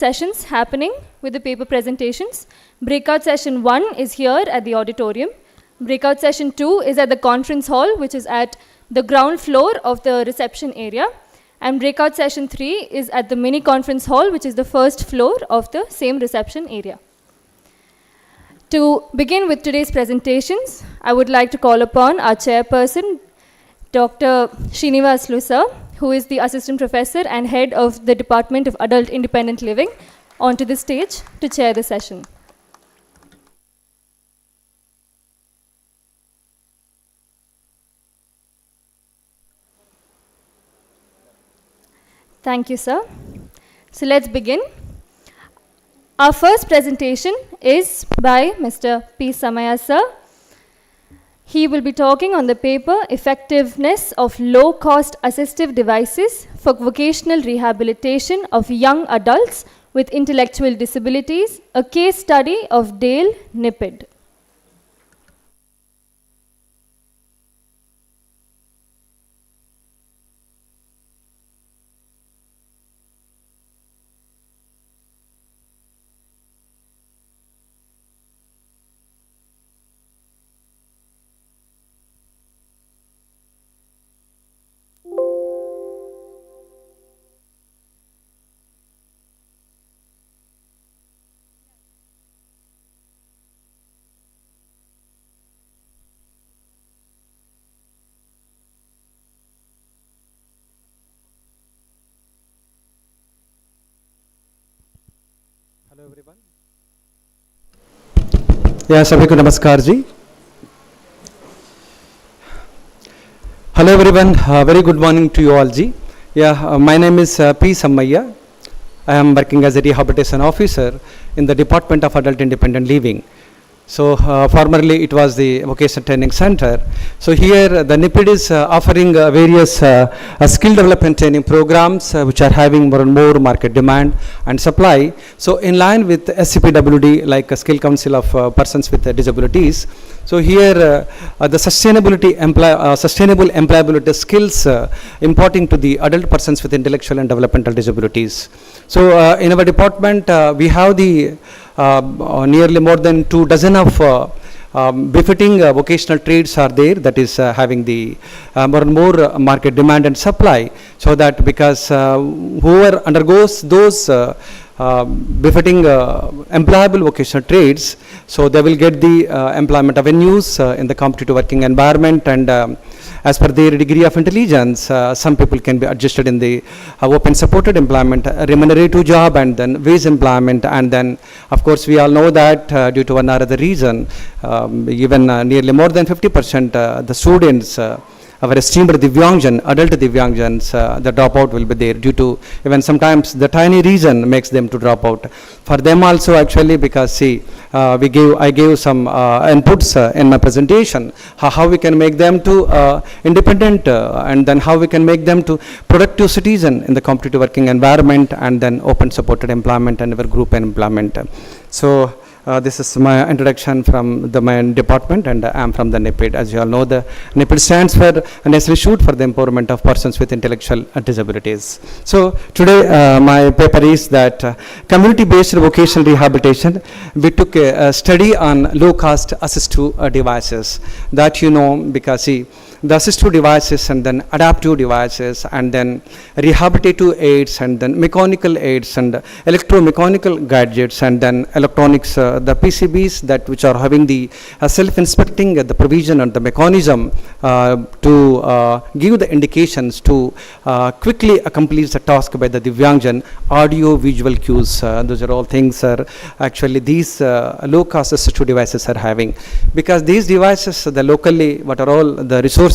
Sessions happening with the paper presentations. Breakout session 1 is here at the auditorium. Breakout session 2 is at the conference hall, which is at the ground floor of the reception area. And breakout session 3 is at the mini conference hall, which is the first floor of the same reception area. To begin with today's presentations, I would like to call upon our chairperson, Dr. Srinivas Lusa, who is the assistant professor and head of the Department of Adult Independent Living, onto the stage to chair the session. Thank you, sir. So let's begin. Our first presentation is by Mr. P. Samaya, sir. He will be talking on the paper Effectiveness of Low-Cost Assistive Devices for Vocational Rehabilitation of Young Adults with Intellectual Disabilities, a case study of Dale Nippid. Hello everyone. सभी को नमस्कार जी. Hello everyone, very good morning to you all ji. My name is P. Samaya. I am working as a rehabilitation officer in the Department of Adult Independent Living. So formerly it was the Vocational Training Center. So here the NIPID is offering various skill development training programs which are having more and more market demand and supply. So in line with SCPWD, like a Skill Council of Persons with Disabilities. So here the sustainable employability skills imparting to the adult persons with intellectual and developmental disabilities. So in our department we have the nearly more than 24 of befitting vocational trades are there, that is having the more and more market demand and supply, so that because whoever undergoes those befitting employable vocational trades, so they will get the employment avenues in the competitive working environment, and as per their degree of intelligence, some people can be adjusted in the open supported employment, remunerative job, and then wage employment. And then of course we all know that due to one or other reason, even nearly more than 50% the students our esteemed Divyangjan, adult Divyangjans, the dropout will be there due to even sometimes the tiny reason makes them to drop out. For them also actually, because see, I gave some inputs in my presentation, how we can make them to independent and then how we can make them to productive citizen in the competitive working environment, and then open supported employment and our group employment. So this is my introduction from my department, and I am from the NIPID. As you all know, the NIPID stands for National Institute for the Empowerment of Persons with Intellectual Disabilities. So today my paper is that community-based vocational rehabilitation. We took a study on low-cost assistive devices. That you know, because see, the assistive devices and then adaptive devices and then rehabilitative aids and then mechanical aids and electromechanical gadgets and then electronics, the PCBs that which are having the self-inspecting the provision and the mechanism to give the indications to quickly accomplish the task by the Divyangjan. Audio visual cues, those are all things are actually these low-cost assistive devices are having, because these devices the locally what are all the resources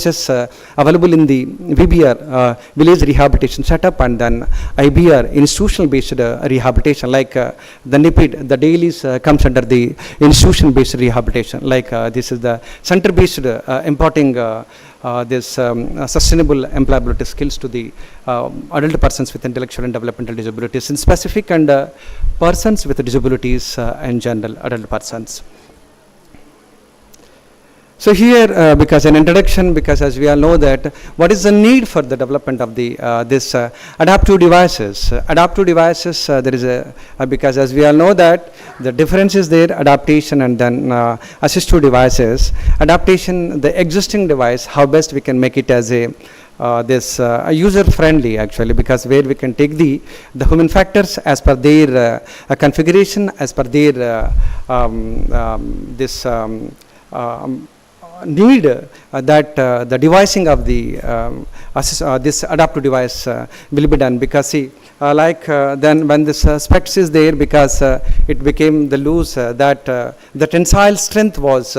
available in the VBR village rehabilitation setup, and then IBR institutional based rehabilitation, like the NIPID, the dailies comes under the institution based rehabilitation, like this is the center based imparting this sustainable employability skills to the adult persons with intellectual and developmental disabilities in specific, and persons with disabilities in general, adult persons. So here, because an introduction, because as we all know that, what is the need for the development of the this adaptive devices? Adaptive devices, there is a because as we all know that the difference is there, adaptation and then assistive devices. Adaptation, the existing device, how best we can make it as a user friendly actually, because where we can take the human factors as per their configuration, as per their need that the devising of the this adaptive device will be done, because see then when this specs is there, because it became the loose that the tensile strength was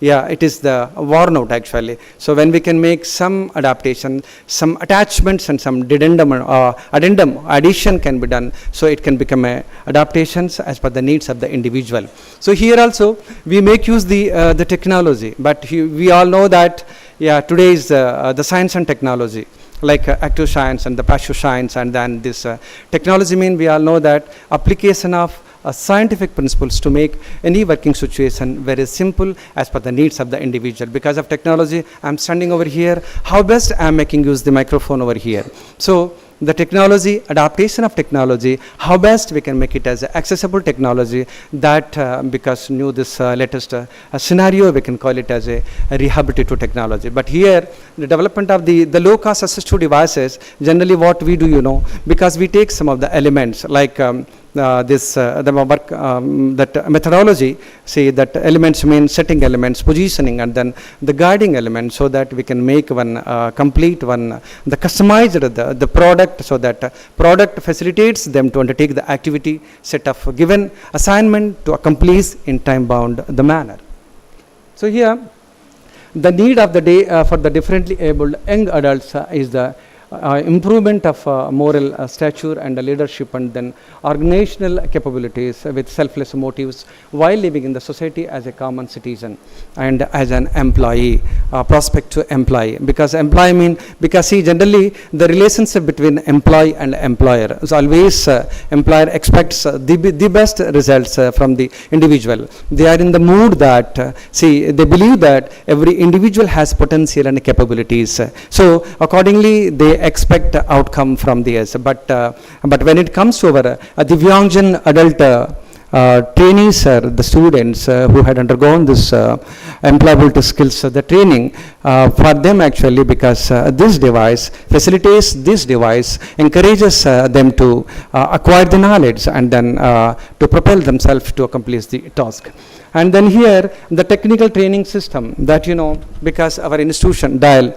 it is the worn out actually. So when we can make some adaptation, some attachments and some addendum addition can be done, so it can become a adaptations as per the needs of the individual. So here also we make use the technology, but we all know that today is the science and technology, like active science and the passive science, and then this technology mean we all know that application of scientific principles to make any working situation very simple as per the needs of the individual. Because of technology, I'm standing over here, how best I'm making use the microphone over here. So the technology, adaptation of technology, how best we can make it as accessible technology, that because new this latest scenario, we can call it as a rehabilitative technology. But here the development of the low cost assistive devices, generally what we do, because we take some of the elements like the work that methodology, say that elements mean setting elements, positioning, and then the guiding elements, so that we can make one complete one, the customized the product, so that product facilitates them to undertake the activity set of given assignment to accomplish in time bound the manner. So here the need of the day for the differently abled young adults is the improvement of moral stature and leadership, and then organizational capabilities with selfless motives while living in the society as a common citizen and as an employee, prospect to employee. Because employee mean, because see generally the relationship between employee and employer is always employer expects the best results from the individual. They are in the mood that see they believe that every individual has potential and capabilities. So accordingly they expect outcome from this. But when it comes to our Divyangjan adult trainees, the students who had undergone this employability skills, the training for them actually, because this device facilitates, this device encourages them to acquire the knowledge and then to propel themselves to accomplish the task. And then here the technical training system that because our institution DIAL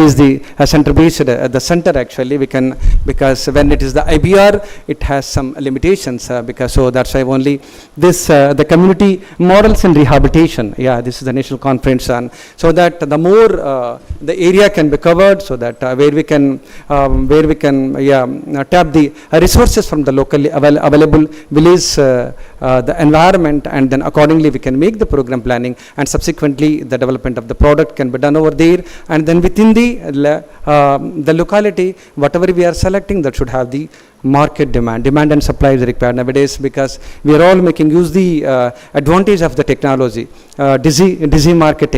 is the center based the center actually, we can, because when it is the IBR it has some limitations, because so that's why only this the community models and rehabilitation, this is the national conference, and so that the more the area can be covered, so that where we can tap the resources from the locally available village the environment, and then accordingly we can make the program planning, and subsequently the development of the product can be done over there. And then within the locality, whatever we are selecting, that should have the market demand and supply is required nowadays, because we are all making use the advantage of the technology, dizzy market,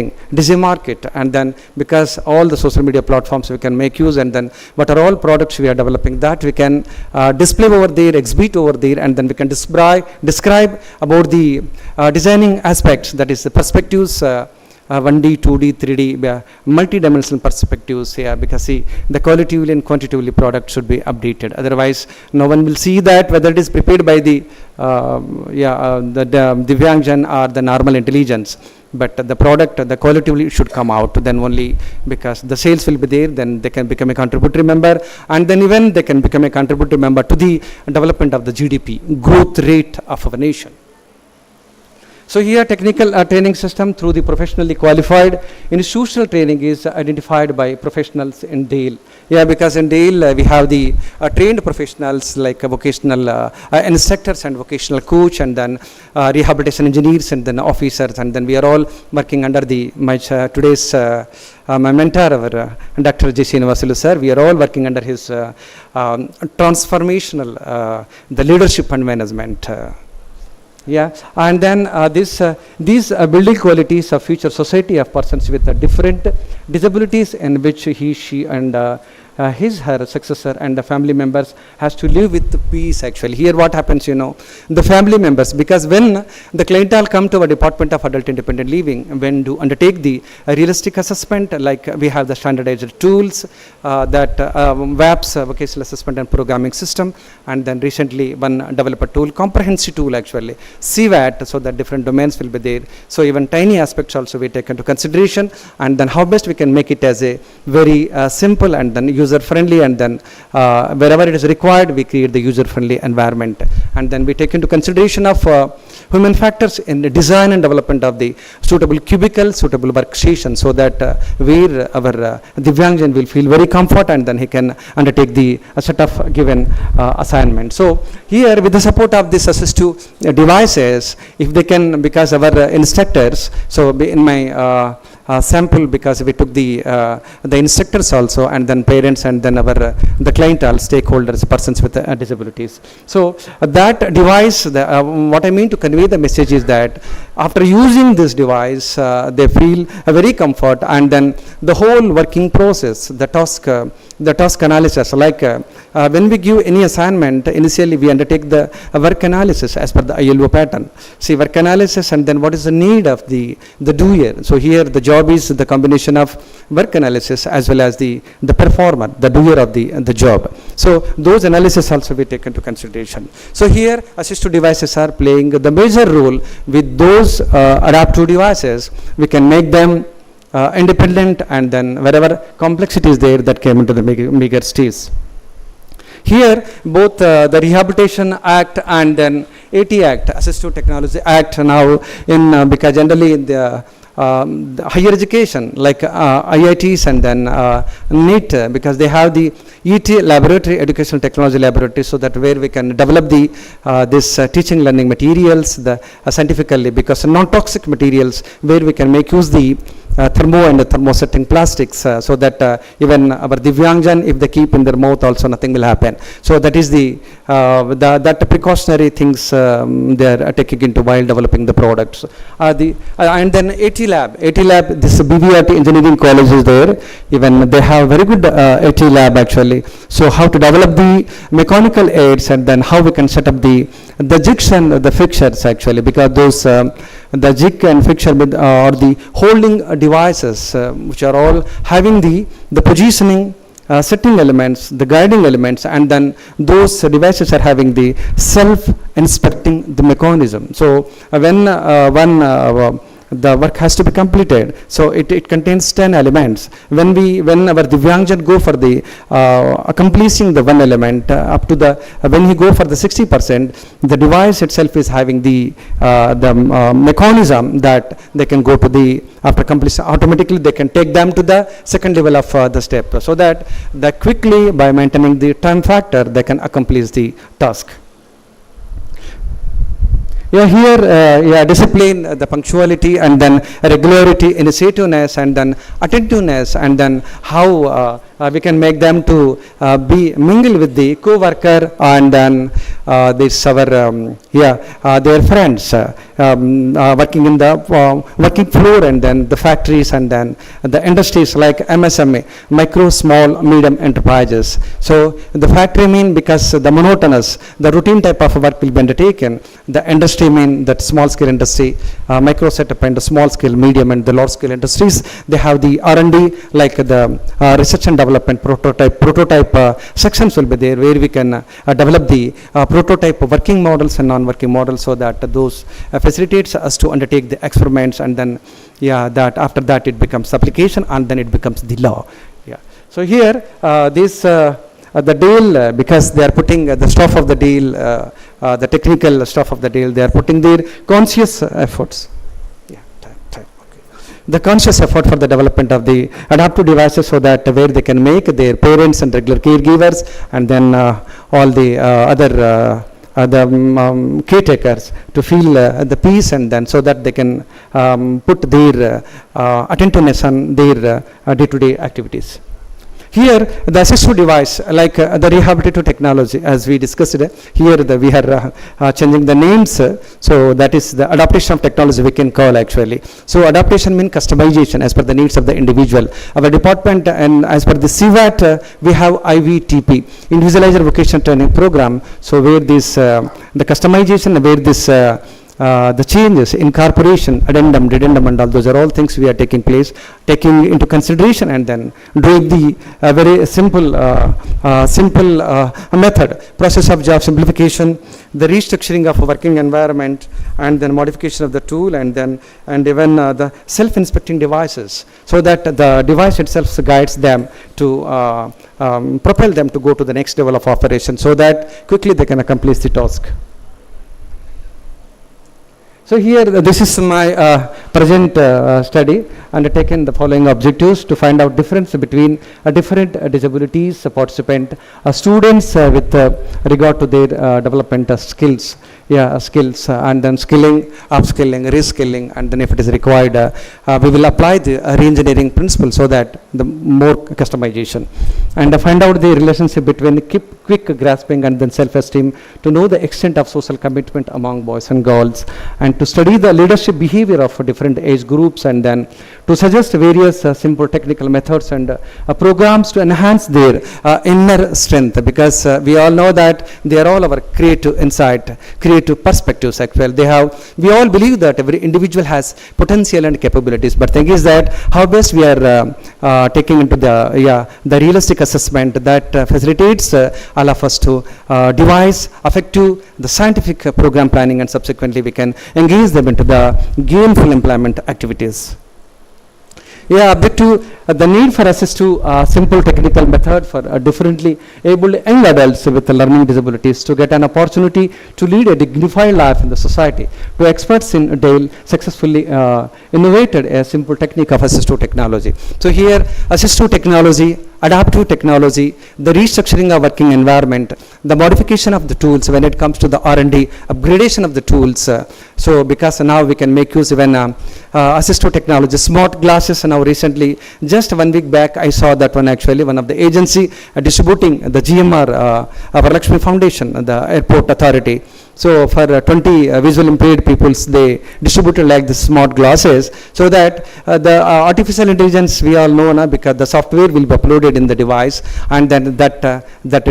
and then because all the social media platforms we can make use, and then what are all products we are developing, that we can display over there, exhibit over there, and then we can describe about the designing aspects, that is the perspectives, 1D, 2D, 3D, multi-dimensional perspectives here, because see the qualitatively and quantitatively product should be updated. Otherwise, no one will see that whether it is prepared by the Divyangjan or the normal intelligence. But the product, the qualitatively should come out, then only, because the sales will be there, then they can become a contributory member, and then even they can become a contributory member to the development of the GDP, growth rate of our nation. So here technical training system through the professionally qualified institutional training is identified by professionals in DAIL. Because in DAIL we have the trained professionals like vocational instructors and vocational coach, and then rehabilitation engineers, and then officers, and then we are all working under my today's my mentor, our Dr. J. Srinivasulu sir. We are all working under his transformational the leadership and management. Yeah, and then these building qualities of future society of persons with different disabilities in which he, she, and his, her successor and the family members has to live with peace. Actually, here what happens, the family members, because when the clientele come to our Department of Adult Independent Living, when to undertake the realistic assessment, like we have the standardized tools that VAPS, vocational assessment and programming system, and then recently one developer tool, comprehensive tool actually, CVAT, so that different domains will be there. So even tiny aspects also we take into consideration, and then how best we can make it as a very simple and then user friendly, and then wherever it is required we create the user friendly environment, and then we take into consideration of human factors in the design and development of the suitable cubicle, suitable workstation, so that where our Divyangjan will feel very comfort, and then he can undertake the set of given assignment. So here with the support of this assistive devices, if they can, because our instructors, so in my sample, because we took the instructors also, and then parents, and then our the clientele stakeholders, persons with disabilities. So that device, what I mean to convey the message is that after using this device they feel a very comfort, and then the whole working process, the task analysis, like when we give any assignment, initially we undertake the work analysis as per the ILO pattern. See, work analysis, and then what is the need of the doer. So here the job is the combination of work analysis as well as the performer, the doer of the job. So those analysis also we take into consideration. So here assistive devices are playing the major role. With those adaptive devices, we can make them independent, and then wherever complexity is there, that came into the bigger stage. Here both the Rehabilitation Act and then AT Act, Assistive Technology Act, now in because generally in the higher education like IITs and then NEET, because they have the ET laboratory, educational technology laboratory, so that where we can develop the this teaching learning materials, the scientifically, because non-toxic materials, where we can make use the thermo and thermosetting plastics, so that even our Divyangjan, if they keep in their mouth also, nothing will happen. So that is that precautionary things they are taking into while developing the products. And then AT lab, this BVRT engineering college is there. Even they have very good AT lab actually. So how to develop the mechanical aids, and then how we can set up the jigs and the fixtures actually, because those the jig and fixture with or the holding devices, which are all having the positioning, setting elements, the guiding elements, and then those devices are having the self-inspecting the mechanism. So when the work has to be completed, so it contains 10 elements. When our Divyangjan go for the completing the one element up to the when he go for the 60%, the device itself is having the mechanism that they can go to the, after completion, automatically they can take them to the second level of the step, so that quickly, by maintaining the time factor, they can accomplish the task. Yeah, here, discipline, the punctuality, and then regularity, initiativeness, and then attentiveness, and then how we can make them to be mingle with the co-worker, and then this our their friends working in the working floor, and then the factories, and then the industries like MSME, micro, small, medium enterprises. So the factory mean, because the monotonous, the routine type of work will be undertaken. The industry mean that small scale industry, micro setup, and the small scale, medium, and the large scale industries. They have the R&D, like the research and development, prototype sections will be there, where we can develop the prototype working models and non-working models, so that those facilitates us to undertake the experiments, and then that after that it becomes application, and then it becomes the law. So here this the deal, because they are putting the stuff of the deal, the technical stuff of the deal, they are putting their conscious efforts. The conscious effort for the development of the adaptive devices, so that where they can make their parents and regular caregivers, and then all the other caretakers to feel the peace, and then so that they can put their attentiveness on their day-to-day activities. Here, the assistive device, like the rehabilitative technology, as we discussed here, we are changing the names. So that is the adaptation of technology we can call actually. So adaptation means customization as per the needs of the individual. Our department, and as per the CVAT, we have IVTP, Individualized Vocational Training Program. So where this the customization, where this the changes, incorporation, addendum, dedendum, and all those are all things we are taking taking into consideration, and then doing the very simple method, process of job simplification, the restructuring of a working environment, and then modification of the tool, and even the self-inspecting devices, so that the device itself guides them to propel them to go to the next level of operation, so that quickly they can accomplish the task. So here, this is my present study, undertaken the following objectives: to find out difference between different disabilities participant, students with regard to their development skills, and then skilling, upskilling, reskilling, and then if it is required, we will apply the re-engineering principle, so that the more customization, and find out the relationship between quick grasping and then self-esteem, to know the extent of social commitment among boys and girls, and to study the leadership behavior of different age groups, and then to suggest various simple technical methods and programs to enhance their inner strength, because we all know that they are all our creative insight, creative perspectives. Actually, we all believe that every individual has potential and capabilities, but thing is that how best we are taking into the realistic assessment that facilitates all of us to devise effective the scientific program planning, and subsequently we can engage them into the gainful employment activities. Objective, the need for assistive simple technical method for differently abled young adults with learning disabilities to get an opportunity to lead a dignified life in the society. To experts in Dale successfully innovated a simple technique of assistive technology. So here, assistive technology, adaptive technology, the restructuring of working environment, the modification of the tools when it comes to the R&D, upgradation of the tools. So because now we can make use even assistive technology, smart glasses. Now recently, just 1 week back, I saw that one actually, one of the agency distributing the GMR, our Lakshmi Foundation, the airport authority. So for 20 visual impaired peoples, they distributed like the smart glasses, so that the artificial intelligence, we all know now, because the software will be uploaded in the device, and then that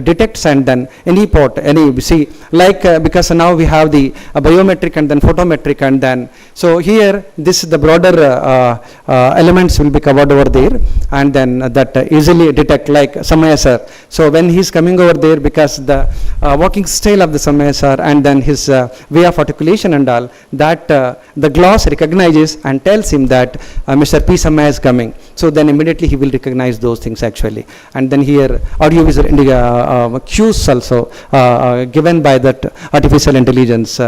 detects, and then any port, we see, like because now we have the biometric and then photometric, and then so here this the broader elements will be covered over there, and then that easily detect, like Samaya sir. So when he's coming over there, because the walking style of the Samaya sir, and then his way of articulation and all, that the glass recognizes and tells him that Mr. P. Samaya is coming. So then immediately he will recognize those things actually. And then here audio-visual cues also given by that artificial intelligence,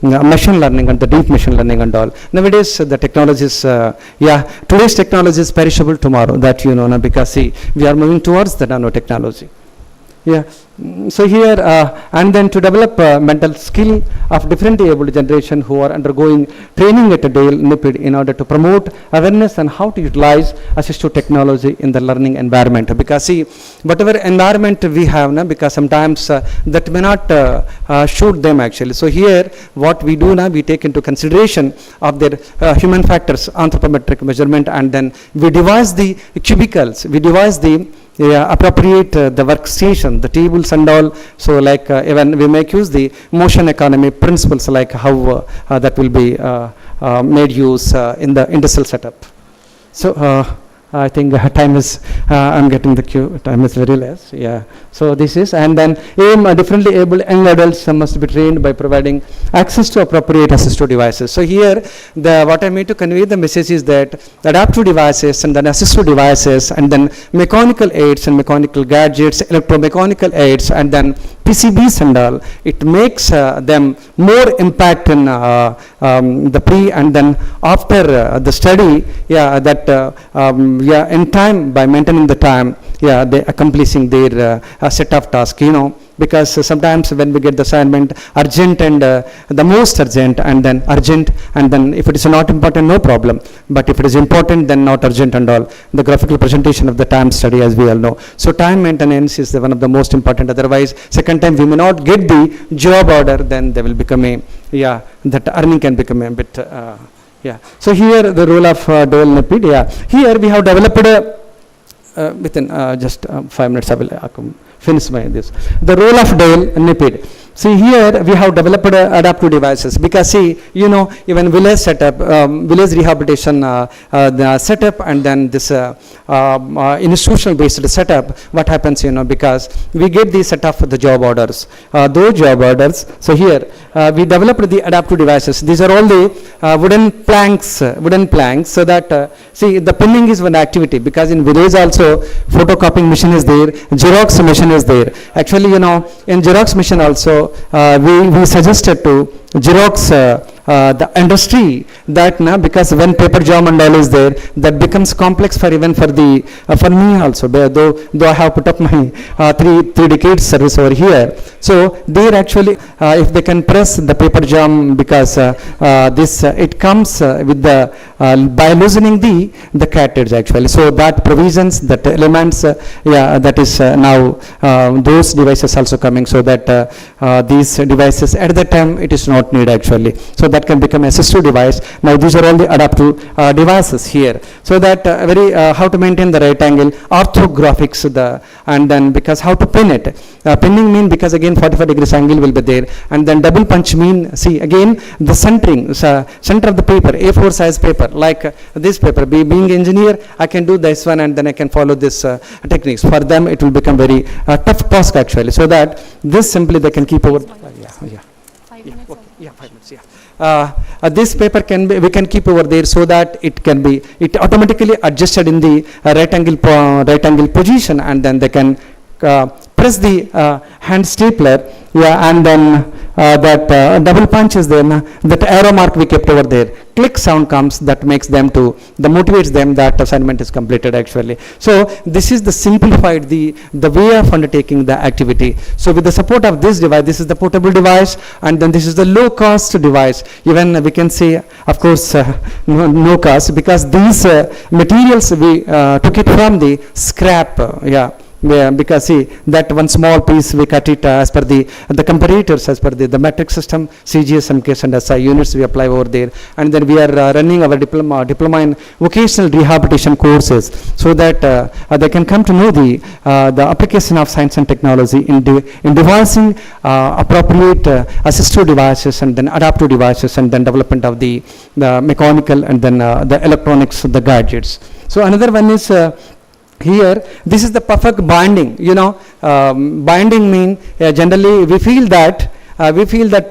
machine learning and the deep machine learning and all. Nowadays the technologies, today's technology is perishable tomorrow, that you know, because see, we are moving towards the nanotechnology. So here, and then to develop mental skill of differently abled generation who are undergoing training at a Dale NIPID in order to promote awareness on how to utilize assistive technology in the learning environment. Because see, whatever environment we have now, because sometimes that may not suit them actually. So here, what we do now, we take into consideration of their human factors, anthropometric measurement, and then we devise the cubicles, we devise the appropriate the workstation, the tables and all. So like even we make use the motion economy principles, like how that will be made use in the industrial setup. So I think time is, I'm getting the cue, time is very less. So this is, and then differently abled young adults must be trained by providing access to appropriate assistive devices. So here, what I mean to convey the message is that adaptive devices and then assistive devices, and then mechanical aids and mechanical gadgets, electromechanical aids, and then PCBs and all, it makes them more impact in the pre and then after the study, in time, by maintaining the time, yeah, they accomplishing their set of tasks, because sometimes when we get the assignment urgent and the most urgent and then urgent, and then if it is not important, no problem, but if it is important, then not urgent and all. The graphical presentation of the time study, as we all know. So time maintenance is one of the most important. Otherwise, second time we may not get the job order, then they will become a, yeah, that earning can become a bit, yeah. So here the role of dual NPID, yeah. Here we have developed a, within just 5 minutes I will finish my this. The role of dual NPID. See, here we have developed adaptive devices, because see, even village setup, village rehabilitation the setup, and then this institutional based setup, what happens, because we get the set of the job orders, those job orders. So here we developed the adaptive devices. These are all the wooden planks, so that see, the pinning is one activity, because in village also photocopying machine is there, Xerox machine is there. Actually, in Xerox machine also we suggested to Xerox the industry that because when paper jam and all is there, that becomes complex for even for the for me also, though I have put up my three decades service over here. So there actually if they can press the paper jam, because this it comes with the by loosening the cartridge actually. So that provisions, that elements, yeah, that is now those devices also coming, so that these devices at the time it is not needed actually. So that can become assistive device. Now these are all the adaptive devices here, so that very how to maintain the right angle, orthographics, and then because how to pin it. Pinning mean, because again 45 degrees angle will be there, and then double punch mean, see again the centering, center of the paper, A4 size paper, like this paper. Being engineer, I can do this one, and then I can follow this techniques. For them it will become very tough task actually, so that this simply they can keep over. Yeah. 5 minutes. Yeah. This paper we can keep over there, so that it automatically adjusted in the right angle position, and then they can press the hand stapler, yeah, and then that double punch is there, that arrow mark we kept over there, click sound comes, that makes them that motivates them that assignment is completed actually. So this is the simplified the way of undertaking the activity. So with the support of this device, this is the portable device, and then this is the low cost device. Even we can say, of course, no cost, because these materials we took it from the scrap, yeah. Yeah, because see that one small piece we cut it as per the comparators, as per the metric system, CGS, MKS and SI units we apply over there, and then we are running our diploma in vocational rehabilitation courses, so that they can come to know the application of science and technology in devising appropriate assistive devices, and then adaptive devices, and then development of the mechanical, and then the electronics, the gadgets. So another one is here, this is the perfect binding. Binding mean generally we feel that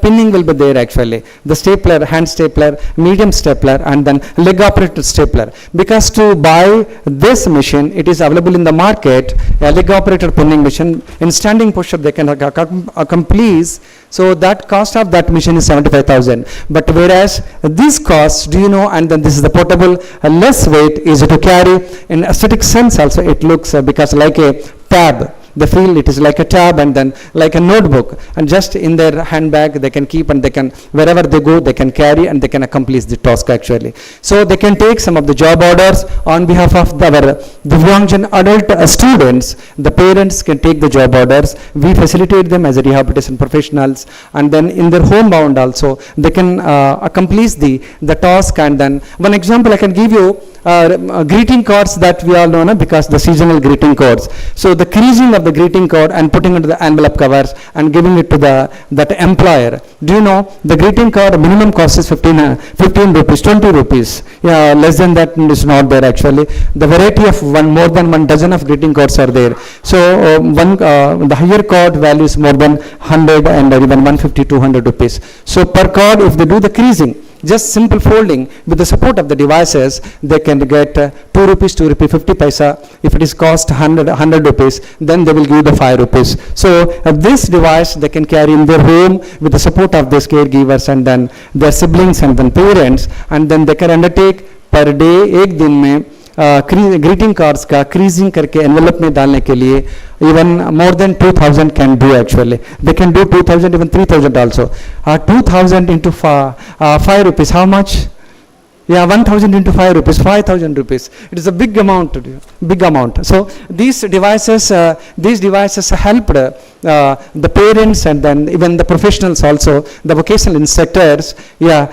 pinning will be there actually. The stapler, hand stapler, medium stapler, and then leg operated stapler. Because to buy this machine, it is available in the market, a leg operated pinning machine. In standing posture they can accomplish. So that cost of that machine is 75,000. But whereas this cost, and then this is the portable, less weight, easy to carry. In aesthetic sense also it looks because like a tab. They feel it is like a tab, and then like a notebook, and just in their handbag they can keep, and they can, wherever they go they can carry, and they can accomplish the task actually. So they can take some of the job orders on behalf of our Divyangjan adult students. The parents can take the job orders. We facilitate them as a rehabilitation professionals, and then in their homebound also they can accomplish the task. And then one example I can give you, greeting cards that we all know, because the seasonal greeting cards. So the creasing of the greeting card and putting into the envelope covers and giving it to that employer. Do you know the greeting card minimum cost is 15 rupees, 20 rupees. Yeah, less than that is not there actually. The variety of more than 1 dozen of greeting cards are there. So the higher card value is more than 100 and even 150, 200 rupees. So per card, if they do the creasing, just simple folding with the support of the devices, they can get 2 rupees, 2 rupee 50 paisa. If it is cost 100 rupees, then they will give the 5 rupees. So this device they can carry in their home with the support of their caregivers, and then their siblings, and then parents, and then they can undertake per day, एक दिन में greeting cards का kriging करके envelope में डालने के लिए even more than 2000 can do actually. They can do 2000 even 3000 also. 2000 into 5 rupees, how much? Yeah, 1000 into 5 rupees, 5000 rupees. It is a big amount, big amount. So these devices helped the parents and then even the professionals also, the vocational instructors. Yeah,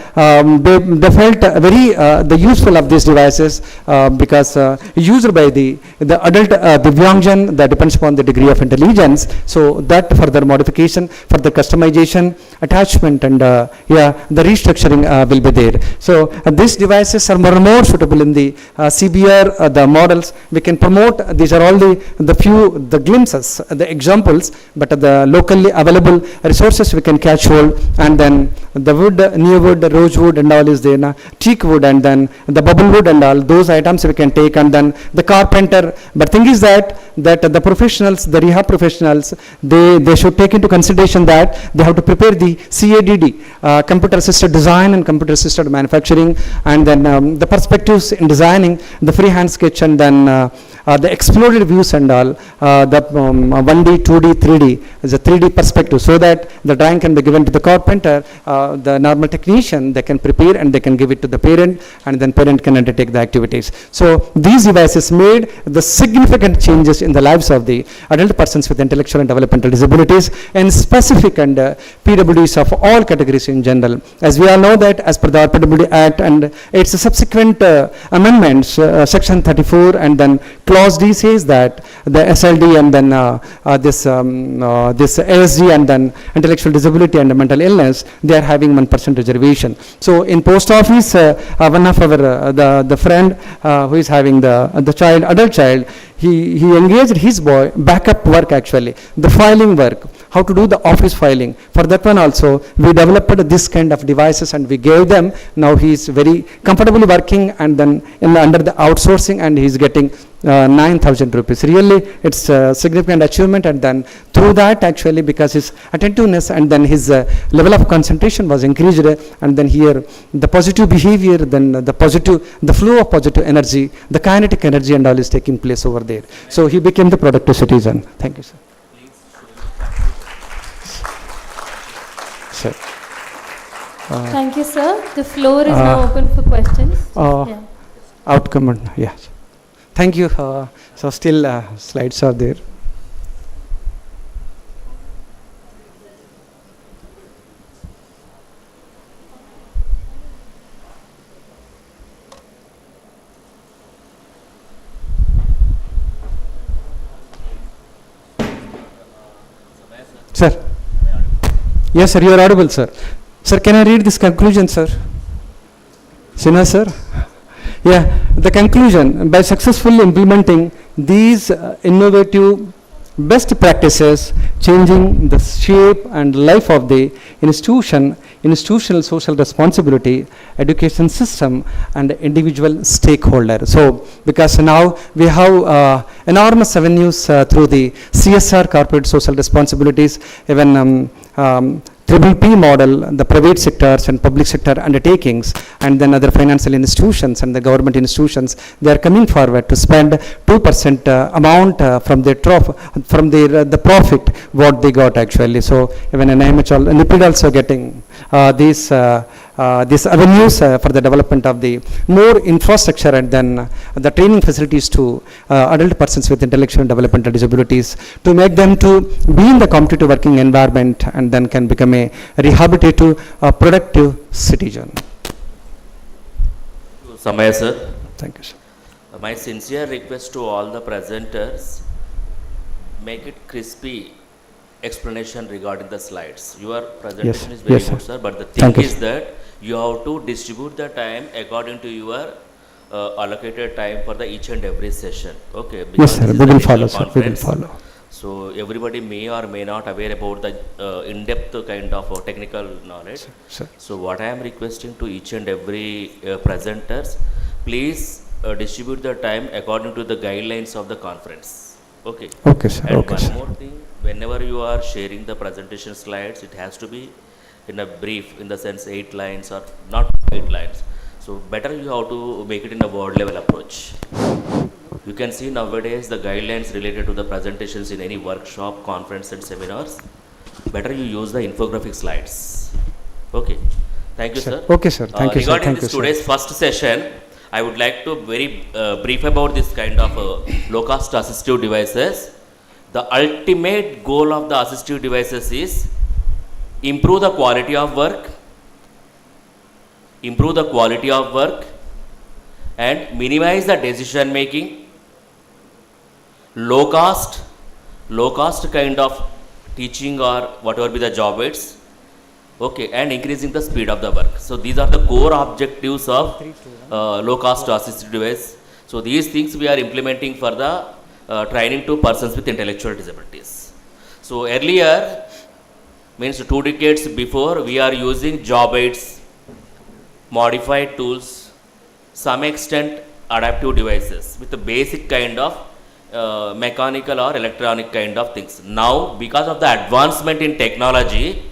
they felt very the useful of these devices because used by the adult Divyangjan, that depends upon the degree of intelligence. So that further modification, further customization, attachment, and yeah, the restructuring will be there. So these devices are more and more suitable in the CBR, the models. We can promote. These are all the few, the glimpses, the examples, but the locally available resources we can catch hold. And then the wood, new wood, rosewood and all is there now, teak wood, and then the bubble wood and all those items we can take. And then the carpenter. But thing is that the professionals, the rehab professionals, they should take into consideration that they have to prepare the CADD, computer assisted design and computer assisted manufacturing, and then the perspectives in designing the freehand sketch, and then the exploded views and all, the 1D, 2D, 3D is a 3D perspective, so that the drawing can be given to the carpenter, the normal technician, they can prepare and they can give it to the parent, and then parent can undertake the activities. So these devices made the significant changes in the lives of the adult persons with intellectual and developmental disabilities, and specific and PWDs of all categories in general. As we all know that as per the RPWD Act and its subsequent amendments, section 34 and then clause D says that the SLD and then this ASD and then intellectual disability and mental illness, they are having 1% reservation. So in post office, one of our the friend who is having the child, adult child, he engaged his boy backup work actually, the filing work, how to do the office filing. For that one also, we developed this kind of devices and we gave them. Now he is very comfortably working, and then under the outsourcing, and he is getting 9,000 rupees. Really, it's a significant achievement, and then through that actually, because his attentiveness and then his level of concentration was increased, and then here the positive behavior, then the flow of positive energy, the kinetic energy and all is taking place over there. So he became the productive citizen. Thank you, sir. Sir. Thank you, sir. The floor is now open for questions. Yeah. Outcome, and yes. Thank you. So still slides are there. Sir. Yes, sir, you are audible, sir. Sir, can I read this conclusion, sir? Sinha, sir? Yeah, the conclusion: by successfully implementing these innovative best practices, changing the shape and life of the institutional social responsibility, education system, and individual stakeholder. So, because now we have enormous avenues through the CSR, corporate social responsibilities, even Triple P model, the private sectors and public sector undertakings, and then other financial institutions and the government institutions, they are coming forward to spend 2% amount from their the profit what they got actually. So even NIPID also getting these avenues for the development of the more infrastructure and then the training facilities to adult persons with intellectual and developmental disabilities, to make them to be in the competitive working environment and then can become a rehabilitative, productive citizen. Samaya sir. Thank you, sir. My sincere request to all the presenters, make it crispy explanation regarding the slides. Your presentation is very good, sir, but the thing is that you have to distribute the time according to your allocated time for the each and every session. Okay? Yes, sir. We will follow, sir. We will follow. So everybody may or may not aware about the in-depth kind of technical knowledge. Sir. So what I am requesting to each and every presenters, please distribute the time according to the guidelines of the conference. Okay. Okay, sir. And Okay, one sir. more thing, whenever you are sharing the presentation slides, it has to be in a brief, in the sense 8 lines or not 8 lines. So better you have to make it in a word level approach. You can see nowadays the guidelines related to the presentations in any workshop, conference and seminars. Better you use the infographic slides. Okay. Thank you, sir. Okay, sir. Thank you, sir. Regarding Thank this you, sir. today's first session, I would like to very brief about this kind of low-cost assistive devices. The ultimate goal of the assistive devices is improve the quality of work, and minimize the decision making, low cost kind of teaching or whatever be the job aids, okay, and increasing the speed of the work. So these are the core objectives of low cost assistive device. So these things we are implementing for the training to persons with intellectual disabilities. So earlier, means 2 decades before, we are using job aids, modified tools, some extent adaptive devices with the basic kind of mechanical or electronic kind of things. Now, because of the advancement in technology,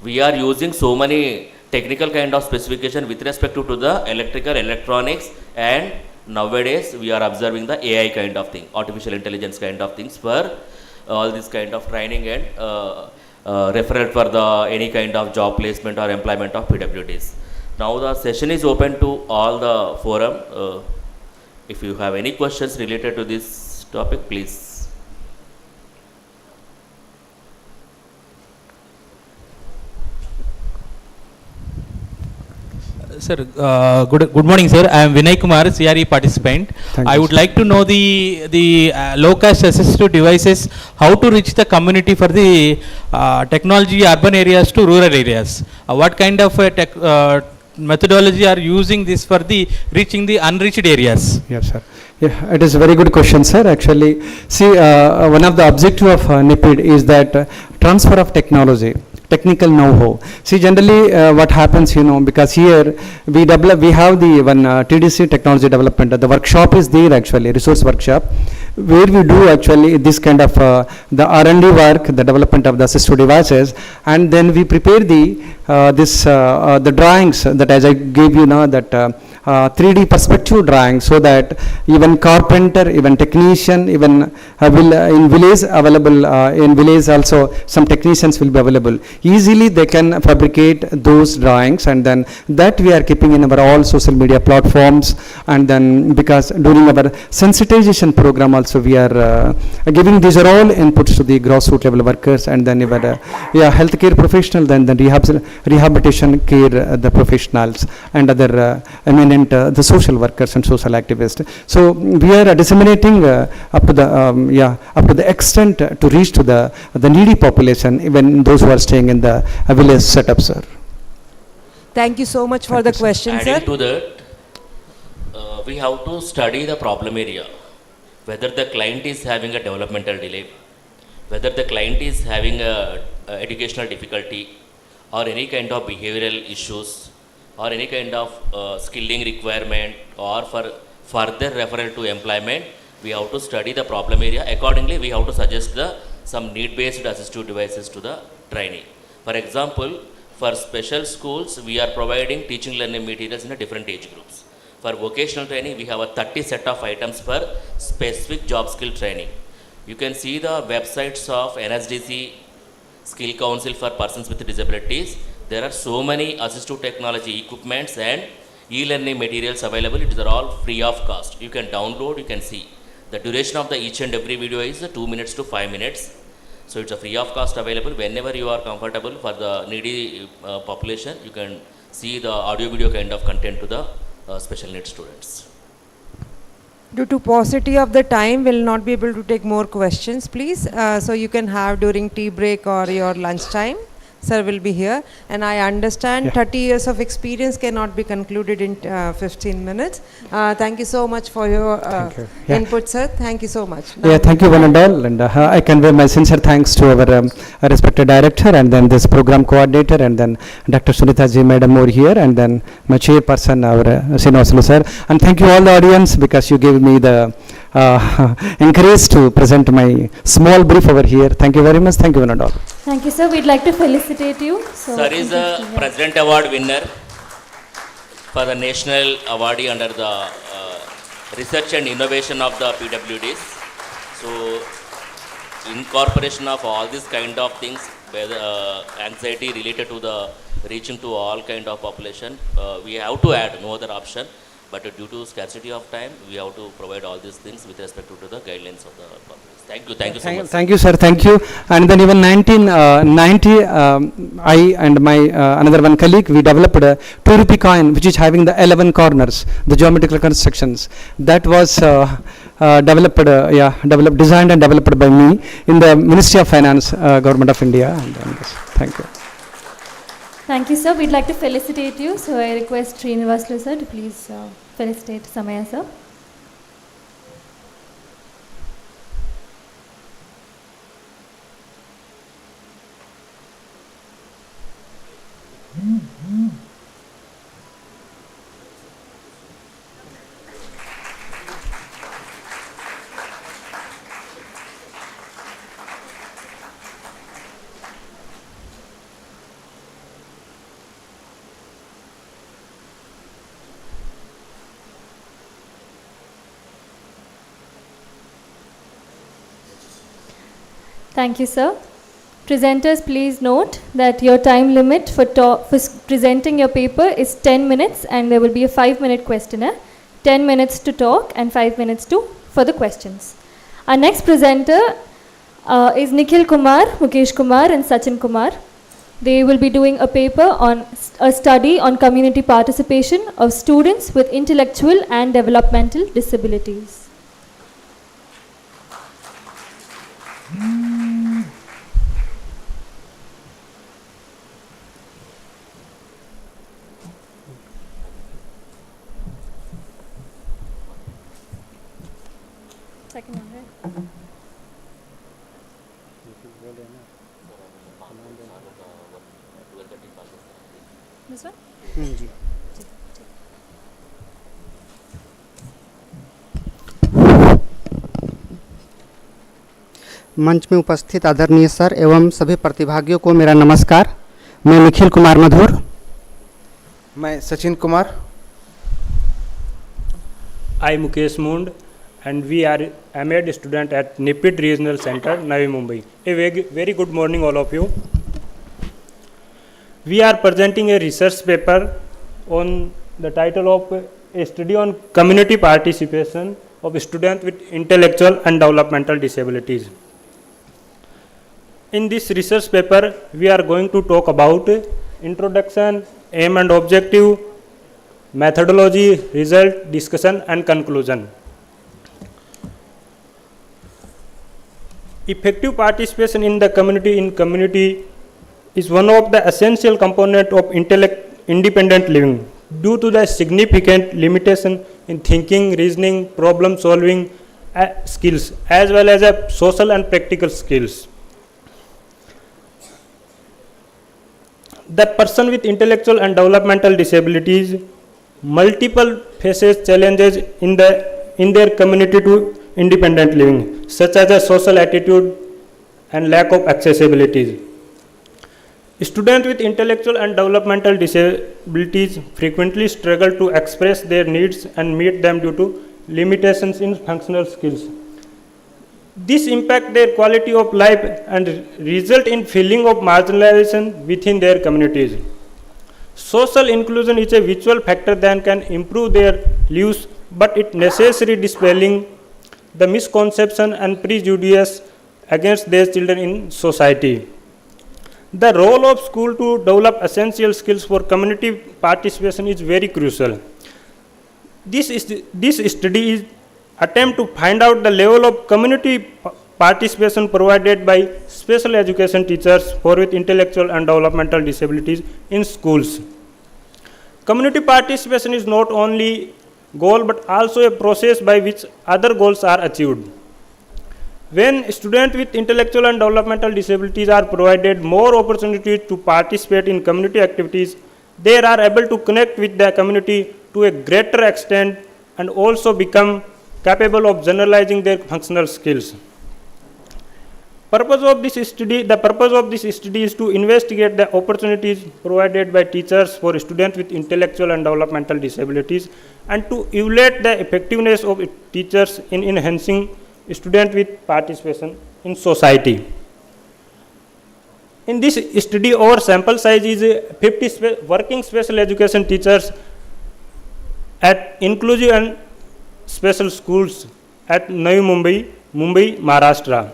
we are using so many technical kind of specification with respect to the electrical, electronics, and nowadays we are observing the AI kind of thing, artificial intelligence kind of things for all this kind of training and referral for the any kind of job placement or employment of PWDs. Now the session is open to all the forum. If you have any questions related to this topic, please. Sir, good morning, sir. I am Vinay Kumar, CRE participant. I would like to know the low-cost assistive devices, how to reach the community for the technology urban areas to rural areas. What kind of methodology are using this for the reaching the unreached areas? Yes, sir. Yeah, it is a very good question, sir. Actually, see, one of the objective of NIPID is that transfer of technology, technical know-how. See, generally, what happens, because here we have the one TDC technology development. The workshop is there actually, resource workshop, where we do actually this kind of the R&D work, the development of the assistive devices, and then we prepare the drawings that as I gave you now that. 3D perspective drawing, so that even carpenter, even technician, even will in village available, in village also some technicians will be available. Easily they can fabricate those drawings, and then that we are keeping in our all social media platforms. And then because during our sensitization program also we are giving these are all inputs to the grassroots level workers, and then our healthcare professional, then the rehabilitation care the professionals, and other the social workers and social activists. So we are disseminating up to the extent to reach to the needy population, even those who are staying in the village setup, sir. Thank you so much for the question, sir. Adding to that, we have to study the problem area, whether the client is having a developmental delay, whether the client is having a educational difficulty, or any kind of behavioral issues, or any kind of skilling requirement, or for further referral to employment. We have to study the problem area. Accordingly, we have to suggest some need-based assistive devices to the trainee. For example, for special schools, we are providing teaching learning materials in a different age groups. For vocational training, we have a 30 set of items for specific job skill training. You can see the websites of NSDC, Skill Council for Persons with Disabilities. There are so many assistive technology equipments and e-learning materials available. It is all free of cost. You can download, you can see. The duration of each and every video is 2 minutes to 5 minutes. So it's a free of cost available. Whenever you are comfortable for the needy population, you can see the audio video kind of content to the special needs students. Due to paucity of the time, we'll not be able to take more questions, please. So you can have during tea break or your lunch time. Sir will be here, and I understand 30 years of experience cannot be concluded in 15 minutes. Thank you so much for your input, sir. Thank you so much. Thank you one and all, and I convey my sincere thanks to our respected director, and then this program coordinator, and then Dr. Sunita ji madam over here, and then my chairperson, our Srinivasulu sir, and thank you all the audience, because you gave me the encourage to present my small brief over here. Thank you very much. Thank you one and all. Thank you, sir. We'd like to felicitate you. So Sir is a President Award winner for the National Awardee under the research and innovation of the PWDs. So, incorporation of all these kind of things, whether anxiety related to the reaching to all kind of population, we have to add, no other option. But due to scarcity of time, we have to provide all these things with respect to the guidelines of the population. Thank you so much. Thank you, sir. Thank you. And then even 1990, I and my another one colleague, we developed a 2 rupee coin, which is having the 11 corners, the geometrical constructions. That was developed, designed and developed by me in the Ministry of Finance, Government of India. And this. Thank you. Thank you, sir. We'd like to felicitate you. So I request Srinivaslu sir to please felicitate Samaya sir. Thank you, sir. Presenters, please note that your time limit for presenting your paper is 10 minutes and there will be a 5-minute questionnaire, 10 minutes to talk and 5 minutes for the questions. Our next presenter is Nikhil Kumar, Mukesh Kumar and Sachin Kumar. They will be doing a paper on a study on community participation of students with intellectual and developmental disabilities. Second one, right? This one? मंच में उपस्थित आदरणीय sir एवं सभी प्रतिभागियों को मेरा नमस्कार। मैं निखिल कुमार मधुर। मैं Sachin Kumar. I Mukesh Mund and we are MEd student at NIPID Regional Center, Navi Mumbai. A very good morning all of you. We are presenting a research paper on the title of a study on community participation of students with intellectual and developmental disabilities. In this research paper, we are going to talk about introduction, aim and objective, methodology, result, discussion and conclusion. Effective participation in the community is one of the essential components of independent living due to the significant limitation in thinking, reasoning, problem solving skills as well as social and practical skills. The person with intellectual and developmental disabilities multiple faces challenges in their community to independent living, such as a social attitude and lack of accessibility. Students with intellectual and developmental disabilities frequently struggle to express their needs and meet them due to limitations in functional skills. This impacts their quality of life and result in feeling of marginalization within their communities. Social inclusion is a virtual factor that can improve their lives, but it necessarily dispelling the misconception and prejudice against their children in society. The role of school to develop essential skills for community participation is very crucial. This study is attempt to find out the level of community participation provided by special education teachers for with intellectual and developmental disabilities in schools. Community participation is not only goal but also a process by which other goals are achieved. When students with intellectual and developmental disabilities are provided more opportunities to participate in community activities, they are able to connect with the community to a greater extent and also become capable of generalizing their functional skills. The purpose of this study is to investigate the opportunities provided by teachers for students with intellectual and developmental disabilities and to evaluate the effectiveness of teachers in enhancing students with participation in society. In this study, our sample size is 50 working special education teachers at inclusive and special schools at Navi Mumbai, Maharashtra.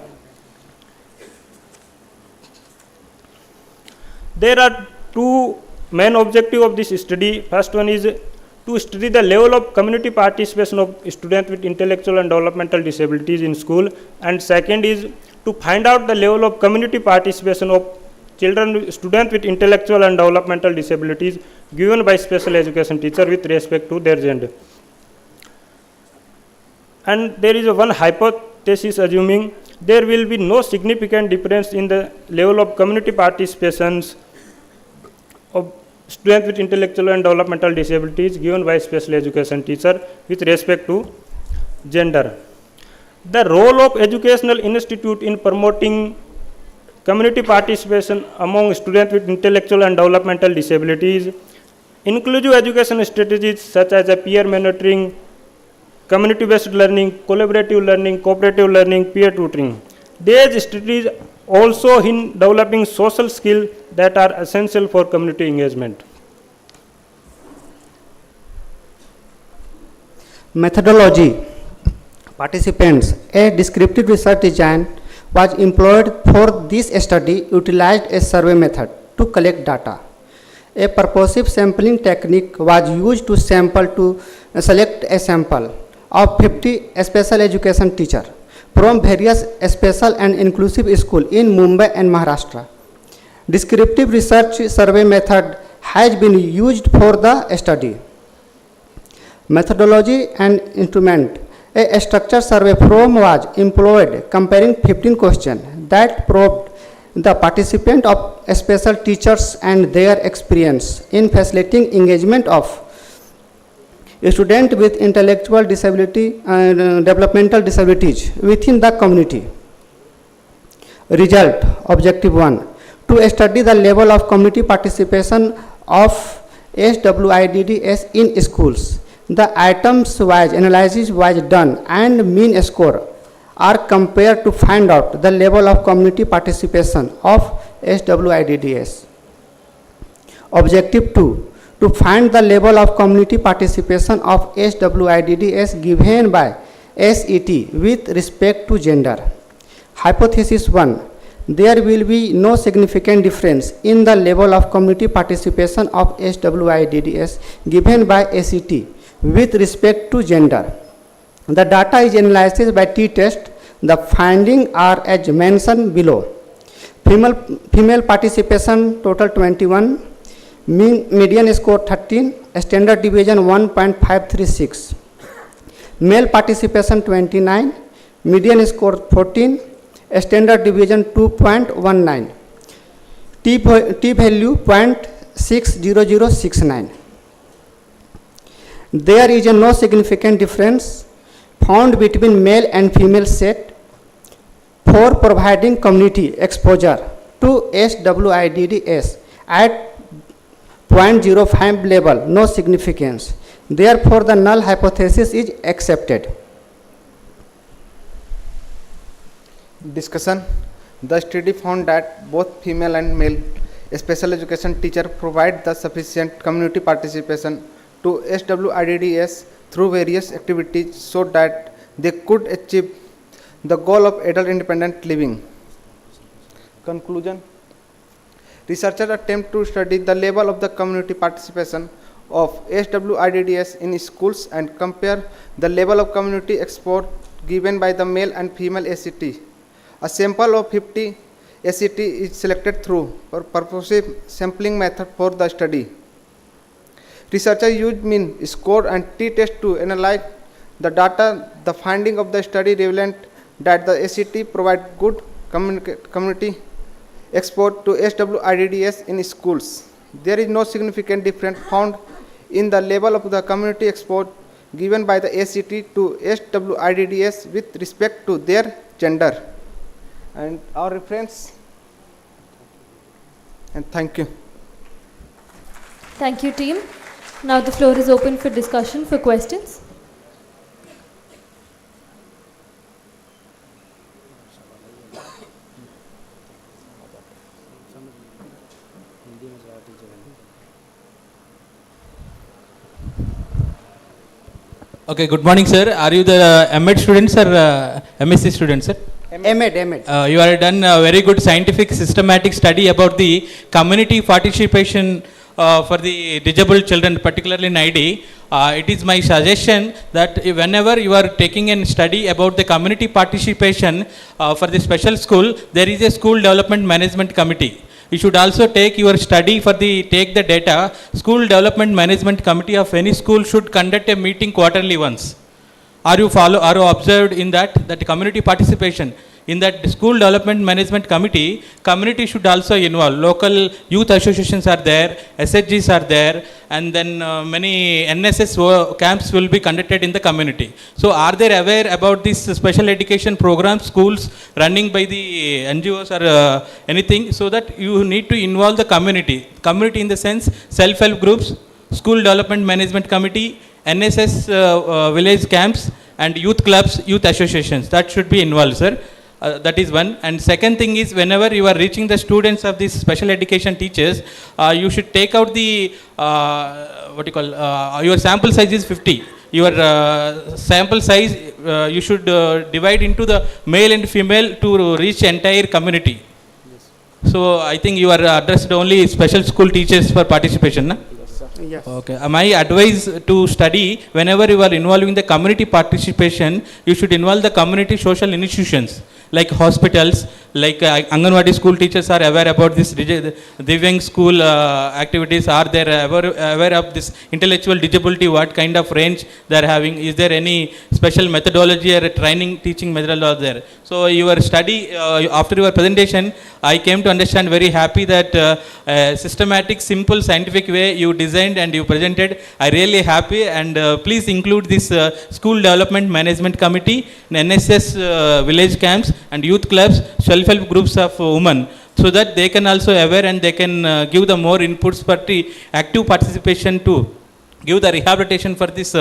There are two main objectives of this study. First one is to study the level of community participation of students with intellectual and developmental disabilities in school, and second is to find out the level of community participation of students with intellectual and developmental disabilities given by special education teacher with respect to their gender. And there is one hypothesis assuming there will be no significant difference in the level of community participations of students with intellectual and developmental disabilities given by special education teacher with respect to gender. The role of educational institute in promoting community participation among students with intellectual and developmental disabilities, inclusive education strategies such as peer mentoring, community-based learning, collaborative learning, cooperative learning, peer tutoring. These strategies also in developing social skills that are essential for community engagement. Methodology. Participants. A descriptive research design was employed for this study, utilized a survey method to collect data. A purposive sampling technique was used to select a sample of 50 special education teachers from various special and inclusive schools in Mumbai and Maharashtra. Descriptive research survey method has been used for the study. Methodology and instrument. A structured survey form was employed comparing 15 questions that probed the participant of special teachers and their experience in facilitating engagement of students with intellectual disability and developmental disabilities within the community. Result. Objective 1. To study the level of community participation of SWIDDs in schools. The items-wise analysis was done and mean score are compared to find out the level of community participation of SWIDDs. Objective 2. To find the level of community participation of SWIDDs given by SET with respect to gender. Hypothesis 1. There will be no significant difference in the level of community participation of SWIDDs given by SET with respect to gender. The data is analyzed by t-test. The findings are as mentioned below. Female participation total 21, median score 13, standard deviation 1.536. Male participation 29, median score 14, standard deviation 2.19. T value 0.60069. There is no significant difference found between male and female set for providing community exposure to SWIDDs at 0.05 level, no significance. Therefore, the null hypothesis is accepted. Discussion. The study found that both female and male special education teachers provide the sufficient community participation to SWIDDs through various activities so that they could achieve the goal of adult independent living. Conclusion. Researchers attempt to study the level of the community participation of SWIDDs in schools and compare the level of community exposure given by the male and female ACT. A sample of 50 ACT is selected through purposive sampling method for the study. Researchers used mean score and t-test to analyze the data. The finding of the study revealed that the ACT provide good community exposure to SWIDDs in schools. There is no significant difference found in the level of the community exposure given by the ACT to SWIDDs with respect to their gender. And our reference, and thank you. Thank you, team. Now the floor is open for discussion, for questions. Okay, good morning, sir. Are you the MEd students or MSc students, sir? MEd. You are done a very good scientific systematic study about the community participation for the disabled children, particularly in ID. It is my suggestion that whenever you are taking a study about the community participation for the special school, there is a school development management committee. You should also take your study for the take the data. School development management committee of any school should conduct a meeting quarterly once. Are you observed in that community participation in that school development management committee? Community should also involve. Local youth associations are there, SHGs are there, and then many NSS camps will be conducted in the community. So are they aware about these special education programs, schools running by the NGOs or anything? So that you need to involve the community. Community in the sense self-help groups, school development management committee, NSS village camps, and youth clubs, youth associations. That should be involved, sir. That is one. And second thing is, whenever you are reaching the students of these special education teachers, you should take out the your sample size is 50. Your sample size you should divide into the male and female to reach entire community. So I think you are addressed only special school teachers for participation, na? Yes. Okay. My advice to study, whenever you are involving the community participation, you should involve the community social institutions like hospitals, like Anganwadi school teachers are aware about this Divyang school activities. Are they aware of this intellectual disability? What kind of range they are having? Is there any special methodology or training teaching methodology there? So your study after your presentation, I came to understand very happy that systematic, simple, scientific way you designed and you presented. I really happy, and please include this school development management committee, NSS village camps, and youth clubs, self-help groups of women, so that they can also aware and they can give the more inputs for the active participation to give the rehabilitation for this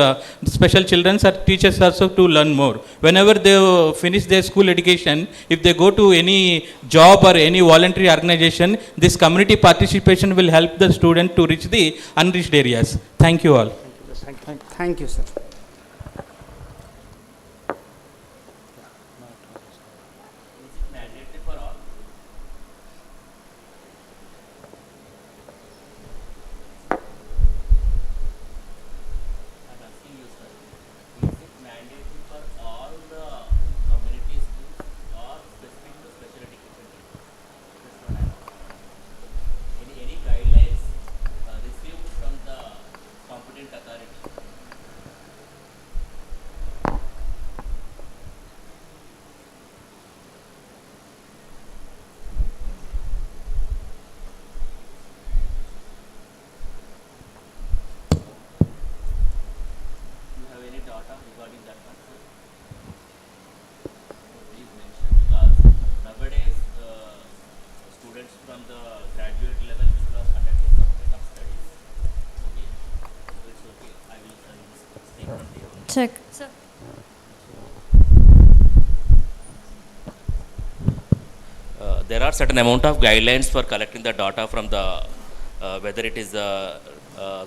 special children or teachers also to learn more. Whenever they finish their school education, if they go to any job or any voluntary organization, this community participation will help the student to reach the unreached areas. Thank you all. Thank you, sir. Check. Sir. There are certain amount of guidelines for collecting the data from the whether it is the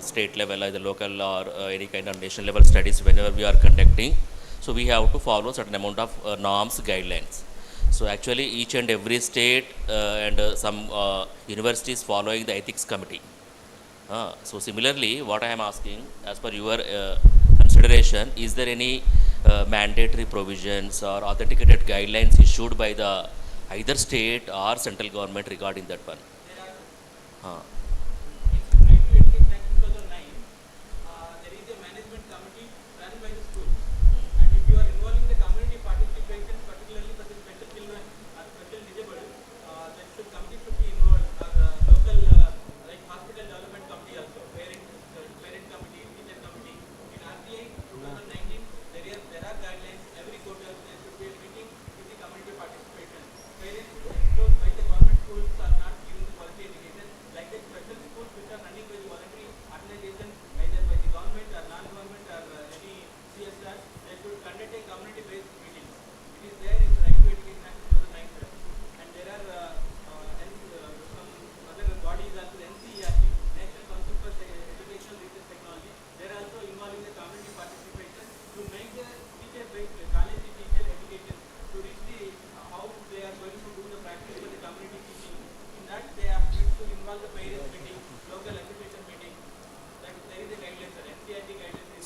state level or the local or any kind of national level studies whenever we are conducting. So we have to follow certain amount of norms, guidelines. So actually each and every state and some universities following the ethics committee. So similarly, what I am asking, as per your consideration, is there any mandatory provisions or authenticated guidelines issued by the either state or central government regarding that one?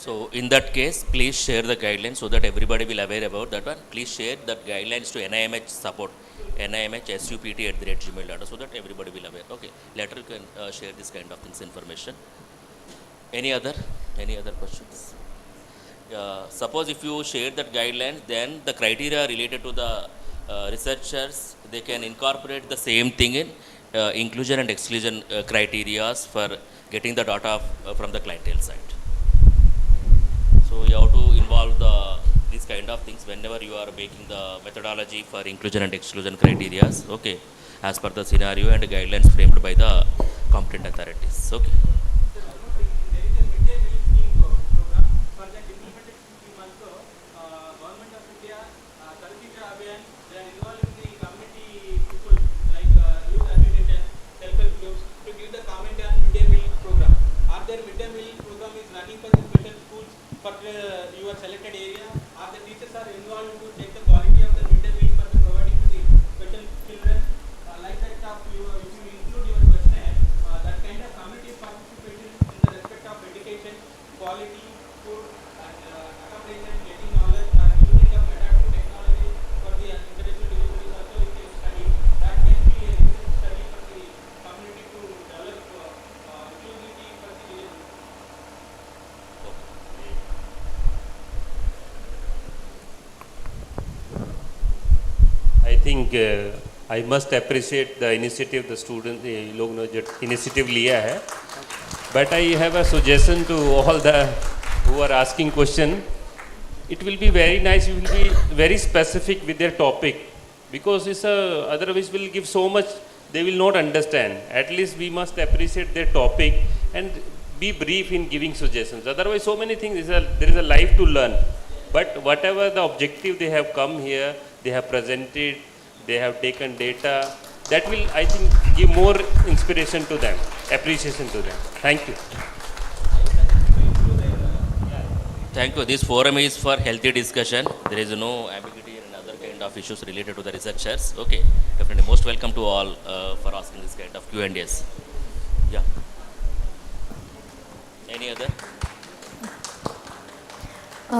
So in that case, please share the guidelines so that everybody will aware about that one. Please share that guidelines to NIMH support, nimhsupt@gmail.com, so that everybody will aware. Okay, later you can share this kind of things information. Any other questions? Suppose if you share that guidelines, then the criteria related to the researchers, they can incorporate the same thing in inclusion and exclusion criteria for getting the data from the clientele side. So you have to involve these kind of things whenever you are making the methodology for inclusion and exclusion criteria, okay, as per the scenario and guidelines framed by the competent authorities. Okay. Your selected area, or the teachers are involved to check the quality of the midday meal for the providing to the special children, like that if you include your questionnaire, that kind of community participation in the respect of education, quality, food, and accommodation, getting knowledge, and using of adaptive technology for the intellectual disabilities also is a study. That can be a research study for the community to develop inclusivity for the village. I think I must appreciate the initiative the student लोग ने जो initiative लिया है. But I have a suggestion to all the who are asking question. It will be very nice. You will be very specific with their topic, because it's otherwise will give so much they will not understand. At least we must appreciate their topic and be brief in giving suggestions. Otherwise, so many things. There is a life to learn. But whatever the objective they have come here, they have presented, they have taken data, that will, I think, give more inspiration to them, appreciation to them. Thank you. Thank you. This forum is for healthy discussion. There is no ambiguity and other kind of issues related to the researchers. Okay, definitely. Most welcome to all for asking this kind of Q&As. Yeah. Any other?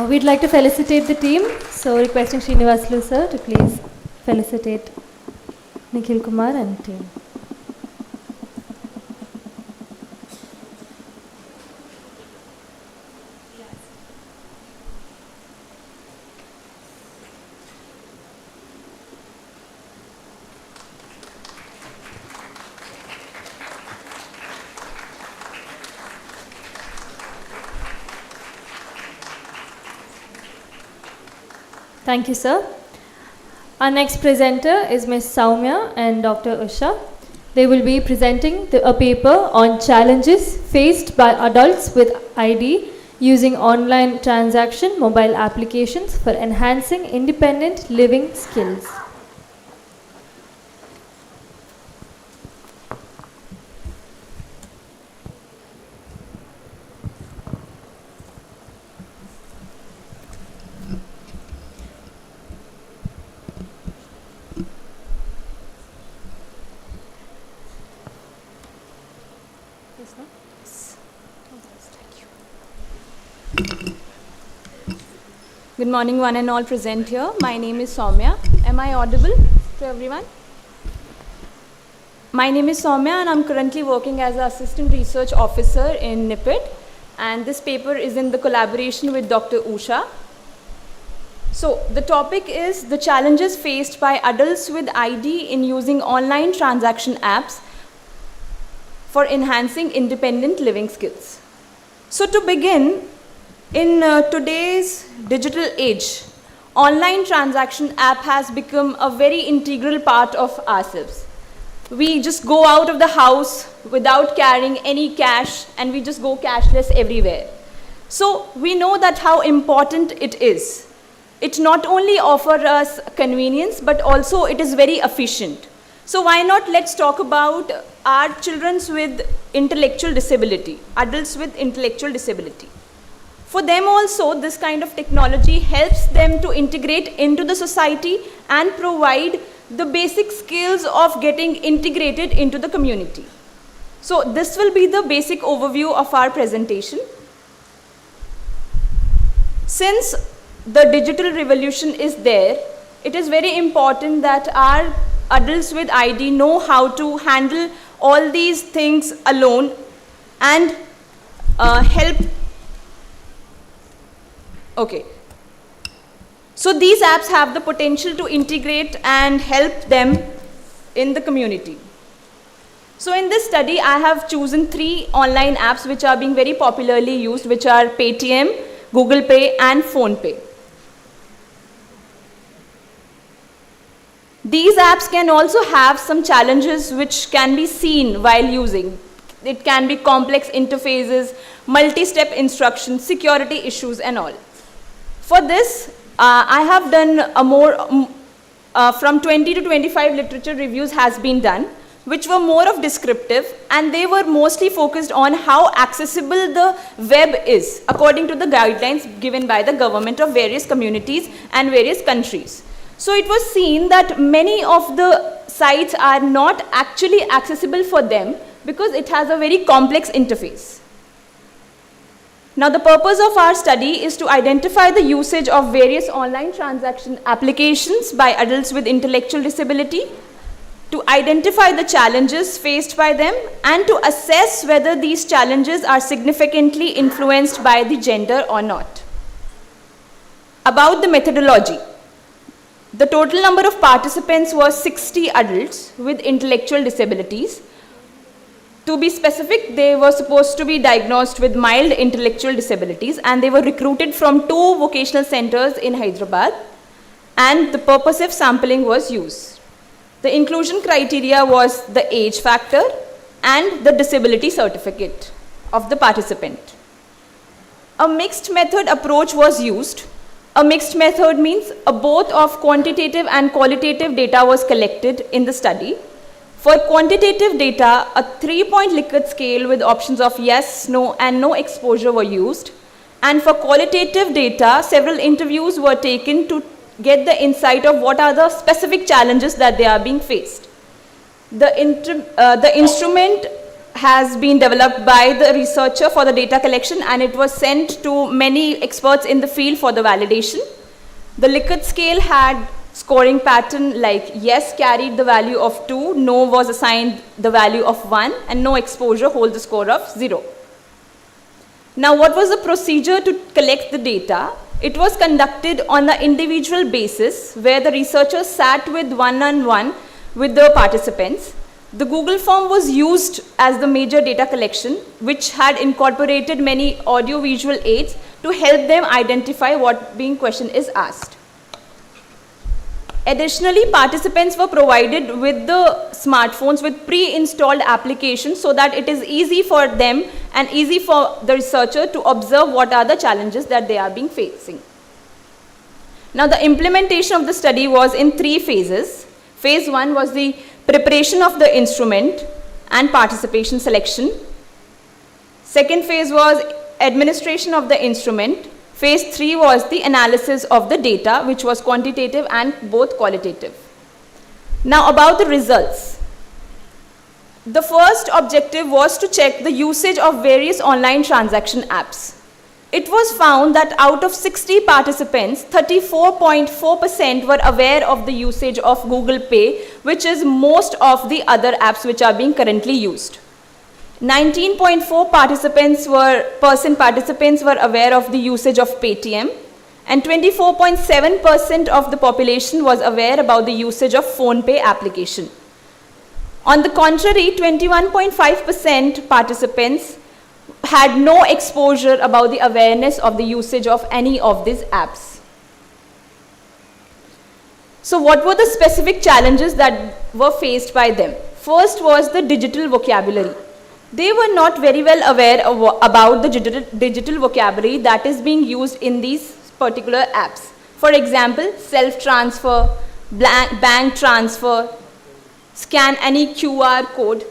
We'd like to felicitate the team, so requesting Srinivaslu sir to please felicitate Nikhil Kumar and team. Thank you, sir. Our next presenter is Ms. Soumya and Dr. Usha. They will be presenting a paper on challenges faced by adults with ID using online transaction mobile applications for enhancing independent living skills. Good morning, one and all present here. My name is Soumya. Am I audible to everyone? My name is Soumya and I'm currently working as an Assistant Research Officer in NIPIT, and this paper is in the collaboration with Dr. Usha. So the topic is the challenges faced by adults with ID in using online transaction apps for enhancing independent living skills. So to begin, in today's digital age, online transaction app has become a very integral part of ourselves. We just go out of the house without carrying any cash, and we just go cashless everywhere. So we know that how important it is. It not only offers us convenience, but also it is very efficient. So why not let's talk about our children with intellectual disability, adults with intellectual disability. For them also, this kind of technology helps them to integrate into the society and provide the basic skills of getting integrated into the community. So this will be the basic overview of our presentation. Since the digital revolution is there, it is very important that our adults with ID know how to handle all these things alone and help. Okay. So these apps have the potential to integrate and help them in the community. So in this study, I have chosen 3 online apps which are being very popularly used, which are Paytm, Google Pay and PhonePe. These apps can also have some challenges which can be seen while using. It can be complex interfaces, multi-step instructions, security issues and all. For this, I have done a more, from 20 to 25 literature reviews has been done, which were more of descriptive, and they were mostly focused on how accessible the web is according to the guidelines given by the government of various communities and various countries. So it was seen that many of the sites are not actually accessible for them because it has a very complex interface. Now the purpose of our study is to identify the usage of various online transaction applications by adults with intellectual disability, to identify the challenges faced by them, and to assess whether these challenges are significantly influenced by the gender or not. About the methodology. The total number of participants was 60 adults with intellectual disabilities. To be specific, they were supposed to be diagnosed with mild intellectual disabilities, and they were recruited from 2 vocational centers in Hyderabad, and the purposive sampling was used. The inclusion criteria was the age factor and the disability certificate of the participant. A mixed method approach was used. A mixed method means a both of quantitative and qualitative data was collected in the study. For quantitative data, a 3-point Likert scale with options of yes, no, and no exposure were used. And for qualitative data, several interviews were taken to get the insight of what are the specific challenges that they are being faced. The instrument has been developed by the researcher for the data collection, and it was sent to many experts in the field for the validation. The Likert scale had scoring pattern like yes carried the value of 2, no was assigned the value of 1, and no exposure holds the score of 0. Now what was the procedure to collect the data? It was conducted on the individual basis where the researchers sat with one-on-one with the participants. The Google form was used as the major data collection, which had incorporated many audio-visual aids to help them identify what being question is asked. Additionally, participants were provided with the smartphones with pre-installed applications so that it is easy for them and easy for the researcher to observe what are the challenges that they are being facing. Now, the implementation of the study was in 3 phases. Phase 1 was the preparation of the instrument and participation selection. Second phase was administration of the instrument. Phase 3 was the analysis of the data, which was quantitative and both qualitative. Now about the results. The first objective was to check the usage of various online transaction apps. It was found that out of 60 participants, 34.4% were aware of the usage of Google Pay, which is most of the other apps which are being currently used. 19.4% participants were aware of the usage of Paytm, and 24.7% of the population was aware about the usage of PhonePe application. On the contrary, 21.5% participants had no exposure about the awareness of the usage of any of these apps. So what were the specific challenges that were faced by them? First was the digital vocabulary. They were not very well aware about the digital vocabulary that is being used in these particular apps. For example, self-transfer, bank transfer, scan any QR code.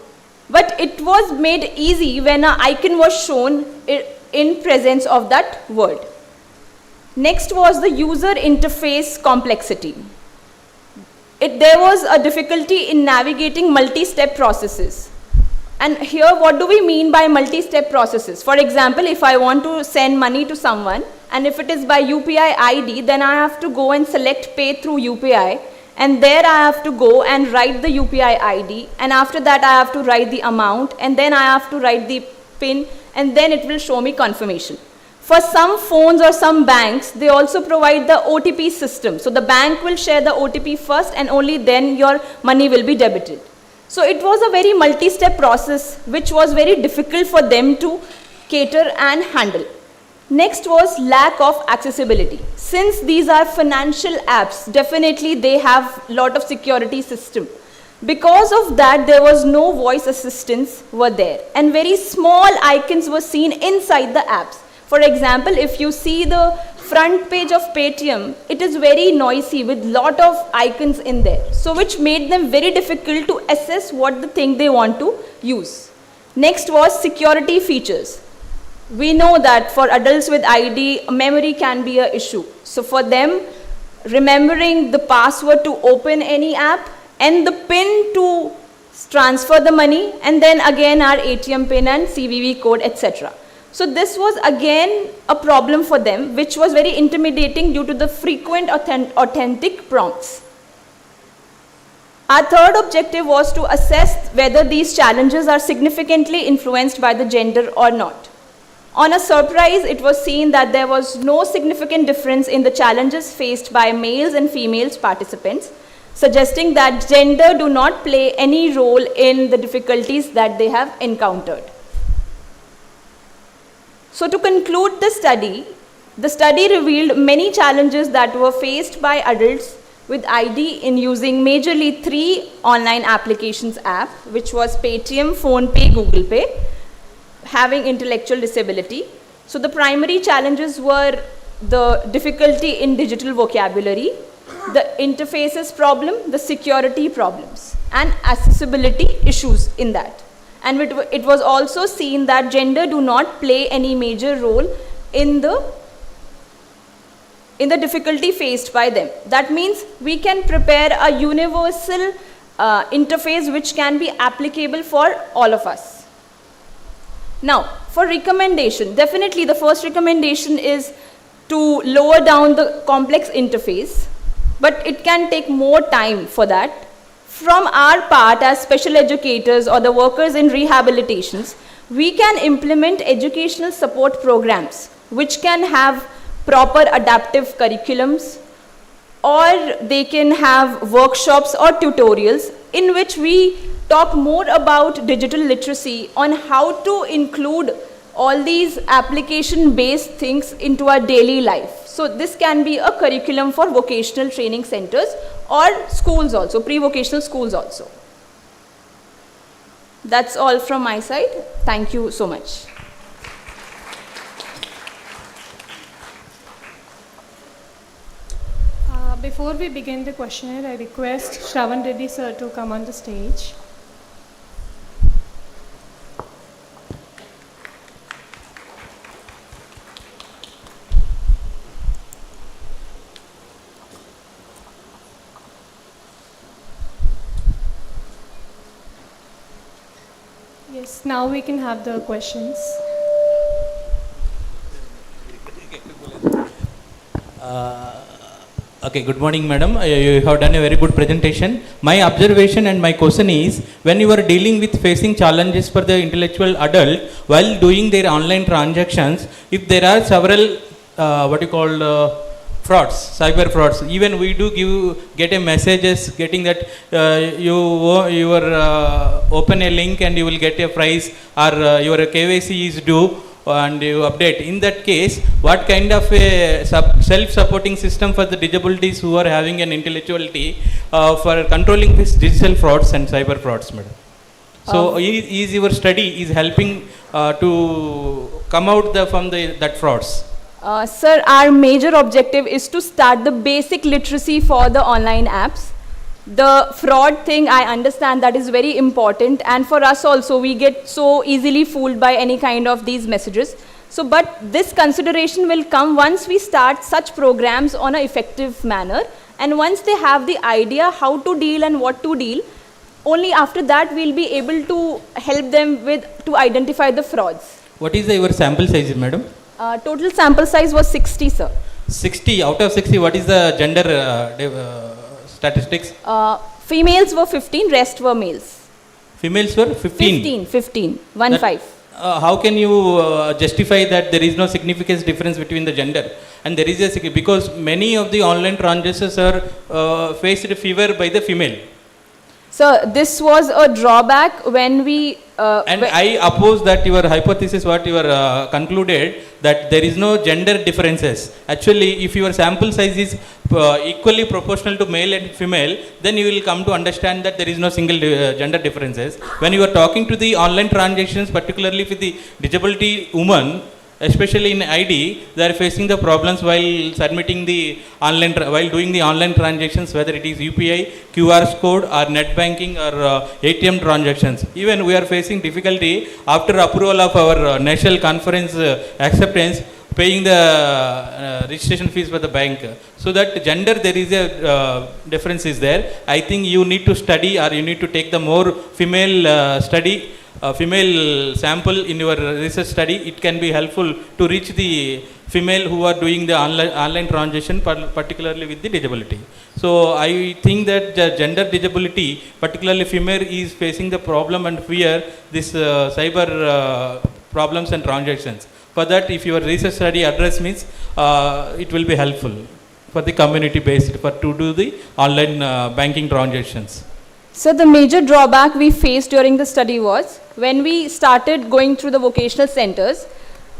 But it was made easy when an icon was shown in presence of that word. Next was the user interface complexity. There was a difficulty in navigating multi-step processes. And here what do we mean by multi-step processes? For example, if I want to send money to someone and if it is by UPI ID, then I have to go and select pay through UPI, and there I have to go and write the UPI ID, and after that I have to write the amount, and then I have to write the PIN, and then it will show me confirmation. For some phones or some banks, they also provide the OTP system. So the bank will share the OTP first, and only then your money will be debited. So it was a very multi-step process which was very difficult for them to cater and handle. Next was lack of accessibility. Since these are financial apps, definitely they have lot of security system. Because of that, there was no voice assistance were there, and very small icons were seen inside the apps. For example, if you see the front page of Paytm, it is very noisy with lot of icons in there. So which made them very difficult to assess what the thing they want to use. Next was security features. We know that for adults with ID, memory can be an issue. So for them, remembering the password to open any app and the PIN to transfer the money, and then again our ATM PIN and CVV code, etc. So this was again a problem for them, which was very intimidating due to the frequent authentic prompts. Our third objective was to assess whether these challenges are significantly influenced by the gender or not. On a surprise, it was seen that there was no significant difference in the challenges faced by males and females participants, suggesting that gender do not play any role in the difficulties that they have encountered. So to conclude the study revealed many challenges that were faced by adults with ID in using majorly 3 online applications app, which was Paytm, PhonePe, Google Pay, having intellectual disability. So the primary challenges were the difficulty in digital vocabulary, the interfaces problem, the security problems, and accessibility issues in that. And it was also seen that gender do not play any major role in the difficulty faced by them. That means we can prepare a universal interface which can be applicable for all of us. Now, for recommendation, definitely the first recommendation is to lower down the complex interface, but it can take more time for that. From our part as special educators or the workers in rehabilitations, we can implement educational support programs which can have proper adaptive curriculums, or they can have workshops or tutorials in which we talk more about digital literacy, on how to include all these application-based things into our daily life. So this can be a curriculum for vocational training centers or schools also, pre-vocational schools also. That's all from my side. Thank you so much. Before we begin the questionnaire, I request Shravan Reddy sir to come on the stage. Yes, now we can have the questions. Okay, good morning, madam. You have done a very good presentation. My observation and my question is, when you are dealing with facing challenges for the intellectual adult while doing their online transactions, if there are several frauds, cyber frauds, even we do get a messages getting that you open a link and you will get a prize, or your KYC is due and you update. In that case, what kind of a self-supporting system for the disabilities who are having an intellectuality for controlling this digital frauds and cyber frauds, madam? So is your study is helping to come out from that frauds? Sir, our major objective is to start the basic literacy for the online apps. The fraud thing, I understand that is very important, and for us also, we get so easily fooled by any kind of these messages. So, but this consideration will come once we start such programs on an effective manner, and once they have the idea how to deal and what to deal, only after that we'll be able to help them to identify the frauds. What is your sample size, madam? Total sample size was 60, sir. 60 out of 60, what is the gender statistics? Females were 15, rest were males. Females were 15. 15, 1 5. How can you justify that there is no significant difference between the gender? And there is a because many of the online transactions are faced fever by the female. So this was a drawback when we. And I oppose that your hypothesis, what you are concluded, that there is no gender differences. Actually, if your sample size is equally proportional to male and female, then you will come to understand that there is no single gender differences. When you are talking to the online transactions, particularly with the disability woman, especially in ID, they are facing the problems while submitting the online, while doing the online transactions, whether it is UPI, QR code or net banking or ATM transactions. Even we are facing difficulty after approval of our national conference acceptance, paying the registration fees for the bank. So that gender, there is a difference is there. I think you need to study, or you need to take the more female study, female sample in your research study. It can be helpful to reach the female who are doing the online transaction, particularly with the disability. So I think that the gender disability, particularly female, is facing the problem and fear this cyber problems and transactions. For that, if your research study address means, it will be helpful for the community based to do the online banking transactions. So the major drawback we faced during the study was when we started going through the vocational centers,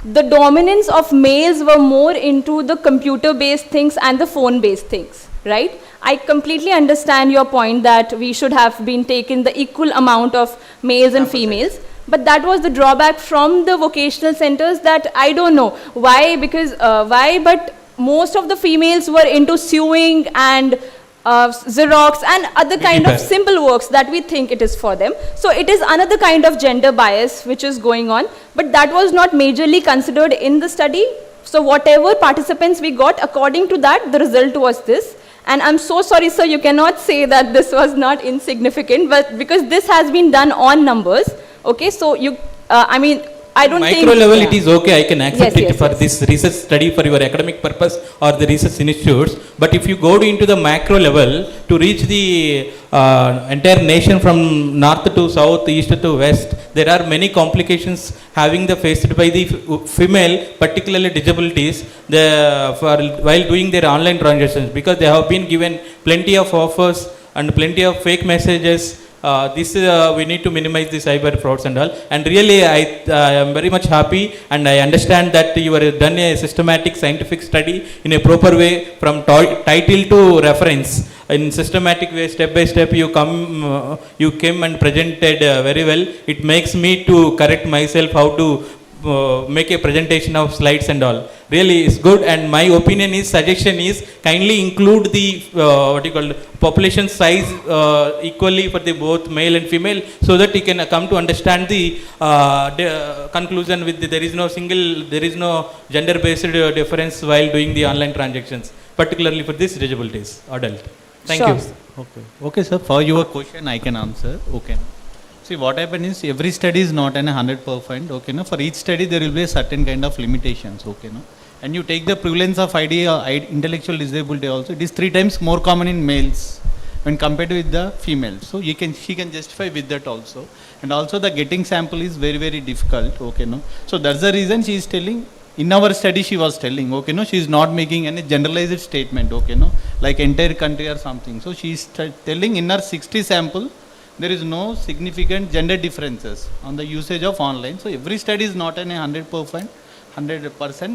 the dominance of males were more into the computer-based things and the phone-based things, right? I completely understand your point that we should have been taken the equal amount of males and females, but that was the drawback from the vocational centers that I don't know why, because but most of the females were into sewing and Xerox and other kind of simple works that we think it is for them. So it is another kind of gender bias which is going on, but that was not majorly considered in the study. So whatever participants we got, according to that, the result was this. And I'm so sorry, sir, you cannot say that this was not insignificant, but because this has been done on numbers, okay, so you, I mean, I don't think... Micro level it is okay, I can accept it for this research study for your academic purpose or the research institutes, but if you go into the macro level to reach the entire nation from north to south, east to west, there are many complications having the faced by the female, particularly disabilities, while doing their online transactions, because they have been given plenty of offers and plenty of fake messages. We need to minimize the cyber frauds and all. And really, I am very much happy, and I understand that you have done a systematic scientific study in a proper way, from title to reference. In systematic way, step by step, you came and presented very well. It makes me to correct myself how to make a presentation of slides and all. Really is good, and my opinion is, suggestion is, kindly include the population size equally for the both male and female, so that you can come to understand the conclusion with there is no gender based difference while doing the online transactions, particularly for this disabilities adult. Thank you. Okay, sir, for your question I can answer. Okay. See, what happens is, every study is not 100%, okay, no? For each study there will be a certain kind of limitations, okay, no? And you take the prevalence of intellectual disability also, it is 3 times more common in males when compared with the females. So she can justify with that also. And also the getting sample is very, very difficult, okay, no? So that's the reason she is telling, in our study she was telling, okay, no, she is not making any generalized statement, okay, no, like entire country or something. So she is telling in her 60 sample, there is no significant gender differences on the usage of online. So every study is not 100%.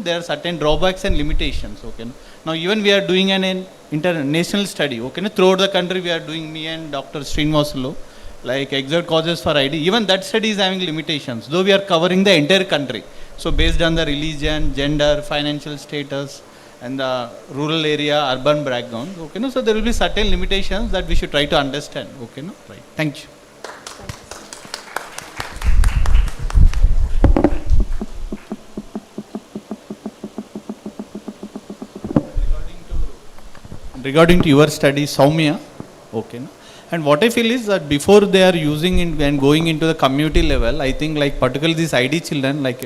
There are certain drawbacks and limitations. Okay. Now even we are doing an international study. Okay. Throughout the country we are doing, me and Dr. Srinivasulu, like exact causes for ID. Even that study is having limitations, though we are covering the entire country. So based on the religion, gender, financial status, and the rural area, urban background, okay, no? So there will be certain limitations that we should try to understand, okay, no? Right. Thank you. Regarding to your study, Soumya, okay, no? And what I feel is that before they are using it and going into the community level, I think like particularly these ID children, like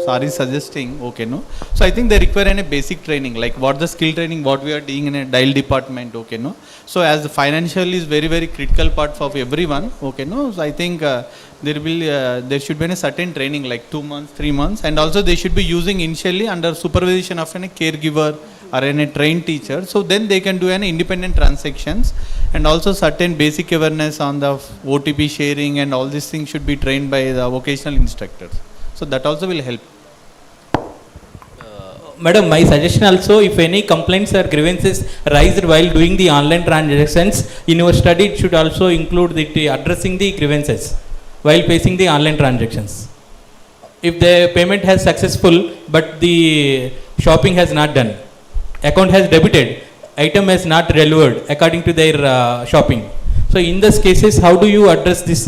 sir is suggesting, okay, no. So I think they require a basic training, like what the skill training, what we are doing in a dial department, okay, no. So as the financial is very, very critical part for everyone, okay, no. So I think there should be a certain training, like 2 months, 3 months, and also they should be using initially under supervision of a caregiver or a trained teacher. So then they can do an independent transactions, and also certain basic awareness on the OTP sharing and all these things should be trained by the vocational instructors. So that also will help. Madam, my suggestion also, if any complaints or grievances raised while doing the online transactions, in your study it should also include the addressing the grievances while facing the online transactions. If the payment has successful but the shopping has not done, account has debited, item has not delivered according to their shopping. So in these cases, how do you address this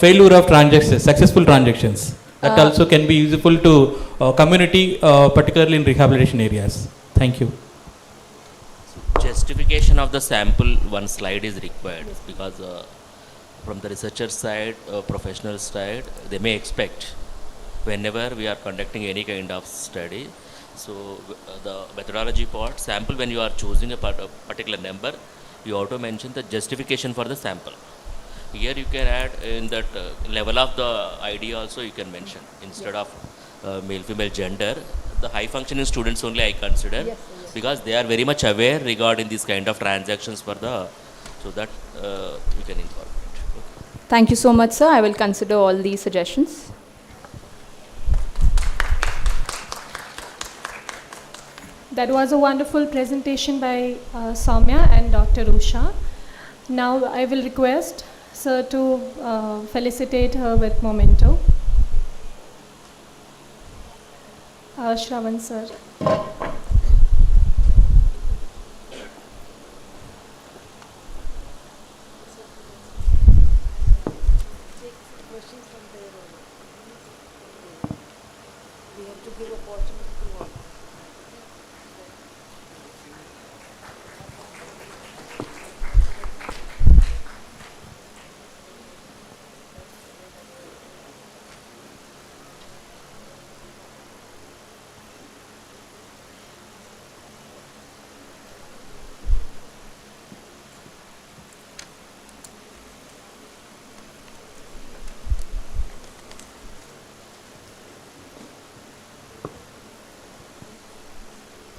failure of transactions, successful transactions? That also can be useful to community, particularly in rehabilitation areas. Thank you. Justification of the sample, one slide is required because from the researcher side, professional side, they may expect whenever we are conducting any kind of study. So the methodology part, sample, when you are choosing a particular number, you have to mention the justification for the sample. Here you can add in that level of the ID also you can mention instead of male, female, gender. The high functioning students only I consider because they are very much aware regarding these kind of transactions for the, so that we can incorporate. Okay. Thank you so much, sir. I will consider all these suggestions. That was a wonderful presentation by Soumya and Dr. Usha. Now I will request sir to felicitate her with memento. Shravan sir.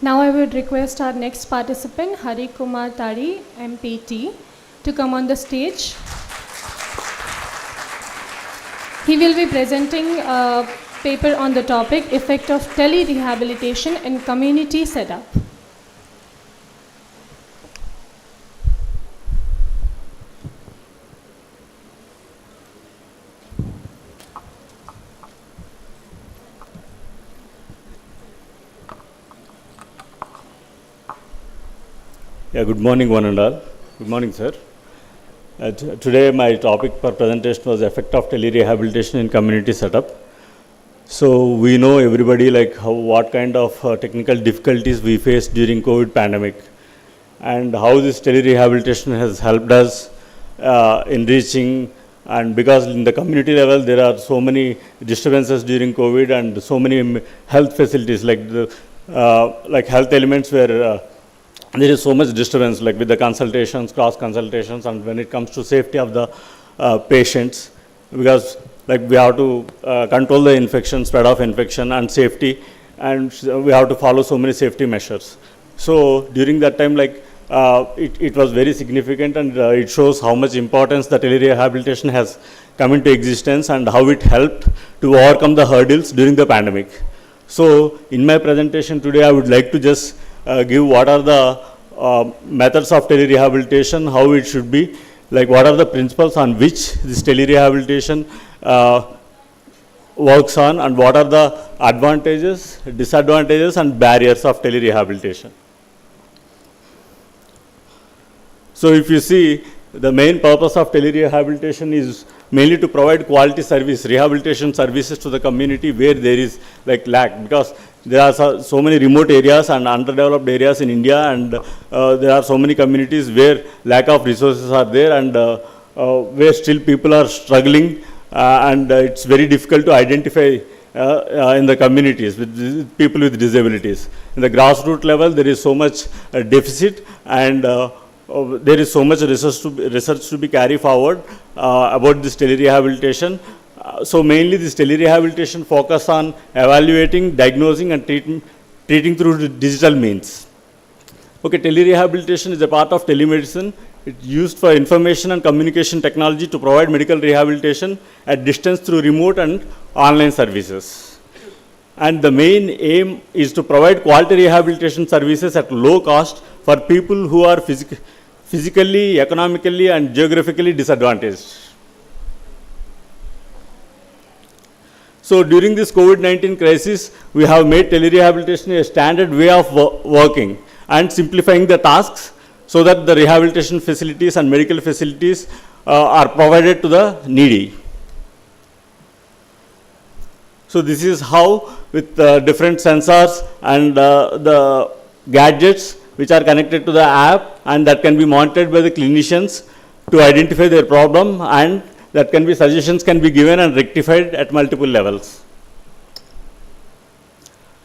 Now I would request our next participant, Hari Kumar Tari, MPT, to come on the stage. He will be presenting a paper on the topic, Effect of Tele-Rehabilitation in Community Setup. Yeah, good morning one and all. Good morning, sir. Today my topic for presentation was effect of tele-rehabilitation in community setup. So we know everybody like what kind of technical difficulties we faced during COVID pandemic and how this tele-rehabilitation has helped us in reaching, and because in the community level there are so many disturbances during COVID and so many health facilities like the like health elements where there is so much disturbance like with the consultations, cross consultations, and when it comes to safety of the patients, because like we have to control the infection, spread of infection and safety, and we have to follow so many safety measures. So during that time like it was very significant, and it shows how much importance the tele-rehabilitation has come into existence and how it helped to overcome the hurdles during the pandemic. So in my presentation today I would like to just give what are the methods of tele-rehabilitation, how it should be, like what are the principles on which this tele-rehabilitation works on, and what are the advantages, disadvantages and barriers of tele-rehabilitation. So if you see, the main purpose of tele-rehabilitation is mainly to provide quality service, rehabilitation services to the community where there is like lack, because there are so many remote areas and underdeveloped areas in India, and there are so many communities where lack of resources are there, and where still people are struggling, and it's very difficult to identify in the communities with people with disabilities. In the grassroots level, there is so much deficit, and there is so much research to be carried forward about this telerehabilitation. So mainly this telerehabilitation focus on evaluating, diagnosing and treating through the digital means. Okay, telerehabilitation is a part of telemedicine. It's used for information and communication technology to provide medical rehabilitation at distance through remote and online services. And the main aim is to provide quality rehabilitation services at low cost for people who are physically, economically and geographically disadvantaged. So during this COVID-19 crisis, we have made telerehabilitation a standard way of working and simplifying the tasks so that the rehabilitation facilities and medical facilities are provided to the needy. So this is how, with different sensors and the gadgets which are connected to the app, and that can be monitored by the clinicians to identify their problem, and that can be suggestions can be given and rectified at multiple levels.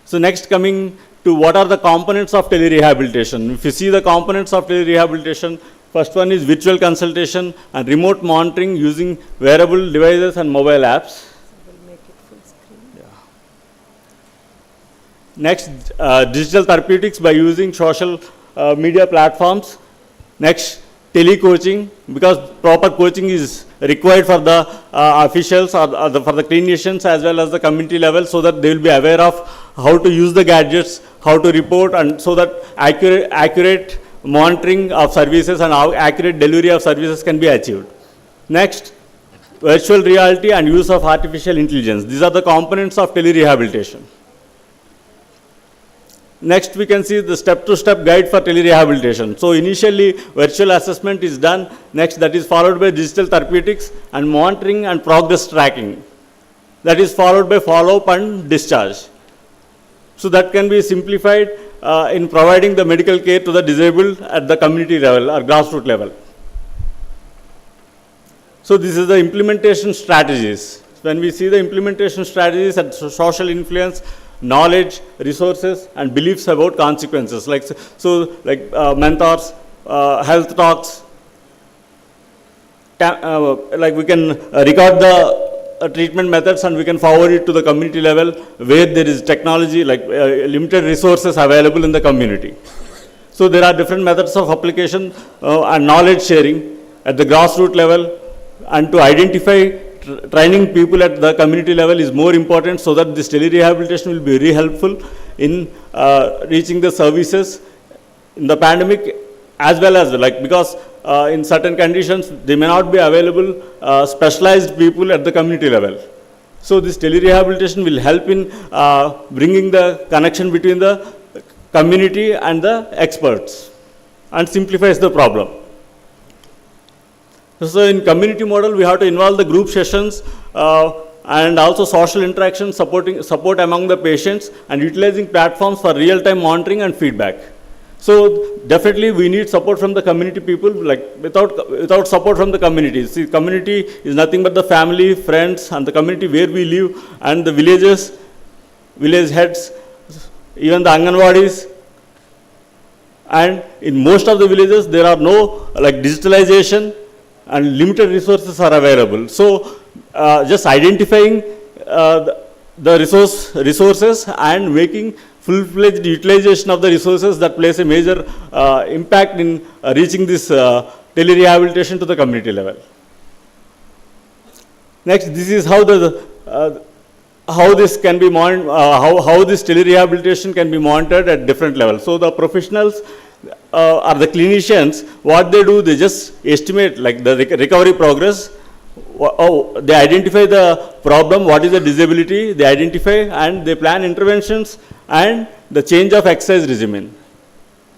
So next, coming to what are the components of telerehabilitation. If you see the components of telerehabilitation, first one is virtual consultation and remote monitoring using wearable devices and mobile apps. Next, digital therapeutics by using social media platforms. Next, telecoaching, because proper coaching is required for the officials or for the clinicians as well as the community level, so that they will be aware of how to use the gadgets, how to report, and so that accurate monitoring of services and accurate delivery of services can be achieved. Next, virtual reality and use of artificial intelligence. These are the components of telerehabilitation. Next, we can see the step-to-step guide for telerehabilitation. So initially, virtual assessment is done. Next, that is followed by digital therapeutics and monitoring and progress tracking. That is followed by follow-up and discharge. So that can be simplified in providing the medical care to the disabled at the community level or grassroots level. So this is the implementation strategies. When we see the implementation strategies at social influence, knowledge, resources, and beliefs about consequences, like mentors, health talks, like we can record the treatment methods and we can forward it to the community level where there is technology, like limited resources available in the community. So there are different methods of application and knowledge sharing at the grassroots level, and to identify training people at the community level is more important, so that this telerehabilitation will be very helpful in reaching the services in the pandemic, as well as because in certain conditions they may not be available specialized people at the community level. So this telerehabilitation will help in bringing the connection between the community and the experts and simplifies the problem. So in community model, we have to involve the group sessions and also social interaction, support among the patients, and utilizing platforms for real-time monitoring and feedback. So definitely we need support from the community people. Like without support from the community, see, community is nothing but the family, friends, and the community where we live, and the villages, village heads, even the Anganwadis. And in most of the villages, there are no digitalization, and limited resources are available. So just identifying the resources and making full-fledged utilization of the resources, that plays a major impact in reaching this telerehabilitation to the community level. Next, this is how how this can be how this telerehabilitation can be monitored at different levels. So the professionals or the clinicians, what they do, they just estimate the recovery progress. They identify the problem, what is the disability, they identify and they plan interventions and the change of exercise regimen.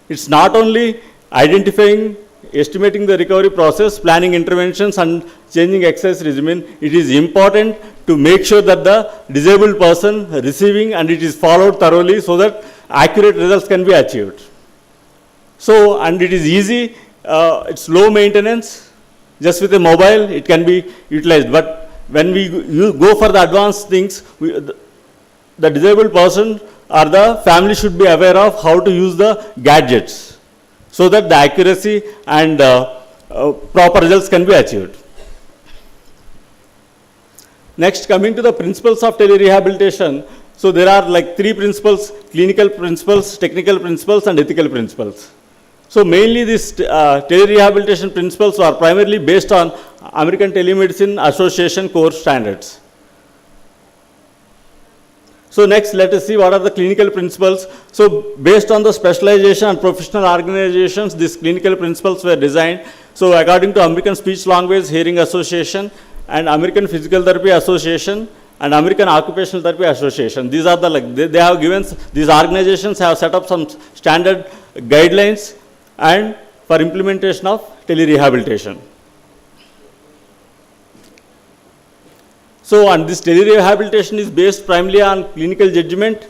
It's not only identifying, estimating the recovery process, planning interventions and changing exercise regimen. It is important to make sure that the disabled person receiving and it is followed thoroughly, so that accurate results can be achieved. So, and it is easy, it's low maintenance, just with a mobile it can be utilized. But when we go for the advanced things, the disabled person or the family should be aware of how to use the gadgets so that the accuracy and proper results can be achieved. Next, coming to the principles of telerehabilitation. So there are like 3 principles: clinical principles, technical principles, and ethical principles. So mainly these telerehabilitation principles are primarily based on American Telemedicine Association core standards. So next, let us see what are the clinical principles. So based on the specialization and professional organizations, these clinical principles were designed. So according to American Speech Language Hearing Association and American Physical Therapy Association and American Occupational Therapy Association, these are the they have given, these organizations have set up some standard guidelines and for implementation of telerehabilitation. So, and this telerehabilitation is based primarily on clinical judgment,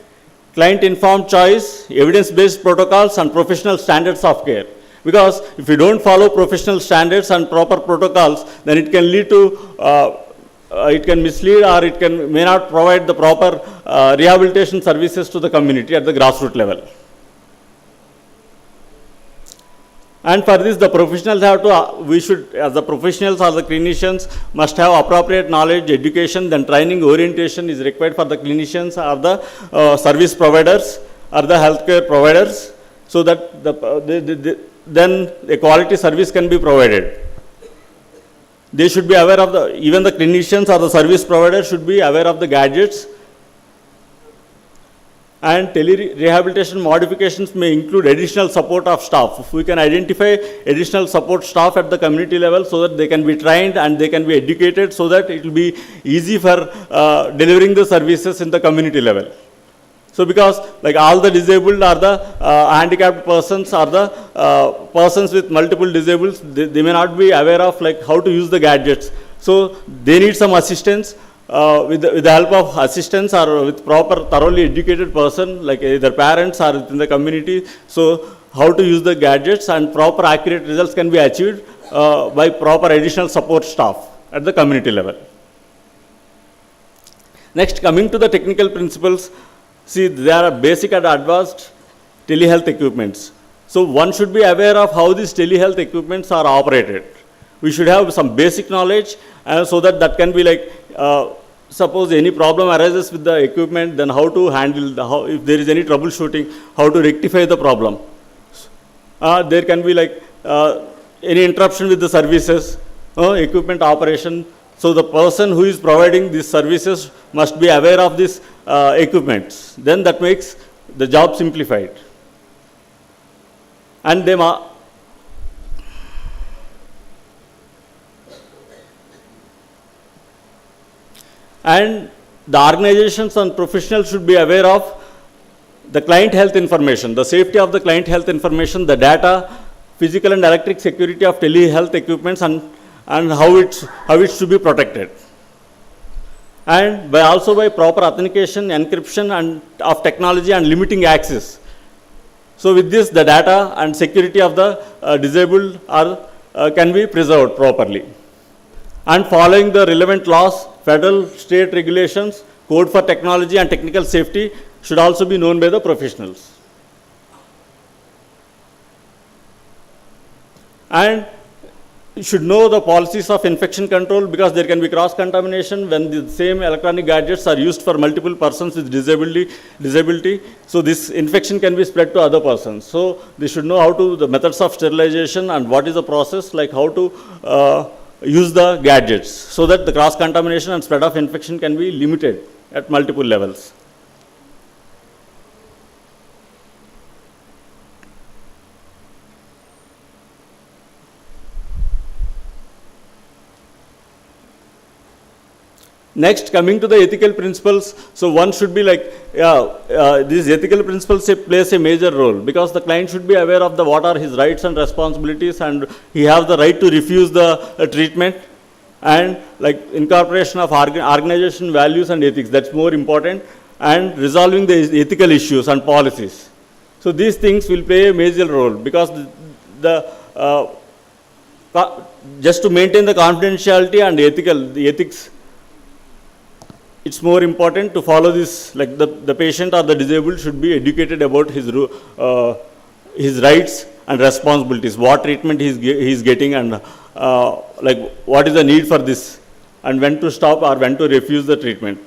client-informed choice, evidence-based protocols, and professional standards of care. Because if you don't follow professional standards and proper protocols, then it can lead to, it can mislead, or it may not provide the proper rehabilitation services to the community at the grassroots level. And for this, the professionals have to, we should, as the professionals or the clinicians, must have appropriate knowledge, education, then training, orientation is required for the clinicians or the service providers or the healthcare providers, so that then a quality service can be provided. They should be aware of the, even the clinicians or the service providers should be aware of the gadgets. And telerehabilitation modifications may include additional support of staff. If we can identify additional support staff at the community level so that they can be trained and they can be educated, so that it will be easy for delivering the services in the community level. So because like all the disabled or the handicapped persons or the persons with multiple disables, they may not be aware of like how to use the gadgets. So they need some assistance. With the help of assistants or with proper thoroughly educated person, like either parents or within the community, so how to use the gadgets and proper accurate results can be achieved by proper additional support staff at the community level. Next, coming to the technical principles, see there are basic and advanced telehealth equipments. So one should be aware of how these telehealth equipments are operated. We should have some basic knowledge so that can be like, suppose any problem arises with the equipment, then how to handle, if there is any troubleshooting, how to rectify the problem. There can be like any interruption with the services, equipment operation. So the person who is providing these services must be aware of these equipments. Then that makes the job simplified. And they and the organizations and professionals should be aware of the client health information, the safety of the client health information, the data, physical and electric security of telehealth equipments, and how it should be protected. And also by proper authentication, encryption and of technology and limiting access. So with this, the data and security of the disabled can be preserved properly. And following the relevant laws, federal, state regulations, code for technology and technical safety should also be known by the professionals. And you should know the policies of infection control, because there can be cross-contamination when the same electronic gadgets are used for multiple persons with disability. So this infection can be spread to other persons. So they should know how to, the methods of sterilization and what is the process, like how to use the gadgets, so that the cross-contamination and spread of infection can be limited at multiple levels. Next, coming to the ethical principles, so one should be like, these ethical principles plays a major role, because the client should be aware of what are his rights and responsibilities, and he has the right to refuse the treatment, and like incorporation of organization values and ethics, that's more important, and resolving the ethical issues and policies. So these things will play a major role, because just to maintain the confidentiality and the ethics. it's more important to follow this, like the patient or the disabled should be educated about his rights and responsibilities, what treatment he's getting, and like what is the need for this, and when to stop or when to refuse the treatment.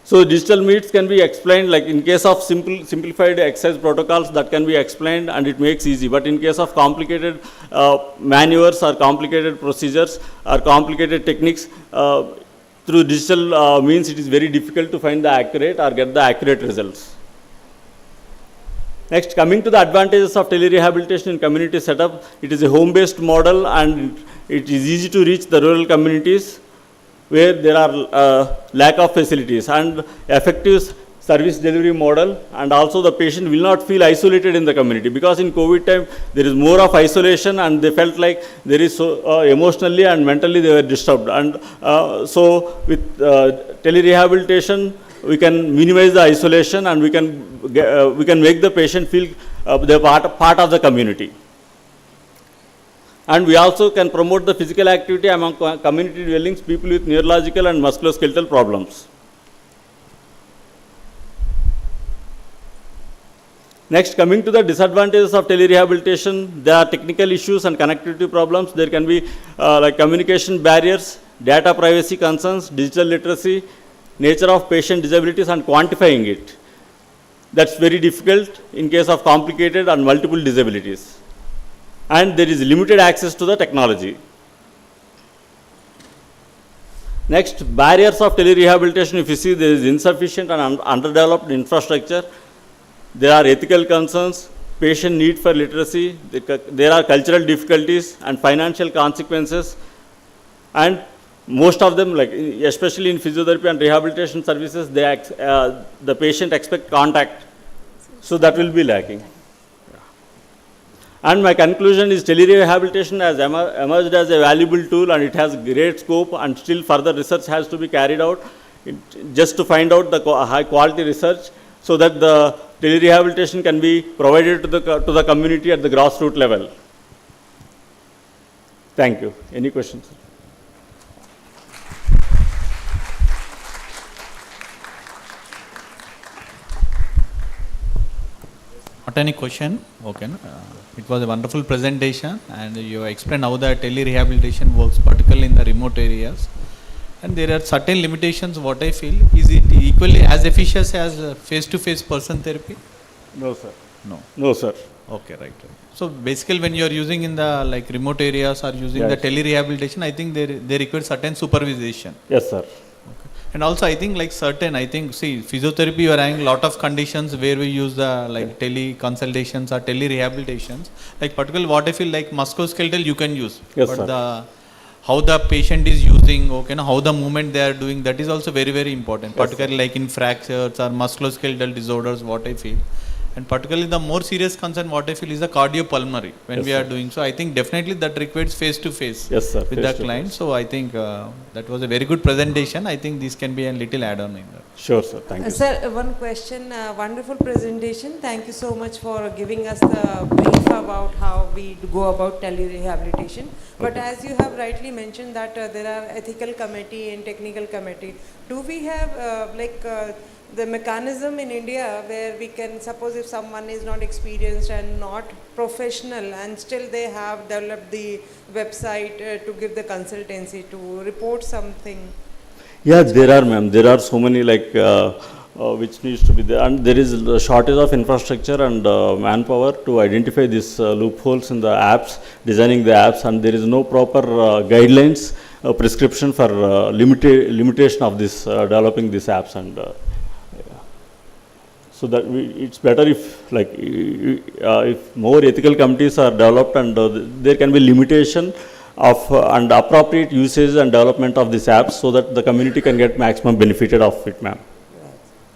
So digital meets can be explained, like in case of simplified exercise protocols, that can be explained and it makes easy. But in case of complicated maneuvers or complicated procedures or complicated techniques, through digital means it is very difficult to find the accurate or get the accurate results. Next, coming to the advantages of telerehabilitation in community setup, it is a home-based model and it is easy to reach the rural communities where there are lack of facilities, and effective service delivery model, and also the patient will not feel isolated in the community, because in COVID time there is more of isolation and they felt like there is so emotionally and mentally they were disturbed, and so with telerehabilitation we can minimize the isolation and we can make the patient feel they are part of the community. And we also can promote the physical activity among community dwellings, people with neurological and musculoskeletal problems. Next, coming to the disadvantages of telerehabilitation, there are technical issues and connectivity problems. There can be like communication barriers, data privacy concerns, digital literacy, nature of patient disabilities, and quantifying it. That's very difficult in case of complicated and multiple disabilities. And there is limited access to the technology. Next, barriers of telerehabilitation, if you see, there is insufficient and underdeveloped infrastructure. There are ethical concerns, patient need for literacy, there are cultural difficulties and financial consequences, and most of them, like especially in physiotherapy and rehabilitation services, the patient expect contact, so that will be lacking. And my conclusion is telerehabilitation has emerged as a valuable tool and it has great scope, and still further research has to be carried out just to find out the high quality research, so that the telerehabilitation can be provided to the community at the grassroots level. Thank you. Any questions? Not any question. Okay. It was a wonderful presentation and you explained how the telerehabilitation works, particularly in the remote areas. And there are certain limitations, what I feel. Is it equally as efficient as face-to-face person therapy? No, sir. No. No, sir. Okay, right. So basically when you are using in the like remote areas or using the telerehabilitation, I think they require certain supervision. Yes, sir. Okay. And also I think like certain, I think, see, physiotherapy you are having a lot of conditions where we use the like tele-consultations or tele-rehabilitations. Like particularly what I feel like musculoskeletal you can use. Yes, but sir. How the patient is using, okay, how the movement they are doing, that is also very, very important. Yes, particularly like in fractures or musculoskeletal disorders, what I feel. And particularly the more serious concern, what I feel is the cardiopulmonary when we are doing. So I think definitely that requires face-to-face with the client. So I think that was a very good presentation. I think this can be a little add-on in that. Sure, sir. Thank you. Sir, one question. Wonderful presentation. Thank you so much for giving us the brief about how we go about telerehabilitation. But as you have rightly mentioned that there are ethical committee and technical committee. Do we have the mechanism in India where we can, suppose if someone is not experienced and not professional and still they have developed the website to give the consultancy to report something? Yeah, there are, ma'am. There are so many which needs to be there, and there is a shortage of infrastructure and manpower to identify these loopholes in the apps, designing the apps, and there is no proper guidelines, prescription for limitation of this developing these apps, and so that it's better if more ethical committees are developed, and there can be limitation of and appropriate usage and development of these apps, so that the community can get maximum benefited of it, ma'am.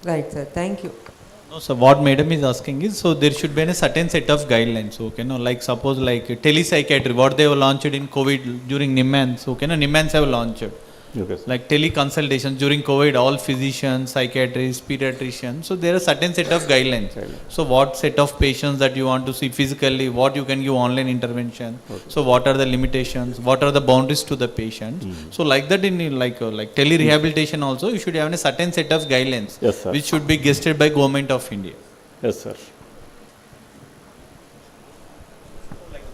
Right, sir. Thank you. No, so what madam is asking is, so there should be a certain set of guidelines, okay, no, like suppose like telepsychiatry, what they have launched in COVID during NIMHANS, okay, no, NIMHANS have launched. Okay, sir. Like teleconsultations during COVID, all physicians, psychiatrists, pediatricians. So there are certain set of guidelines. So what set of patients that you want to see physically, what you can give online intervention. So what are the limitations? What are the boundaries to the patient? So like that in like tele-rehabilitation also, you should have a certain set of guidelines. Yes, sir. Which should be guested by Government of India. Yes, sir.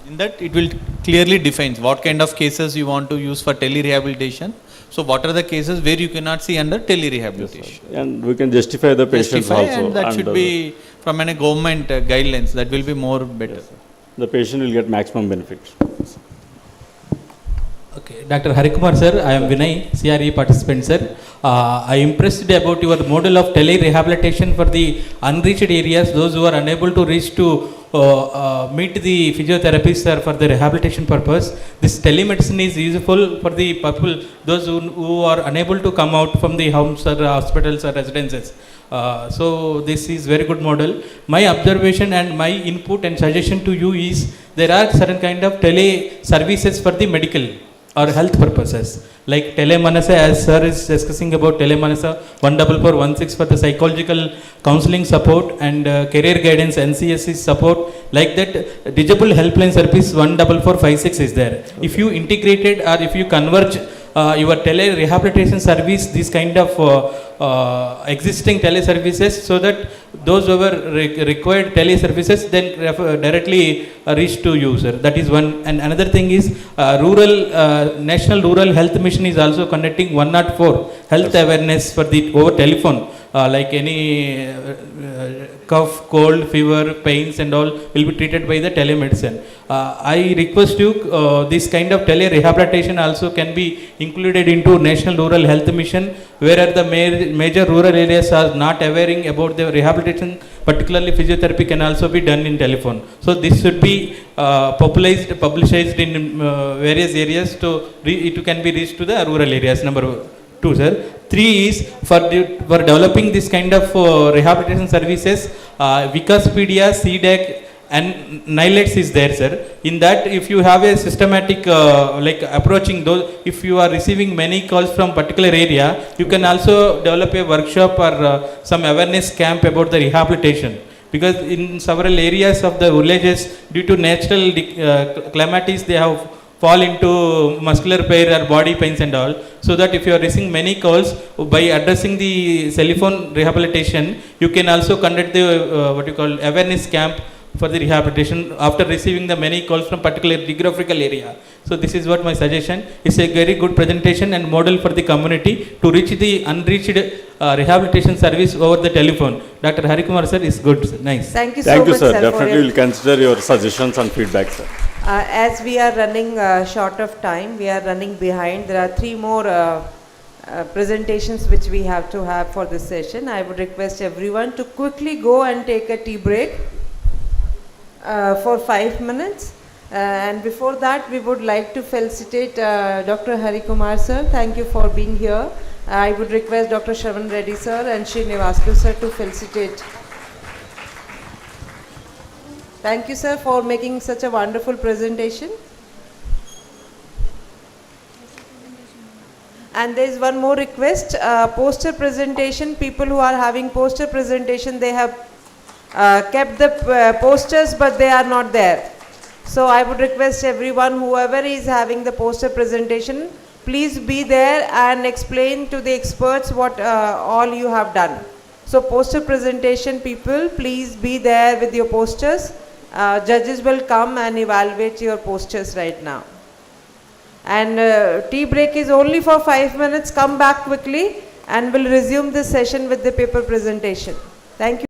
In that it will clearly defines what kind of cases you want to use for tele-rehabilitation. So what are the cases where you cannot see under tele-rehabilitation? Yes, and we can justify the patients Justify, also. and that should be from a government guidelines. That will be more better. Yes, the patient will get maximum benefit. Okay, Dr. Harikumar sir, I am Vinay, CRE participant sir. I am impressed about your model of tele-rehabilitation for the unreached areas, those who are unable to reach to meet the physiotherapists sir for the rehabilitation purpose. This telemedicine is useful for the people, those who are unable to come out from the homes or hospitals or residences. So this is very good model. My observation and my input and suggestion to you is there are certain kind of tele services for the medical or health purposes, like telemanasa, as sir is discussing about telemanasa 14416 for the psychological counseling support and career guidance NCSC support. Like that, digital helpline service 14456 is there. If you integrated or if you converge your tele rehabilitation service, this kind of existing tele services, so that those who were required tele services then directly reach to you, sir. That is one. And another thing is National Rural Health Mission is also conducting 104 health awareness for the over telephone. Like any cough, cold, fever, pains and all will be treated by the telemedicine. I request you, this kind of tele-rehabilitation also can be included into National Rural Health Mission, where the major rural areas are not aware about the rehabilitation, particularly physiotherapy can also be done in telephone. So this should be publicized in various areas, so it can be reached to the rural areas. Number 2, sir. 3 is for developing this kind of rehabilitation services, Wikispedia, CDAC and NILETS is there, sir. In that, if you have a systematic like approaching those, if you are receiving many calls from particular area, you can also develop a workshop or some awareness camp about the rehabilitation. Because in several areas of the villages, due to natural calamities, they have fall into muscular pain or body pains and all. So that if you are receiving many calls, by addressing the telephone rehabilitation, you can also conduct the what you call awareness camp for the rehabilitation after receiving the many calls from particular geographical area. So this is what my suggestion. It's a very good presentation and model for the community to reach the unreached rehabilitation service over the telephone. Dr. Harikumar sir is good, sir. Nice. Thank you so much, sir. sir. Definitely will consider your suggestions and feedback, sir. As we are running short of time, we are running behind. There are 3 more presentations which we have to have for this session. I would request everyone to quickly go and take a tea break for 5 minutes. And before that, we would like to felicitate Dr. Harikumar sir. Thank you for being here. I would request Dr. Shravan Reddy sir and Srinivaslu sir to felicitate. Thank you, sir, for making such a wonderful presentation. And there is one more request, poster presentation. People who are having poster presentation, they have kept the posters, but they are not there. So I would request everyone, whoever is having the poster presentation, please be there and explain to the experts what all you have done. So poster presentation people, please be there with your posters. Judges will come and evaluate your posters right now. And tea break is only for 5 minutes. Come back quickly and we'll resume this session with the paper presentation. Thank you.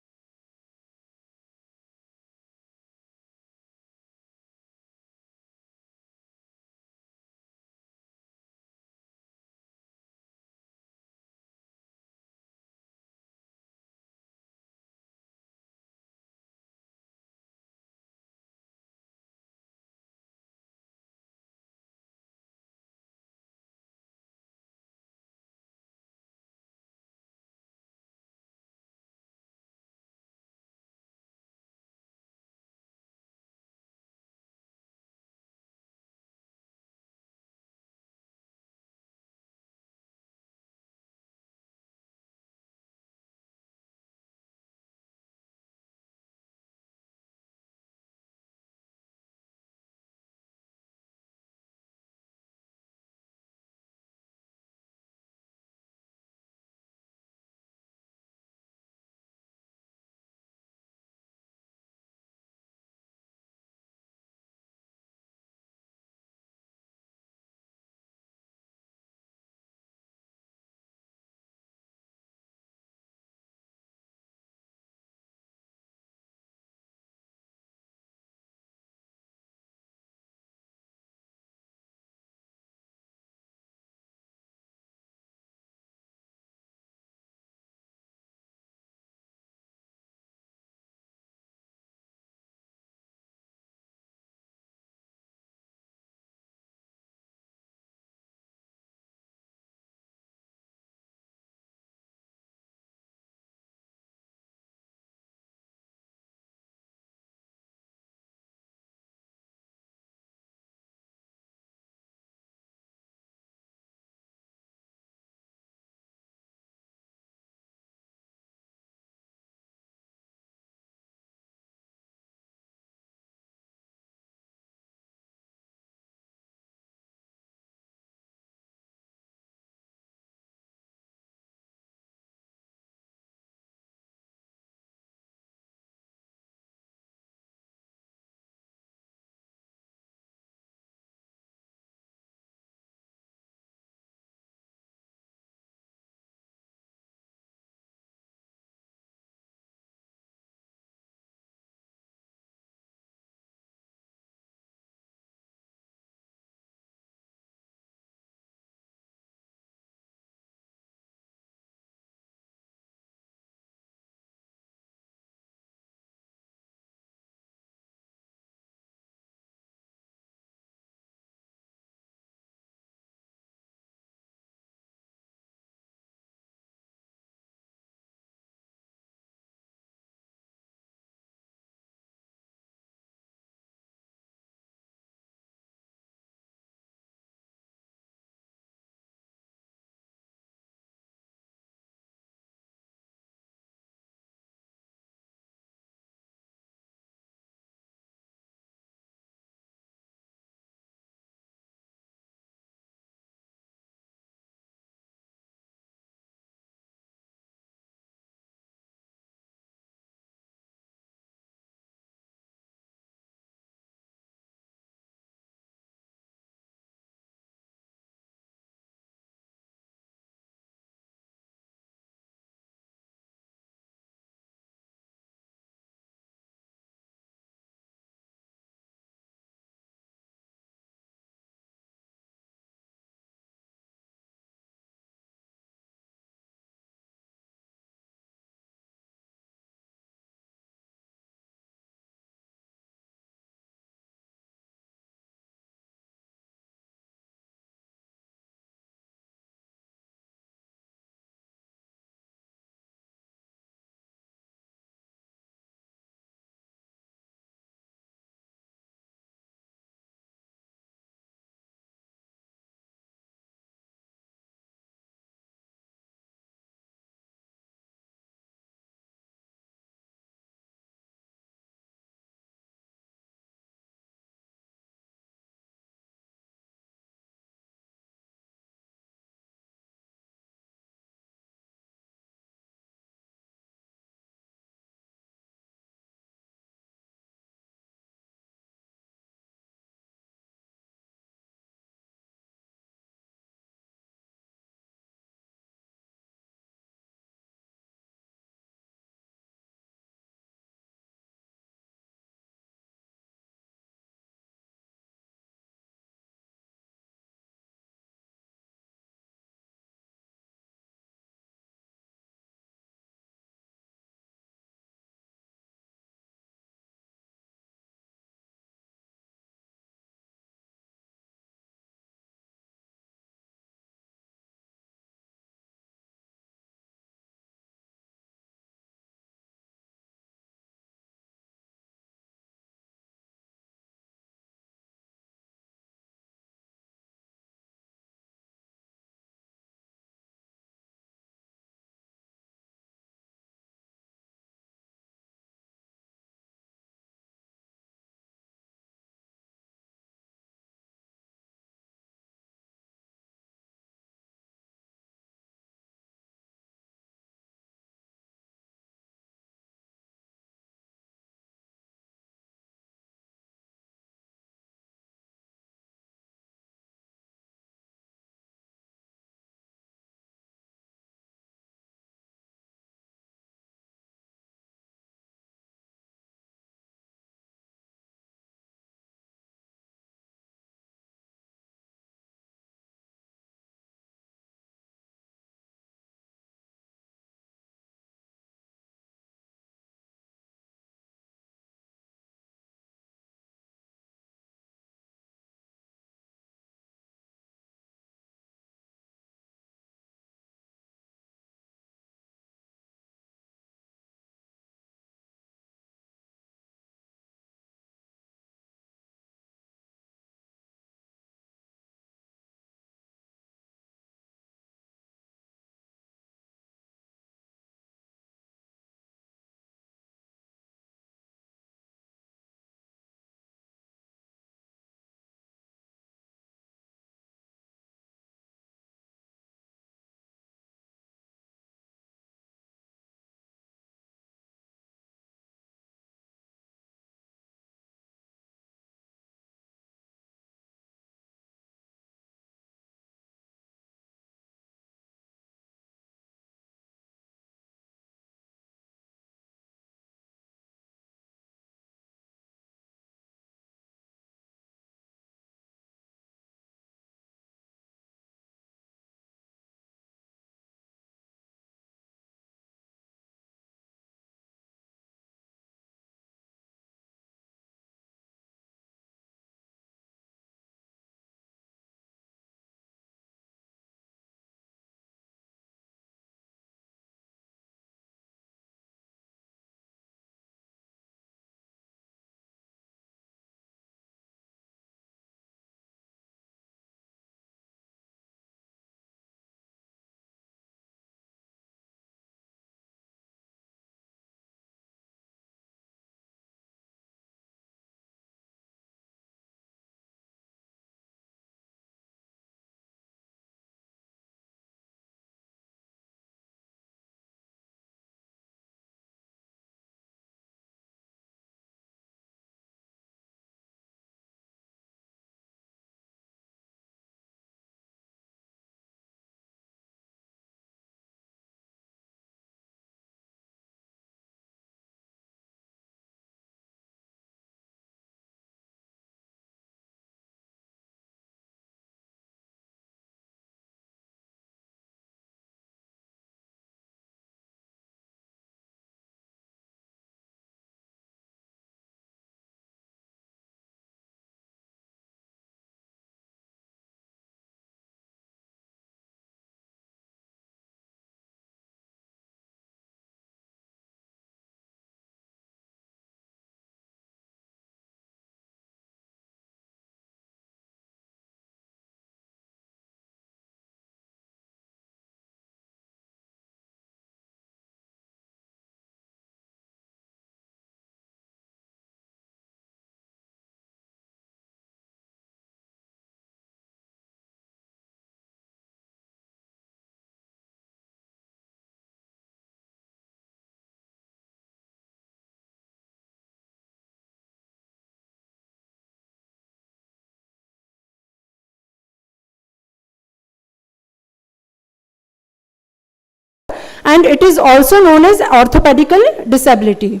and it is also known as orthopedical disability.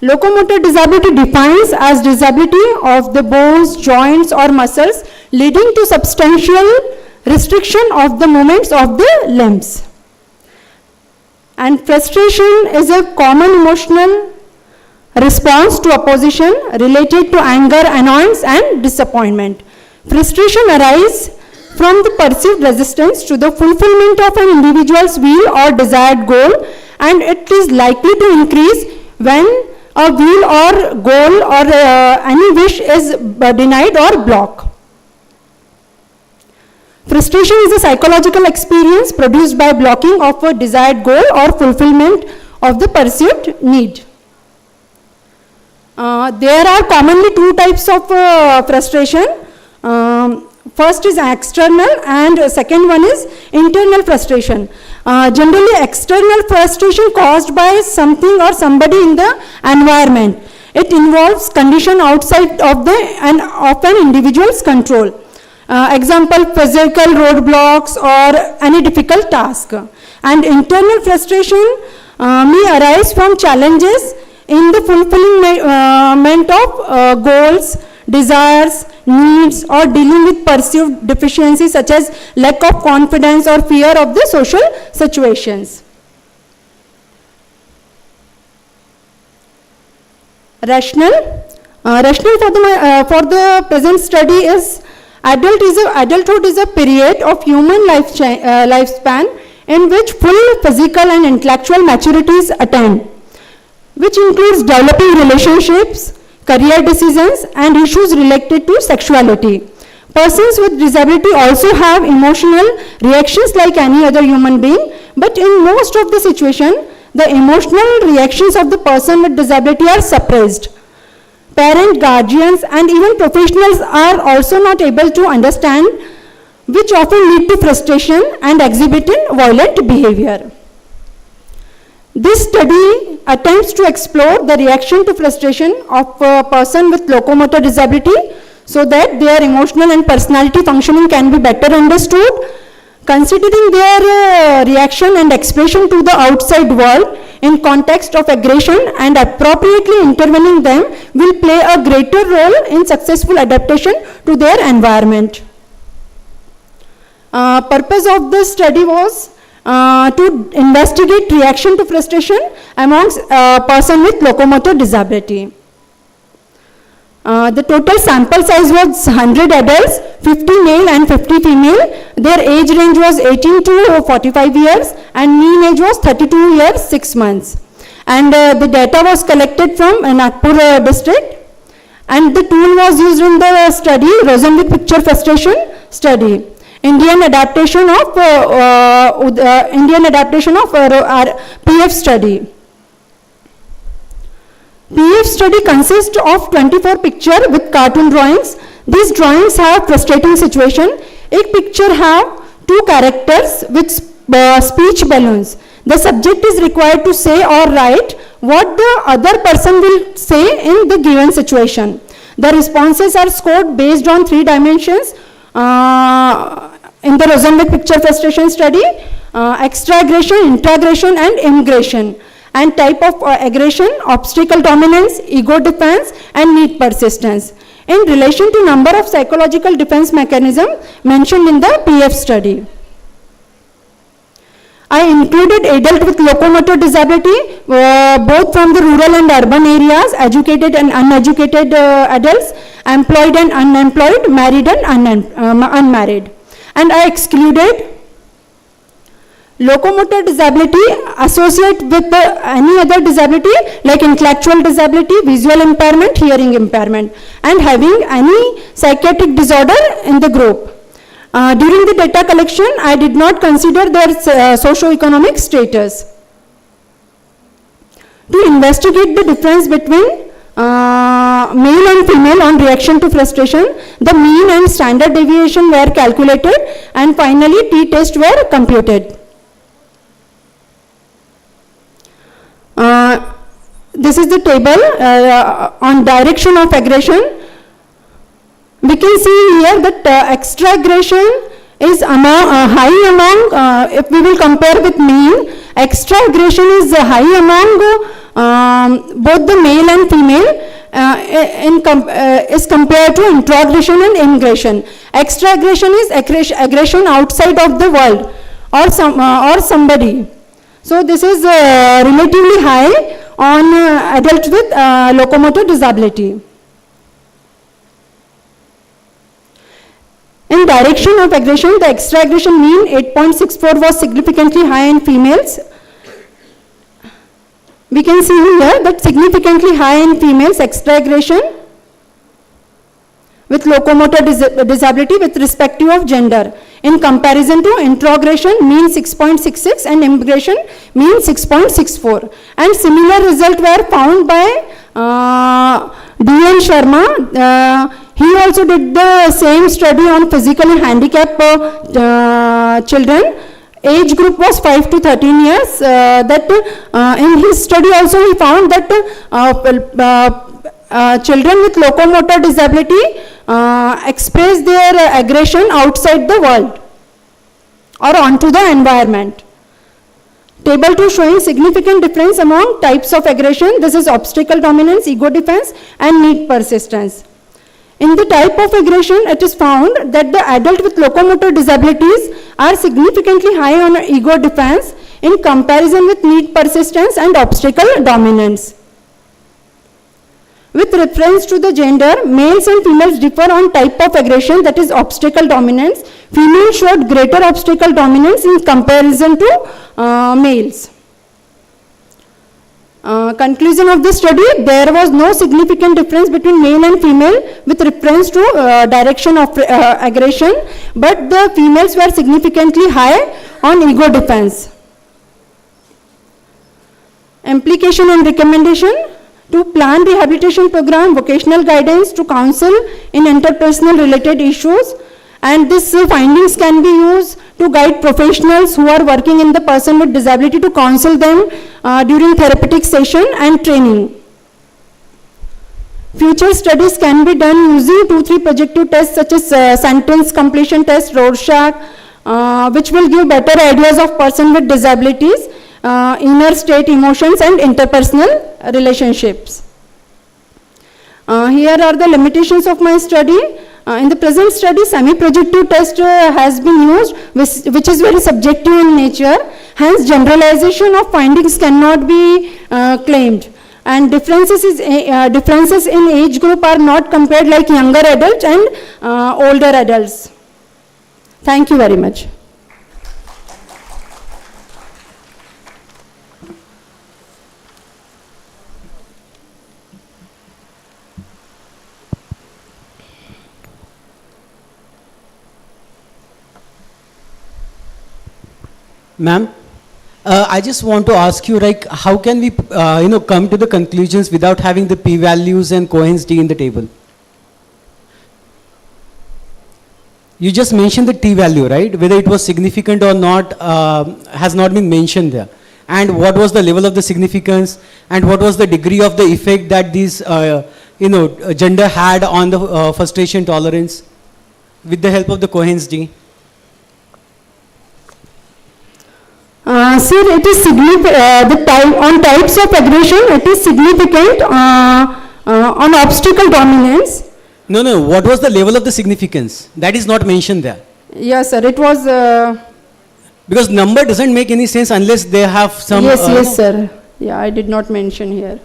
Locomotor disability defines as disability of the bones, joints or muscles leading to substantial restriction of the movements of the limbs. And frustration is a common emotional response to opposition related to anger, annoyance and disappointment. Frustration arises from the perceived resistance to the fulfillment of an individual's will or desired goal, and it is likely to increase when a will or goal or any wish is denied or blocked. Frustration is a psychological experience produced by blocking of a desired goal or fulfillment of the perceived need. There are commonly two types of frustration. First is external and second one is internal frustration. Generally external frustration caused by something or somebody in the environment. It involves condition outside of an individual's control. Example, physical roadblocks or any difficult task. And internal frustration may arise from challenges in the fulfillment of goals, desires, needs, or dealing with perceived deficiencies such as lack of confidence or fear of the social situations. Rational for the present study is adulthood is a period of human lifespan in which full physical and intellectual maturity is attained, which includes developing relationships, career decisions, and issues related to sexuality. Persons with disability also have emotional reactions like any other human being, but in most of the situations, the emotional reactions of the person with disability are suppressed. Parents, guardians, and even professionals are also not able to understand, which often lead to frustration and exhibiting violent behavior. This study attempts to explore the reaction to frustration of a person with locomotor disability so that their emotional and personality functioning can be better understood. Considering their reaction and expression to the outside world in context of aggression and appropriately intervening them will play a greater role in successful adaptation to their environment. Purpose of the study was to investigate reaction to frustration amongst a person with locomotor disability. The total sample size was 100 adults, 50 male and 50 female. Their age range was 18 to 45 years and mean age was 32 years, 6 months. And the data was collected from Nagpur district. And the tool was used in the study, Rosenvik picture frustration study. Indian adaptation of PF study. PF study consists of 24 pictures with cartoon drawings. These drawings have frustrating situation. Each picture have 2 characters with speech balloons. The subject is required to say or write what the other person will say in the given situation. The responses are scored based on 3 dimensions in the Rosenvik picture frustration study: extra-aggression, intra-aggression and immigration. And type of aggression, obstacle dominance, ego defense and need persistence in relation to number of psychological defense mechanisms mentioned in the PF study. I included adult with locomotor disability, both from the rural and urban areas, educated and uneducated adults, employed and unemployed, married and unmarried. And I excluded locomotor disability associated with any other disability like intellectual disability, visual impairment, hearing impairment, and having any psychiatric disorder in the group. During the data collection, I did not consider their socio-economic status. To investigate the difference between male and female on reaction to frustration, the mean and standard deviation were calculated and finally t-tests were computed. This is the table on direction of aggression. We can see here that extra aggression is high among, if we will compare with mean, extra aggression is high among both the male and female is compared to introgression and ingression. Extra aggression is aggression outside of the world or somebody. So this is relatively high on adults with locomotor disability. In direction of aggression, the extra aggression mean 8.64 was significantly high in females. We can see here that significantly high in females extra aggression with locomotor disability with respect to of gender. In comparison to introgression mean 6.66 and immigration mean 6.64. And similar results were found by D.N. Sharma. He also did the same study on physically handicapped children. Age group was 5 to 13 years. In his study also he found that children with locomotor disability express their aggression outside the world or onto the environment. Table 2 showing significant difference among types of aggression. This is obstacle dominance, ego defense and need persistence. In the type of aggression, it is found that the adult with locomotor disabilities are significantly high on ego defense in comparison with need persistence and obstacle dominance. With reference to the gender, males and females differ on type of aggression, that is obstacle dominance. Females showed greater obstacle dominance in comparison to males. Conclusion of the study, there was no significant difference between male and female with reference to direction of aggression, but the females were significantly high on ego defense. Implication and recommendation: to plan rehabilitation program, vocational guidance, to counsel in interpersonal related issues, and these findings can be used to guide professionals who are working in the person with disability to counsel them during therapeutic session and training. Future studies can be done using 2-3 projective tests such as sentence completion test, Rorschach, which will give better ideas of person with disabilities, inner state, emotions and interpersonal relationships. Here are the limitations of my study. In the present study, semi-projective test has been used, which is very subjective in nature. Hence, generalization of findings cannot be claimed. And differences in age group are not compared like younger adults and older adults. Thank you very much. Ma'am, I just want to ask you, like, how can we, come to the conclusions without having the p-values and Cohen's d in the table? You just mentioned the t-value, right? Whether it was significant or not has not been mentioned there. And what was the level of the significance, and what was the degree of the effect that these, gender had on the frustration tolerance with the help of the Cohen's d? Sir, it is significant, on types of aggression, it is significant on obstacle dominance. No, what was the level of the significance? That is not mentioned there. Yes, sir, it was... because number doesn't make any sense unless they have some... Yes, sir. Yeah, I did not mention here.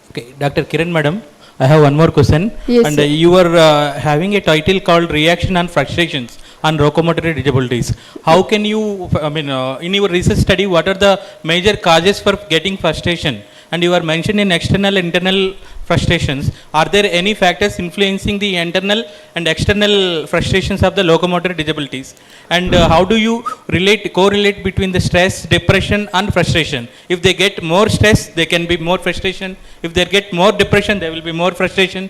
Okay, Dr. Kiran Madam, I have one more question. Yes, and sir. You are having a title called Reaction and Frustrations on Locomotor Disabilities. How can you, in your research study, what are the major causes for getting frustration? And you are mentioning external and internal frustrations. Are there any factors influencing the internal and external frustrations of the locomotor disabilities? And how do you correlate between the stress, depression and frustration? If they get more stress, there can be more frustration. If they get more depression, there will be more frustration.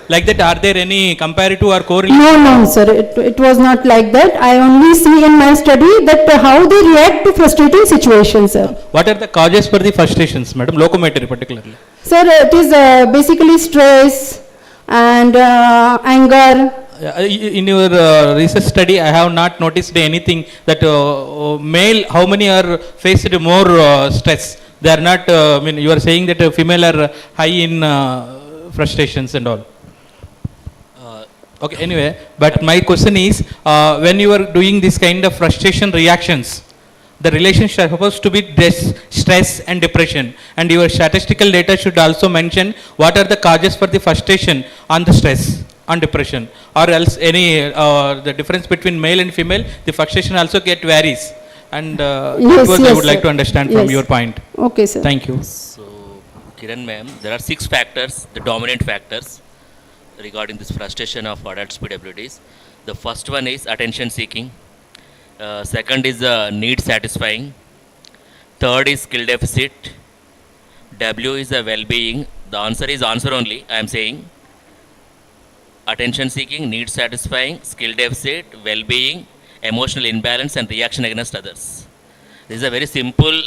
Like that, are there any comparative or correlation? No, sir, it was not like that. I only see in my study that how they react to frustrating situations, sir. What are the causes for the frustrations, madam? Locomotor particularly. Sir, it is basically stress, and anger. In your research study, I have not noticed anything that male, how many are faced more stress? They are not, I mean, you are saying that female are high in frustrations and all. Okay, anyway, but my question is, when you are doing this kind of frustration reactions, the relationship is supposed to be stress and depression, and your statistical data should also mention what are the causes for the frustration on the stress on depression, or else any the difference between male and female, the frustration also get varies, and that was I would like to understand from your point. Okay, sir. Thank you. So, Kiran ma'am, there are 6 factors, the dominant factors regarding this frustration of adults PWDs. The first one is attention seeking. Second is need satisfying. Third is skill deficit. W is a well-being. The answer is answer only, I am saying. Attention seeking, need satisfying, skill deficit, well-being, emotional imbalance, and reaction against others. This is a very simple,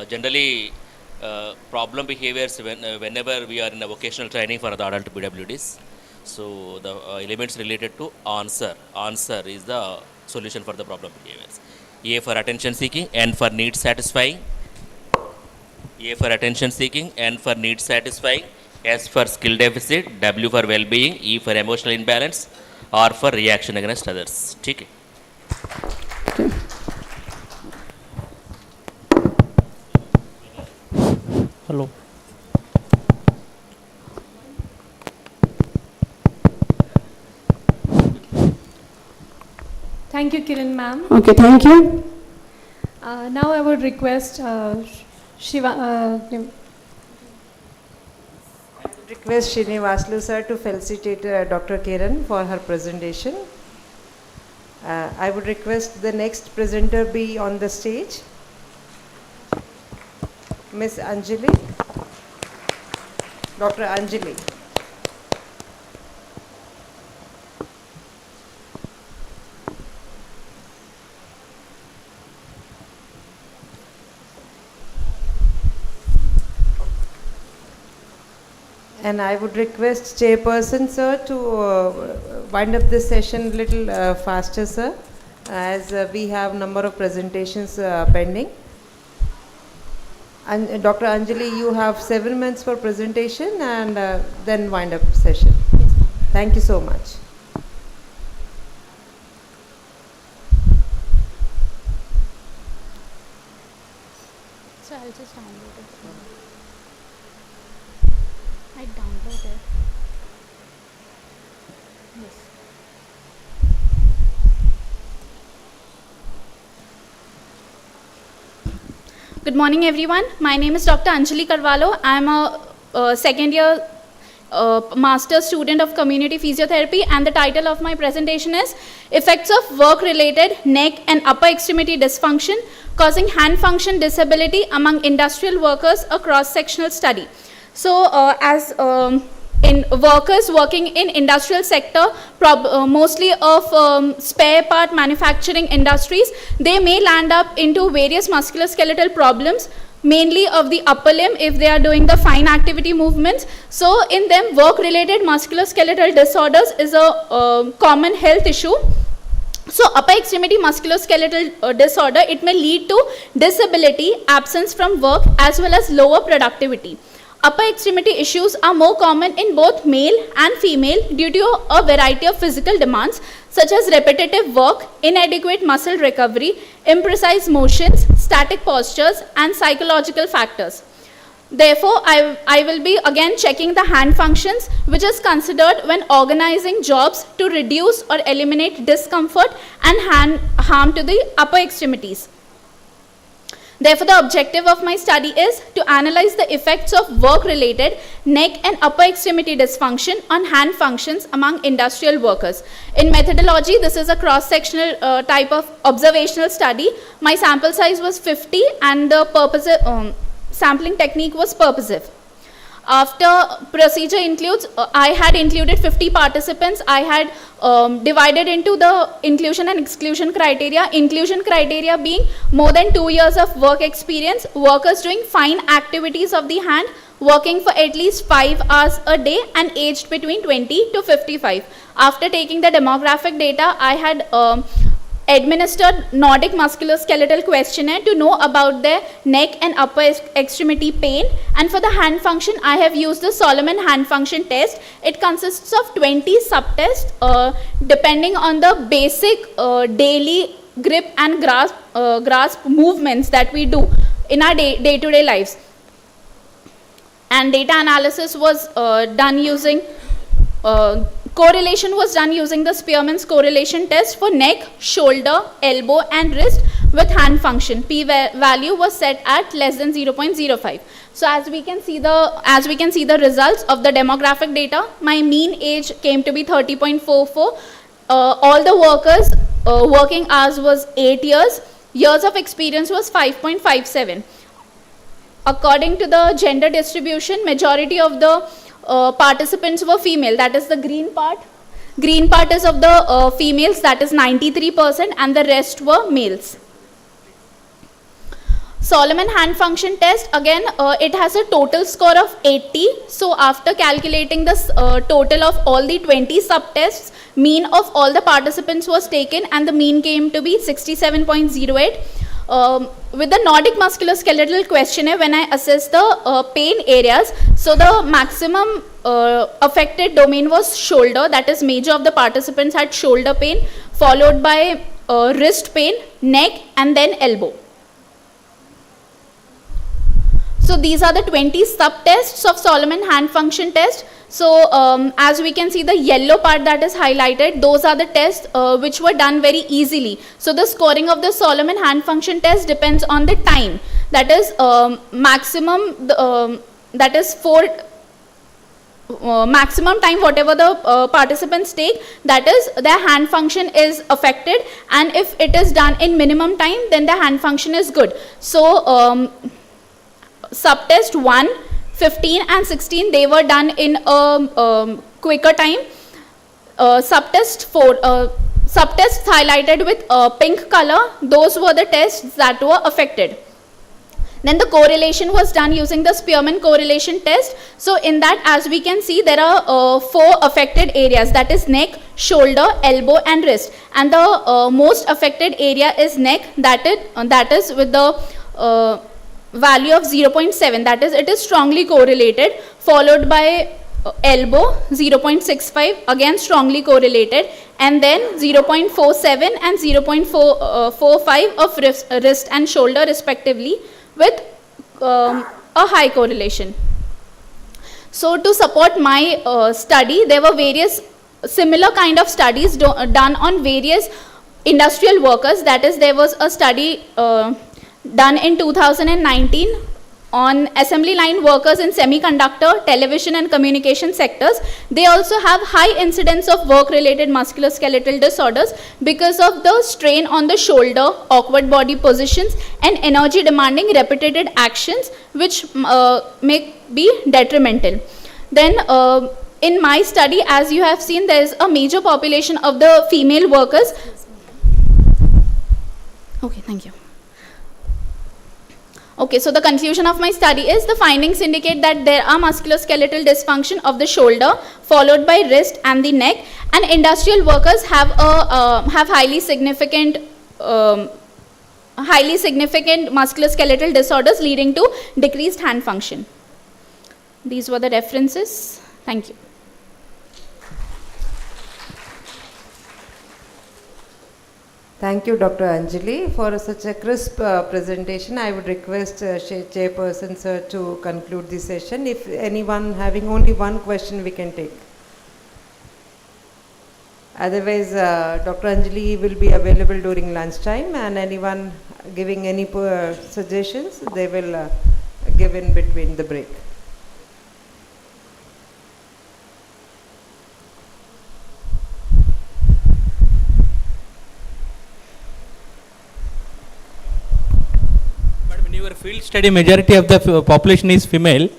generally problem behaviors whenever we are in a vocational training for the adult PWDs. So the elements related to answer is the solution for the problem behaviors. A for attention seeking, N for need satisfying. A for attention seeking, N for need satisfying, S for skill deficit, W for well-being, E for emotional imbalance, R for reaction against others. Okay. Hello. Thank you, Kiran ma'am. Okay, thank you. Now I would request Shiva. Request Srinivaslu sir to felicitate Dr. Kiran for her presentation. I would request the next presenter be on the stage. Miss Anjali. Dr. Anjali. And I would request Chairperson sir to wind up this session a little faster, sir, as we have number of presentations pending. And Dr. Anjali, you have 7 minutes for presentation and then wind up session. Thank you so much. So I'll just download it. I download it. Yes. Good morning, everyone. My name is Dr. Anjali Karwalo. I am a second year master's student of community physiotherapy, and the title of my presentation is Effects of Work-Related Neck and Upper Extremity Dysfunction Causing Hand Function Disability Among Industrial Workers, a Cross-Sectional Study. So, in workers working in industrial sector, mostly of spare part manufacturing industries, they may land up into various musculoskeletal problems, mainly of the upper limb if they are doing the fine activity movements. So in them, work-related musculoskeletal disorders is a common health issue. So upper extremity musculoskeletal disorder, it may lead to disability, absence from work, as well as lower productivity. Upper extremity issues are more common in both male and female due to a variety of physical demands such as repetitive work, inadequate muscle recovery, imprecise motions, static postures, and psychological factors. Therefore, I will be again checking the hand functions, which is considered when organizing jobs to reduce or eliminate discomfort and harm to the upper extremities. Therefore, the objective of my study is to analyze the effects of work-related neck and upper extremity dysfunction on hand functions among industrial workers. In methodology, this is a cross-sectional type of observational study. My sample size was 50 and the sampling technique was purposive. After procedure includes, I had included 50 participants. I had divided into the inclusion and exclusion criteria. Inclusion criteria being more than 2 years of work experience, workers doing fine activities of the hand, working for at least 5 hours a day and aged between 20 to 55. After taking the demographic data, I had administered Nordic musculoskeletal questionnaire to know about their neck and upper extremity pain, and for the hand function I have used the Solomon hand function test. It consists of 20 subtests depending on the basic daily grip and grasp movements that we do in our day-to-day lives, and data analysis was done using correlation was done using the Spearman's correlation test for neck, shoulder, elbow and wrist with hand function. P value was set at less than 0.05. So as we can see the results of the demographic data, my mean age came to be 30.44. All the workers working hours was 8 years. Years of experience was 5.57. According to the gender distribution, majority of the participants were female, that is the green part. Green part is of the females, that is 93%, and the rest were males. Solomon hand function test, again it has a total score of 80. So after calculating the total of all the 20 subtests, mean of all the participants was taken and the mean came to be 67.08. With the Nordic musculoskeletal questionnaire, when I assessed the pain areas, so the maximum affected domain was shoulder, that is major of the participants had shoulder pain, followed by wrist pain, neck and then elbow. So these are the 20 subtests of Solomon hand function test. So as we can see, the yellow part that is highlighted, those are the tests which were done very easily. So the scoring of the Solomon hand function test depends on the time. That is maximum, that is maximum time whatever the participants take, that is their hand function is affected, and if it is done in minimum time, then the hand function is good. So subtest 1, 15 and 16, they were done in a quicker time. Subtest 4, subtests highlighted with pink color, those were the tests that were affected. Then the correlation was done using the Spearman correlation test. So in that, as we can see, there are 4 affected areas, that is neck, shoulder, elbow and wrist, and the most affected area is neck, that is with the value of 0.7, that is it is strongly correlated, followed by elbow 0.65, again strongly correlated, and then 0.47 and 0.45 of wrist and shoulder respectively with a high correlation. So to support my study, there were various similar kind of studies done on various industrial workers, that is there was a study done in 2019 on assembly line workers in semiconductor, television and communication sectors. They also have high incidence of work related musculoskeletal disorders because of the strain on the shoulder, awkward body positions and energy demanding repeated actions which may be detrimental. Then in my study, as you have seen, there is a major population of the female workers. Okay, thank you. Okay, so the conclusion of my study is the findings indicate that there are musculoskeletal dysfunction of the shoulder followed by wrist and the neck, and industrial workers have highly significant musculoskeletal disorders leading to decreased hand function. These were the references. Thank you. Thank you, Dr. Anjali, for such a crisp presentation. I would request Chairperson Sir to conclude the session. If anyone having only one question, we can take. Otherwise, Dr. Anjali will be available during lunchtime, and anyone giving any suggestions, they will give in between the break. But in your field study, majority of the population is female.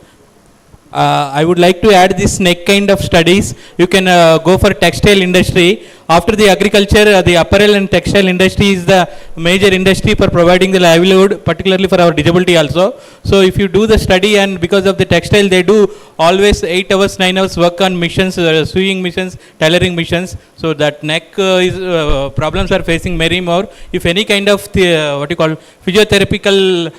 I would like to add this neck kind of studies. You can go for textile industry. After the agriculture, the apparel and textile industry is the major industry for providing the livelihood, particularly for our disability also. So if you do the study, and because of the textile, they do always 8 hours, 9 hours work on missions, sewing missions, tailoring missions. So that neck problems are facing many more. If any kind of what you call physiotherapical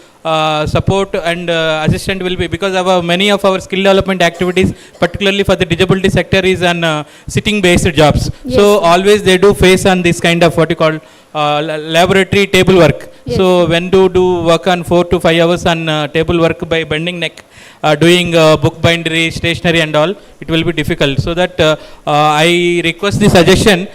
support and assistant will be, because many of our skill development activities, particularly for the disability sector, is on sitting based jobs. Yes. So always they do face on this kind of what you call laboratory table work. Yes. So when do work on 4 to 5 hours on table work by bending neck, doing book bindery, stationery and all, it will be difficult. So that I request the suggestion,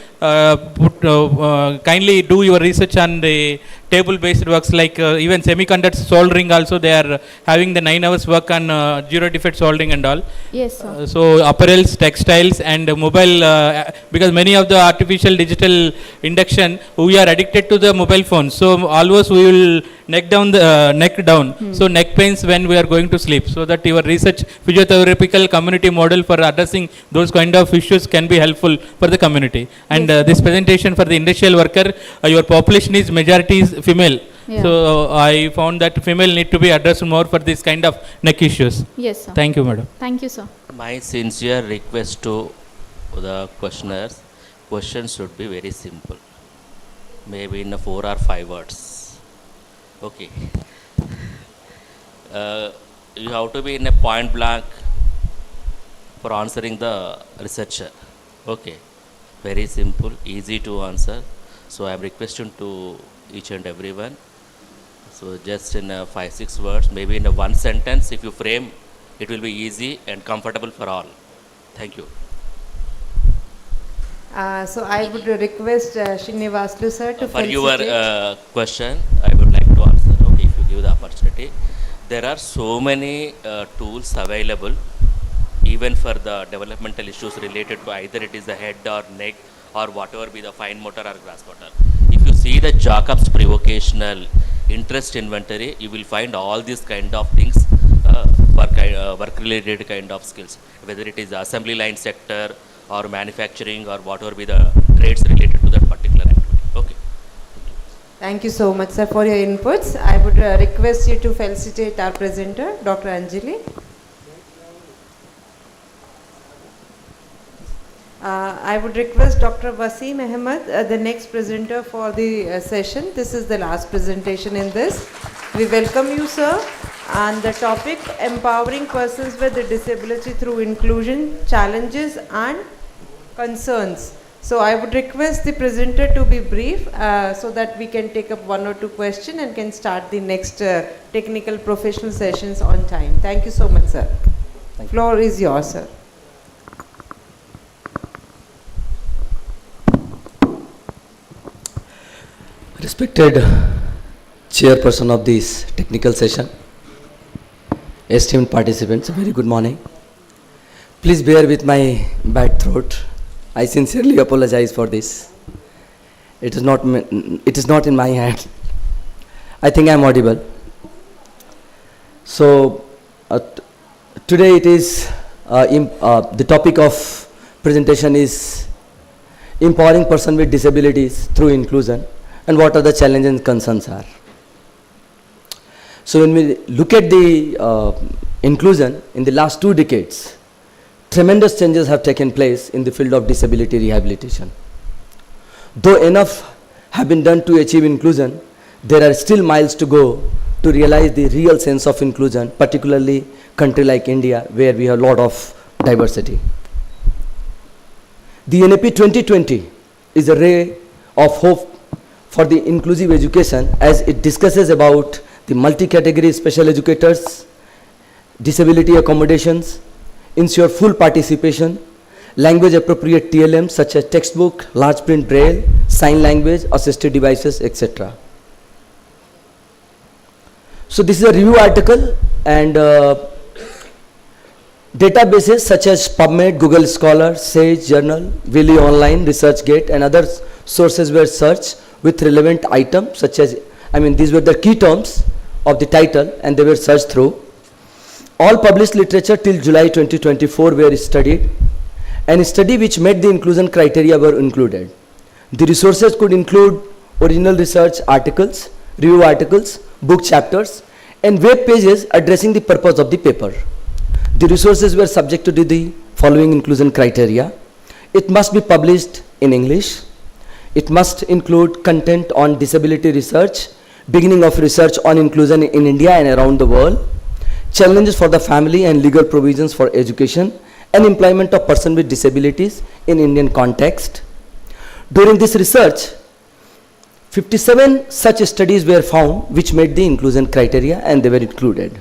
kindly do your research on the table based works, like even semiconductor soldering also, they are having the 9 hours work on zero defect soldering and all. Yes, sir. So apparels, textiles and mobile, because many of the artificial digital induction, we are addicted to the mobile phones. So always we will neck down. So neck pains when we are going to sleep. So that your research physiotherapical community model for addressing those kind of issues can be helpful for the community. And this presentation for the industrial worker, your population is majority is female. Yeah. So I found that female need to be addressed more for this kind of neck issues. Yes, sir. Thank you, madam. Thank you, sir. My sincere request to the questioners, questions should be very simple, maybe in 4 or 5 words. Okay. You have to be in a point blank for answering the researcher. Okay. Very simple, easy to answer. So I am requesting to each and everyone. So just in 5-6 words, maybe in one sentence, if you frame, it will be easy and comfortable for all. Thank you. So I would request Srinivaslu sir to for your question, I would like to answer. Okay, if you give the opportunity. There are so many tools available, even for the developmental issues related to either it is the head or neck or whatever be the fine motor or gross motor. If you see the Jacobs prevocational interest inventory, you will find all these kind of things, work related kind of skills, whether it is the assembly line sector or manufacturing or whatever be the trades related to that particular activity. Okay. Thank you so much, sir, for your inputs. I would request you to felicitate our presenter, Dr. Anjali. I would request Dr. Wasim Ahmed, the next presenter for the session. This is the last presentation in this. We welcome you, sir. And the topic, empowering persons with a disability through inclusion, challenges and concerns. So I would request the presenter to be brief so that we can take up 1 or 2 questions and can start the next technical professional sessions on time. Thank you so much, sir. Floor is yours, sir. Respected chairperson of this technical session, esteemed participants, very good morning. Please bear with my bad throat. I sincerely apologize for this. It is not in my hand. I think I am audible. So today it is the topic of presentation is empowering person with disabilities through inclusion and what are the challenges and concerns are. So when we look at the inclusion in the last 2 decades, tremendous changes have taken place in the field of disability rehabilitation. Though enough have been done to achieve inclusion, there are still miles to go to realize the real sense of inclusion, particularly country like India, where we have a lot of diversity. The NAP 2020 is a ray of hope for the inclusive education, as it discusses about the multi-category special educators, disability accommodations, ensure full participation, language appropriate TLM such as textbook, large print braille, sign language, assisted devices, etc. So this is a review article, and databases such as PubMed, Google Scholar, Sage Journal, Willy Online, ResearchGate and other sources were searched with relevant items such as, these were the key terms of the title and they were searched through. All published literature till July 2024 were studied, and study which met the inclusion criteria were included. The resources could include original research articles, review articles, book chapters, and web pages addressing the purpose of the paper. The resources were subject to the following inclusion criteria. It must be published in English. It must include content on disability research, beginning of research on inclusion in India and around the world, challenges for the family and legal provisions for education and employment of persons with disabilities in Indian context. During this research, 57 such studies were found which met the inclusion criteria and they were included.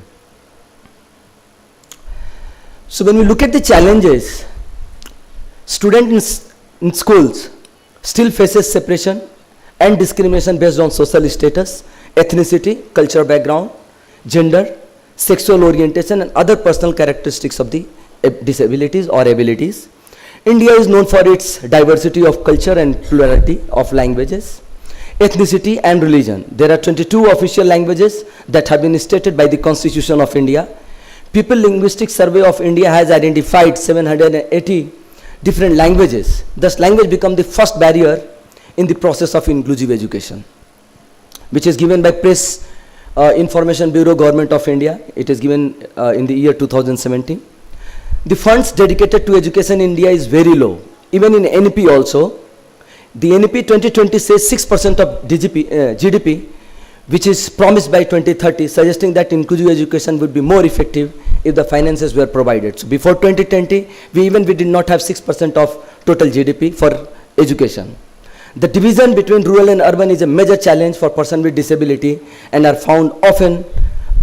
So when we look at the challenges, students in schools still faces separation and discrimination based on social status, ethnicity, cultural background, gender, sexual orientation and other personal characteristics of the disabilities or abilities. India is known for its diversity of culture and plurality of languages, ethnicity and religion. There are 22 official languages that have been stated by the Constitution of India. People Linguistic Survey of India has identified 780 different languages. Thus, language become the first barrier in the process of inclusive education, which is given by Press Information Bureau, Government of India. It is given in the year 2017. The funds dedicated to education in India is very low. Even in NEP also, the NEP 2020 says 6% of GDP, which is promised by 2030, suggesting that inclusive education would be more effective if the finances were provided. So before 2020, we did not have 6% of total GDP for education. The division between rural and urban is a major challenge for persons with disability and are found often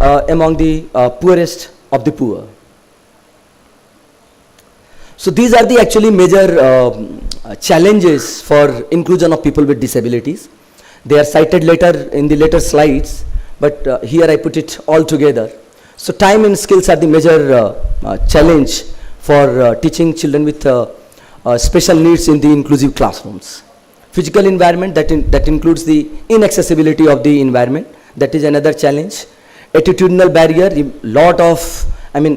among the poorest of the poor. So these are the actually major challenges for inclusion of people with disabilities. They are cited later in the later slides, but here I put it all together. So time and skills are the major challenge for teaching children with special needs in the inclusive classrooms. Physical environment, that includes the inaccessibility of the environment, that is another challenge. Attitudinal barrier,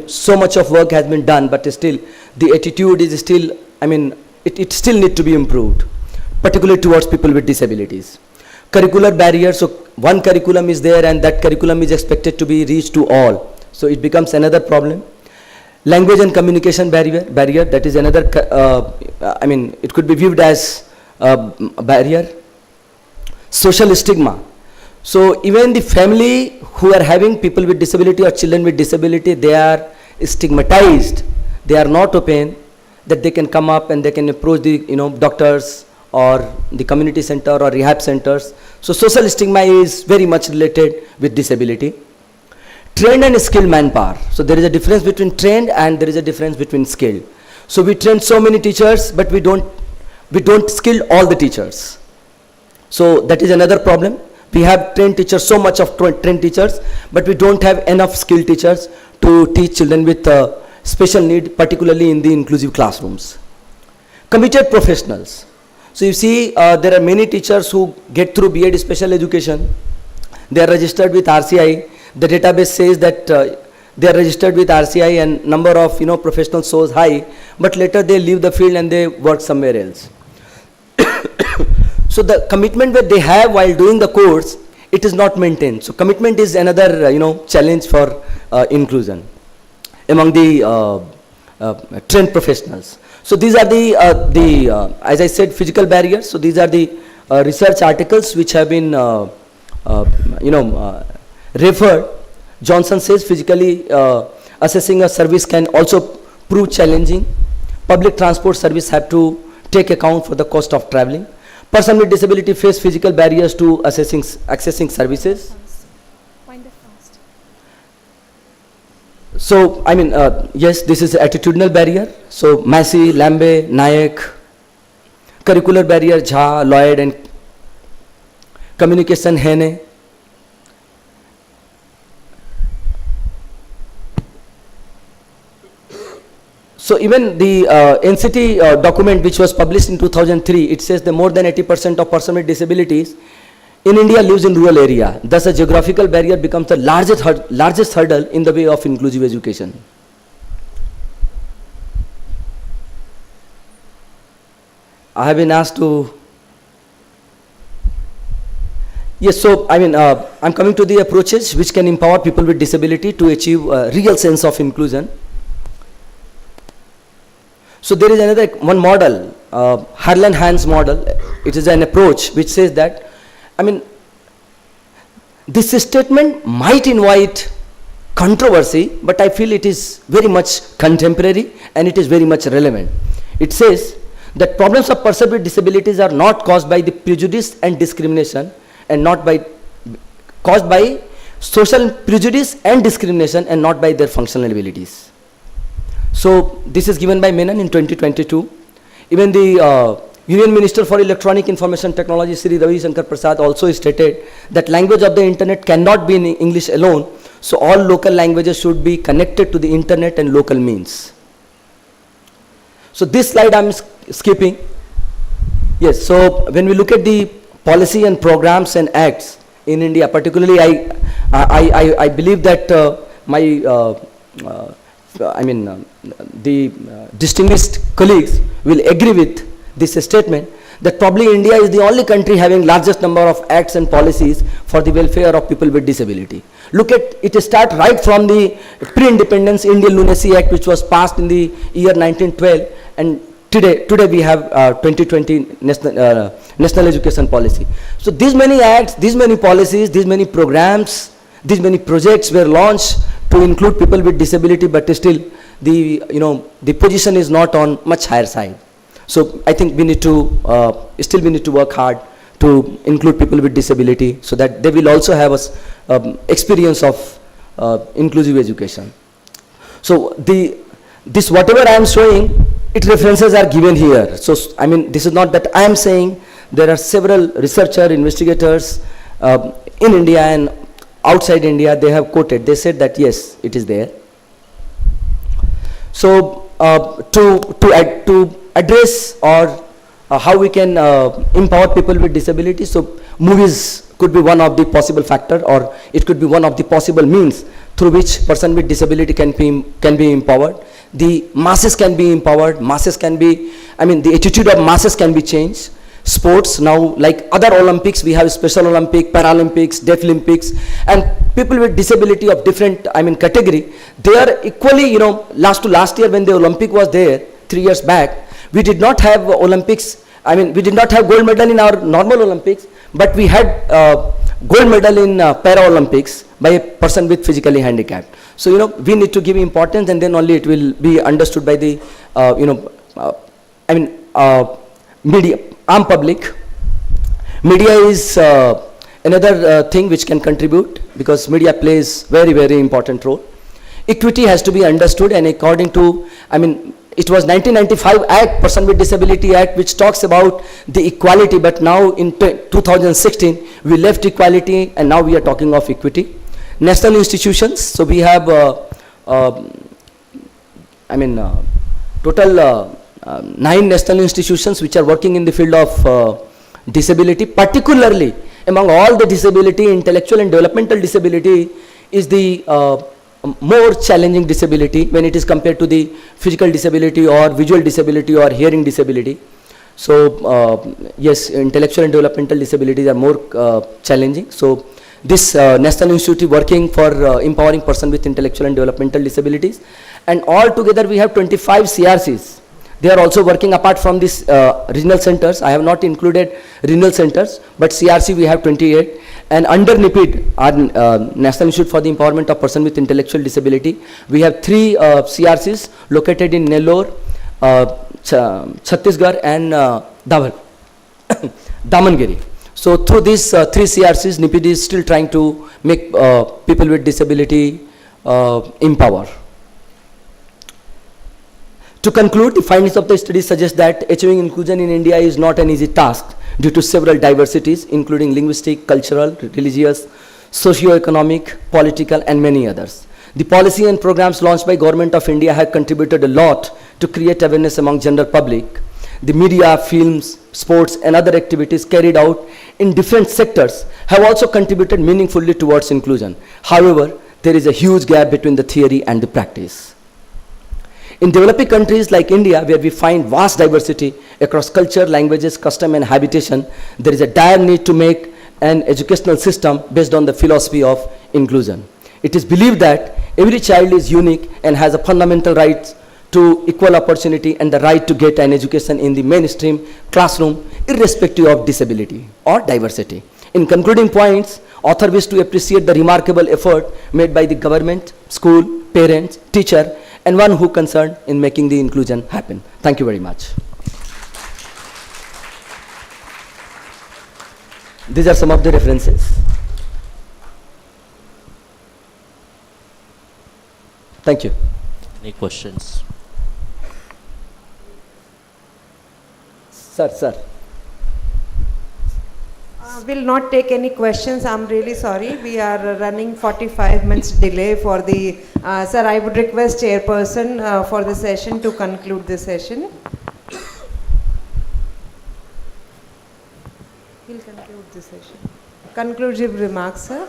so much of work has been done, but still the attitude is still, it still needs to be improved, particularly towards people with disabilities. Curricular barrier, so one curriculum is there and that curriculum is expected to be reached to all. So it becomes another problem. Language and communication barrier, that is another, it could be viewed as a barrier. Social stigma. So even the family who are having people with disability or children with disability, they are stigmatized. They are not open that they can come up and they can approach the doctors or the community center or rehab centers. So social stigma is very much related with disability. Trained and skilled manpower. So there is a difference between trained and there is a difference between skilled. So we train so many teachers, but we don't skill all the teachers. So that is another problem. We have trained teachers, so much of trained teachers, but we don't have enough skilled teachers to teach children with special need, particularly in the inclusive classrooms. Committed professionals. So you see, there are many teachers who get through B.Ed special education. They are registered with RCI. The database says that they are registered with RCI and number of professionals shows high, but later they leave the field and they work somewhere else. So the commitment that they have while doing the course, it is not maintained. So commitment is another challenge for inclusion among the trained professionals. So these are the as I said, physical barriers. So these are the research articles which have been referred. Johnson says physically assessing a service can also prove challenging. Public transport service have to take account for the cost of traveling. Person with disability face physical barriers to accessing services. So yes, this is attitudinal barrier. So Massey, Lambe, Nayak. Curricular barrier, Jha, Lloyd, and communication, Hene. So even the NCT document which was published in 2003, it says that more than 80% of persons with disabilities in India lives in rural area. Thus, a geographical barrier becomes the largest hurdle in the way of inclusive education. I have been asked to. Yes, so I'm coming to the approaches which can empower people with disability to achieve a real sense of inclusion. So there is another one model, Harlan-Hans model. It is an approach which says that, this statement might invite controversy, but I feel it is very much contemporary and it is very much relevant. It says that problems of persons with disabilities are not caused by the prejudice and discrimination, and not by caused by social prejudice and discrimination, and not by their functional abilities. So this is given by Menon in 2022. Even the Union Minister for Electronic Information Technology, Sri Ravi Shankar Prasad, also stated that language of the internet cannot be in English alone, so all local languages should be connected to the internet and local means. So this slide I'm skipping. Yes, so when we look at the policy and programs and acts in India, particularly I believe that the distinguished colleagues will agree with this statement, that probably India is the only country having largest number of acts and policies for the welfare of people with disability. Look at it, start right from the pre-independence Indian Lunacy Act, which was passed in the year 1912, and today we have 2020 National Education Policy. So these many acts, these many policies, these many programs, these many projects were launched to include people with disability, but still the position is not on much higher side. So I think we need to we need to work hard to include people with disability, so that they will also have a experience of inclusive education. So this whatever I am showing, its references are given here. So this is not that I am saying. There are several researchers, investigators in India and outside India, they have quoted, they said that yes, it is there. So to address or how we can empower people with disability, so movies could be one of the possible factor, or it could be one of the possible means through which person with disability can be empowered. The masses can be empowered, masses can be, the attitude of masses can be changed. Sports now, like other Olympics, we have Special Olympics, Paralympics, Deaf Olympics, and people with disability of different category, they are equally, last year when the Olympic was there 3 years back, we did not have Olympics, we did not have gold medal in our normal Olympics, but we had gold medal in Paralympics by a person with physically handicapped. So we need to give importance, and then only it will be understood by the media, armed public. Media is another thing which can contribute, because media plays very, very important role. Equity has to be understood, and according to, it was 1995 Act, Person with Disability Act, which talks about the equality, but now in 2016 we left equality and now we are talking of equity. National institutions, so we have total 9 national institutions which are working in the field of disability. Particularly among all the disability, intellectual and developmental disability is the more challenging disability when it is compared to the physical disability or visual disability or hearing disability. So yes, intellectual and developmental disabilities are more challenging. So this National Institute working for empowering person with intellectual and developmental disabilities, and all together we have 25 CRCs. They are also working apart from these regional centers. I have not included regional centers, but CRC we have 28. And under NIPID, our National Institute for the Empowerment of Person with Intellectual Disability, we have 3 CRCs located in Nellore, Chhattisgarh and Damangiri. So through these 3 CRCs, NIPID is still trying to make people with disability empower. To conclude, the findings of the study suggest that achieving inclusion in India is not an easy task due to several diversities, including linguistic, cultural, religious, socio-economic, political, and many others. The policy and programs launched by Government of India have contributed a lot to create awareness among general public. the media, films, sports and other activities carried out in different sectors have also contributed meaningfully towards inclusion. However, there is a huge gap between the theory and the practice. In developing countries like India, where we find vast diversity across culture, languages, custom and habitation, there is a dire need to make an educational system based on the philosophy of inclusion. It is believed that every child is unique and has a fundamental right to equal opportunity and the right to get an education in the mainstream classroom, irrespective of disability or diversity. In concluding points, author wish to appreciate the remarkable effort made by the government, school, parents, teacher, and one who concerned in making the inclusion happen. Thank you very much. These are some of the references. Thank you. Any questions? Sir. We'll not take any questions. I'm really sorry. We are running 45 minutes delay for the, sir, I would request chairperson for the session to conclude the session. He'll conclude the session. Conclusive remarks, sir.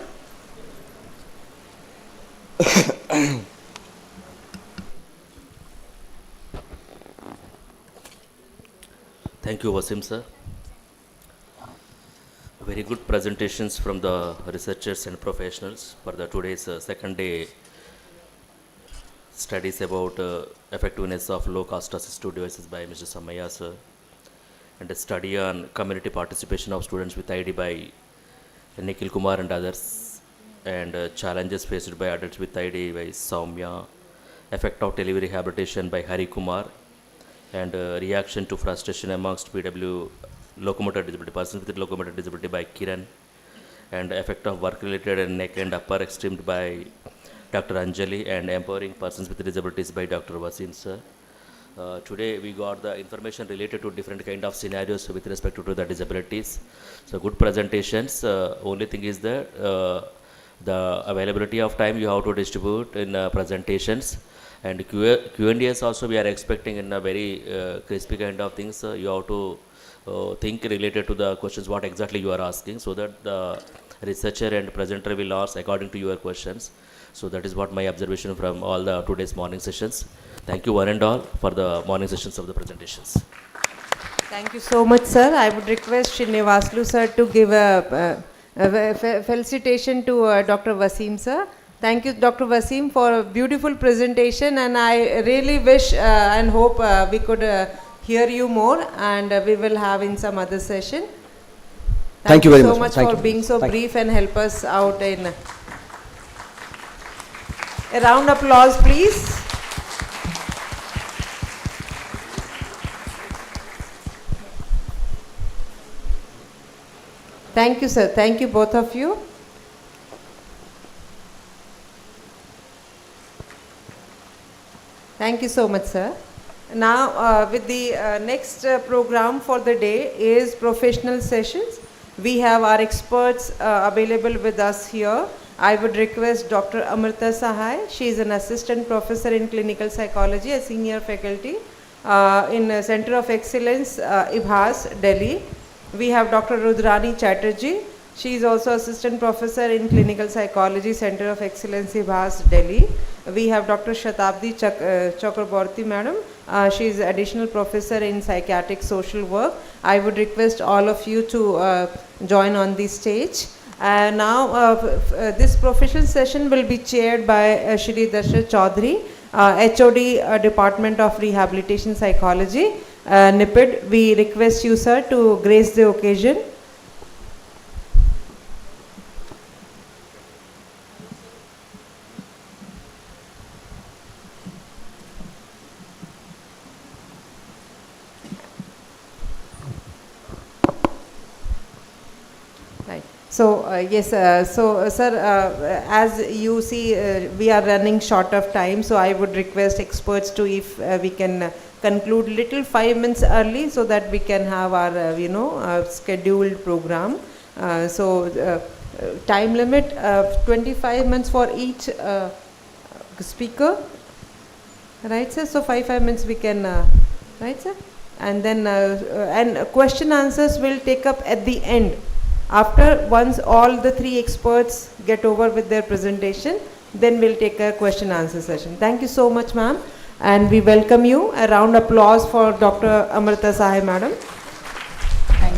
Thank you, Wasim sir. Very good presentations from the researchers and professionals for the today's second day studies about effectiveness of low-cost assistive devices by Mr. Samaya sir, and a study on community participation of students with ID by Nikhil Kumar and others, and challenges faced by adults with ID by Soumya, effect of delivery rehabilitation by Hari Kumar, and reaction to frustration amongst PW locomotor disability, persons with locomotor disability by Kiran, and effect of work-related and neck and upper extreme by Dr. Anjali, and empowering persons with disabilities by Dr. Wasim sir. Today we got the information related to different kind of scenarios with respect to the disabilities. So good presentations. Only thing is that the availability of time you have to distribute in presentations, and Q&As also we are expecting in a very crispy kind of things. You have to think related to the questions what exactly you are asking, so that the researcher and presenter will ask according to your questions. So that is what my observation from all the today's morning sessions. Thank you one and all for the morning sessions of the presentations. Thank you so much, sir. I would request Srinivaslu sir to give a felicitation to Dr. Wasim sir. Thank you, Dr. Wasim, for a beautiful presentation, and I really wish and hope we could hear you more, and we will have in some other session. Thank you very so much for being so brief and help us out in a round of applause, please. Thank you, sir. Thank you, both of you. Thank you so much, sir. Now, with the next program for the day is professional sessions. We have our experts available with us here. I would request Dr. Amrita Sahai. She is an assistant professor in clinical psychology, a senior faculty in Center of Excellence, IBHAS, Delhi. We have Dr. Rudrani Chatterjee. She is also assistant professor in clinical psychology, Center of Excellence, IBHAS, Delhi. We have Dr. Shatabdi Chakraborty, madam. She is additional professor in psychiatric social work. I would request all of you to join on the stage. Now, this professional session will be chaired by Shri Dashrath Chaudhary, HOD Department of Rehabilitation Psychology, NIPID. We request you, sir, to grace the occasion. So, yes, sir, as you see, we are running short of time, so I would request experts to, if we can conclude little 5 minutes early, so that we can have our, scheduled program. Time limit 25 minutes for each speaker, right, sir? So 5 minutes we can right sir? And then question answers will take up at the end. After once all the three experts get over with their presentation, then we'll take a question answer session. Thank you so much ma'am, and we welcome you. A round applause for Dr. Amrita Sahay madam.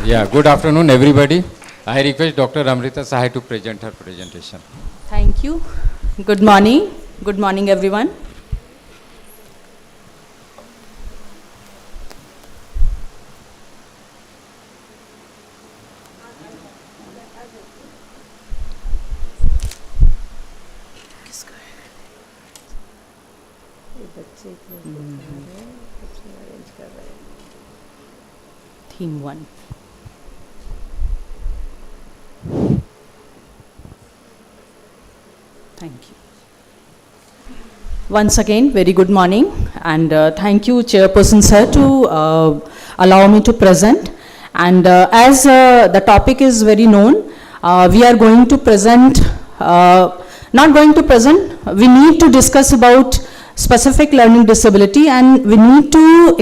Yeah, good afternoon everybody. I request Dr. Amrita Sahay to present her presentation. Thank you. Good morning. Good morning everyone. Theme 1. Thank you. Once again, very good morning, and thank you, Chairperson Sir, to allow me to present. And as the topic is very known, we are going to present, we need to discuss about specific learning disability, and we need to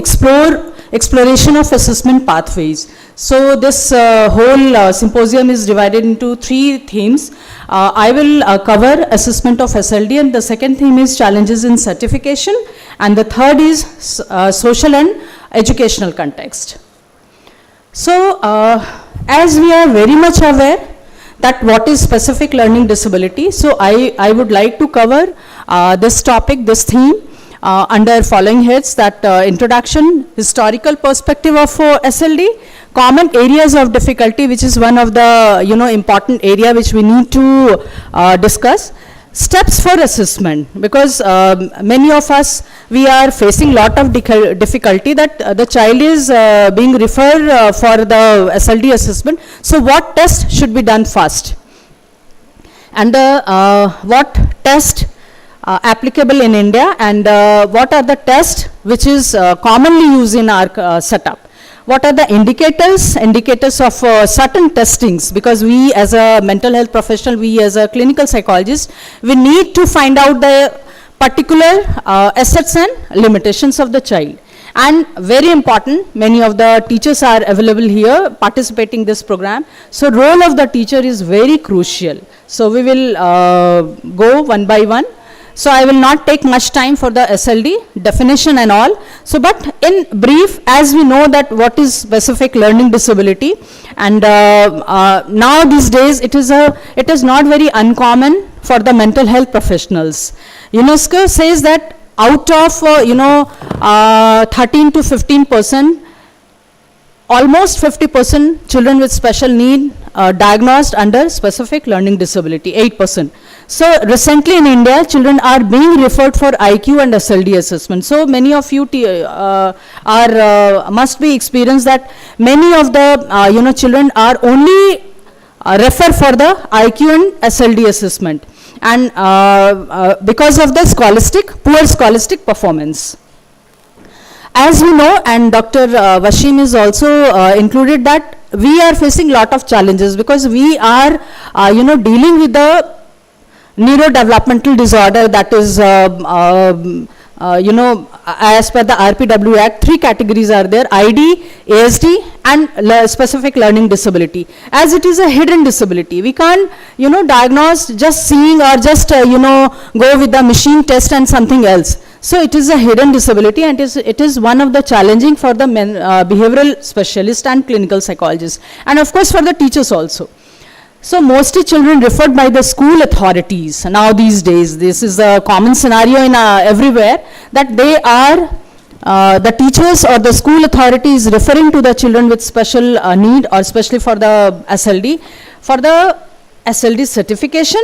exploration of assessment pathways. So this whole symposium is divided into 3 themes. I will cover assessment of SLD, and the second theme is challenges in certification, and the third is social and educational context. So as we are very much aware that what is specific learning disability, so I would like to cover this topic, this theme under following heads: that introduction, historical perspective of SLD, common areas of difficulty, which is one of the important area which we need to discuss, steps for assessment, because many of us, we are facing lot of difficulty that the child is being referred for the SLD assessment. So what test should be done first, and what test applicable in India, and what are the tests which is commonly used in our setup. What are the indicators of certain testings, because we as a mental health professional, we as a clinical psychologist, we need to find out the particular assets and limitations of the child. And very important, many of the teachers are available here participating this program. So role of the teacher is very crucial. So we will go one by one. So I will not take much time for the SLD definition and all. So but in brief, as we know that what is specific learning disability, and now these days it is not very uncommon for the mental health professionals. UNESCO says that out of 13 to 15%, almost 50% children with special need diagnosed under specific learning disability, 8%. So recently in India, children are being referred for IQ and SLD assessment. So many of you must be experienced that many of the children are only referred for the IQ and SLD assessment, and because of the poor scholastic performance. As we know, and Dr. Washim is also included, that we are facing lot of challenges, because we are dealing with the neurodevelopmental disorder, that is as per the RPW Act, 3 categories are there: ID, ASD and specific learning disability. As it is a hidden disability, we can't diagnose just seeing, or just go with the machine test and something else. So it is a hidden disability, and it is one of the challenging for the behavioral specialist and clinical psychologist, and of course for the teachers also. So mostly children referred by the school authorities. Now these days, this is a common scenario in everywhere, that they are the teachers or the school authorities referring to the children with special need, or especially for the SLD, for the SLD certification,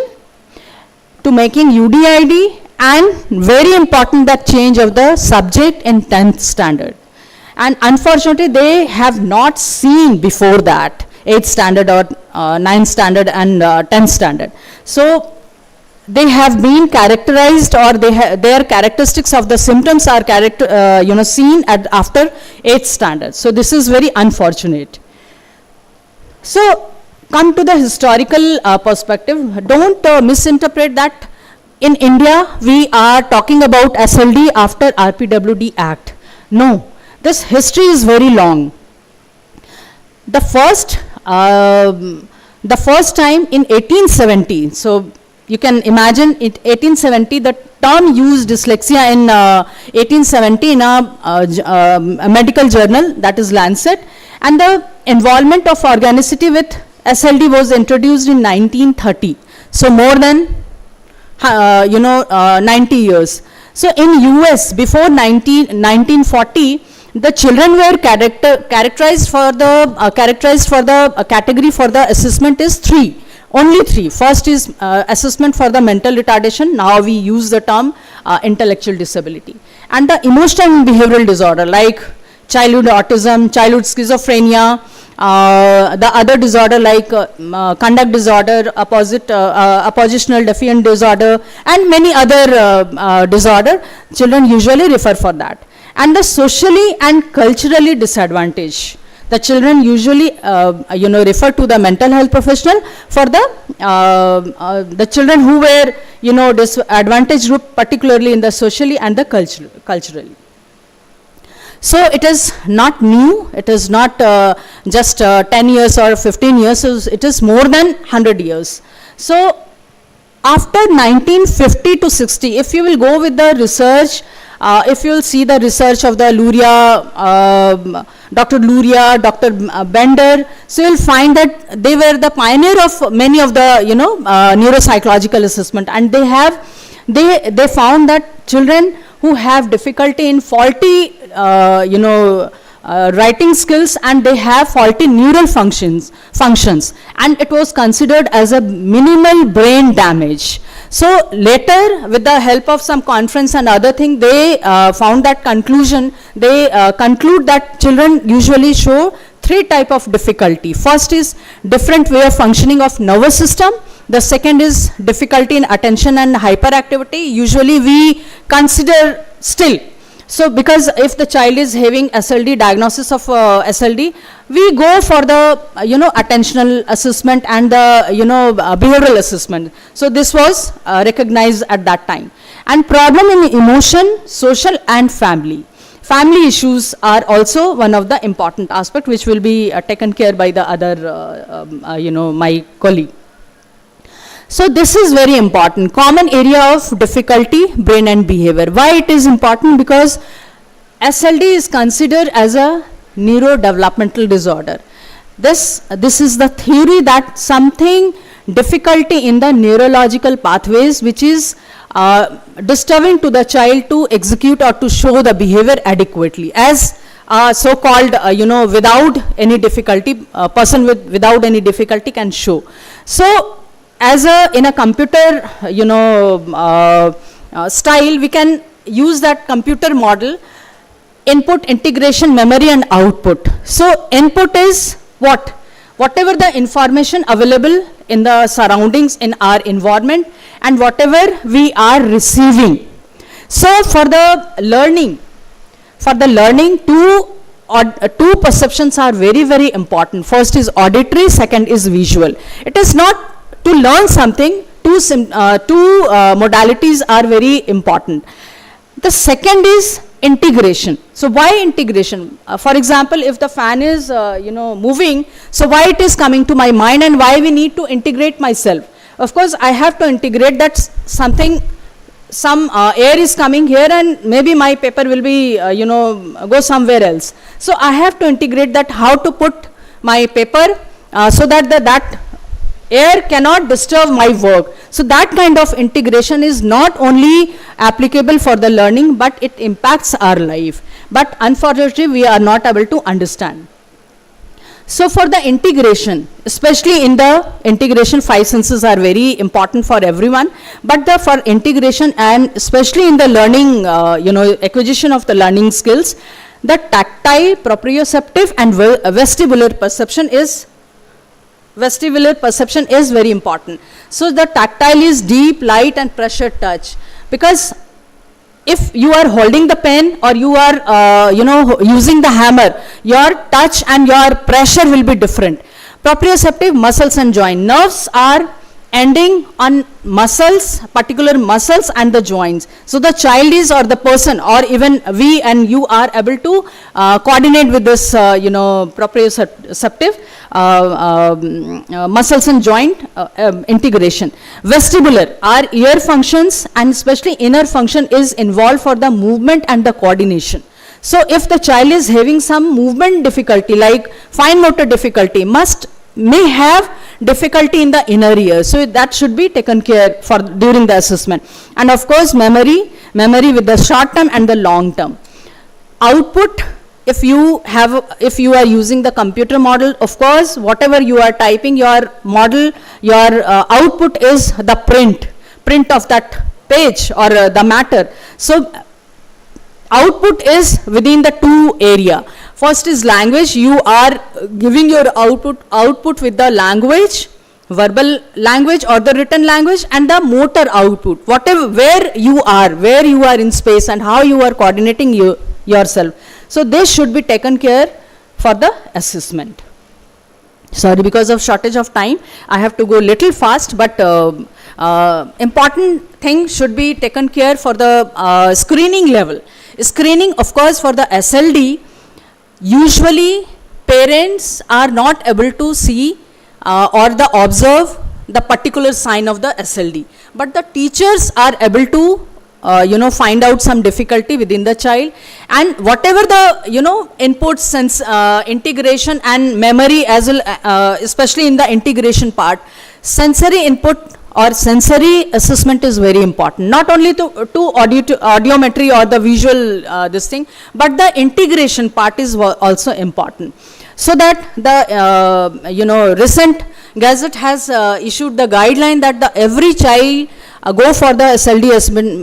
to making UDID, and very important, that change of the subject in 10th standard. And unfortunately, they have not seen before that 8th standard or 9th standard and 10th standard. So they have been characterized, or their characteristics of the symptoms are seen after 8th standard. So this is very unfortunate. So come to the historical perspective. Don't misinterpret that in India we are talking about SLD after RPWD Act. No. This history is very long. The first time in 1870, so you can imagine it, 1870, the term used dyslexia in 1870 in a medical journal, that is Lancet, and the involvement of organicity with SLD was introduced in 1930. So more than 90 years. So in US before 1940, the children were characterized for the category for the assessment is three. Only three. First is assessment for the mental retardation. Now we use the term intellectual disability. And the emotional and behavioral disorder like childhood autism, childhood schizophrenia, the other disorder like conduct disorder, oppositional defiant disorder, and many other disorder, children usually refer for that. And the socially and culturally disadvantaged, the children usually refer to the mental health professional for the children who were disadvantaged group, particularly in the socially and the culturally. So it is not new, it is not just 10 years or 15 years, it is more than 100 years. So after 1950 to 60, if you will go with the research, if you will see the research of the Dr. Luria, Dr. Bender, so you will find that they were the pioneer of many of the neuropsychological assessment, and they found that children who have difficulty in faulty writing skills and they have faulty neural functions, and it was considered as a minimal brain damage. So later, with the help of some conference and other thing, they found that conclusion. They conclude that children usually show three type of difficulty. First is different way of functioning of nervous system. The second is difficulty in attention and hyperactivity. Usually we consider still. So because if the child is having SLD, diagnosis of SLD, we go for the attentional assessment and the behavioral assessment. So this was recognized at that time. And problem in emotion, social and family. Family issues are also one of the important aspect which will be taken care by the other my colleague. So this is very important. Common area of difficulty, brain and behavior. Why it is important? Because SLD is considered as a neurodevelopmental disorder. This is the theory that something difficulty in the neurological pathways which is disturbing to the child to execute or to show the behavior adequately, as so-called without any difficulty, person without any difficulty can show. So as in a computer style, we can use that computer model, input, integration, memory and output. So input is what? Whatever the information available in the surroundings in our environment and whatever we are receiving. So for the learning, two perceptions are very, very important. First is auditory, second is visual. It is not to learn something, two modalities are very important. The second is integration. So why integration? For example, if the fan is moving, so why it is coming to my mind and why we need to integrate myself? Of course, I have to integrate that some air is coming here and maybe my paper will be go somewhere else. So I have to integrate that how to put my paper so that that air cannot disturb my work. So that kind of integration is not only applicable for the learning, but it impacts our life. But unfortunately, we are not able to understand. So for the integration, especially in the integration, 5 senses are very important for everyone. But for integration and especially in the learning, acquisition of the learning skills, the tactile, proprioceptive and vestibular perception is very important. So the tactile is deep, light and pressure touch. Because if you are holding the pen or you are using the hammer, your touch and your pressure will be different. Proprioceptive, muscles and joint. Nerves are ending on muscles, particular muscles and the joints. So the child is, or the person, or even we and you are able to coordinate with this, proprioceptive muscles and joint integration. Vestibular, our ear functions and especially inner function is involved for the movement and the coordination. So if the child is having some movement difficulty like fine motor difficulty, may have difficulty in the inner ear, so that should be taken care for during the assessment. And of course memory with the short term and the long term. Output, if you are using the computer model, of course whatever you are typing, your model, your output is the print of that page or the matter. So output is within the two area. First is language. You are giving your output with the language, verbal language or the written language, and the motor output, whatever, where you are in space and how you are coordinating yourself. So this should be taken care for the assessment. Sorry, because of shortage of time, I have to go little fast, but important thing should be taken care for the screening level. Screening, of course, for the SLD, usually parents are not able to see or observe the particular sign of the SLD, but the teachers are able to find out some difficulty within the child, and whatever the inputs, sense integration and memory as well, especially in the integration part, sensory input or sensory assessment is very important, not only to audiometry or the visual this thing, but the integration part is also important. So that the recent Gazette has issued the guideline that every child go for the SLD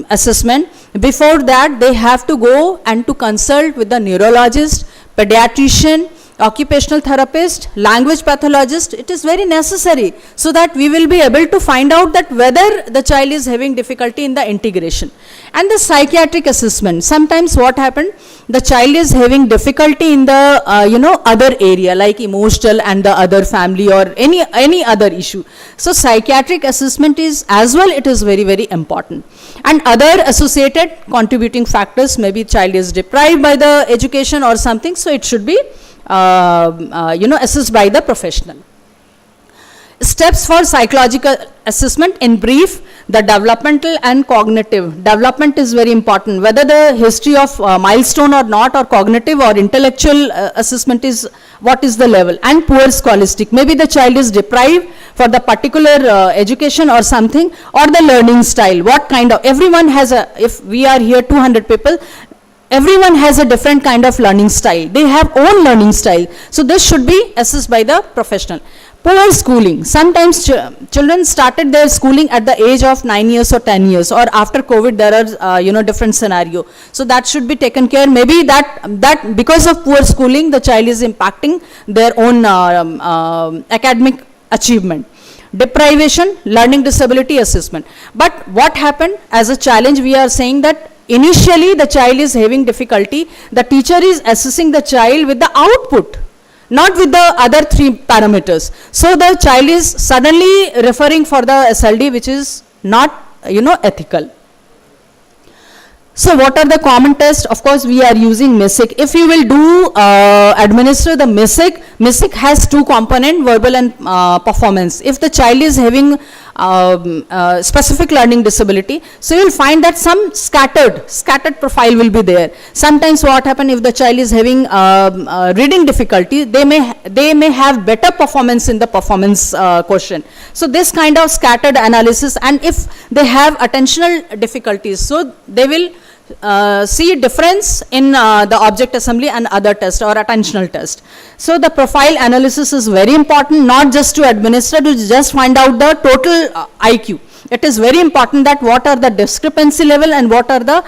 assessment. Before that, they have to go and to consult with the neurologist, pediatrician, occupational therapist, language pathologist. It is very necessary so that we will be able to find out that whether the child is having difficulty in the integration. And the psychiatric assessment, sometimes what happened, the child is having difficulty in the other area like emotional and the other family or any other issue. So psychiatric assessment is as well, it is very, very important. And other associated contributing factors, maybe child is deprived by the education or something, so it should be assessed by the professional. Steps for psychological assessment, in brief, the developmental and cognitive. Development is very important, whether the history of milestone or not, or cognitive or intellectual assessment is what is the level, and poor scholastic. Maybe the child is deprived for the particular education or something, or the learning style, what kind of, everyone has if we are here 200 people, everyone has a different kind of learning style. They have own learning style. So this should be assessed by the professional. Poor schooling. Sometimes children started their schooling at the age of 9 years or 10 years, or after COVID there are different scenario. So that should be taken care. Maybe that because of poor schooling the child is impacting their own academic achievement. Deprivation, learning disability assessment. But what happened as a challenge, we are saying that initially the child is having difficulty, the teacher is assessing the child with the output, not with the other three parameters. So the child is suddenly referring for the SLD, which is not ethical. So what are the common tests? Of course we are using MISIC. If you will do administer the MISIC has two components, verbal and performance. If the child is having specific learning disability, so you will find that some scattered profile will be there. Sometimes what happen, if the child is having reading difficulty, they may have better performance in the performance question. So this kind of scattered analysis, and if they have attentional difficulties, so they will see difference in the object assembly and other test or attentional test. So the profile analysis is very important, not just to administer, to just find out the total IQ. It is very important that what are the discrepancy level and what are the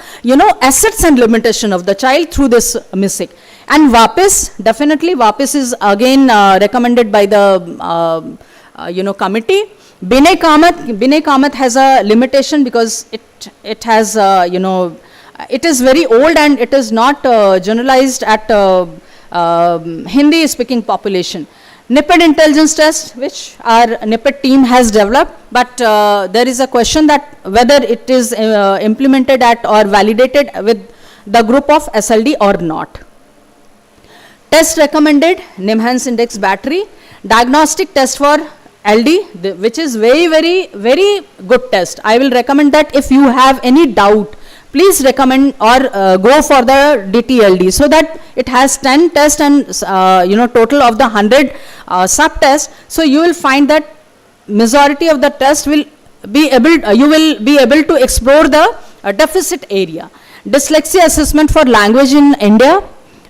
assets and limitation of the child through this MISIC. And VAPIS, definitely VAPIS is again recommended by the committee. Binay Kamath has a limitation because it has it is very old and it is not generalized at Hindi speaking population. NIPID intelligence test, which our NIPID team has developed, but there is a question that whether it is implemented at or validated with the group of SLD or not. Test recommended, NIMHANS index battery, diagnostic test for LD, which is very good test. I will recommend that if you have any doubt, please recommend or go for the DTLD, so that it has 10 tests and total of the 100 sub-tests. So you will find that majority of the test will be able, you will be able to explore the deficit area. Dyslexia assessment for language in India,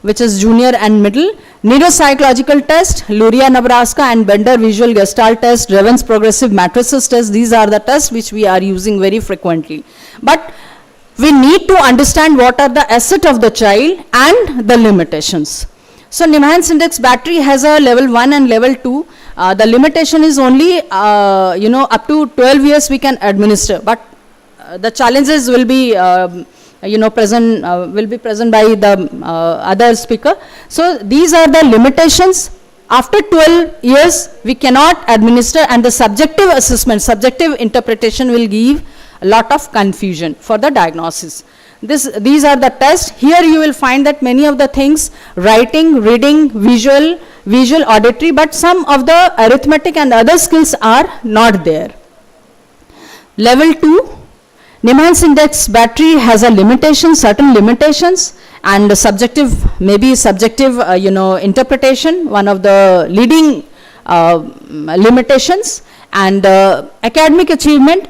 which is junior and middle. Neuropsychological test, Luria, Nebraska, and Bender visual gestalt test, Reven's progressive matrices test. These are the tests which we are using very frequently. But we need to understand what are the assets of the child and the limitations. So NIMHANS index battery has a level 1 and level 2. The limitation is only up to 12 years we can administer, but the challenges will be present by the other speaker. So these are the limitations. After 12 years we cannot administer, and the subjective assessment, subjective interpretation will give a lot of confusion for the diagnosis. These are the tests. Here you will find that many of the things, writing, reading, visual, auditory, but some of the arithmetic and other skills are not there. Level 2, NIMHANS index battery has a limitation, certain limitations, and subjective, maybe subjective interpretation, one of the leading limitations. And academic achievement,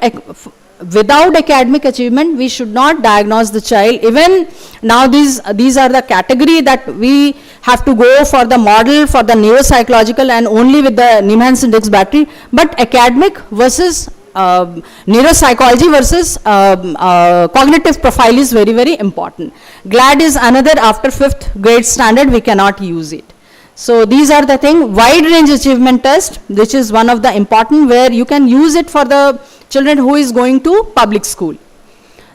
without academic achievement we should not diagnose the child. Even now these are the category that we have to go for the model for the neuropsychological and only with the NIMHANS index battery. But academic versus neuropsychology versus cognitive profile is very important. GLAD is another, after 5th grade standard we cannot use it. So these are the thing. Wide range achievement test, which is one of the important, where you can use it for the children who is going to public school.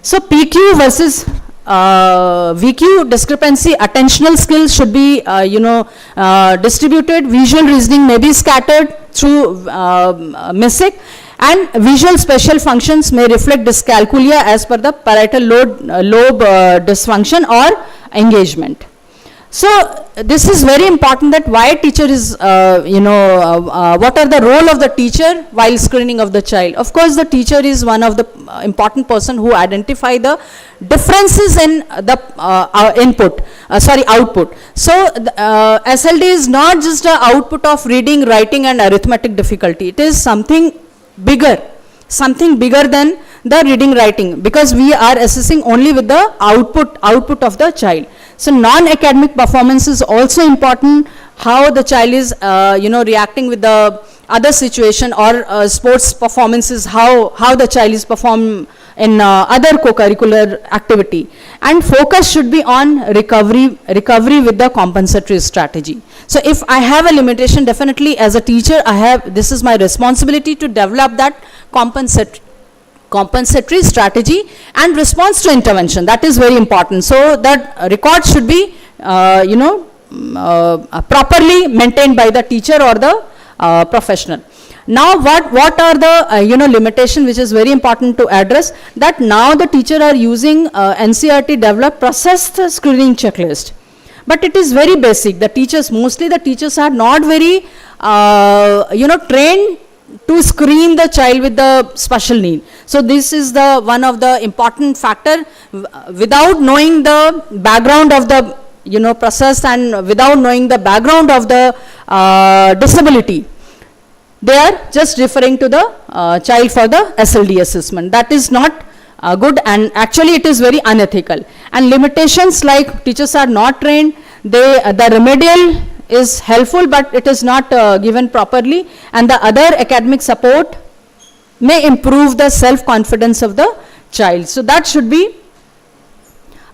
So PQ versus VQ discrepancy, attentional skills should be distributed, visual reasoning may be scattered through MISIC, and visual special functions may reflect dyscalculia as per the parietal lobe dysfunction or engagement. So this is very important, that why teacher is, what are the role of the teacher while screening of the child. Of course the teacher is one of the important person who identify the differences in the output. So SLD is not just the output of reading, writing and arithmetic difficulty. It is something bigger than the reading, writing, because we are assessing only with the output of the child. So non-academic performance is also important, how the child is reacting with the other situation, or sports performances, how the child is perform in other co-curricular activity. And focus should be on recovery with the compensatory strategy. So if I have a limitation, definitely as a teacher this is my responsibility to develop that compensatory strategy and response to intervention. That is very important. So that record should be properly maintained by the teacher or the professional. Now what are the limitation which is very important to address, that now the teacher are using NCERT developed processed screening checklist, but it is very basic. Mostly the teachers are not very trained to screen the child with the special need. So this is the one of the important factor. Without knowing the background of the process and without knowing the background of the disability, they are just referring to the child for the SLD assessment. That is not good, and actually it is very unethical. And limitations like teachers are not trained, the remedial is helpful but it is not given properly, and the other academic support may improve the self-confidence of the child. So that should be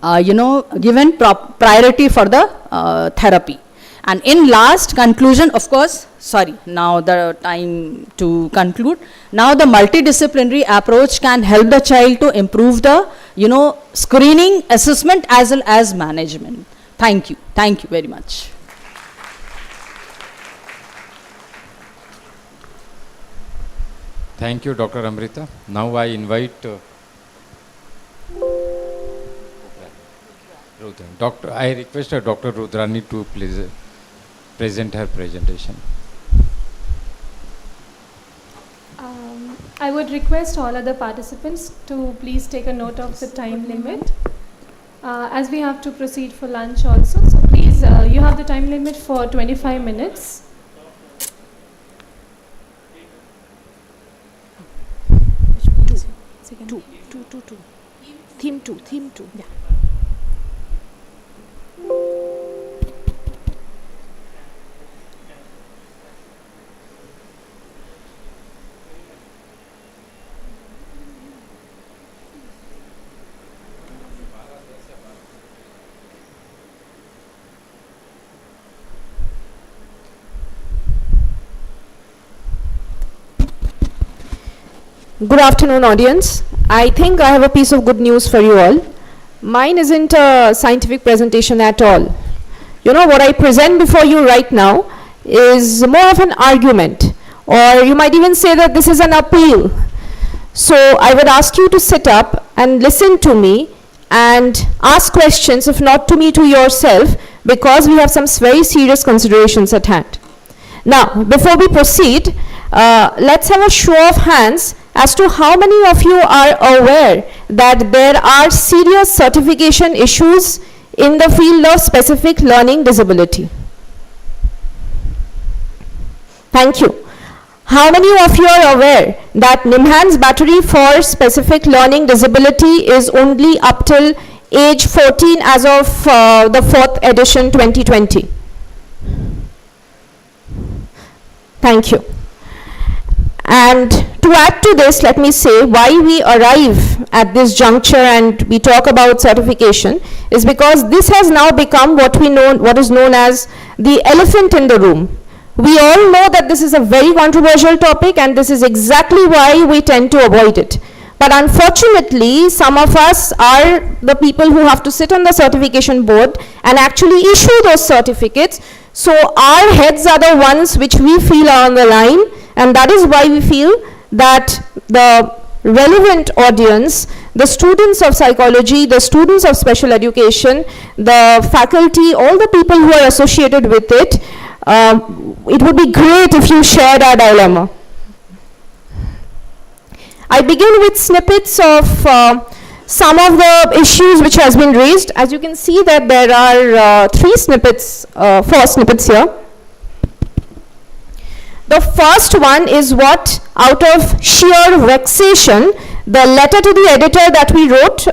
given priority for the therapy. And in last conclusion, of course, now the time to conclude. Now the multidisciplinary approach can help the child to improve the screening, assessment as well as management. Thank you very much. Thank you, Dr. Amrita. Now I invite Dr. I request Dr. Rudrani to please present her presentation. I would request all other participants to please take a note of the time limit, as we have to proceed for lunch also. So please, you have the time limit for 25 minutes. Two. Theme two. Yeah. Good afternoon, audience. I think I have a piece of good news for you all. Mine isn't a scientific presentation at all. You know, what I present before you right now is more of an argument, or you might even say that this is an appeal. So I would ask you to sit up and listen to me and ask questions, if not to me, to yourself, because we have some very serious considerations at hand. Now, before we proceed, let's have a show of hands as to how many of you are aware that there are serious certification issues in the field of specific learning disability. Thank you. How many of you are aware that NIMHANS battery for specific learning disability is only up till age 14 as of the 4th edition 2020? Thank you. And to add to this, let me say why we arrive at this juncture and we talk about certification is because this has now become what is known as the elephant in the room. We all know that this is a very controversial topic, and this is exactly why we tend to avoid it. But unfortunately, some of us are the people who have to sit on the certification board and actually issue those certificates. So our heads are the ones which we feel are on the line, and that is why we feel that the relevant audience, the students of psychology, the students of special education, the faculty, all the people who are associated with it, it would be great if you shared our dilemma. I begin with snippets of some of the issues which has been raised. As you can see that there are four snippets here. The first one is what, out of sheer vexation, the letter to the editor that we wrote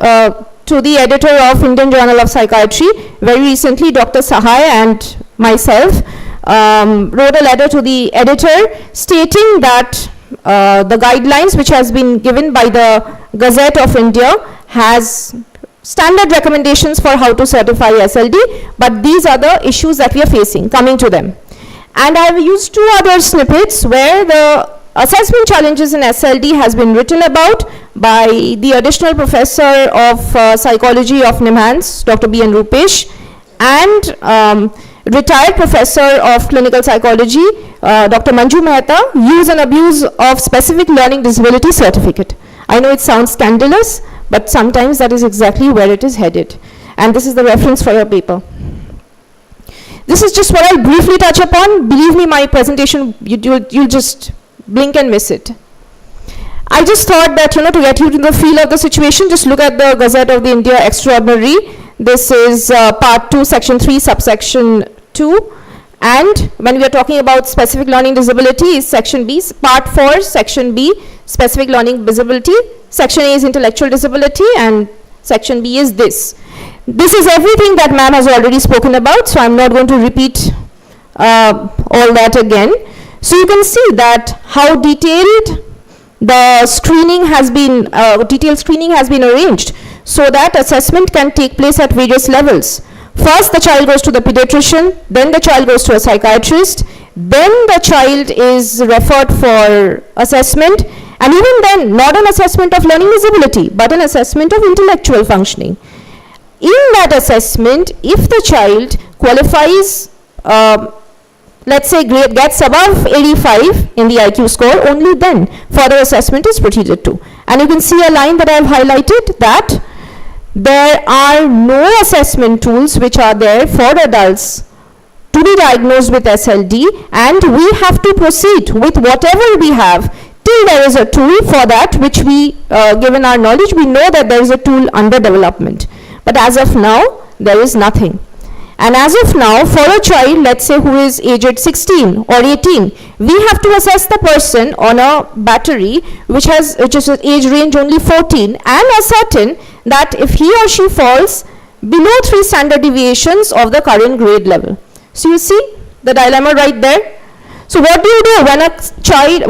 to the editor of Indian Journal of Psychiatry, very recently Dr. Sahai and myself wrote a letter to the editor stating that the guidelines which has been given by the Gazette of India has standard recommendations for how to certify SLD, but these are the issues that we are facing, coming to them. And I have used two other snippets where the assessment challenges in SLD has been written about by the additional professor of psychology of NIMHANS, Dr. B. N. Rupesh, and retired professor of clinical psychology, Dr. Manju Mehta, use and abuse of specific learning disability certificate. I know it sounds scandalous, but sometimes that is exactly where it is headed. And this is the reference for your paper. This is just what I'll briefly touch upon. Believe me, my presentation, you'll just blink and miss it. I just thought that, to get you to the feel of the situation, just look at the Gazette of the India Extraordinary. This is part 2, section 3, subsection 2. And when we are talking about specific learning disability is section B, part 4, section B, specific learning disability. Section A is intellectual disability, and section B is this. This is everything that ma'am has already spoken about, so I'm not going to repeat all that again. So you can see that how detailed the screening has been, detailed screening has been arranged so that assessment can take place at various levels. First, the child goes to the pediatrician, then the child goes to a psychiatrist, then the child is referred for assessment, and even then, not an assessment of learning disability, but an assessment of intellectual functioning. In that assessment, if the child qualifies let's say grade gets above 85 in the IQ score, only then further assessment is proceeded to. And you can see a line that I have highlighted, that there are no assessment tools which are there for adults to be diagnosed with SLD, and we have to proceed with whatever we have till there is a tool for that, which we, given our knowledge, we know that there is a tool under development. But as of now, there is nothing. And as of now, for a child, let's say who is aged 16 or 18, we have to assess the person on a battery which is an age range only 14, and ascertain that if he or she falls below 3 standard deviations of the current grade level. So you see the dilemma right there. So what do you do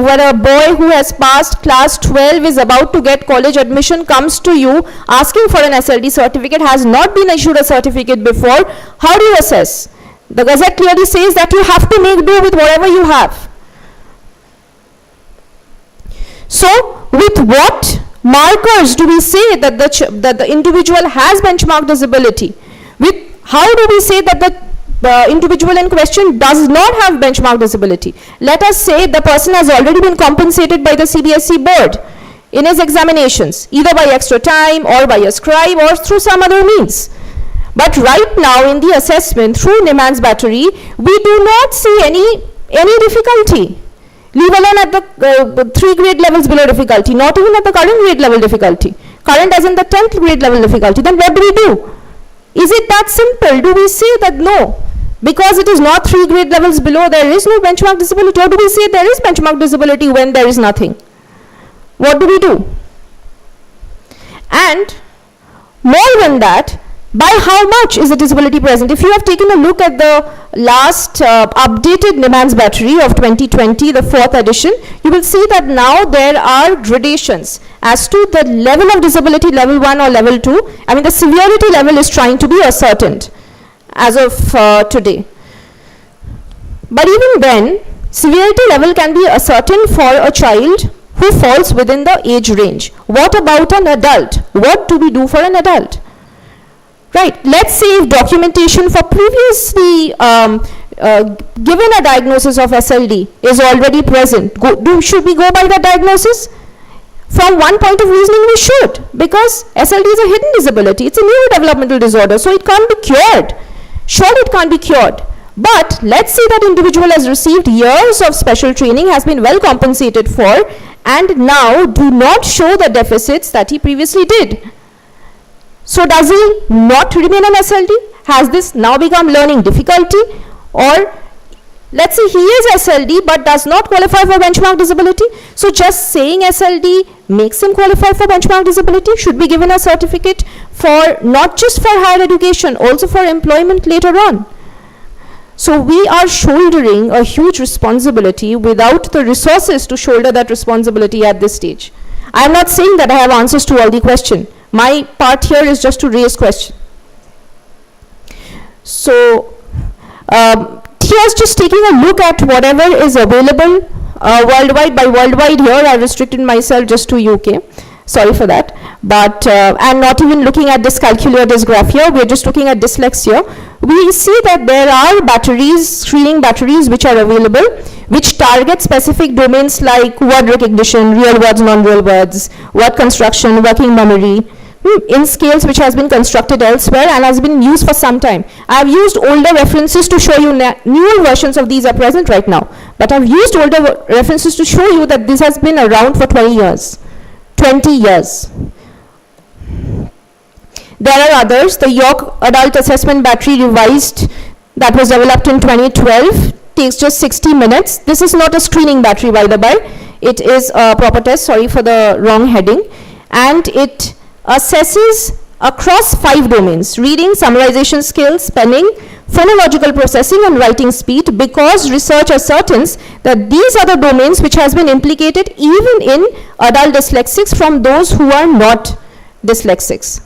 when a boy who has passed class 12 is about to get college admission, comes to you asking for an SLD certificate, has not been issued a certificate before? How do you assess? The Gazette clearly says that you have to make do with whatever you have. So with what markers do we say that the individual has benchmark disability? How do we say that the individual in question does not have benchmark disability? Let us say the person has already been compensated by the CBSE board in his examinations, either by extra time or by a scribe or through some other means. But right now in the assessment through Niemann's battery, we do not see any difficulty, leave alone at the 3 grade levels below difficulty, not even at the current grade level difficulty, current as in the 10th grade level difficulty. Then what do we do? Is it that simple? Do we say that no, because it is not 3 grade levels below, there is no benchmark disability? Or do we say there is benchmark disability when there is nothing? What do we do? And more than that, by how much is the disability present? If you have taken a look at the last updated Niemann's battery of 2020, the 4th edition, you will see that now there are gradations as to the level of disability, level 1 or level 2. I mean, the severity level is trying to be ascertained as of today. But even then, severity level can be ascertained for a child who falls within the age range. What about an adult? What do we do for an adult? Right, let's say if documentation for previously given a diagnosis of SLD is already present, should we go by the diagnosis? From one point of reasoning, we should, because SLD is a hidden disability. It's a neurodevelopmental disorder, so it can't be cured. Surely it can't be cured. But let's say that individual has received years of special training, has been well compensated for, and now do not show the deficits that he previously did. So does he not remain an SLD? Has this now become learning difficulty? Or let's say he is SLD but does not qualify for benchmark disability. So just saying SLD makes him qualify for benchmark disability. Should be given a certificate for not just for higher education, also for employment later on. So we are shouldering a huge responsibility without the resources to shoulder that responsibility at this stage. I am not saying that I have answers to all the questions. My part here is just to raise question. So here's just taking a look at whatever is available worldwide. By worldwide here, I restricted myself just to UK. Sorry for that. But I'm not even looking at dyscalculia, dysgraphia. We're just looking at dyslexia. We see that there are batteries, screening batteries, which are available, which target specific domains like word recognition, real words, non-real words, word construction, working memory, in scales which has been constructed elsewhere and has been used for some time. I have used older references to show you newer versions of these are present right now. But I've used older references to show you that this has been around for 20 years. 20 years. There are others. The York Adult Assessment Battery Revised that was developed in 2012 takes just 60 minutes. This is not a screening battery, by the by. It is a proper test. Sorry for the wrong heading. And it assesses across 5 domains: reading, summarization skills, spelling, phonological processing, and writing speed, because research ascertains that these are the domains which has been implicated even in adult dyslexics from those who are not dyslexics.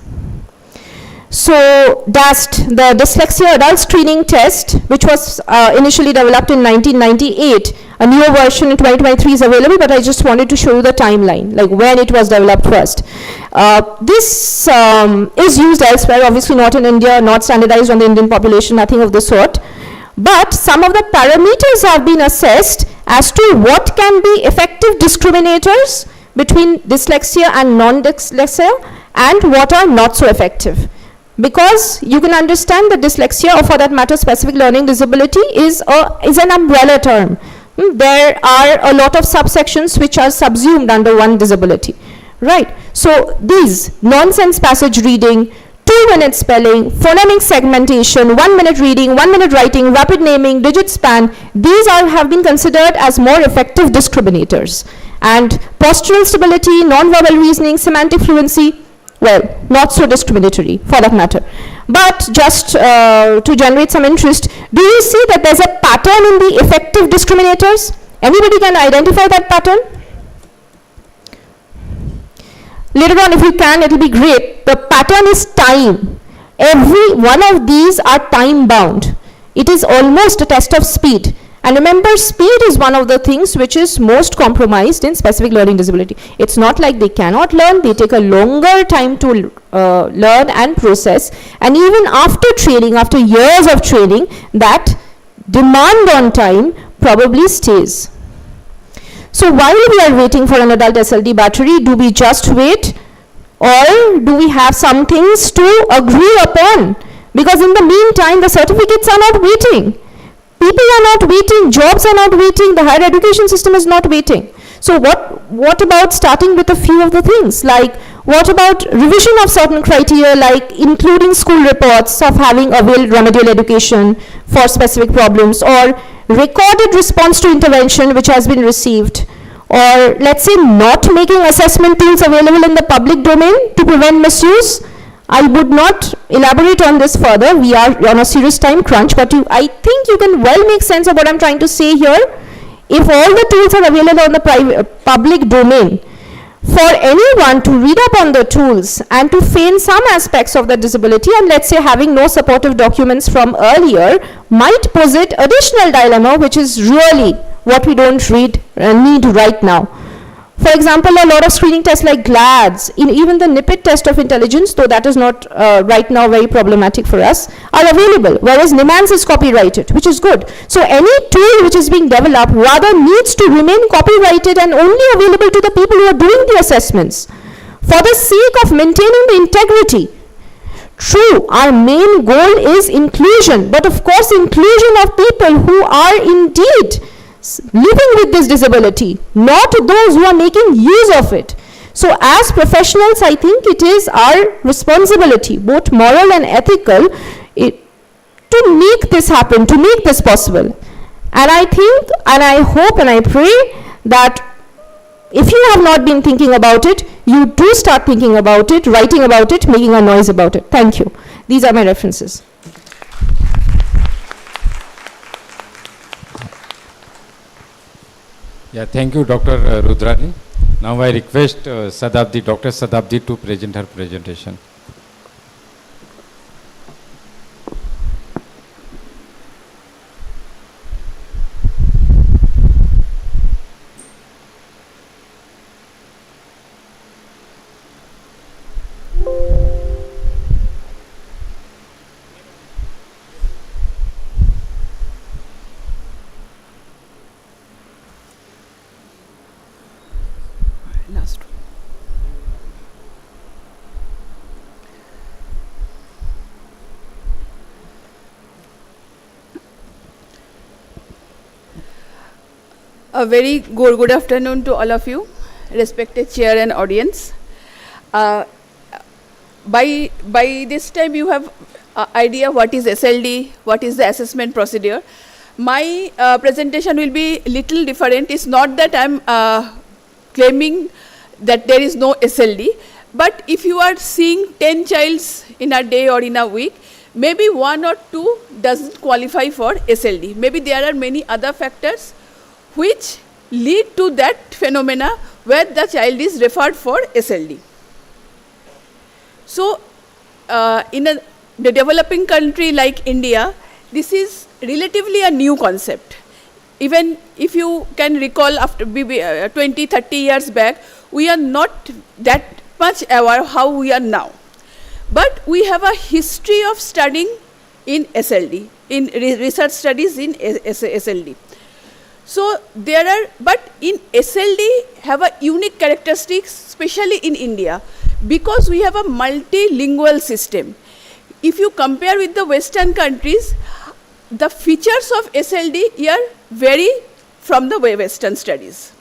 So DAST, the Dyslexia Adult Screening Test, which was initially developed in 1998, a newer version in 2023 is available, but I just wanted to show you the timeline, like when it was developed first. This is used elsewhere, obviously not in India, not standardized on the Indian population, nothing of the sort. But some of the parameters have been assessed as to what can be effective discriminators between dyslexia and non-dyslexia and what are not so effective. Because you can understand that dyslexia, or for that matter specific learning disability, is an umbrella term. There are a lot of subsections which are subsumed under one disability. Right. So these nonsense passage reading, 2-minute spelling, phonemic segmentation, 1-minute reading, 1-minute writing, rapid naming, digit span, these have been considered as more effective discriminators. And postural stability, non-verbal reasoning, semantic fluency, well, not so discriminatory for that matter. But just to generate some interest, do you see that there's a pattern in the effective discriminators? Anybody can identify that pattern? Later on, if you can, it will be great. The pattern is time. Every one of these are time bound. It is almost a test of speed. And remember, speed is one of the things which is most compromised in specific learning disability. It's not like they cannot learn, they take a longer time to learn and process. And even after training, after years of training, that demand on time probably stays. So while we are waiting for an adult SLD battery, do we just wait, or do we have some things to agree upon? Because in the meantime, the certificates are not waiting. People are not waiting, jobs are not waiting, the higher education system is not waiting. So what about starting with a few of the things? Like, what about revision of certain criteria, like including school reports of having availed remedial education for specific problems, or recorded response to intervention which has been received, or let's say not making assessment tools available in the public domain to prevent misuse. I would not elaborate on this further. We are on a serious time crunch, but I think you can well make sense of what I'm trying to say here. If all the tools are available on the public domain, for anyone to read up on the tools and to feign some aspects of the disability, and let's say having no supportive documents from earlier, might posit additional dilemma, which is really what we don't need right now. For example, a lot of screening tests like GLADS, even the NIPIT test of intelligence, though that is not right now very problematic for us, are available, whereas NIMANS is copyrighted, which is good. So any tool which is being developed rather needs to remain copyrighted and only available to the people who are doing the assessments, for the sake of maintaining the integrity. True, our main goal is inclusion, but of course inclusion of people who are indeed living with this disability, not those who are making use of it. So as professionals, I think it is our responsibility, both moral and ethical, to make this happen, to make this possible. And I think, and I hope and I pray that if you have not been thinking about it, you do start thinking about it, writing about it, making a noise about it. Thank you. These are my references. Yeah, thank you, Dr. Rudrani. Now I request Sadabdi, Dr. Sadabdi to present her presentation. Last one. A very good afternoon to all of you, respected chair and audience. By this time you have idea what is SLD, what is the assessment procedure. My presentation will be little different. It's not that I'm claiming that there is no SLD, but if you are seeing 10 childs in a day or in a week, maybe 1 or 2 doesn't qualify for SLD. Maybe there are many other factors which lead to that phenomena where the child is referred for SLD. So in a developing country like India, this is relatively a new concept. Even if you can recall after 20, 30 years back, we are not that much aware how we are now. But we have a history of studying in SLD. in research studies in SLD. So there are, but in SLD have a unique characteristics, especially in India, because we have a multilingual system. If you compare with the Western countries, the features of SLD here vary from the Western studies.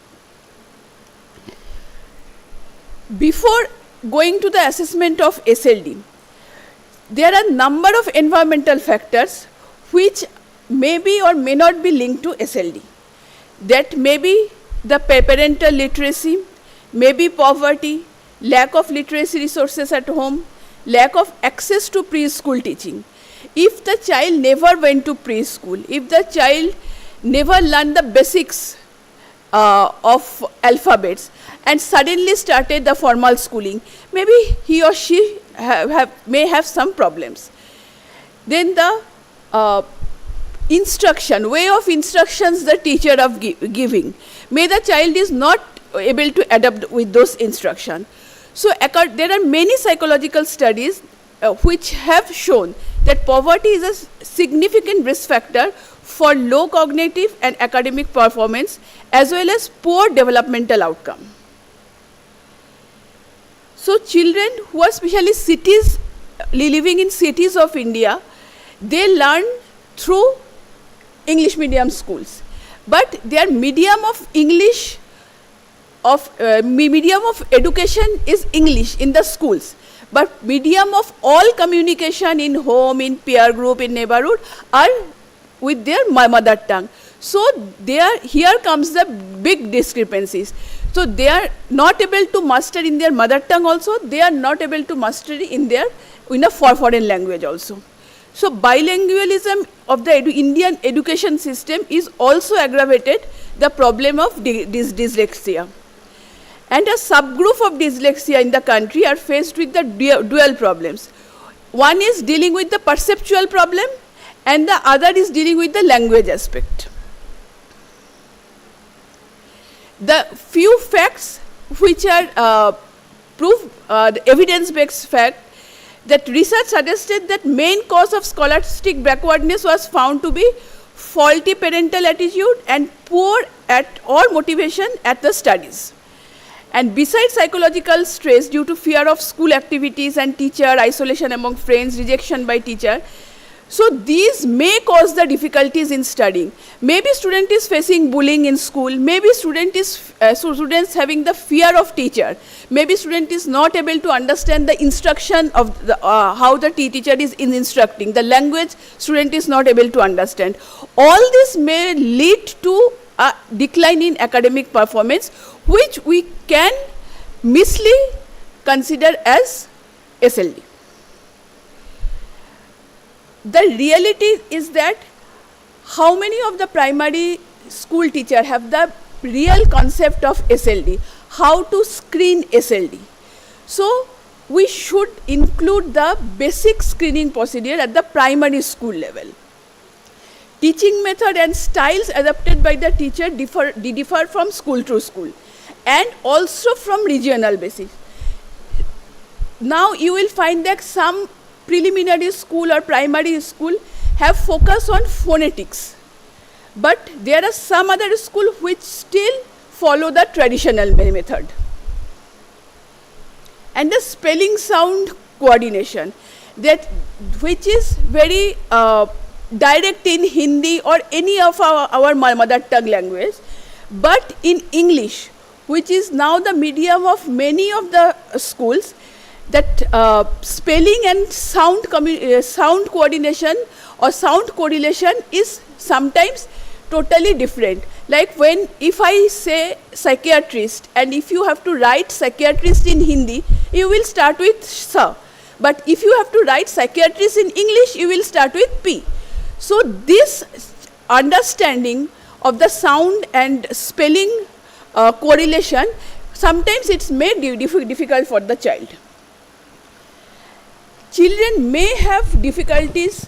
Before going to the assessment of SLD, there are a number of environmental factors which may be or may not be linked to SLD. That may be the parental literacy, may be poverty, lack of literacy resources at home, lack of access to preschool teaching. If the child never went to preschool, if the child never learned the basics of alphabets and suddenly started the formal schooling, maybe he or she may have some problems. Then the instruction, way of instructions the teacher of giving, may the child is not able to adapt with those instructions. So there are many psychological studies which have shown that poverty is a significant risk factor for low cognitive and academic performance as well as poor developmental outcome. So children who are especially living in cities of India, they learn through English medium schools, but their medium of medium of education is English in the schools, but medium of all communication in home, in peer group, in neighborhood are with their mother tongue. So here comes the big discrepancies. So they are not able to master in their mother tongue also, they are not able to master in a foreign language also. So bilingualism of the Indian education system is also aggravated the problem of dyslexia. And a subgroup of dyslexia in the country are faced with the dual problems. One is dealing with the perceptual problem and the other is dealing with the language aspect. The few facts which are the evidence-based fact, that research suggested that main cause of scholastic backwardness was found to be faulty parental attitude and poor or motivation at the studies. And besides psychological stress due to fear of school activities and teacher, isolation among friends, rejection by teacher, so these may cause the difficulties in studying. Maybe student is facing bullying in school, maybe students having the fear of teacher, maybe student is not able to understand the instruction of how the teacher is instructing, the language student is not able to understand. All this may lead to a decline in academic performance, which we can misly consider as SLD. The reality is that how many of the primary school teachers have the real concept of SLD, how to screen SLD. So we should include the basic screening procedure at the primary school level. Teaching method and styles adopted by the teacher differ from school to school and also from regional basis. Now you will find that some preliminary school or primary school have focus on phonetics, but there are some other schools which still follow the traditional method. And the spelling sound coordination, which is very direct in Hindi or any of our mother tongue language, but in English, which is now the medium of many of the schools, that spelling and sound coordination or sound correlation is sometimes totally different. Like if I say psychiatrist, and if you have to write psychiatrist in Hindi, you will start with sa. But if you have to write psychiatrist in English, you will start with P. So this understanding of the sound and spelling correlation, sometimes it's made difficult for the child. Children may have difficulties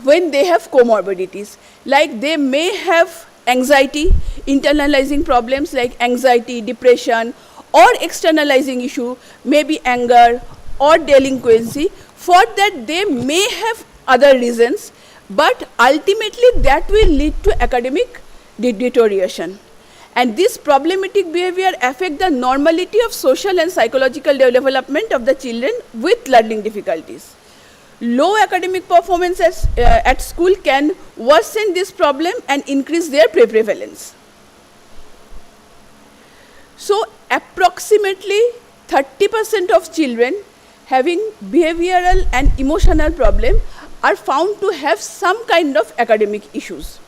when they have comorbidities, like they may have anxiety, internalizing problems like anxiety, depression, or externalizing issue, maybe anger or delinquency. For that they may have other reasons but ultimately that will lead to academic deterioration. And this problematic behavior affect the normality of social and psychological development of the children with learning difficulties. Low academic performance at school can worsen this problem and increase their prevalence. So approximately 30% of children having behavioral and emotional problem are found to have some kind of academic issues.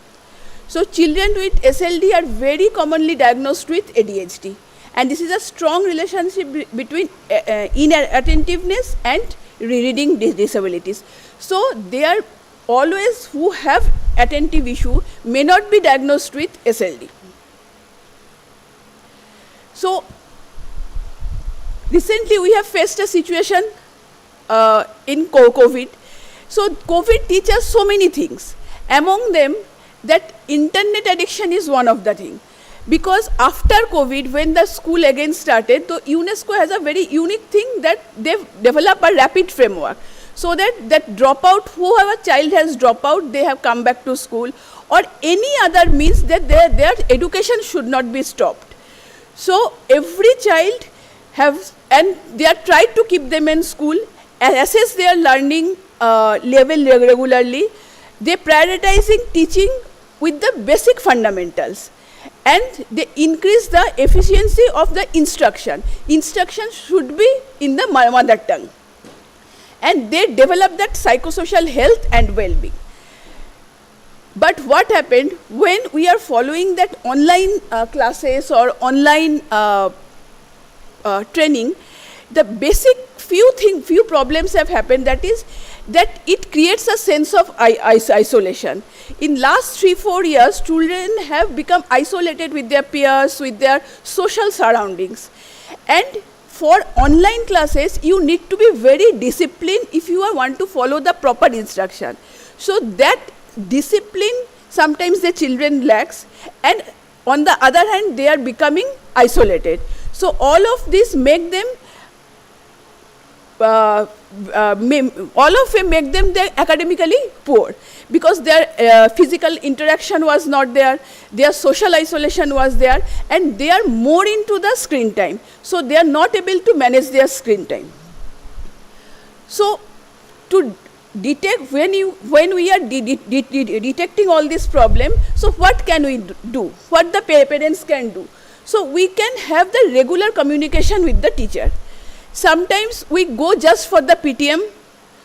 So children with SLD are very commonly diagnosed with ADHD, and this is a strong relationship between inattentiveness and reading disabilities. So they are always who have attentive issue may not be diagnosed with SLD. So recently we have faced a situation in COVID. So COVID teaches so many things. Among them, that internet addiction is one of the things. Because after COVID, when the school again started, so UNESCO has a very unique thing that they've developed a rapid framework. So that dropout, whoever child has dropped out, they have come back to school, or any other means that their education should not be stopped. So every child and they are tried to keep them in school, assess their learning level regularly. They prioritizing teaching with the basic fundamentals, and they increase the efficiency of the instruction. Instruction should be in the mother tongue, and they develop that psychosocial health and well-being. But what happened when we are following that online classes or online training, the basic few problems have happened. That is that it creates a sense of isolation. In last 3-4 years, children have become isolated with their peers, with their social surroundings. And for online classes, you need to be very disciplined if you want to follow the proper instruction. So that discipline sometimes the children lacks, and on the other hand, they are becoming isolated. So all of this make them all of them make them academically poor, because their physical interaction was not there, their social isolation was there, and they are more into the screen time. So they are not able to manage their screen time. So to detect, when we are detecting all this problem, so what can we do? What the parents can do? So we can have the regular communication with the teacher. Sometimes we go just for the PTM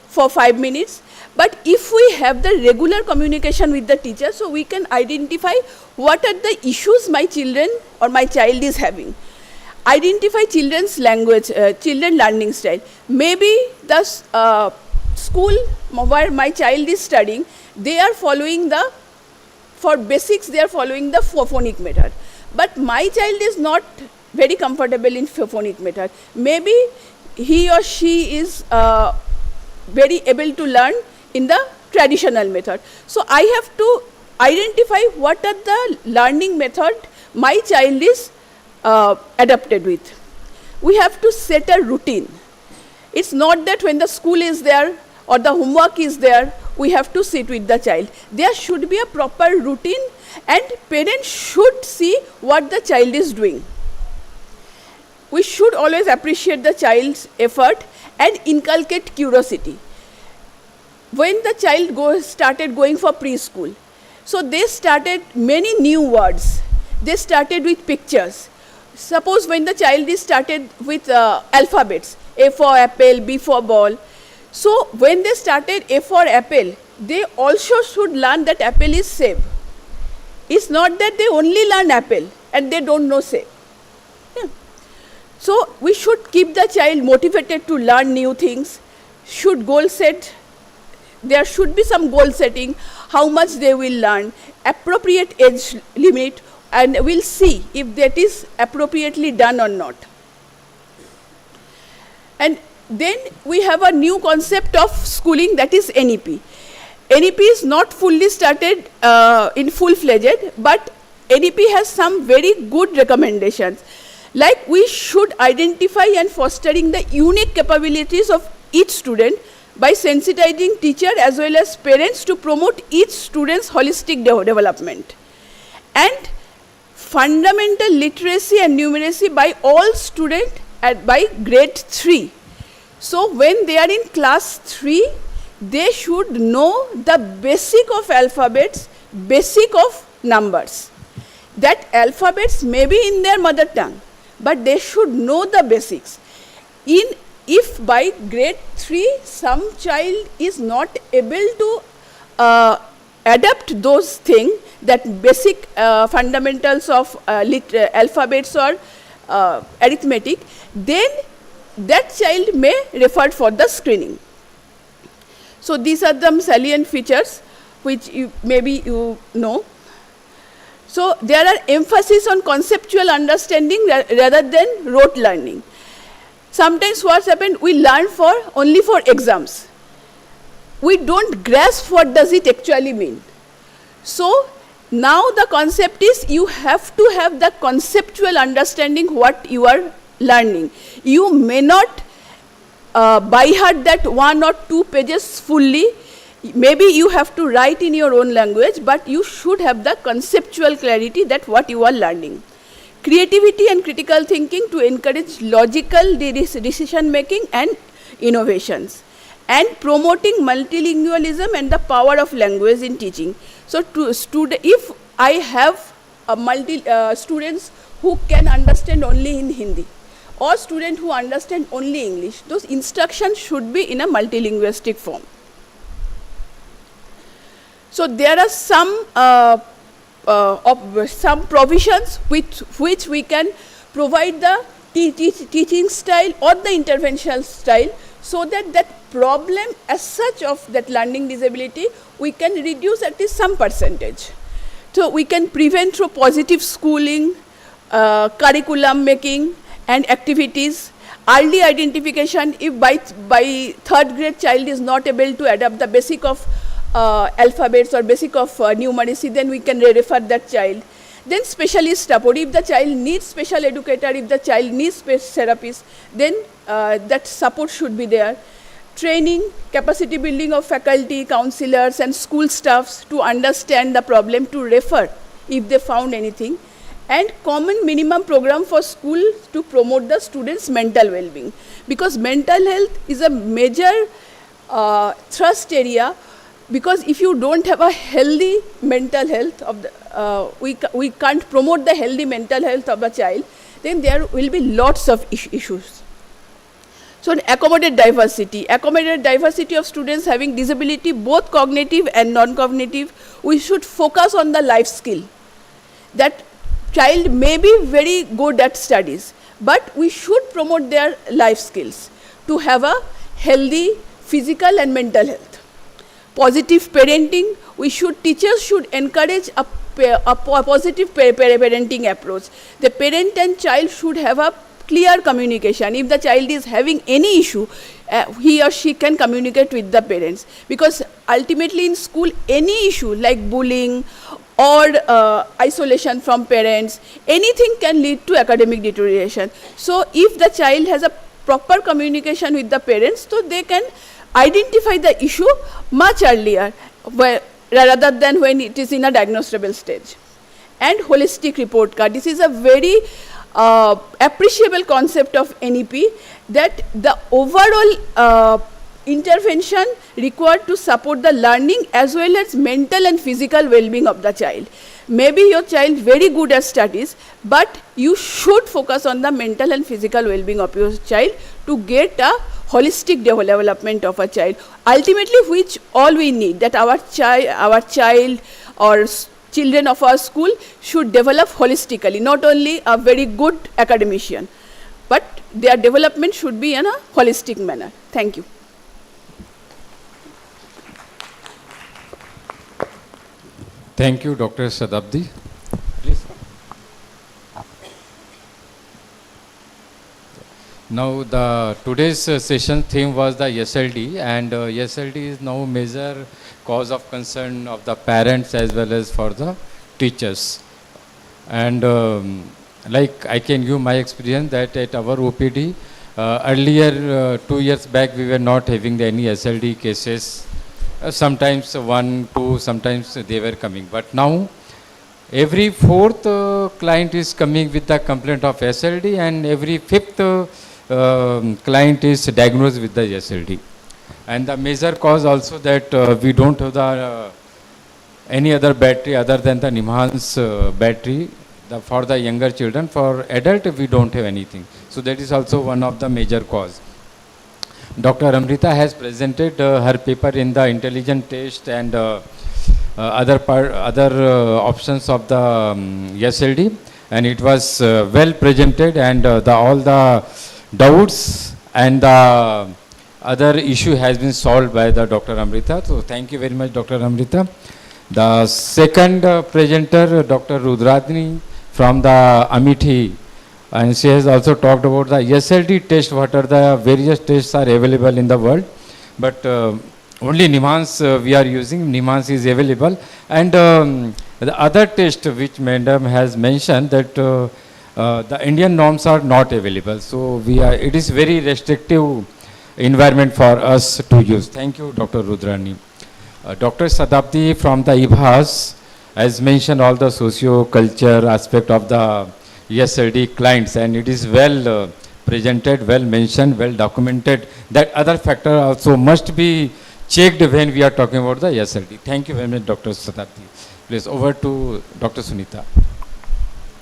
for 5 minutes, but if we have the regular communication with the teacher, so we can identify what are the issues my children or my child is having. Identify children's language, children learning style. Maybe the school where my child is studying, they are following for basics, they are following the phonic method. But my child is not very comfortable in phonic method. Maybe he or she is very able to learn in the traditional method. So I have to identify what are the learning method my child is adapted with. We have to set a routine. It's not that when the school is there or the homework is there, we have to sit with the child. There should be a proper routine, and parents should see what the child is doing. We should always appreciate the child's effort and inculcate curiosity. When the child started going for preschool, so they started many new words. They started with pictures. Suppose when the child is started with alphabets, A for apple, B for ball. So when they started A for apple, they also should learn that apple is save. It's not that they only learn apple and they don't know save. Yeah. So we should keep the child motivated to learn new things. Should goal set. There should be some goal setting, how much they will learn, appropriate age limit, and we'll see if that is appropriately done or not. And then we have a new concept of schooling, that is NEP. NEP is not fully started in full-fledged, but NEP has some very good recommendations. Like we should identify and fostering the unique capabilities of each student by sensitizing teacher as well as parents to promote each student's holistic development. And fundamental literacy and numeracy by all students by grade 3. So when they are in class 3, they should know the basic of alphabets, basic of numbers. That alphabets may be in their mother tongue, but they should know the basics. If by grade 3 some child is not able to adapt those things, that basic fundamentals of alphabets or arithmetic, then that child may refer for the screening. So these are the salient features which maybe you know. So there are emphasis on conceptual understanding rather than rote learning. Sometimes what's happened, we learn only for exams. We don't grasp what does it actually mean. So now the concept is you have to have the conceptual understanding what you are learning. You may not by heart that 1 or 2 pages fully. Maybe you have to write in your own language, but you should have the conceptual clarity that what you are learning. Creativity and critical thinking to encourage logical decision making and innovations. And promoting multilingualism and the power of language in teaching. So if I have students who can understand only in Hindi, or students who understand only English, those instructions should be in a multilingualistic form. So there are some provisions which we can provide the teaching style or the interventional style, so that that problem as such of that learning disability we can reduce at least some percentage. So we can prevent through positive schooling, curriculum making and activities, early identification. If by 3rd grade child is not able to adapt the basic of alphabets or basic of numeracy, then we can refer that child. Then specialist support, if the child needs special educator, if the child needs speech therapist, then that support should be there. Training, capacity building of faculty, counselors and school staffs to understand the problem, to refer if they found anything. And common minimum program for school to promote the students' mental well-being. Because mental health is a major thrust area, because if you don't have a healthy mental health of the, we can't promote the healthy mental health of a child, then there will be lots of issues. So accommodate diversity of students having disability, both cognitive and non-cognitive. We should focus on the life skill. That child may be very good at studies, but we should promote their life skills to have a healthy physical and mental health. Positive parenting, teachers should encourage a positive parenting approach. The parent and child should have a clear communication. If the child is having any issue, he or she can communicate with the parents, because ultimately in school any issue like bullying or isolation from parents, anything can lead to academic deterioration. So if the child has a proper communication with the parents, so they can identify the issue much earlier rather than when it is in a diagnosable stage. And holistic report card, this is a very appreciable concept of NEP, that the overall intervention required to support the learning as well as mental and physical well-being of the child. Maybe your child very good at studies, but you should focus on the mental and physical well-being of your child to get a holistic development of a child. Ultimately, which all we need, that our child or children of our school should develop holistically, not only a very good academician, but their development should be in a holistic manner. Thank you. Thank you, Dr. Sadabdi. Please. Now, today's session theme was the SLD, and SLD is now major cause of concern of the parents as well as for the teachers. And like I can give my experience that at our OPD, Earlier, 2 years back, we were not having any SLD cases. Sometimes 1, 2, sometimes they were coming. But now, every fourth client is coming with the complaint of SLD, and every fifth client is diagnosed with the SLD. And the major cause also that we don't have the any other battery other than the Nimhan's battery for the younger children. For adult, we don't have anything. So that is also one of the major cause. Dr. Amrita has presented her paper in the intelligent test and other options of the SLD, and it was well presented, and all the doubts and the other issue has been solved by the Dr. Amrita. So thank you very much, Dr. Amrita. The second presenter, Dr. Rudradni from the Amethi, and she has also talked about the SLD test, what are the various tests are available in the world, but only Nimhan's we are using. Nimhan's is available, and the other test which Madam has mentioned, that the Indian norms are not available. So it is very restrictive environment for us to use. Thank you, Dr. Rudrani. Dr. Sadabdi from the IBHAS has mentioned all the socio-culture aspect of the SLD clients, and it is well presented, well mentioned, well documented. That other factor also must be checked when we are talking about the SLD. Thank you very much, Dr. Sadabdi. Please, over to Dr. Sunita.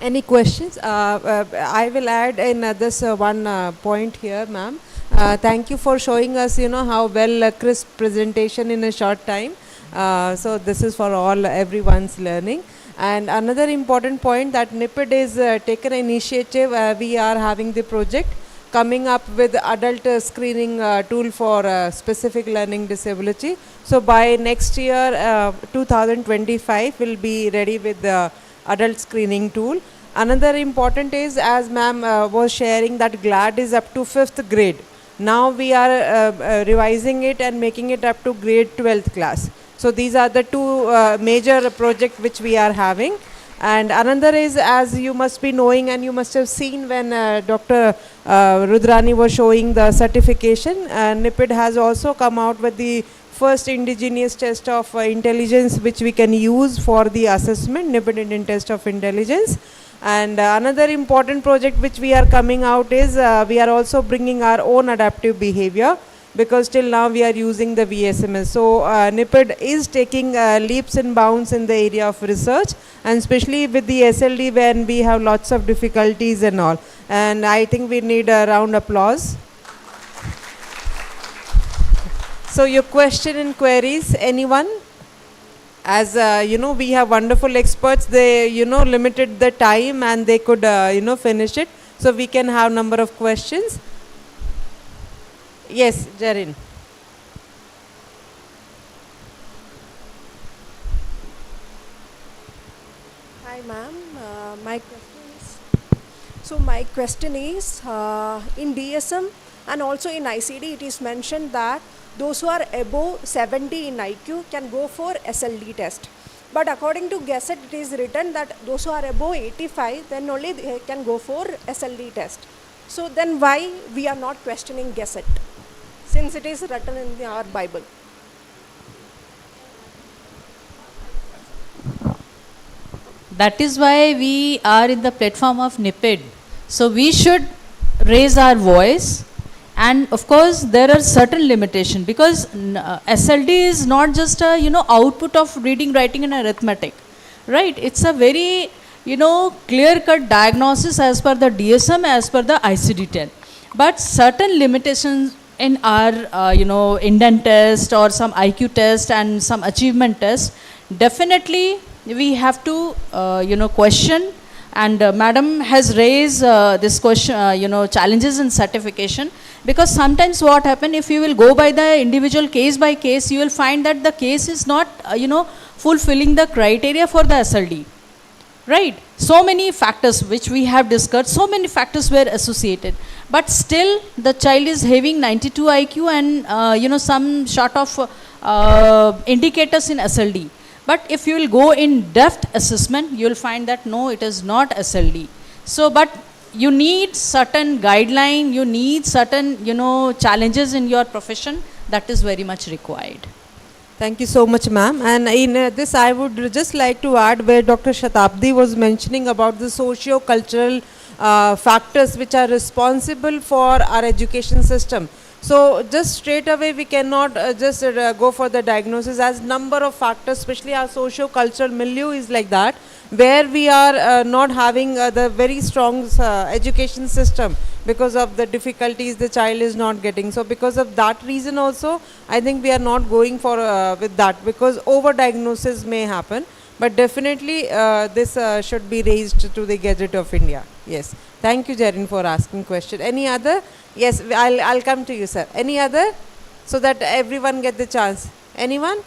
Any questions? I will add in this one point here, ma'am. Thank you for showing us, how well crisp presentation in a short time. So this is for everyone's learning. And another important point that NIPID is taken initiative. We are having the project coming up with adult screening tool for specific learning disability. So by next year, 2025, we'll be ready with the adult screening tool. Another important is, as ma'am was sharing, that GLAD is up to 5th grade. Now we are revising it and making it up to grade 12th class. So these are the two major projects which we are having. And another is, as you must be knowing and you must have seen when Dr. Rudrani was showing the certification, NIPID has also come out with the first indigenous test of intelligence which we can use for the assessment, NIPID Indian Test of Intelligence. And another important project which we are coming out is we are also bringing our own adaptive behavior, because till now we are using the VSMS. So NIPID is taking leaps and bounds in the area of research, and especially with the SLD when we have lots of difficulties and all. And I think we need a round applause. So your question and queries, anyone? As we have wonderful experts, they limited the time and they could finish it. So we can have number of questions. Yes, Jarin. Hi ma'am, my question is in DSM and also in ICD it is mentioned that those who are above 70 in IQ can go for SLD test. But according to Gazette, it is written that those who are above 85, then only they can go for SLD test. So then why we are not questioning Gazette, since it is written in our Bible? That is why we are in the platform of NIPID. So we should raise our voice. And of course, there are certain limitations, because SLD is not just a output of reading, writing, and arithmetic, right? It's a very clear-cut diagnosis as per the DSM, as per the ICD-10. But certain limitations in our indent test or some IQ test and some achievement test, definitely we have to question. And Madam has raised this question, challenges in certification, because sometimes what happens, if you will go by the individual case by case, you will find that the case is not, fulfilling the criteria for the SLD, right? So many factors which we have discussed, so many factors were associated, but still the child is having 92 IQ and, some sort of indicators in SLD. But if you will go in depth assessment, you will find that no, it is not SLD. So, but you need certain guideline, you need certain, challenges in your profession. That is very much required. Thank you so much, ma'am. And in this, I would just like to add where Dr. Shatabdi was mentioning about the socio-cultural factors which are responsible for our education system. So just straight away we cannot just go for the diagnosis, as number of factors, especially our socio-cultural milieu is like that, where we are not having the very strong education system because of the difficulties the child is not getting. So because of that reason also, I think we are not going for with that, because over-diagnosis may happen. But definitely this should be raised to the Gazette of India. Yes. Thank you, Jarin, for asking question. Any other? Yes, I'll come to you, sir. Any other? So that everyone get the chance. Anyone?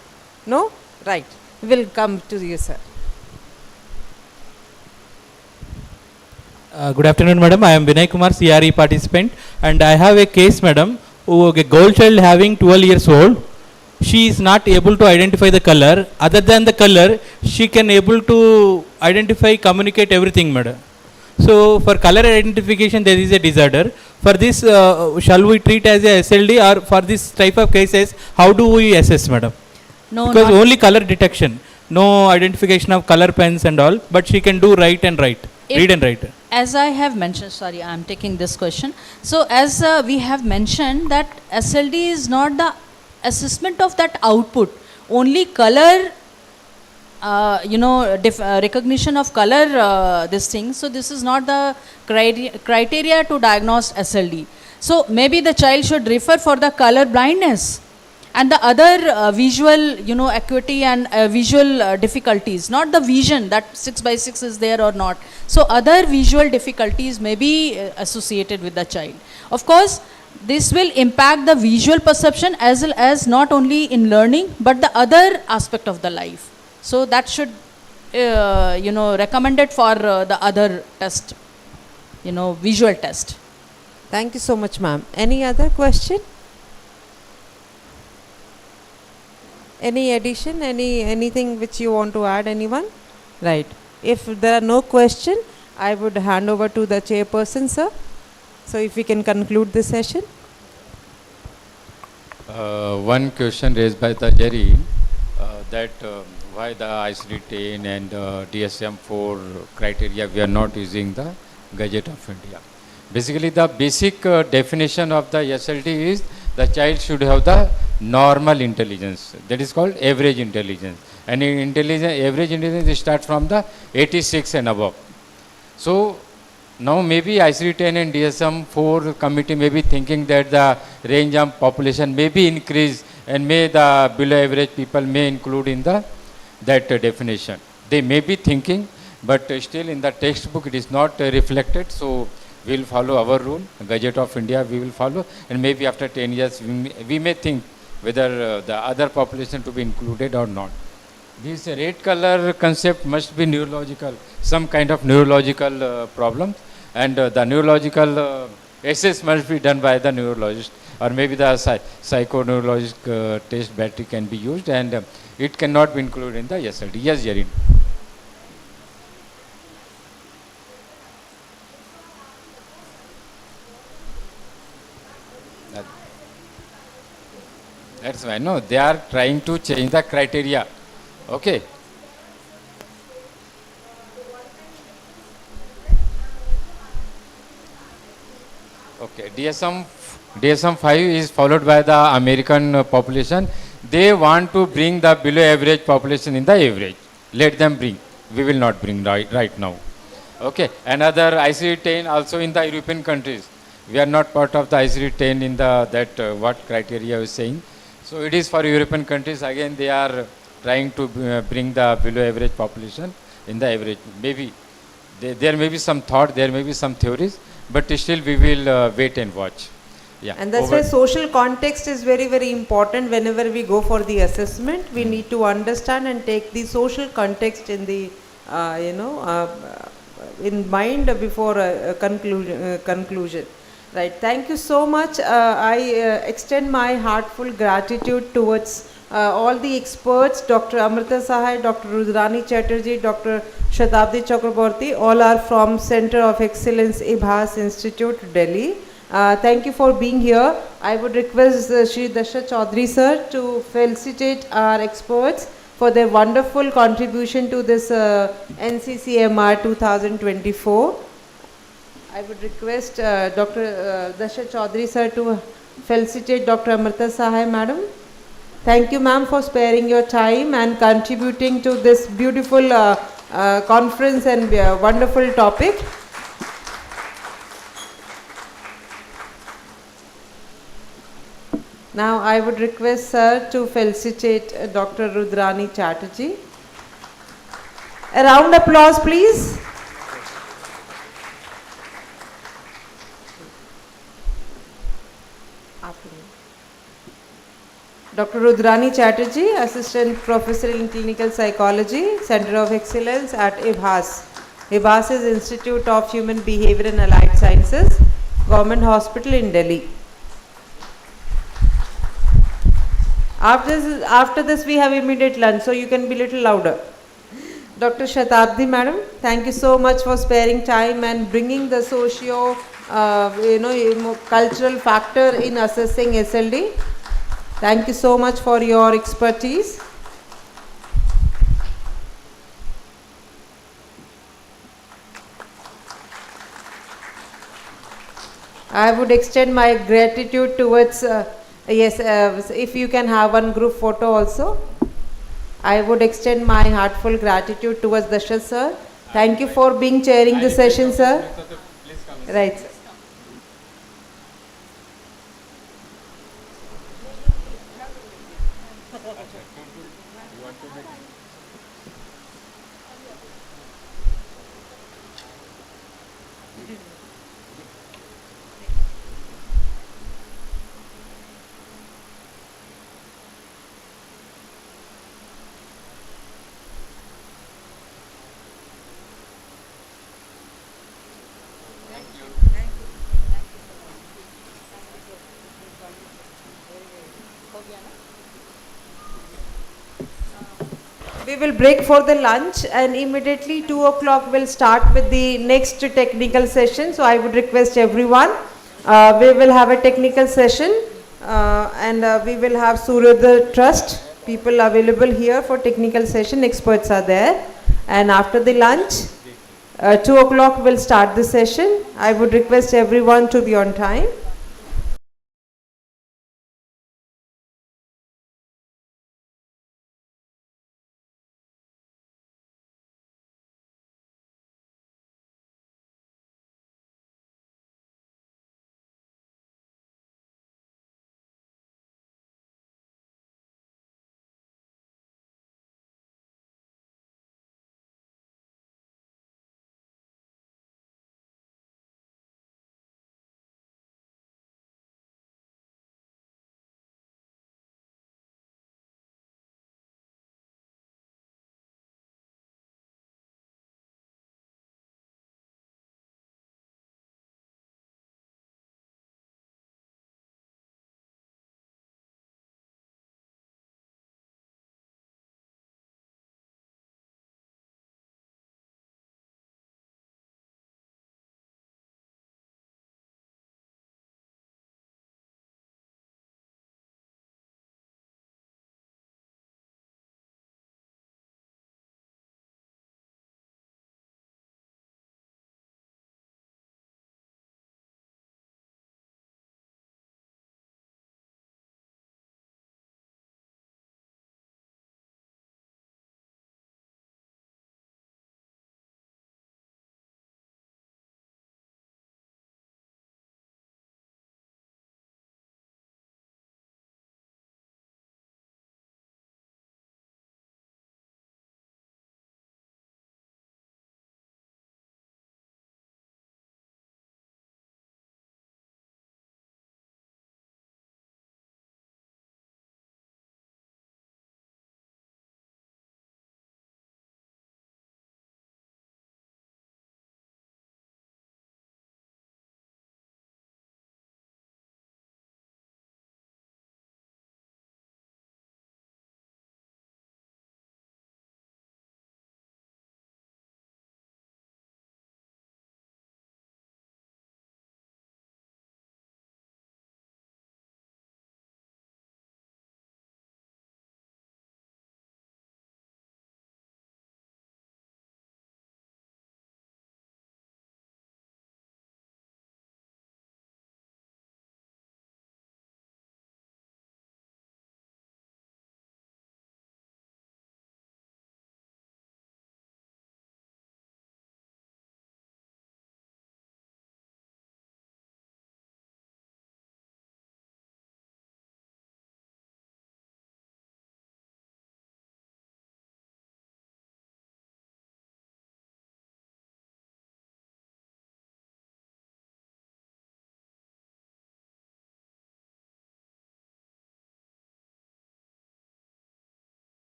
No? Right. We'll come to you, sir. Good afternoon, madam. I am Vinay Kumar, CRE participant, and I have a case, madam, who a girl child having 12 years old. She is not able to identify the color. Other than the color, she can able to identify, communicate everything, madam. So for color identification, there is a disorder. For this, shall we treat as a SLD, or for this type of cases, how do we assess, madam? No, because only color detection, no identification of color pens and all, but she can do read and write. As I have mentioned, sorry, I am taking this question. So as we have mentioned that SLD is not the assessment of that output, only color, recognition of color, this thing. So this is not the criteria to diagnose SLD. So maybe the child should refer for the color blindness and the other visual, acuity and visual difficulties, not the vision that 6x6 is there or not. So other visual difficulties may be associated with the child. Of course, this will impact the visual perception as well as not only in learning, but the other aspect of the life. So that should, recommended for the other test, visual test. Thank you so much, ma'am. Any other question? Any addition? Anything which you want to add, anyone? Right. If there are no question, I would hand over to the chairperson, sir. So if we can conclude this session. One question raised by the jury, that why the ICD-10 and DSM-4 criteria we are not using the Gazette of India. Basically the basic definition of the SLD is the child should have the normal intelligence, that is called average intelligence, and average intelligence starts from the 86 and above. So now maybe ICD-10 and DSM-4 committee may be thinking that the range of population may be increased and may the below average people may include in the that definition. They may be thinking, but still in the textbook it is not reflected. So we will follow our rule, Gazette of India we will follow, and maybe after 10 years we may think whether the other population to be included or not. This red color concept must be neurological, some kind of neurological problem, and the neurological assess must be done by the neurologist, or maybe the psychoneurologic test battery can be used, and it cannot be included in the SLD. Yes, Jarin. That's why, no, they are trying to change the criteria. Okay. Okay, DSM-5 is followed by the American population. They want to bring the below average population in the average. Let them bring. We will not bring right now. Okay, another ICD-10 also in the European countries. We are not part of the ICD-10 in the what criteria I was saying. So it is for European countries. Again, they are trying to bring the below average population in the average. Maybe there may be some thought, there may be some theories, but still we will wait and watch. Yeah. And that's why social context is very, very important. Whenever we go for the assessment, we need to understand and take the social context in the, in mind before conclusion. Right. Thank you so much. I extend my heartful gratitude towards all the experts, Dr. Amrita Sahai, Dr. Rudrani Chatterjee, Dr. Shatabdi Chakraborty, all are from Center of Excellence Ibhas Institute, Delhi. Thank you for being here. I would request Shri Dasha Chaudhary sir to felicitate our experts for their wonderful contribution to this NCCMR 2024. I would request Dr. Dasha Chaudhary sir to felicitate Dr. Amrita Sahai madam. Thank you ma'am for sparing your time and contributing to this beautiful conference and wonderful topic. Now I would request sir to felicitate Dr. Rudrani Chatterjee. A round applause please. Dr. Rudrani Chatterjee, Assistant Professor in Clinical Psychology, Center of Excellence at IBHAS. IBHAS is Institute of Human Behavior and Allied Sciences, Government Hospital in Delhi. After this we have immediate lunch, so you can be little louder. Dr. Shatabdi madam, thank you so much for sparing time and bringing the cultural factor in assessing SLD. Thank you so much for your expertise. I would extend my gratitude towards, if you can have one group photo also. I would extend my heartfelt gratitude towards Dasha sir. Thank you for being chairing the session, sir. Right. Sir. We will break for the lunch and immediately 2 o'clock we'll start with the next technical session. So I would request everyone, we will have a technical session and we will have Suryodaya Trust people available here for technical session, experts are there. And after the lunch, 2 o'clock we'll start the session. I would request everyone to be on time.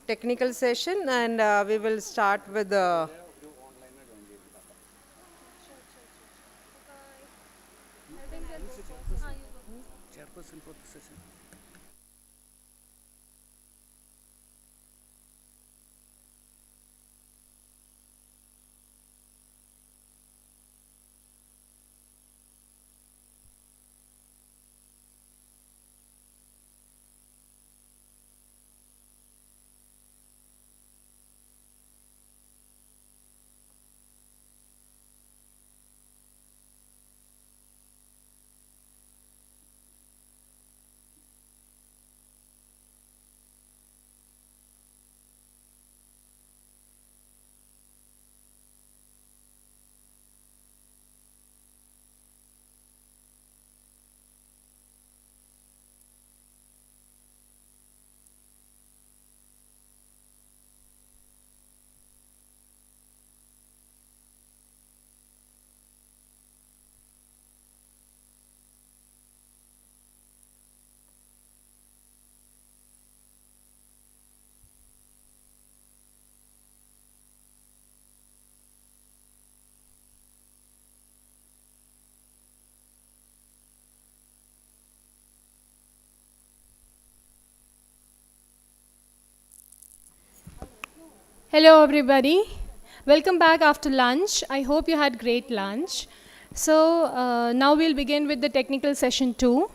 technical session, and we will start with the Hello everybody. Welcome back after lunch. I hope you had great lunch. So now we'll begin with the technical session 2.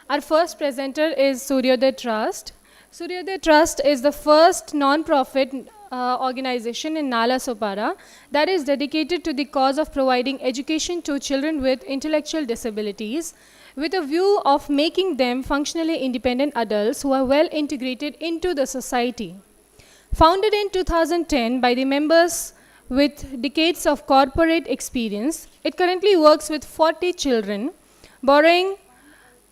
Our first presenter is Suryodaya Trust. Suryodaya Trust is the first non-profit organization in Nala Sopara that is dedicated to the cause of providing education to children with intellectual disabilities with a view of making them functionally independent adults who are well integrated into the society. Founded in 2010 by the members with decades of corporate experience, it currently works with 40 children, borrowing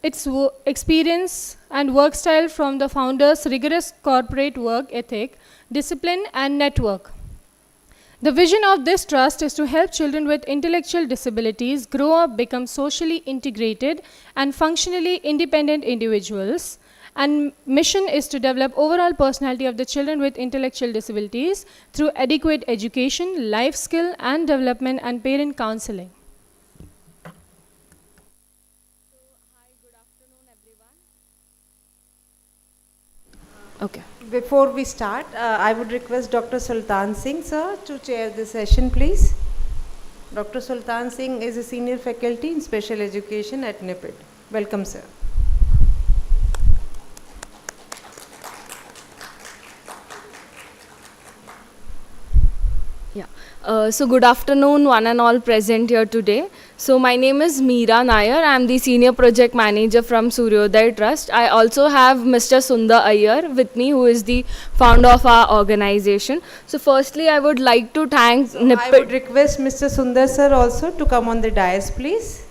its experience and work style from the founders' rigorous corporate work ethic, discipline, and network. The vision of this trust is to help children with intellectual disabilities grow up, become socially integrated, and functionally independent individuals. And mission is to develop overall personality of the children with intellectual disabilities through adequate education, life skill and development, and parent counseling. Okay. Before we start, I would request Dr. Sultan Singh, sir, to chair the session, please. Dr. Sultan Singh is a senior faculty in special education at NIPID. Welcome, sir. So good afternoon one and all present here today. So my name is Meera Nair. I am the Senior Project Manager from Suryodaya Trust. I also have Mr. Sundar Iyer with me, who is the founder of our organization. So firstly I would like to thank NIPID. I would request Mr. Sundar sir also to come on the dais, please.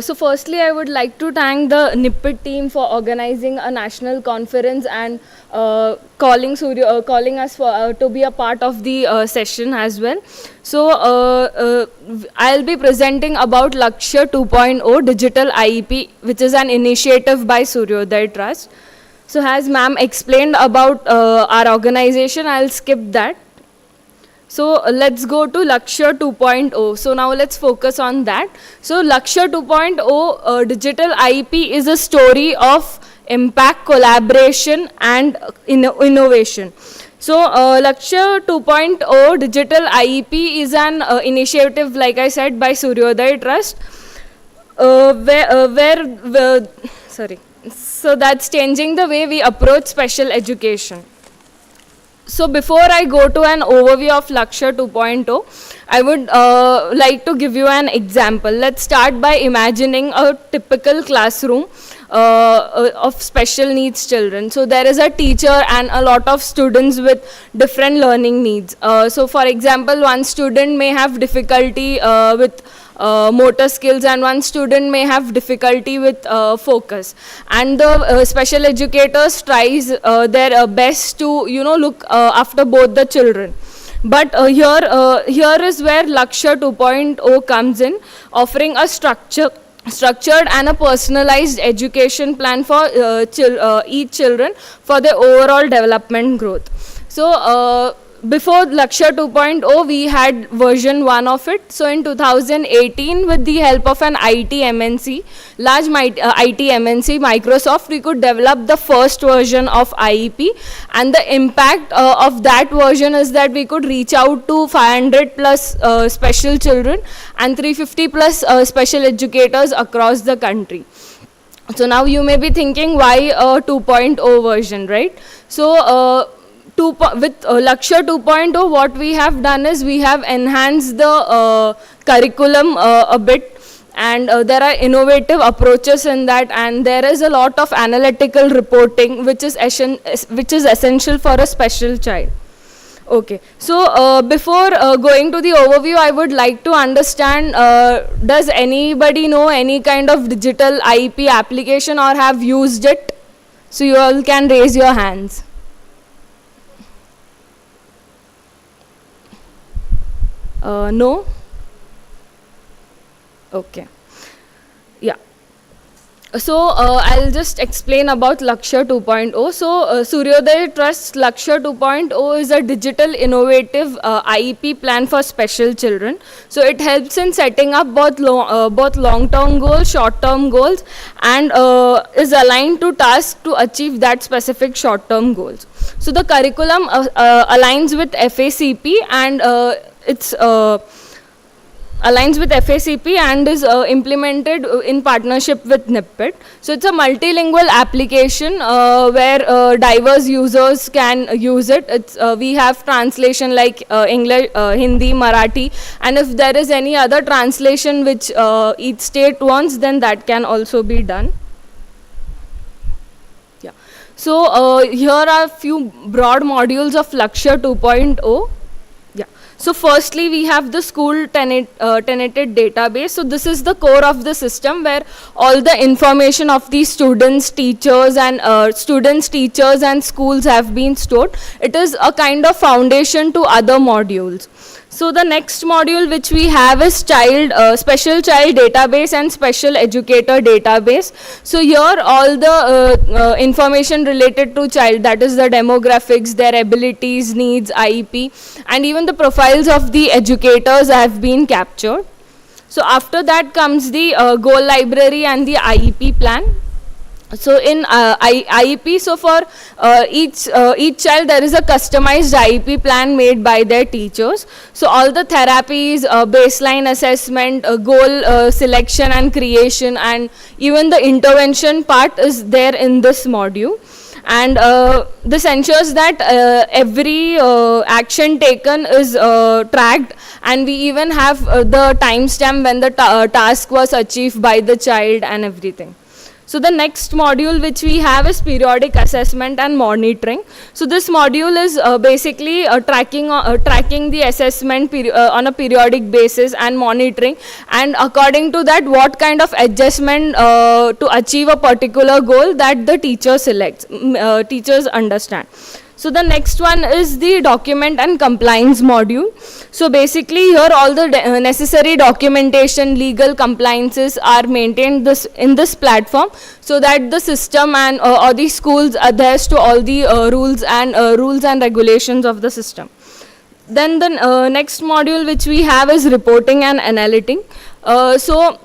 So firstly, I would like to thank the NIPID team for organizing a national conference and calling us for, to be a part of the session as well. So I'll be presenting about Lakshya 2.0 Digital IEP, which is an initiative by Suryodaya Trust. So as ma'am explained about our organization, I'll skip that. So let's go to Lakshya 2.0. So now let's focus on that. So Lakshya 2.0 Digital IEP is a story of impact, collaboration and innovation. So Lakshya 2.0 Digital IEP is an initiative, like I said, by Suryodaya Trust, so that's changing the way we approach special education. So before I go to an overview of Lakshya 2.0, I would like to give you an example. Let's start by imagining a typical classroom of special needs children. So there is a teacher and a lot of students with different learning needs. So for example, one student may have difficulty with motor skills, and one student may have difficulty with focus, and the special educators tries their best to look after both the children. But here is where Lakshya 2.0 comes in, offering a structured and a personalized education plan for each children for their overall development growth. So before Lakshya 2.0, we had version 1 of it. So in 2018, with the help of an IT MNC, IT MNC, Microsoft, we could develop the first version of IEP. And the impact of that version is that we could reach out to 500 plus special children and 350 plus special educators across the country. So now you may be thinking, why a 2.0 version, right? So with Lakshya 2.0, what we have done is we have enhanced the curriculum a bit, and there are innovative approaches in that, and there is a lot of analytical reporting which is essential for a special child. Okay, so before going to the overview, I would like to understand, does anybody know any kind of digital IEP application or have used it? So you all can raise your hands. No? Okay. Yeah. So I'll just explain about Lakshya 2.0. So Suryodaya Trust Lakshya 2.0 is a digital innovative IEP plan for special children. So it helps in setting up both long-term goals, short-term goals, and is aligned to tasks to achieve that specific short-term goals. So the curriculum aligns with FACP, and it's aligns with FACP and is implemented in partnership with NIPIT. So it's a multilingual application where diverse users can use it. We have translation like English, Hindi, Marathi, and if there is any other translation which each state wants, then that can also be done. Yeah. So here are a few broad modules of Lakshya 2.0. So firstly, we have the school tenanted database. So this is the core of the system where all the information of the students, teachers, and schools have been stored. It is a kind of foundation to other modules. So the next module which we have is special child database and special educator database. So here all the information related to child, that is the demographics, their abilities, needs, IEP, and even the profiles of the educators have been captured. So after that comes the goal library and the IEP plan. So in IEP, so for each child there is a customized IEP plan made by their teachers. So all the therapies, baseline assessment, goal selection and creation, and even the intervention part is there in this module. And this ensures that every action taken is tracked, and we even have the timestamp when the task was achieved by the child and everything. So the next module which we have is periodic assessment and monitoring. So this module is basically tracking the assessment on a periodic basis and monitoring, and according to that what kind of adjustment to achieve a particular goal that the teacher selects, teachers understand. So the next one is the document and compliance module. So basically here all the necessary documentation, legal compliances are maintained in this platform, so that the system and or the schools adheres to all the rules and regulations of the system. Then the next module which we have is reporting and analytic. So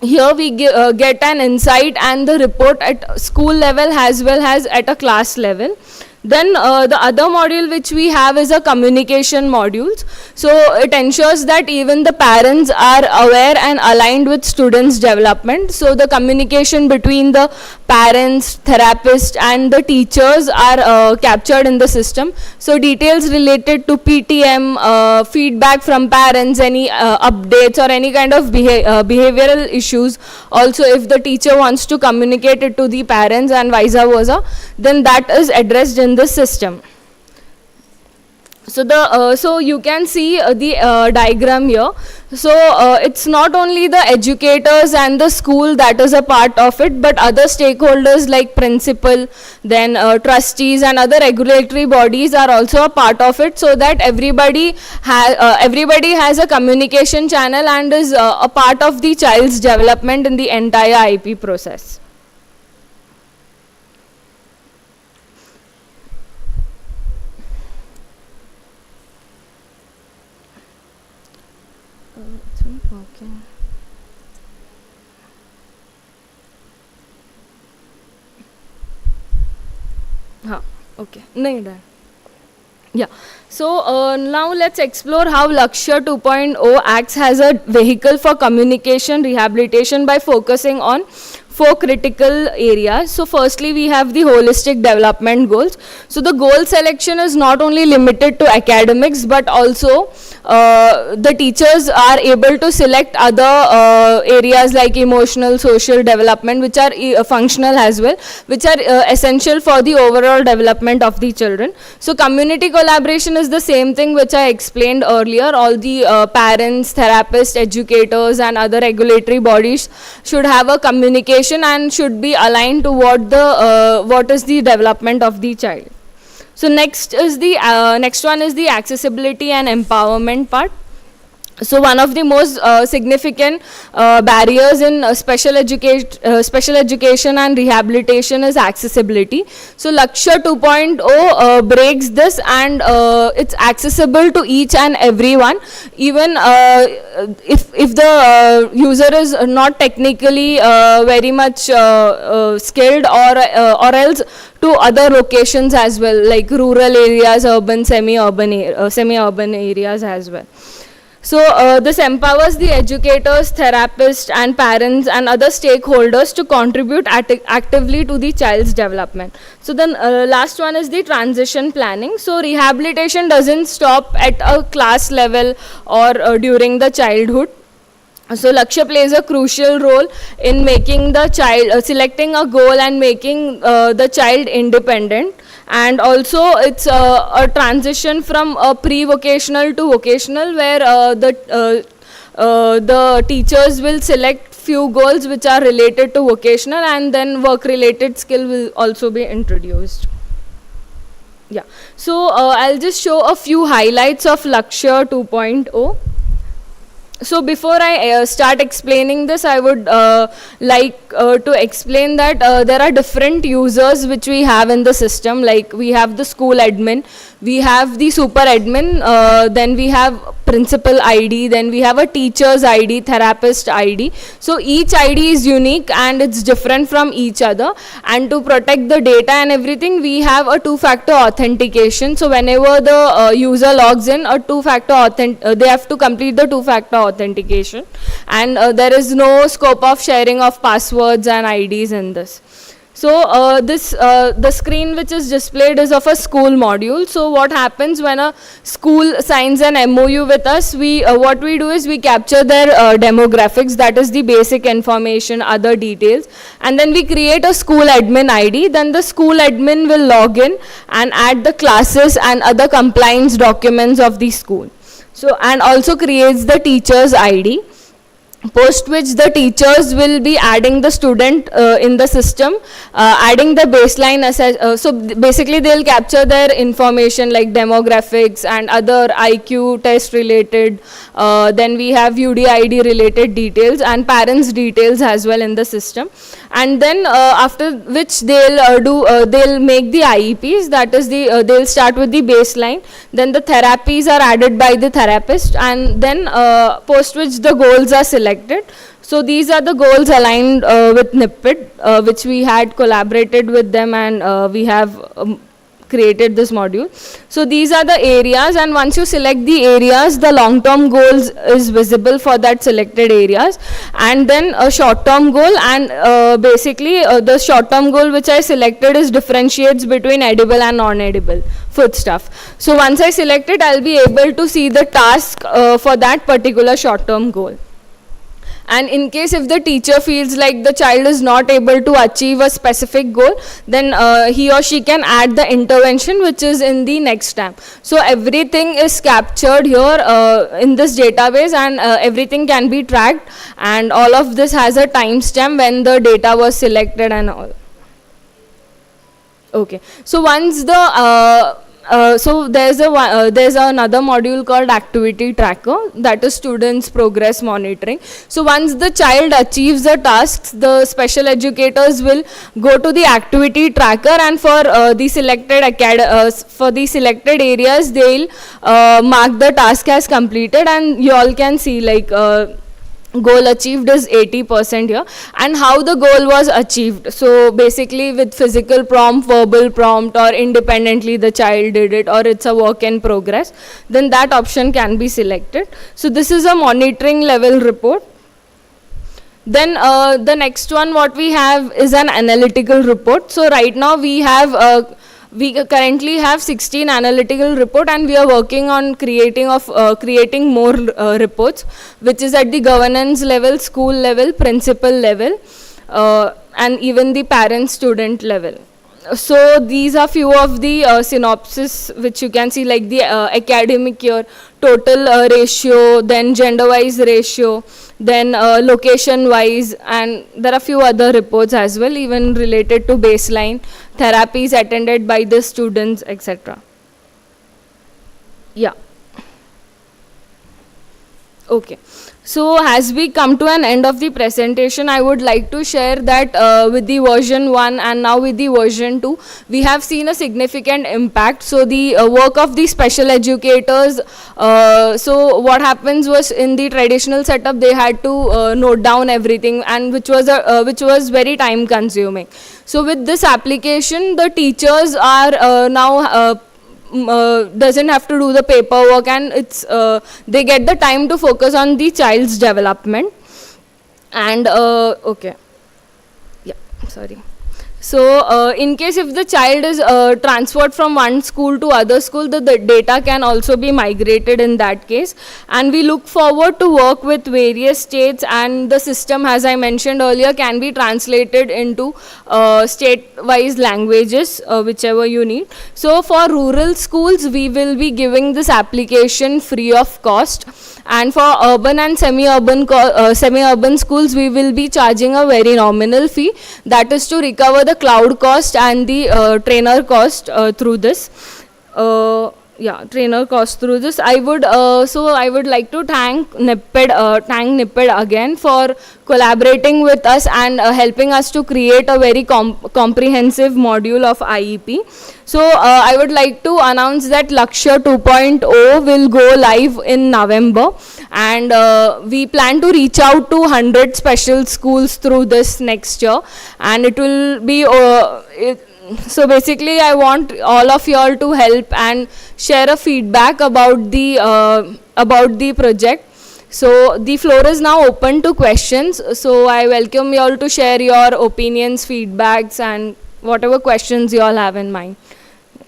here we get an insight and the report at school level as well as at a class level. Then the other module which we have is a communication modules. So it ensures that even the parents are aware and aligned with students' development. So the communication between the parents, therapists, and the teachers are captured in the system. So details related to PTM, feedback from parents, any updates or any kind of behavioral issues. Also, if the teacher wants to communicate it to the parents and vice versa, then that is addressed in the system. So you can see the diagram here. So it's not only the educators and the school that is a part of it, but other stakeholders like principal, then trustees and other regulatory bodies are also a part of it, so that everybody has a communication channel and is a part of the child's development in the entire IP process. It's not working. Okay. Nahi done. Yeah. So now let's explore how Lakshya 2.0 acts as a vehicle for communication rehabilitation by focusing on 4 critical areas. So firstly, we have the holistic development goals. So the goal selection is not only limited to academics, but also the teachers are able to select other areas like emotional, social development, which are functional as well, which are essential for the overall development of the children. So community collaboration is the same thing which I explained earlier. All the parents, therapists, educators and other regulatory bodies should have a communication and should be aligned to what is the development of the child. So next one is the accessibility and empowerment part. So one of the most significant barriers in special education and rehabilitation is accessibility. So Lakshya 2.0 breaks this, and it's accessible to each and everyone, even if the user is not technically very much skilled, or else to other locations as well, like rural areas, urban, semi-urban areas as well. So this empowers the educators, therapists and parents and other stakeholders to contribute actively to the child's development. So then last one is the transition planning. So rehabilitation doesn't stop at a class level or during the childhood. So Lakshya plays a crucial role in making the child, selecting a goal and making the child independent. And also it's a transition from pre-vocational to vocational, where the teachers will select few goals which are related to vocational, and then work related skill will also be introduced. Yeah. So I'll just show a few highlights of Lakshya 2.0. So before I start explaining this, I would like to explain that there are different users which we have in the system. Like we have the school admin, we have the super admin, then we have principal ID, then we have a teacher's ID, therapist ID. So each ID is unique and it's different from each other. And to protect the data and everything, we have a two-factor authentication. So whenever the user logs in, they have to complete the two-factor authentication, and there is no scope of sharing of passwords and IDs in this. So the screen which is displayed is of a school module. So what happens when a school signs an MOU with us, what we do is we capture their demographics, that is the basic information, other details, and then we create a school admin ID. Then the school admin will log in and add the classes and other compliance documents of the school. So, and also creates the teacher's ID, post which the teachers will be adding the student in the system, adding the baseline so basically they'll capture their information like demographics and other IQ test related, then we have UDID related details and parents details as well in the system. And then after which they'll make the IEPs, that is they'll start with the baseline, then the therapies are added by the therapist, and then post which the goals are selected. So these are the goals aligned with NIPID, which we had collaborated with them, and we have created this module. So these are the areas, and once you select the areas, the long-term goals is visible for that selected areas, and then a short-term goal, and basically the short-term goal which I selected is differentiates between edible and non-edible foodstuff. So once I select it, I'll be able to see the task for that particular short-term goal. And in case if the teacher feels like the child is not able to achieve a specific goal, then he or she can add the intervention which is in the next tab. So everything is captured here in this database, and everything can be tracked, and all of this has a timestamp when the data was selected and all. Okay, so once the so there's another module called activity tracker, that is students progress monitoring. So once the child achieves the tasks, the special educators will go to the activity tracker, and for the selected areas they'll mark the task as completed, and you all can see like goal achieved is 80% here, and how the goal was achieved. So basically with physical prompt, verbal prompt, or independently the child did it, or it's a work in progress, then that option can be selected. So this is a monitoring level report. Then the next one what we have is an analytical report. So right now we currently have 16 analytical report, and we are working on creating more reports, which is at the governance level, school level, principal level, and even the parent student level. So these are few of the synopsis which you can see, like the academic year, total ratio, then gender wise ratio, then location wise, and there are few other reports as well, even related to baseline, therapies attended by the students, etc. Yeah. Okay. So as we come to an end of the presentation, I would like to share that with the version 1 and now with the version 2, we have seen a significant impact. So the work of the special educators, so what happens was, in the traditional setup they had to note down everything, and which was very time consuming. So with this application, the teachers are now doesn't have to do the paperwork, and it's they get the time to focus on the child's development. And okay, yeah, sorry. So in case if the child is transferred from one school to other school, the data can also be migrated in that case. And we look forward to work with various states, and the system, as I mentioned earlier, can be translated into state-wise languages, whichever you need. So for rural schools, we will be giving this application free of cost. And for urban and semi-urban schools, we will be charging a very nominal fee, that is to recover the cloud cost and the trainer cost through this. Trainer cost through this. I would like to thank NIPED again for collaborating with us and helping us to create a very comprehensive module of IEP. So I would like to announce that Lakshya 2.0 will go live in November, and we plan to reach out to 100 special schools through this next year, and it will be so basically I want all of you all to help and share a feedback about the project. So the floor is now open to questions, so I welcome you all to share your opinions, feedbacks, and whatever questions you all have in mind.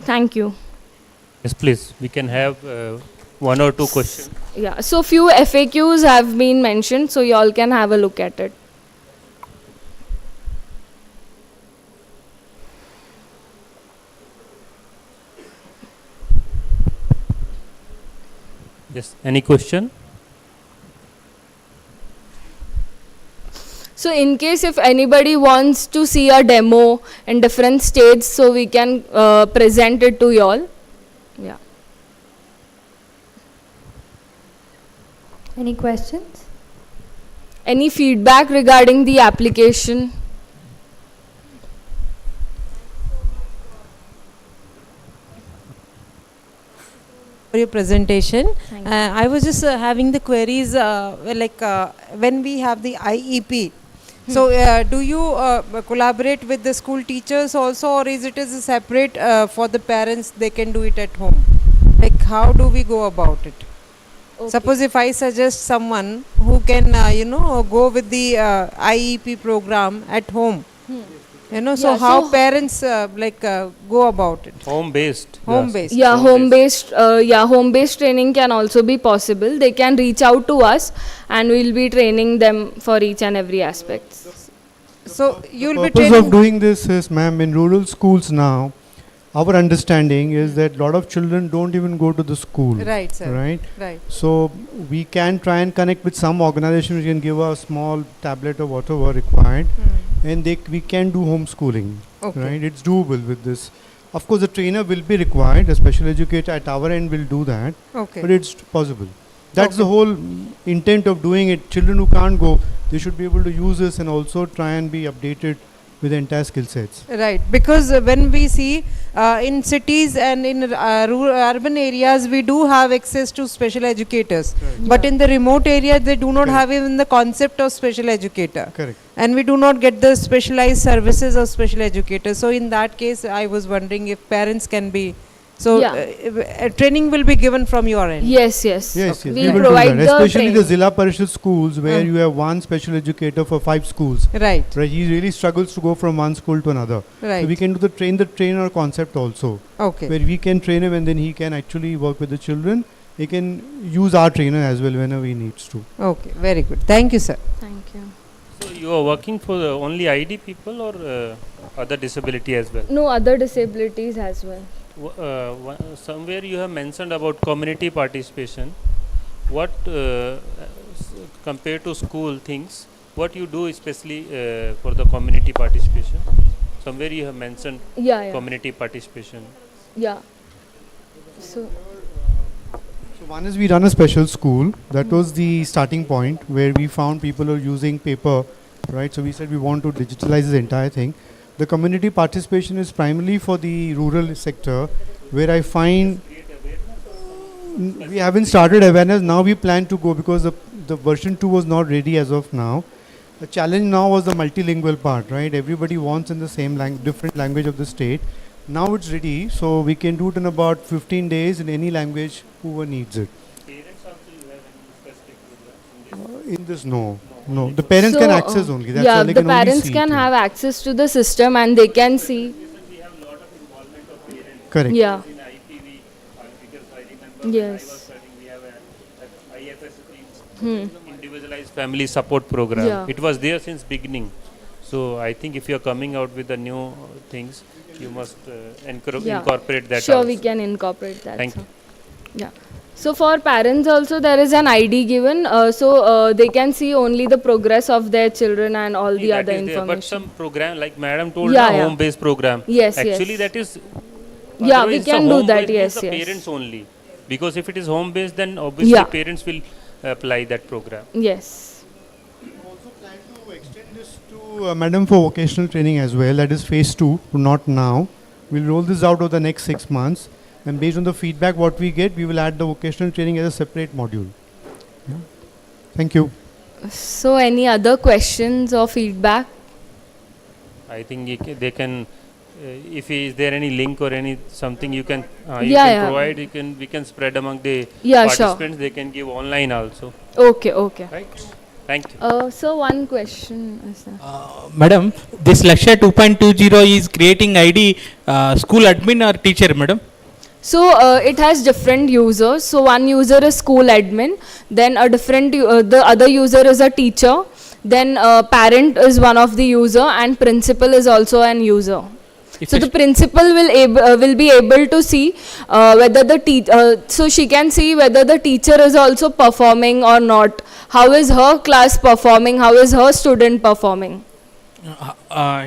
Thank you. Yes, please. We can have one or two questions. Yeah, so few FAQs have been mentioned, so you all can have a look at it. Yes, any question? So in case if anybody wants to see a demo in different states, so we can present it to you all. Yeah. Any questions? Any feedback regarding the application? For your presentation. I was just having the queries when we have the IEP. So do you collaborate with the school teachers also, or is it as a separate for the parents, they can do it at home? Like how do we go about it? Okay. Suppose if I suggest someone who can go with the IEP program at home. You know, so Yeah, how so- parents go about it? Home based. Home based. Yeah, home-based training can also be possible. They can reach out to us, and we'll be training them for each and every aspect. So you'll be purpose training. of doing this is, ma'am, in rural schools now, our understanding is that a lot of children don't even go to the school. Right, sir. Right? Right. So we can try and connect with some organization which can give a small tablet or whatever required, and we can do homeschooling. Okay. Right? It's doable with this. Of course, a trainer will be required. A special educator at our end will do that. Okay. But it's possible. That's the whole intent of doing it. Children who can't go, they should be able to use this and also try and be updated with the entire skill sets. Right, because when we see in cities and in urban areas, we do have access to special educators. But in the remote areas, they do not have even the concept of special educator. Correct. And we do not get the specialized services of special educators. So in that case, I was wondering if parents can be. So training will be given from your end. Yes. Yes, yes. We'll We will do provide that. the Especially the training. Zilla Parishad schools where you have one special educator for 5 schools. Right. Right. He really struggles to go from one school to another. Right. So we can do the trainer concept also. Okay. Where we can train him and then he can actually work with the children. He can use our trainer as well whenever he needs to. Okay, very good. Thank you, sir. Thank you. So you are working for only ID people or other disability as well? No, other disabilities as well. Somewhere you have mentioned about community participation. What compared to school things, what you do especially for the community participation? Somewhere you have mentioned community participation. Yeah. So one is we run a special school. That was the starting point where we found people are using paper, right? So we said we want to digitalize the entire thing. The community participation is primarily for the rural sector, where I find we haven't started awareness. Now we plan to go because the version 2 was not ready as of now. The challenge now was the multilingual part, right? Everybody wants in the same different language of the state. Now it's ready, so we can do it in about 15 days in any language whoever needs it. In this, no. The parents can access only. That's all. They the can only parents see can it. have access to the system and they can see. Correct. Yeah. Yes. Individualized family support program. Yeah. It was there since beginning. So I think if you are coming out with the new things, you must incorporate that. Sure, also. we can incorporate that. Thank you. Yeah. So for parents also there is an ID given, so they can see only the progress of their children and all the That other is there, information. but some program like Madam told, Yeah. home-based program. Yes, Actually, yes. that is. Yeah, otherwise we it's a can do that, home-based means yes, the yes. parents only, because if it is home-based, then obviously Yeah. parents will apply that program. Yes. Madam, for vocational training as well, that is phase 2, not now. We'll roll this out over the next 6 months, and based on the feedback what we get, we will add the vocational training as a separate module. Yeah. Thank you. So any other questions or feedback? I think they can. If is there any link or any something you can provide, we can spread among the participants. They can give online also. Okay. Right. Thank you. So one question. Madam, this Lakshya 2.20 is creating ID school admin or teacher, madam? So it has different users. So one user is school admin, then a different the other user is a teacher, then parent is one of the user, and principal is also an user. So the principal will be able to see whether the so she can see whether the teacher is also performing or not. How is her class performing? How is her student performing?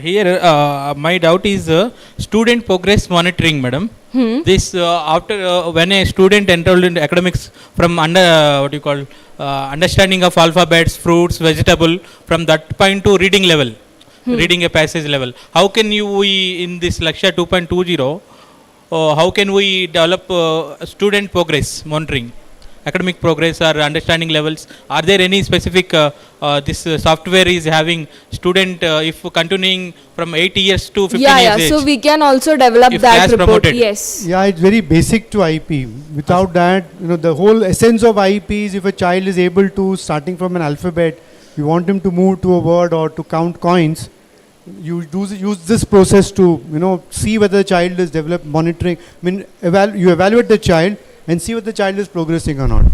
Here, my doubt is student progress monitoring, madam. This after when a student enrolled in academics from understanding of alphabets, fruits, vegetable, from that point to reading level. Reading a passage level. How can we in this Lakshya 2.20, how can we develop student progress monitoring, academic progress or understanding levels? Are there any specific this software is having student if continuing from 8 years to 15 years age? So we can also develop If that class report. promoted. Yes. Yeah, it's very basic to IP. Without that, the whole essence of IP is if a child is able to, starting from an alphabet, we want him to move to a word or to count coins, you use this process to, see whether the child is monitoring. You evaluate the child and see whether the child is progressing or not.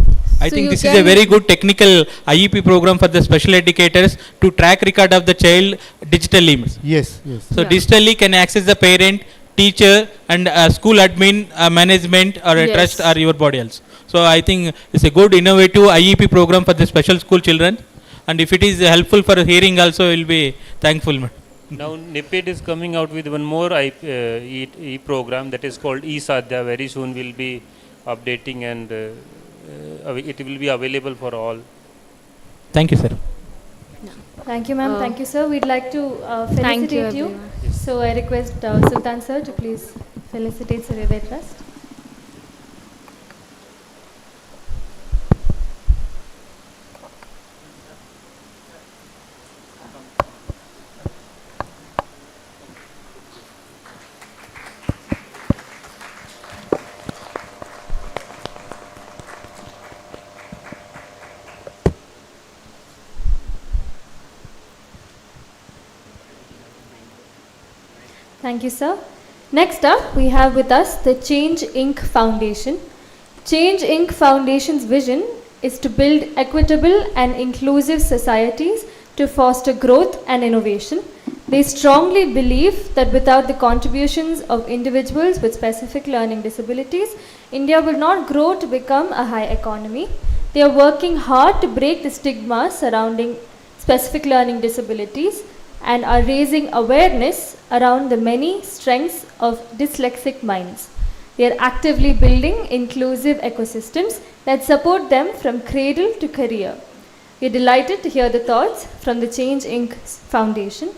I think this is a very good technical IEP program for the special educators to track record of the child digitally. Yes. So digitally can access the parent, teacher and school admin, management or a trust or your body else. So I think it's a good innovative IEP program for the special school children, and if it is helpful for hearing also, will be thankful. Now NIPID is coming out with one more program that is called eSadhya. Very soon we'll be updating, and it will be available for all. Thank you, sir. Thank you, ma'am. Thank you, sir. We'd like to felicitate you. So I request Sultan sir to please felicitate Suryoday Trust. Thank you, sir. Next up, we have with us the Change Inc. Foundation. Change Inc. Foundation's vision is to build equitable and inclusive societies to foster growth and innovation. They strongly believe that without the contributions of individuals with specific learning disabilities, India will not grow to become a high economy. They are working hard to break the stigma surrounding specific learning disabilities and are raising awareness around the many strengths of dyslexic minds. They are actively building inclusive ecosystems that support them from cradle to career. We are delighted to hear the thoughts from the Change Inc. Foundation.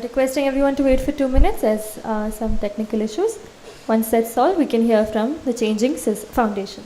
Requesting everyone to wait for 2 minutes as some technical issues. Once that's solved, we can hear from the Changing Foundation.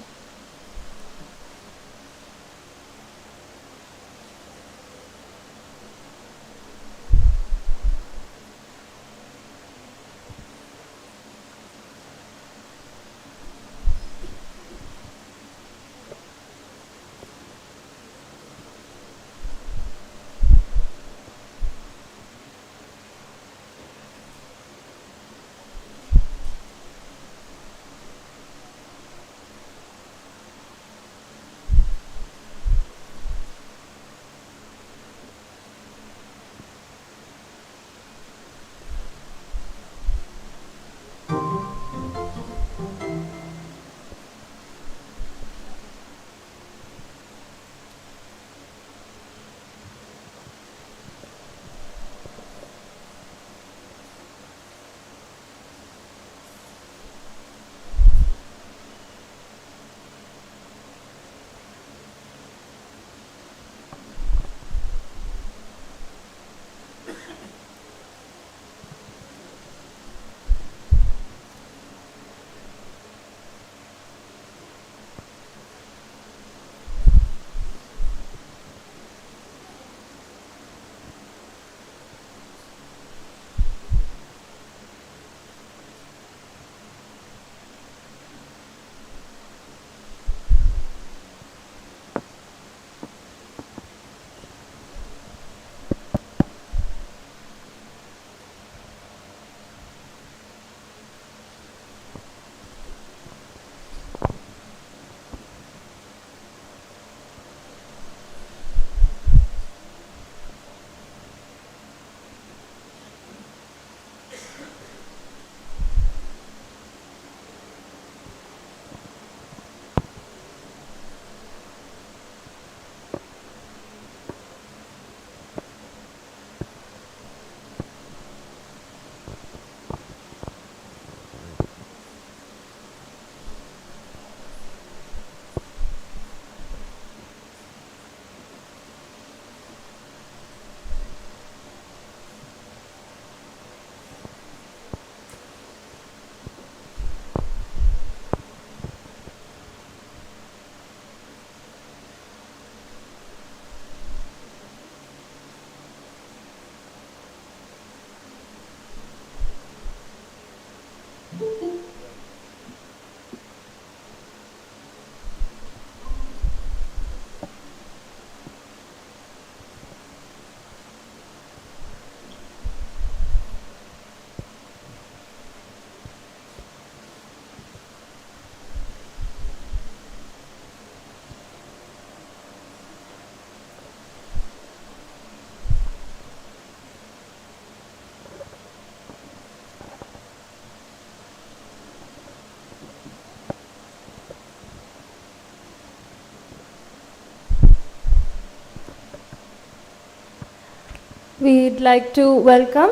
We'd like to welcome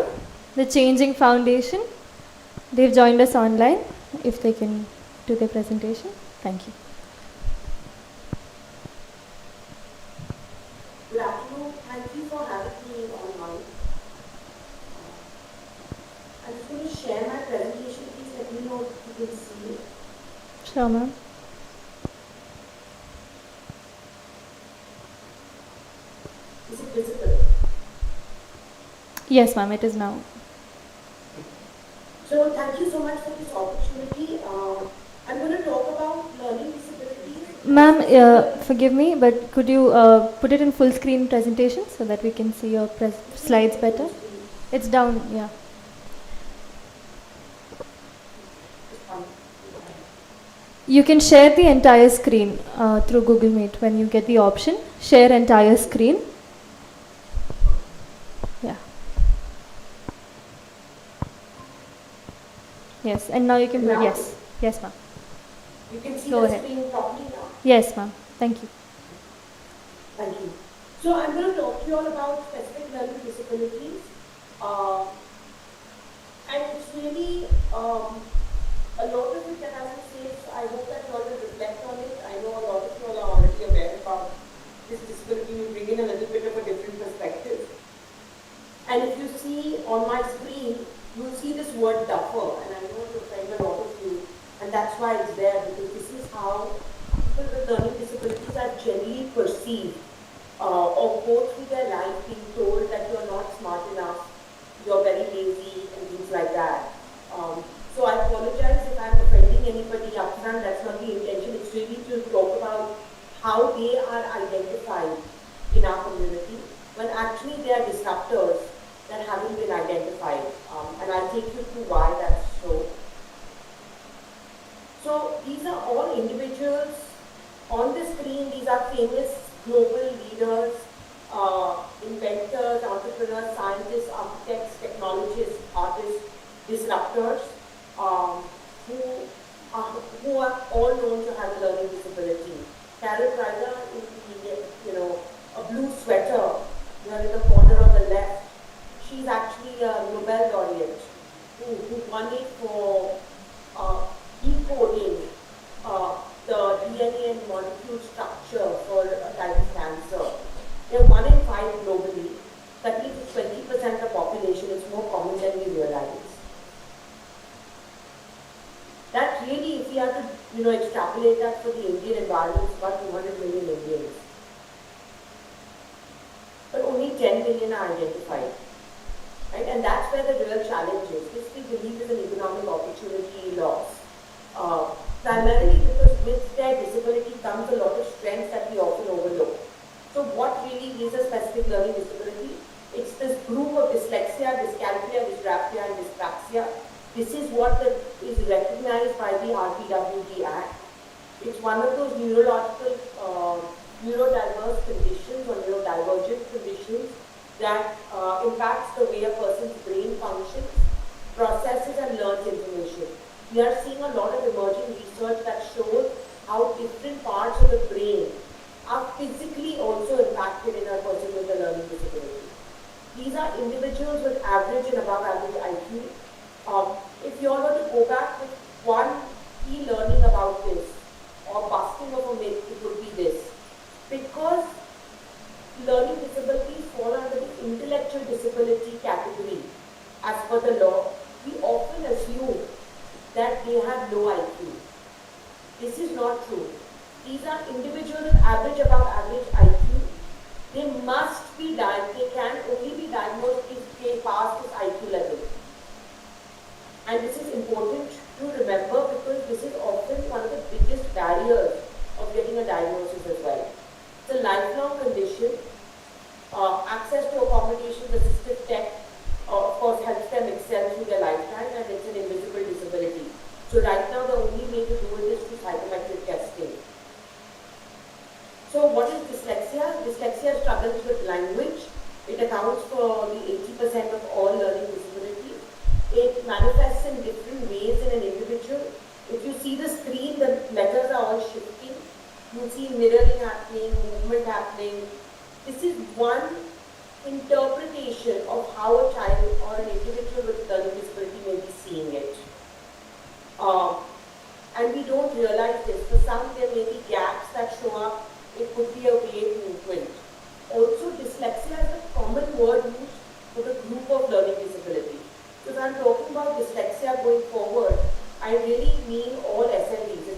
the Changing Foundation. They've joined us online. If they can do their presentation. Thank you. Good afternoon. Thank you for having me online. I'm just going to share my presentation. Please let me know if you can see it. Sure, ma'am. Is it visible? Yes, ma'am, it is now. So thank you so much for this opportunity. I'm going to talk about learning disabilities. Ma'am, forgive me, but could you put it in full screen presentation so that we can see your slides better? It's down, yeah. You can share the entire screen through Google Meet when you get the option. Share entire screen. Yeah. Yes, and now you can, Now? yes, yes ma'am. You can see Go the ahead. screen properly now? Yes ma'am, thank you. Thank you. So I'm going to talk to you all about specific learning disabilities. And it's really a lot of it that has to say, so I hope that you all will reflect on it. I know a lot of you all are already aware about this disability. We bring in a little bit of a different perspective. And if you see on my screen, you'll see this word duffer, and I know it will offend a lot of you, and that's why it's there, because this is how people with learning disabilities are generally perceived, or go through their life being told that you're not smart enough, you're very lazy, and things like that. So I apologize if I'm offending anybody upfront. That's not the intention. It's really to talk about how they are identified in our community, when actually they are disruptors that haven't been identified. And I'll take you through why that's so. So these are all individuals on the screen. These are famous global leaders, inventors, entrepreneurs, scientists, architects, technologists, artists, disruptors, who are all known to have a learning disability. Carol Ryder in the, a blue sweater, here in the corner on the left, she's actually a Nobel laureate who won it for decoding the DNA and molecule structure for a type of cancer. They're 1 in 5 globally. That means 20% of the population. It's more common than we realize. That really, if we have to, extrapolate that for the Indian environment, it's about 200 million Indians. But only 10 million are identified. Right? And that's where the real challenge is. This we believe is an economic opportunity loss. Primarily because with their disability comes a lot of strengths that we often overlook. So what really is a specific learning disability? It's this group of dyslexia, dyscalculia, dysgraphia, and dyspraxia. This is what is recognized by the RPWD Act. It's one of those neurological, neurodiverse conditions or neurodivergent conditions that impacts the way a person's brain functions, processes, and learns information. We are seeing a lot of emerging research that shows how different parts of the brain are physically also impacted in a person with a learning disability. These are individuals with average and above average IQ. If you all were to go back with one key learning about this, or busting of a myth, it would be this. Because learning disabilities fall under the intellectual disability category as per the law, we often assume that they have low IQ. This is not true. These are individuals with average above average IQ. They must be they can only be diagnosed if they pass this IQ level. And this is important to Access to accommodations, assistive tech, of course, helps them excel through their lifetime, and it's an invisible disability. So right now, the only way to do it is through psychometric testing. So what is dyslexia? Dyslexia struggles with language. It accounts for the 80% of all learning disabilities. It manifests in different ways in an individual. If you see the screen, the letters are all shifting. You see mirroring happening, movement happening. This is one interpretation of how a child or an individual with learning disability may be seeing it. And we don't realize this. For some, there may be gaps that show up. It could be a vague movement. Also, dyslexia is a common word used for the group of learning disability. So if I'm talking about dyslexia going forward, I really mean all SLDs.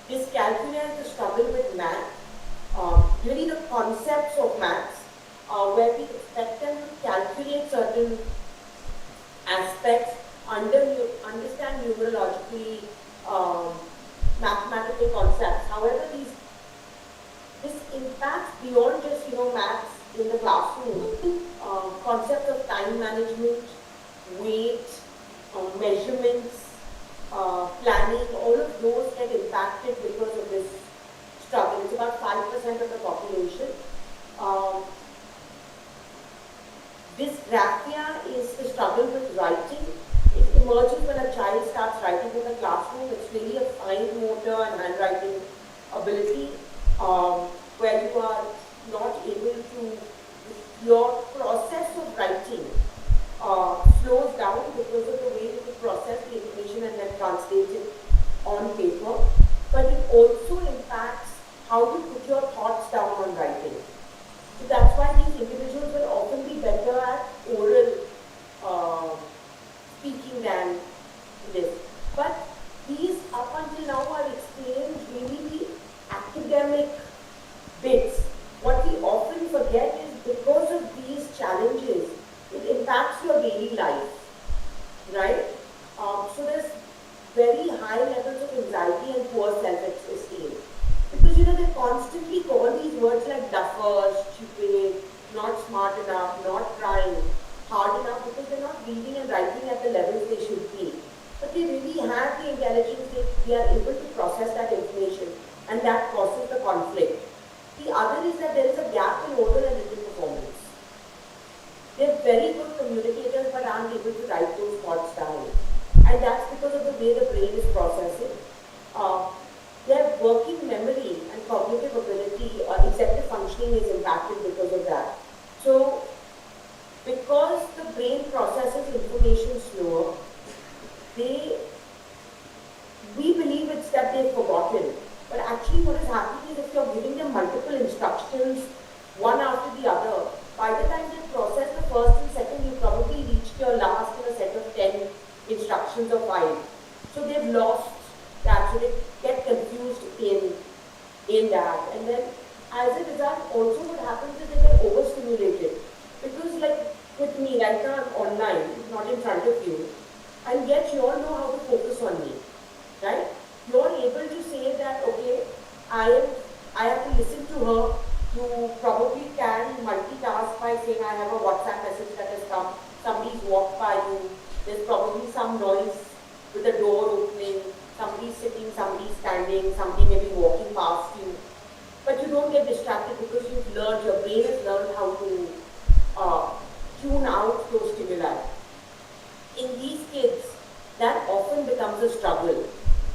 It's dyscalculia is the struggle with math. Really the concepts of maths, where we expect them to calculate certain aspects, understand numerologically mathematical concepts. However, this impacts beyond just maths in the classroom. Concepts of time management, weight, measurements, planning, all of those get impacted because of this struggle. It's about 5% of the population. Dysgraphia is the struggle with writing. It emerges when a child starts writing in the classroom. It's really a fine motor and handwriting ability where you are not able to, your process of writing slows down because of the way that you process the information and then translate it on paper. But it also impacts how you put your thoughts down on writing. So that's why these individuals will often be better at oral speaking than this. But these, up until now, are explained really the academic bits. What we often forget is because of these challenges, it impacts your daily life, right? So there's very high levels of anxiety and poor self-esteem. Because they constantly call these words like duffer, stupid, not smart enough, not trying hard enough, because they're not reading and writing at the levels they should be. But they really have the intelligence, they are able to process that information, and that causes the conflict. The other is that there is a gap in oral and written performance. They're very good communicators but aren't able to write those thoughts down. And that's because of the way the brain is processing. Their working memory and cognitive ability or executive functioning is impacted because of that. So, because the brain processes information slower, we believe it's that they've forgotten. But actually what is happening is if you're giving them multiple instructions, one after the other, by the time they process the first and second, you probably reached your last in a set of 10 instructions or 5. So they've lost that, so they get confused in that. And then as a result, also what happens is they get overstimulated. Because like with me, right now I'm online, not in front of you, and yet you all know how to focus on me, right? You're able to say that, okay, I have to listen to her. You probably can multitask by saying I have a WhatsApp message that has come, somebody's walked by you, there's probably some noise with the door opening, somebody's sitting, somebody's standing, somebody may be walking past you. But you don't get distracted because you've learned, your brain has learned how to tune out those stimuli. In these kids, that often becomes a struggle.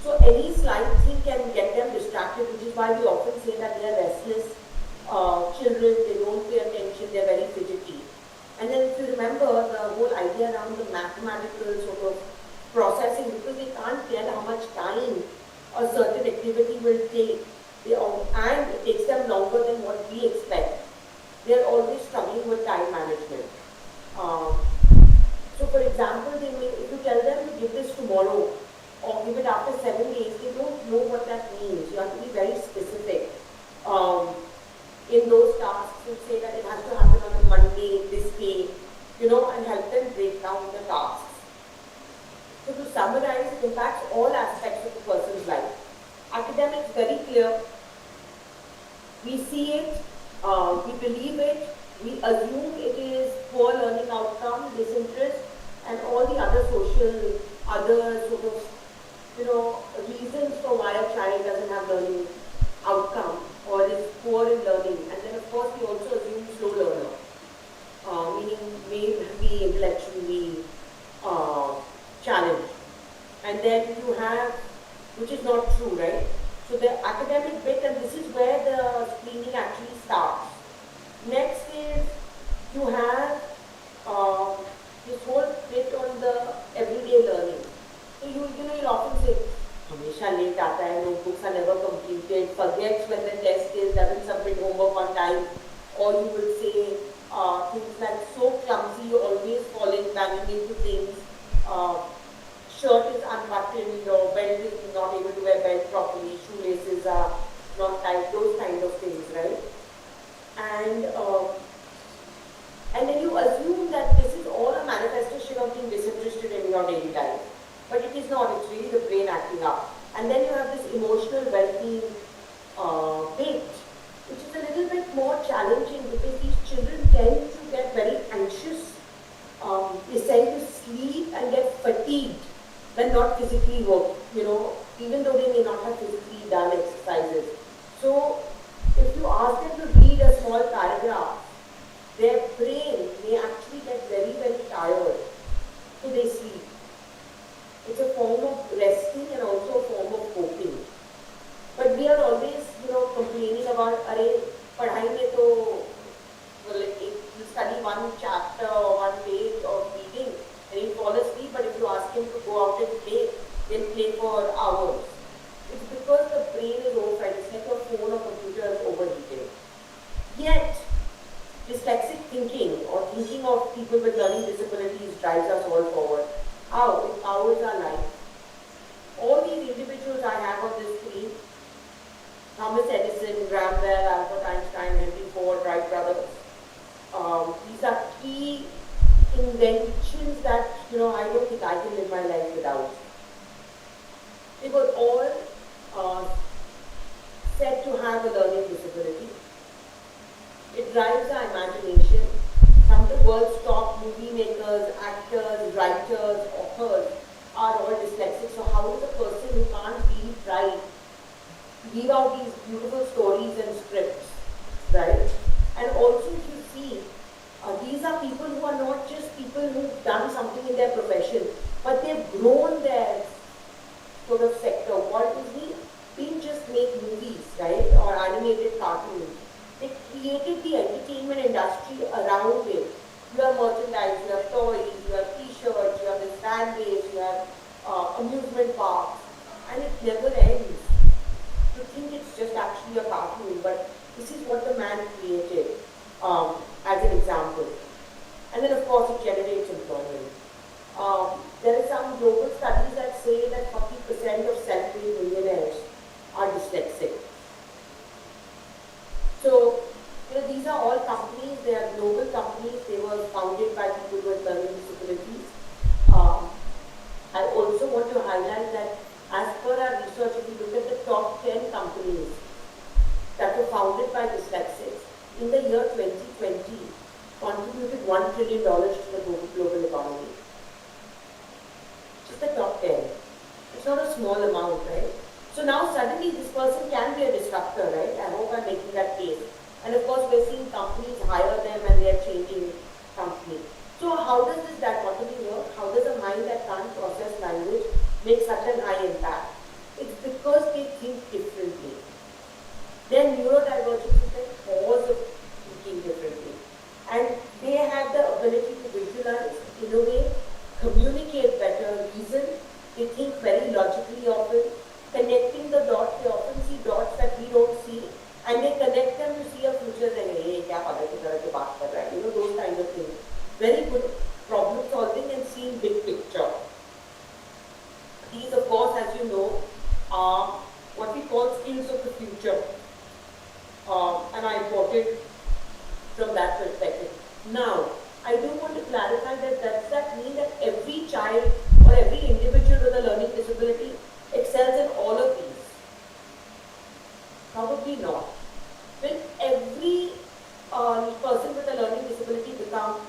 So any slight thing can get them distracted, which is why we often say that they are restless children, they don't pay attention, they are very fidgety. And then if you remember the whole idea around the mathematical sort of processing, because they can't tell how much time a certain activity will take, and it takes them longer than what we expect. They are always struggling with time management. So for example, if you tell them to give this tomorrow, or give it after 7 days, they don't know what that means. You have to be very specific in those tasks. You say that it has to happen on a Monday, this day, and help them break down the tasks. So to summarize, it impacts all aspects of the person's life. Academics, very clear, We believe it, we assume it is poor learning outcome, disinterest, and all the other other sort of, reasons for why a child doesn't have learning outcome or is poor in learning. And then of course we also assume slow learner, meaning may be intellectually challenged. And then you have, which is not true, right? So the academic bit, and this is where the screening actually starts. Next is you have this whole bit on the everyday learning. So you'll often say, "Hamesha late aata hai, notebooks are never completed, forgets when the test is, doesn't submit homework on time," or you will say things like, "So clumsy, always falling, banging into things, shirt is unbuttoned, or belt is not able to wear belt properly, shoelaces are not tight," those kind of things, right? And then you assume that this is all a manifestation of being disinterested in your daily life. But it is not, it's really the brain acting up. And then you have this emotional well-being bit, which is a little bit more challenging because these children tend to get very anxious. They tend to sleep and get fatigued when not physically work, even though they may not have physically done exercises. So if you ask them to read a small paragraph, their brain may actually get very, very tired, so they sleep. It's a form of resting and also a form of coping. But we are always, complaining about, padhai mein to, you study one chapter or one page of reading and he'll fall asleep, but if you ask him to go out and play, they'll play for hours. It's because the brain is overfried. It's like your phone or computer is overheated. Yet, dyslexic thinking or thinking of people with learning disabilities drives us all forward. How? It powers our life. All these individuals I have on this screen, Thomas Edison, Graham Bell, Albert Einstein, Henry Ford, Wright brothers, these are key inventions that, I don't think I can live my life without. They were all said to have a learning disability. It drives our imagination. Some of the world's top movie makers, actors, writers, authors are all dyslexic. So how does a person who can't read, write, leave out these beautiful stories and scripts, right? And also if you see, these are people who are not just people who've done something in their profession, but they've grown their sort of sector. Walt Disney didn't just make movies, right, or animated cartoons. They created the entertainment industry around it. You have merchandise, you have toys, you have t-shirts, you have this fan base, you have amusement parks, and it never ends. You think it's just actually a cartoon, but this is what the man created as an example. And then of course it generates employment. There are some global studies that say that 40% of self-made millionaires are dyslexic. So, these are all companies, they are global companies, they were founded by people with learning disabilities. I also want to highlight that as per our research, if you look at the top 10 companies that were founded by dyslexics, in the year 2020, contributed $1 trillion to the global economy. Just the top 10. It's not a small amount, right? So now suddenly this person can be a disruptor, right? I hope I'm making that case. And of course we're seeing companies hire them and they're changing company. So how does this dichotomy work? How does a mind that can't process language make such an high impact? It's because they think differently. Their neurodivergence is the cause of thinking differently. And they have the ability to visualize, innovate, communicate better, reason. They think very logically often. Connecting the dots, they often see dots that we don't see, and they connect them to see a future and those kind of things. Very good problem solving and seeing big picture. These of course, as you know, are what we call skills of the future. a person with a learning disability become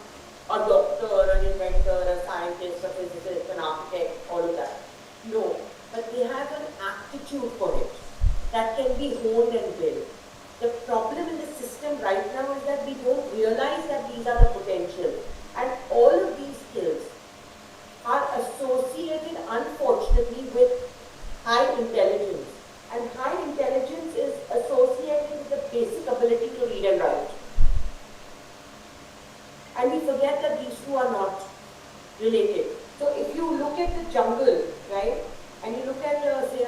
a doctor, an inventor, a scientist, a physicist, an architect, all of that. No, but they have an aptitude for it that can be honed and built. The problem in the system right now is that we don't realize that these are the potential. And all of these skills are associated, unfortunately, with high intelligence. And high intelligence is associated with the basic ability to read and write. And we forget that these two are not related. So if you look at the jungle, right, and you look at, say,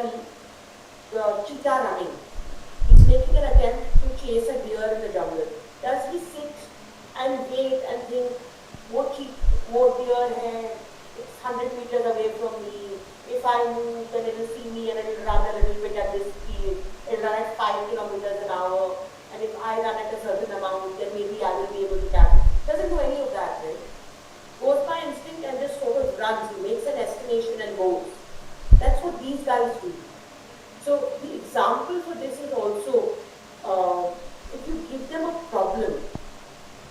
the cheetah running, he's making an attempt to chase a deer in the jungle. Does he sit and wait and think, what deer hai, it's 100 meters away from me, if I move then it will see me and it will run a little bit at this speed, it will run at 5 kilometers an hour, and if I run at a certain amount then maybe I will be able to catch it. Doesn't do any of that, right? Goes by instinct and just sort of runs, he makes an estimation and goes. That's what these guys do. So the example for this is also, if you give them a problem,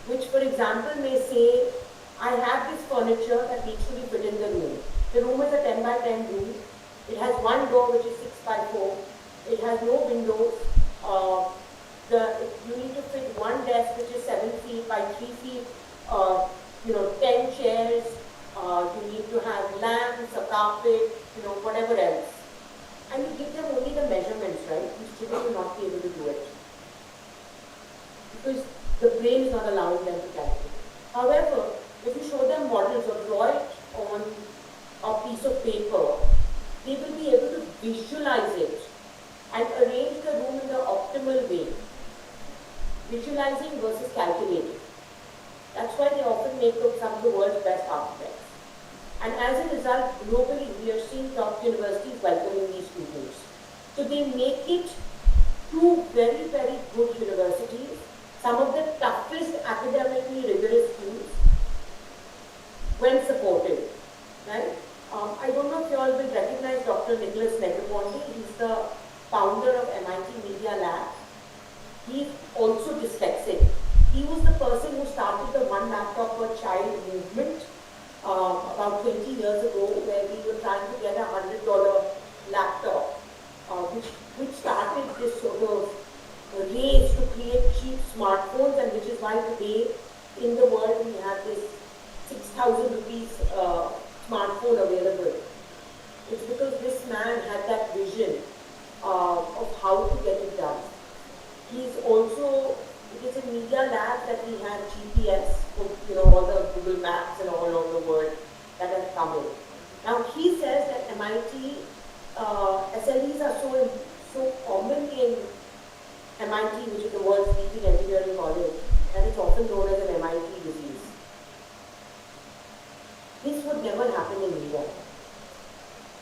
which for example may say, I have this furniture that needs to be fit in the room. The room is a 10 by 10 room. It has one door which is 6 by 4. It has no windows. You need to fit one desk which is 7 feet by 3 feet. 10 chairs. You need to have lamps, a carpet, whatever else. And you give them only the measurements, right? These children will not be able to do it. Because the brain is not allowing them to calculate. However, if you show them models or draw it on a piece of paper, they will be able to visualize it and arrange the room in the optimal way. Visualizing versus calculating. That's why they often make up some of the world's best architects. And as a result, globally, we are seeing top universities welcoming these students. So they make it to very, very good universities, some of the toughest academically rigorous schools, when supported. Right? I don't know if you all will recognize Dr. Nicholas Negroponte. He's the founder of MIT Media Lab. He's also dyslexic. He was the person who started the one laptop per child movement about 20 years ago, where we were trying to get a $100 laptop, which started this sort of race to create cheap smartphones, and which is why today in the world we have this 6,000 rupees smartphone available. It's because this man had that vision of how to get it done. He's also, it is a media lab that we have GPS, all the Google Maps and all over the world that have come in. Now he says that MIT, SLEs are so common in MIT, which is the world's leading engineering college, and it's often known as an MIT disease. This would never happen in India.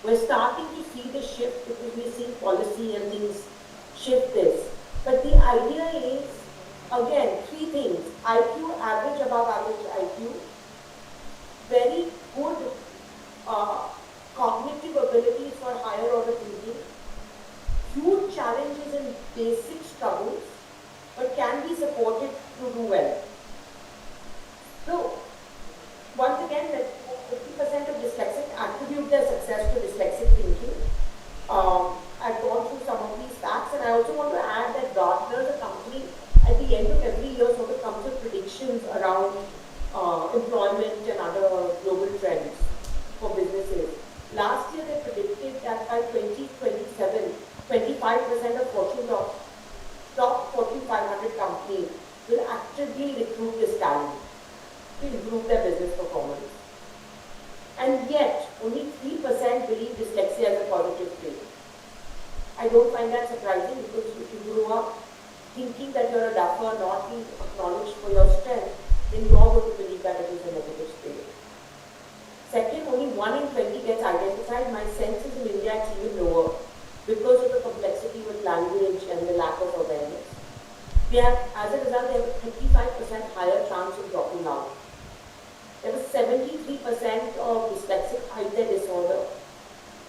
We're starting to see the shift because we're seeing policy and things shift this. But the idea is, again, three things: IQ, average, above average IQ, very good cognitive abilities for higher order thinking, huge challenges in basic struggles, but can be supported to do well. So, once again, 50% of dyslexic attribute their success to dyslexic thinking. I've gone through some of these facts, and I also want to add that Gartner, the company, at the end of every year sort of comes with predictions around employment and other global trends for businesses. Last year they predicted that by 2027, 25% of top Fortune 500 companies will actively recruit this talent to improve their business performance. And yet, only 3% believe dyslexia is a positive trait. I don't find that surprising, because if you grow up thinking that you're a duffer, not being acknowledged for your strength, then you're going to believe that it is a negative trait. Second, only 1 in 20 gets identified. My sense is in India it's even lower because of the complexity with language and the lack of awareness. They have, as a result, they have a 35% higher chance of dropping out. There was 73% of dyslexic hide their disorder,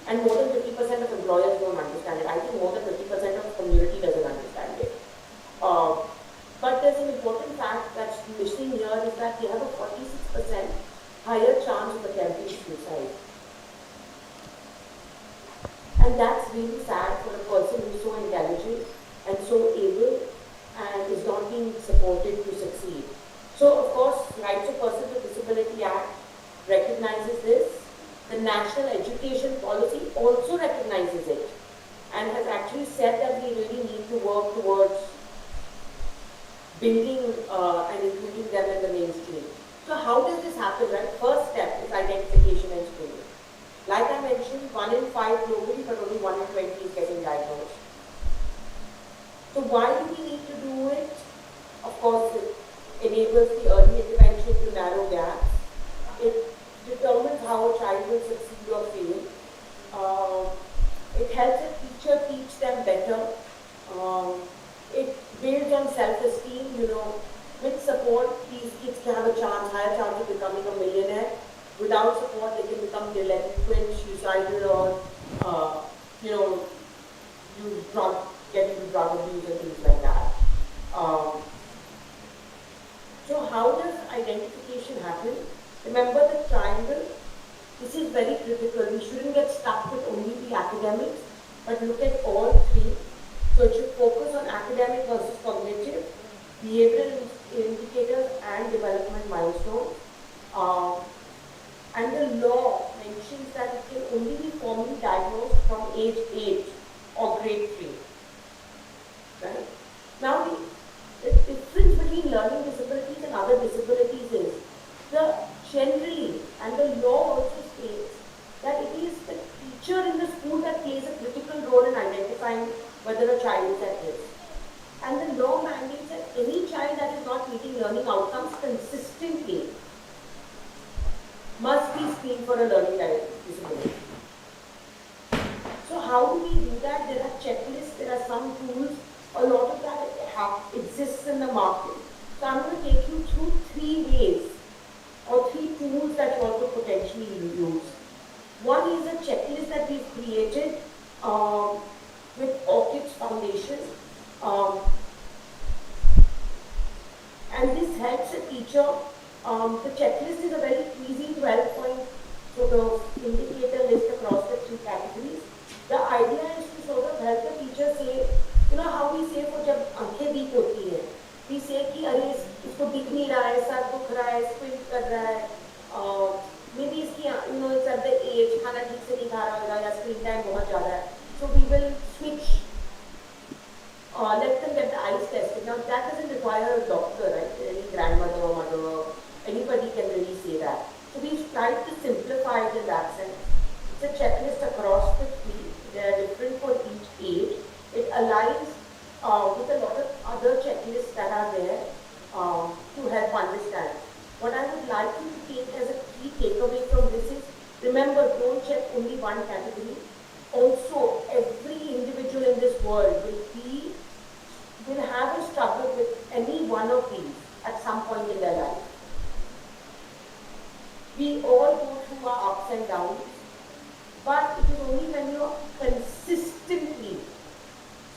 and more than 50% of employers don't understand it. I think more than 50% of the community doesn't understand it. But there's an important fact that's missing here is that they have a 46% higher chance of attempting suicide. And that's really sad for a person who's so intelligent and so able and is not being supported to succeed. So, of course, Rights of Persons with Disability Act recognizes this. The National Education Policy also recognizes it and has actually said that we really need to work towards building and including them in the mainstream. So how does this happen, right? First step is identification and screening. Like I mentioned, 1 in 5 globally, but only 1 in 20 is getting diagnosed. So why do we need to do it? Of course, it enables the early intervention to narrow gaps. It determines how a child will succeed or fail. It helps a teacher teach them better. It builds on self-esteem, with support, these kids can have a higher chance of becoming a millionaire. Without support, they can become delinquent, suicidal, or, get into drug abuse and things like that. So how does identification happen? Remember the triangle? This is very critical. We shouldn't get stuck with only the academics, but look at all three. So it should focus on academic versus cognitive, behavioral indicators and development milestones. And the law mentions that it can only be formally diagnosed from age 8 or grade 3. Right? Now the difference between learning disabilities and other disabilities is generally, and the law also states that it is the teacher in the school that plays a critical role in identifying whether a child is at risk. And the law mandates that any child that is not meeting learning outcomes consistently must be screened for a learning disability. So how do we do that? There are checklists, there are some tools, a lot of that exists in the market. So I'm going to take you through 3 ways or 3 tools that you also potentially use. One is a checklist that we've created with Orchid's Foundation. And this helps a teacher. The checklist is a very easy 12-point sort of indicator list across the 3 categories. The idea is to sort of help the teacher say, how we say for जब आंखें week होती है, we say कि अरे इसको दिख नहीं रहा है, सर दुख रहा है, स्क्विंट कर रहा है, maybe इसकी it's at the age, खाना ठीक से नहीं खा रहा होगा या screen time बहुत ज़्यादा है. So we will switch. Let them get the eyes tested. Now that doesn't require a doctor, right? Any grandmother or mother, anybody can really say that. So we've tried to simplify it in that sense. It's a checklist across the 3. They are different for each age. It aligns with a lot of other checklists that are there to help understand. What I would like you to take as a key takeaway from this is, remember, don't check only one category. Also, every individual in this world will have a struggle with any one of these at some point in their life. We all go through our ups and downs, but it is only when you are consistently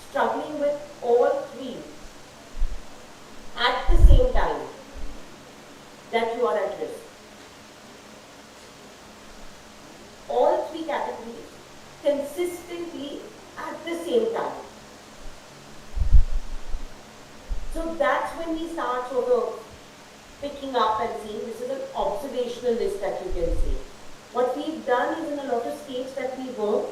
struggling with all 3 at the same time that you are at risk. All 3 categories consistently at the same time. So that's when we start sort of picking up and seeing. This is an observational list that you can see. What we've done is, in a lot of states that we work,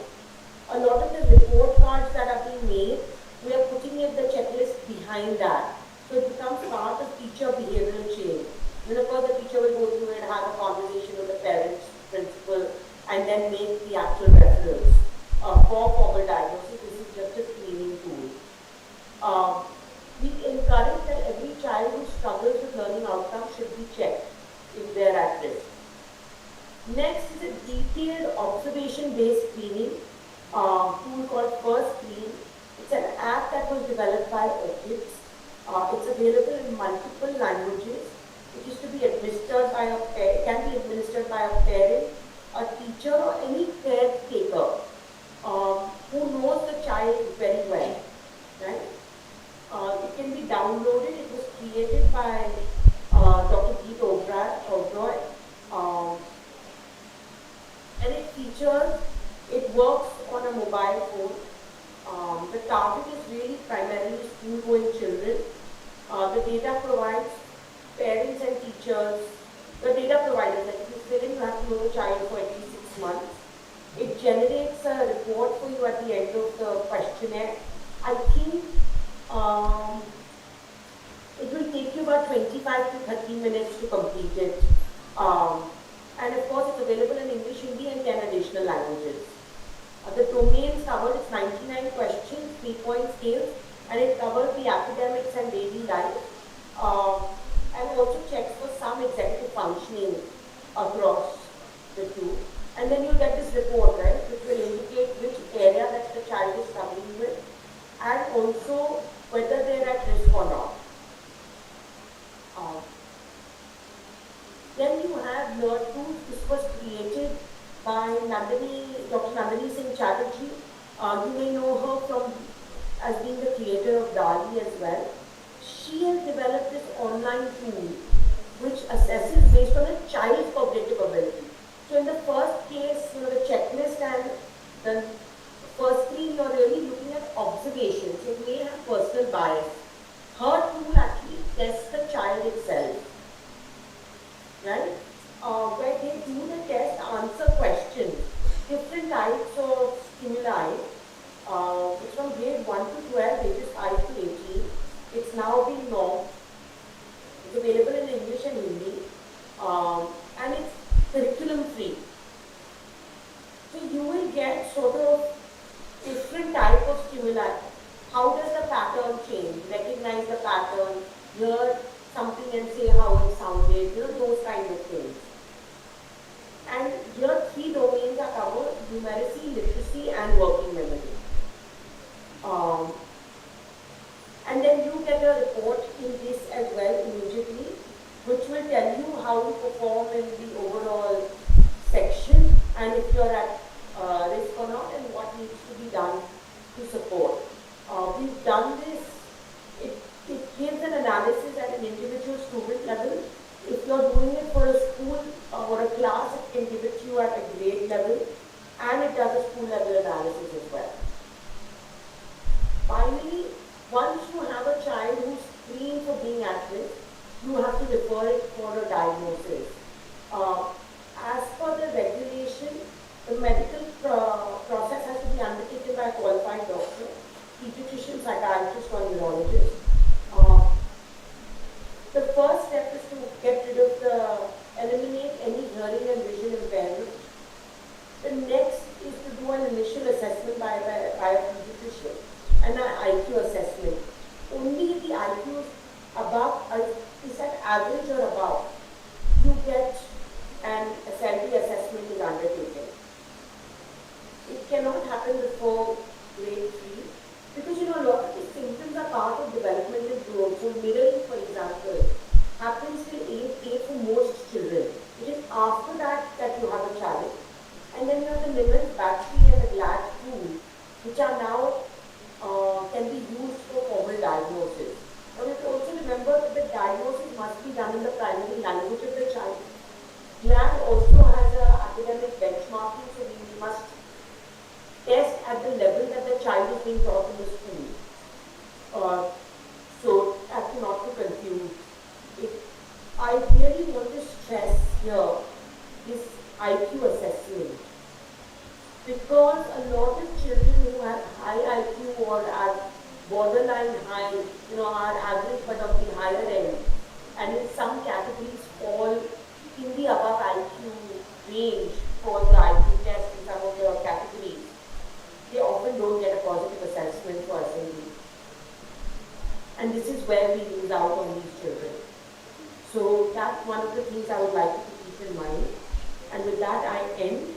a lot of the report cards that are being made, we are putting the checklist behind that. So it becomes part of teacher behavioral change. Of course, the teacher will go through it, have a conversation with the parents, principal, and then make the actual referrals for formal diagnosis. This is just a screening tool. We encourage that every child who struggles with learning outcomes should be checked if they are at risk. Next is a detailed observation-based screening tool called First Screen. It's an app that was developed by Orchids. It's available in multiple languages. It is to be administered by can be administered by a parent, a teacher, or any caretaker who knows the child very well. Right? It can be downloaded. It was created by Dr. Geet Oberoi. And it works on a mobile phone. The target is really primarily school-going children. The data provides parents and teachers, the data providers, like if you fill in, you have to know the child for at least 6 months. It generates a report for you at the end of the questionnaire. I think it will take you about 25 to 30 minutes to complete it. And of course, it's available in English, Hindi, and 10 additional languages. The domains covered, it's 99 questions, 3-point scales, and it covers the academics and daily life, and also checks for some executive functioning across the two. And then you'll get this report, right, which will indicate which area that the child is struggling with, and also whether they're at risk or not. Then you have Nerd Tools. This was created by Dr. Nandini Singh Chatterjee. You may know her as being the creator of DALI as well. She has developed this online tool which assesses based on a child's cognitive ability. So in the first case, the checklist and the first screen, you're really looking at observations. It may have personal bias. Her tool actually tests the child itself, right? Where they do the test, answer questions, different types of stimuli. It's from grade 1 to 12, ages 5 to 18. It's now been normed. It's available in English and Hindi, and it's curriculum free. So you will get sort of different type of stimuli. How does the pattern change? Recognize the pattern, hear something and say how it sounded, those kind of things. And here 3 domains are covered: numeracy, literacy, and working memory. And then you get a report in this as well immediately, which will tell you how you perform in the overall section, and if you're at risk or not, and what needs to be done to support. We've done this. It gives an analysis at an individual student level. If you're doing it for a school or a class, it can give it to you at a grade level, and it does a school level analysis as well. Finally, once you have a child who's screened for being at risk, you have to refer it for a diagnosis. As per the regulation, the medical process has to be undertaken by a qualified doctor, pediatrician, psychiatrist, or neurologist. The first step is to eliminate any hearing and vision impairment. The next is to do an initial assessment by a pediatrician and an IQ assessment. Only if the IQ is at average or above, you get an SLD assessment is undertaken. It cannot happen before grade 3 because a lot of these symptoms are part of developmental growth. So mirroring, for example, happens till age 8 for most children. It is after that you have a challenge. And then you have the Nimitz battery and the GLAD tool, which are now can be used for formal diagnosis. Now you have to also remember that the diagnosis must be done in the primary language of the child. GLAD also has an academic benchmarking, so we must test at the level that the child is being taught in the school. So as to not to confuse. I really want to stress here this IQ assessment, because a lot of children who have high IQ or are borderline high, are average but of the higher end, and in some categories fall in the above IQ range for the IQ test in some of the categories, they often don't get a positive assessment for assembly. And this is where we lose out on these children. So that's one of the things I would like you to keep in mind. And with that, I end.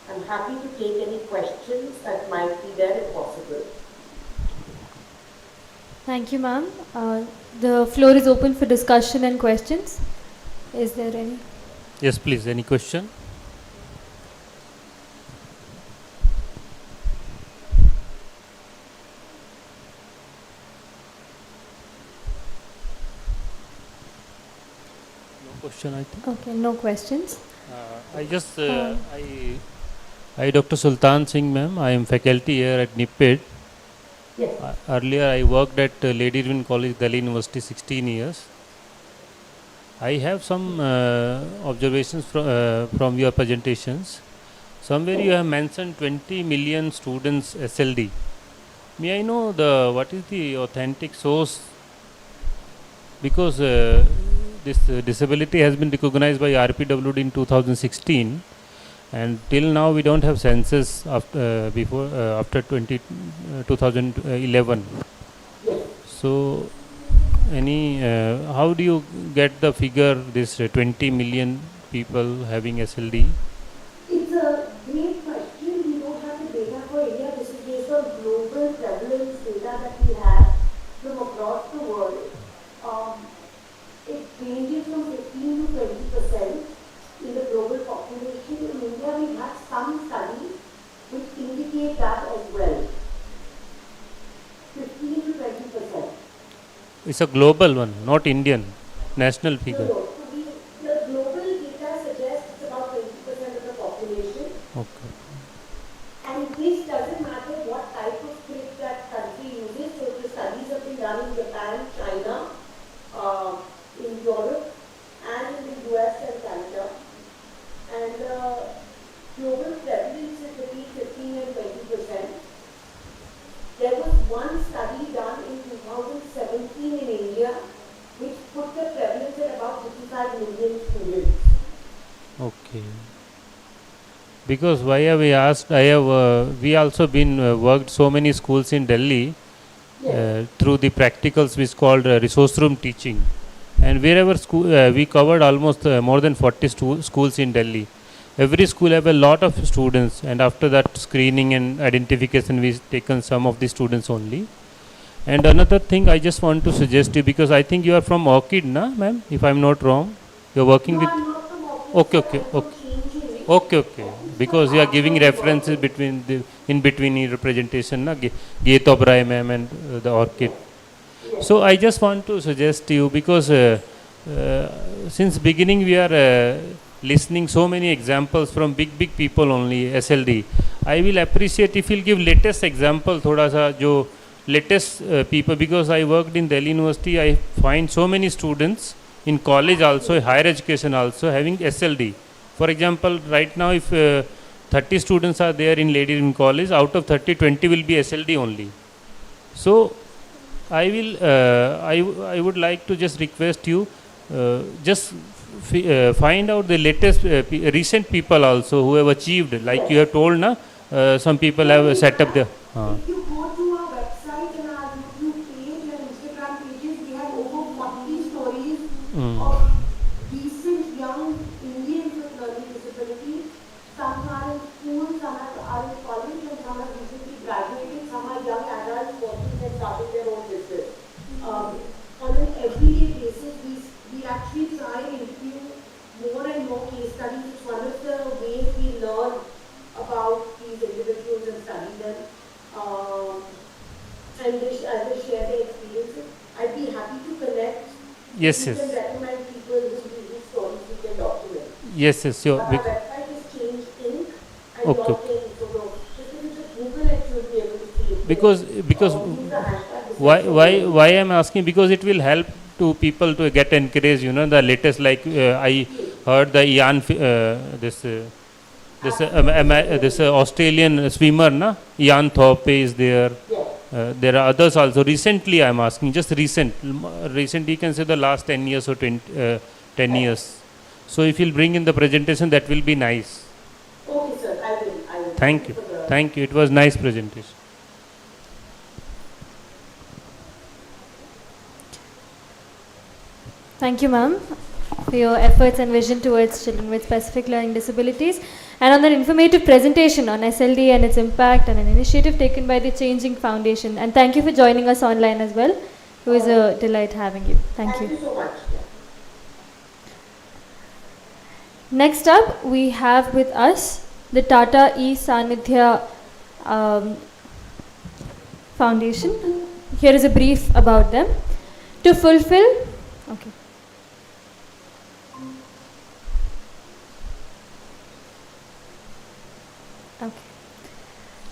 I'm happy to take any questions that might be there if possible. Thank you, ma'am. The floor is open for discussion and questions. Is there any? Yes, please. Any question? question, I think. Okay, no questions. I Dr. Sultan Singh, ma'am. I am faculty here at NIPID. Yes. Earlier, I worked at Lady Irwin College, Delhi University, 16 years. I have some observations from your presentations. Somewhere you have mentioned 20 million students SLD. May I know what is the authentic source? Because this disability has been recognized by RPWD in 2016, and till now we don't have census after 2011. So, how do you get the figure this 20 million people having SLD? It's a great question. We don't have the data for India. This is based on global prevalence data that we have from across the world. It ranges from 15 to 20% in the global population. In India, we have some studies which indicate that as well. 15 to 20%. It's a global one, not Indian, national figure. No. The global data suggests it's about 20% of the population. Okay. And this doesn't matter what type of script that country uses. So the studies have been done in Japan, China, in Europe, and in the US and Canada. And global prevalence is between 15 and 20%. There was one study done in 2017 in India which put the prevalence at about 55 million students. Okay. Because why have we asked? We also been worked so many schools in Delhi through the practicals which called resource room teaching, and wherever school we covered almost more than 40 schools in Delhi. Every school have a lot of students, and after that screening and identification, we taken some of the students only. And another thing I just want to suggest you, because I think you are from Orchid, na, ma'am? If I'm not wrong, you're working with. Okay. Because you are giving references in between your representation, na, Gate Obrai, ma'am, and the Orchid. So I just want to suggest to you, because since beginning we are listening so many examples from big people only, SLD. I will appreciate if you'll give latest example, thoda sa jo latest people, because I worked in Delhi University. I find so many students in college also, higher education also, having SLD. For example, right now if 30 students are there in Lady Irwin College, out of 30, 20 will be SLD only. So I would like to just request you, just find out the latest recent people also who have achieved, like you have told, na, some people have set up the. If you go to our website and our YouTube page and Instagram pages, we have over 40 stories of recent young Indians with learning disabilities. Some are in school, some are in college, and some have recently graduated. Some are young adults working and starting their own business. On an everyday basis, we actually try and interview more and more case studies. It's one of the ways we learn about these individuals and study them. And as they share their experiences, I'd be happy to connect. Yes. You can recommend people whose stories we can document. Yes, sure. Our website is Change Inc. And your thing, so just if you just Google it, you'll be able to see it. Because why I'm asking, because it will help to people to get encouraged, the latest, like I heard the Ian this Australian swimmer, na, Ian Thorpe is there. There are others also. Recently I'm asking, just recently you can say the last 10 years or 10 years. So if you'll bring in the presentation, that will be nice. Okay, sir, I will. Thank you. It was nice presentation. Thank you, ma'am, for your efforts and vision towards children with specific learning disabilities, and on that informative presentation on SLD and its impact, and an initiative taken by the Changing Foundation. And thank you for joining us online as well. It was a delight having you. Thank you. Thank you so much. Next up, we have with us the Tata E-Sanidhya Foundation. Here is a brief about them. To fulfill Okay.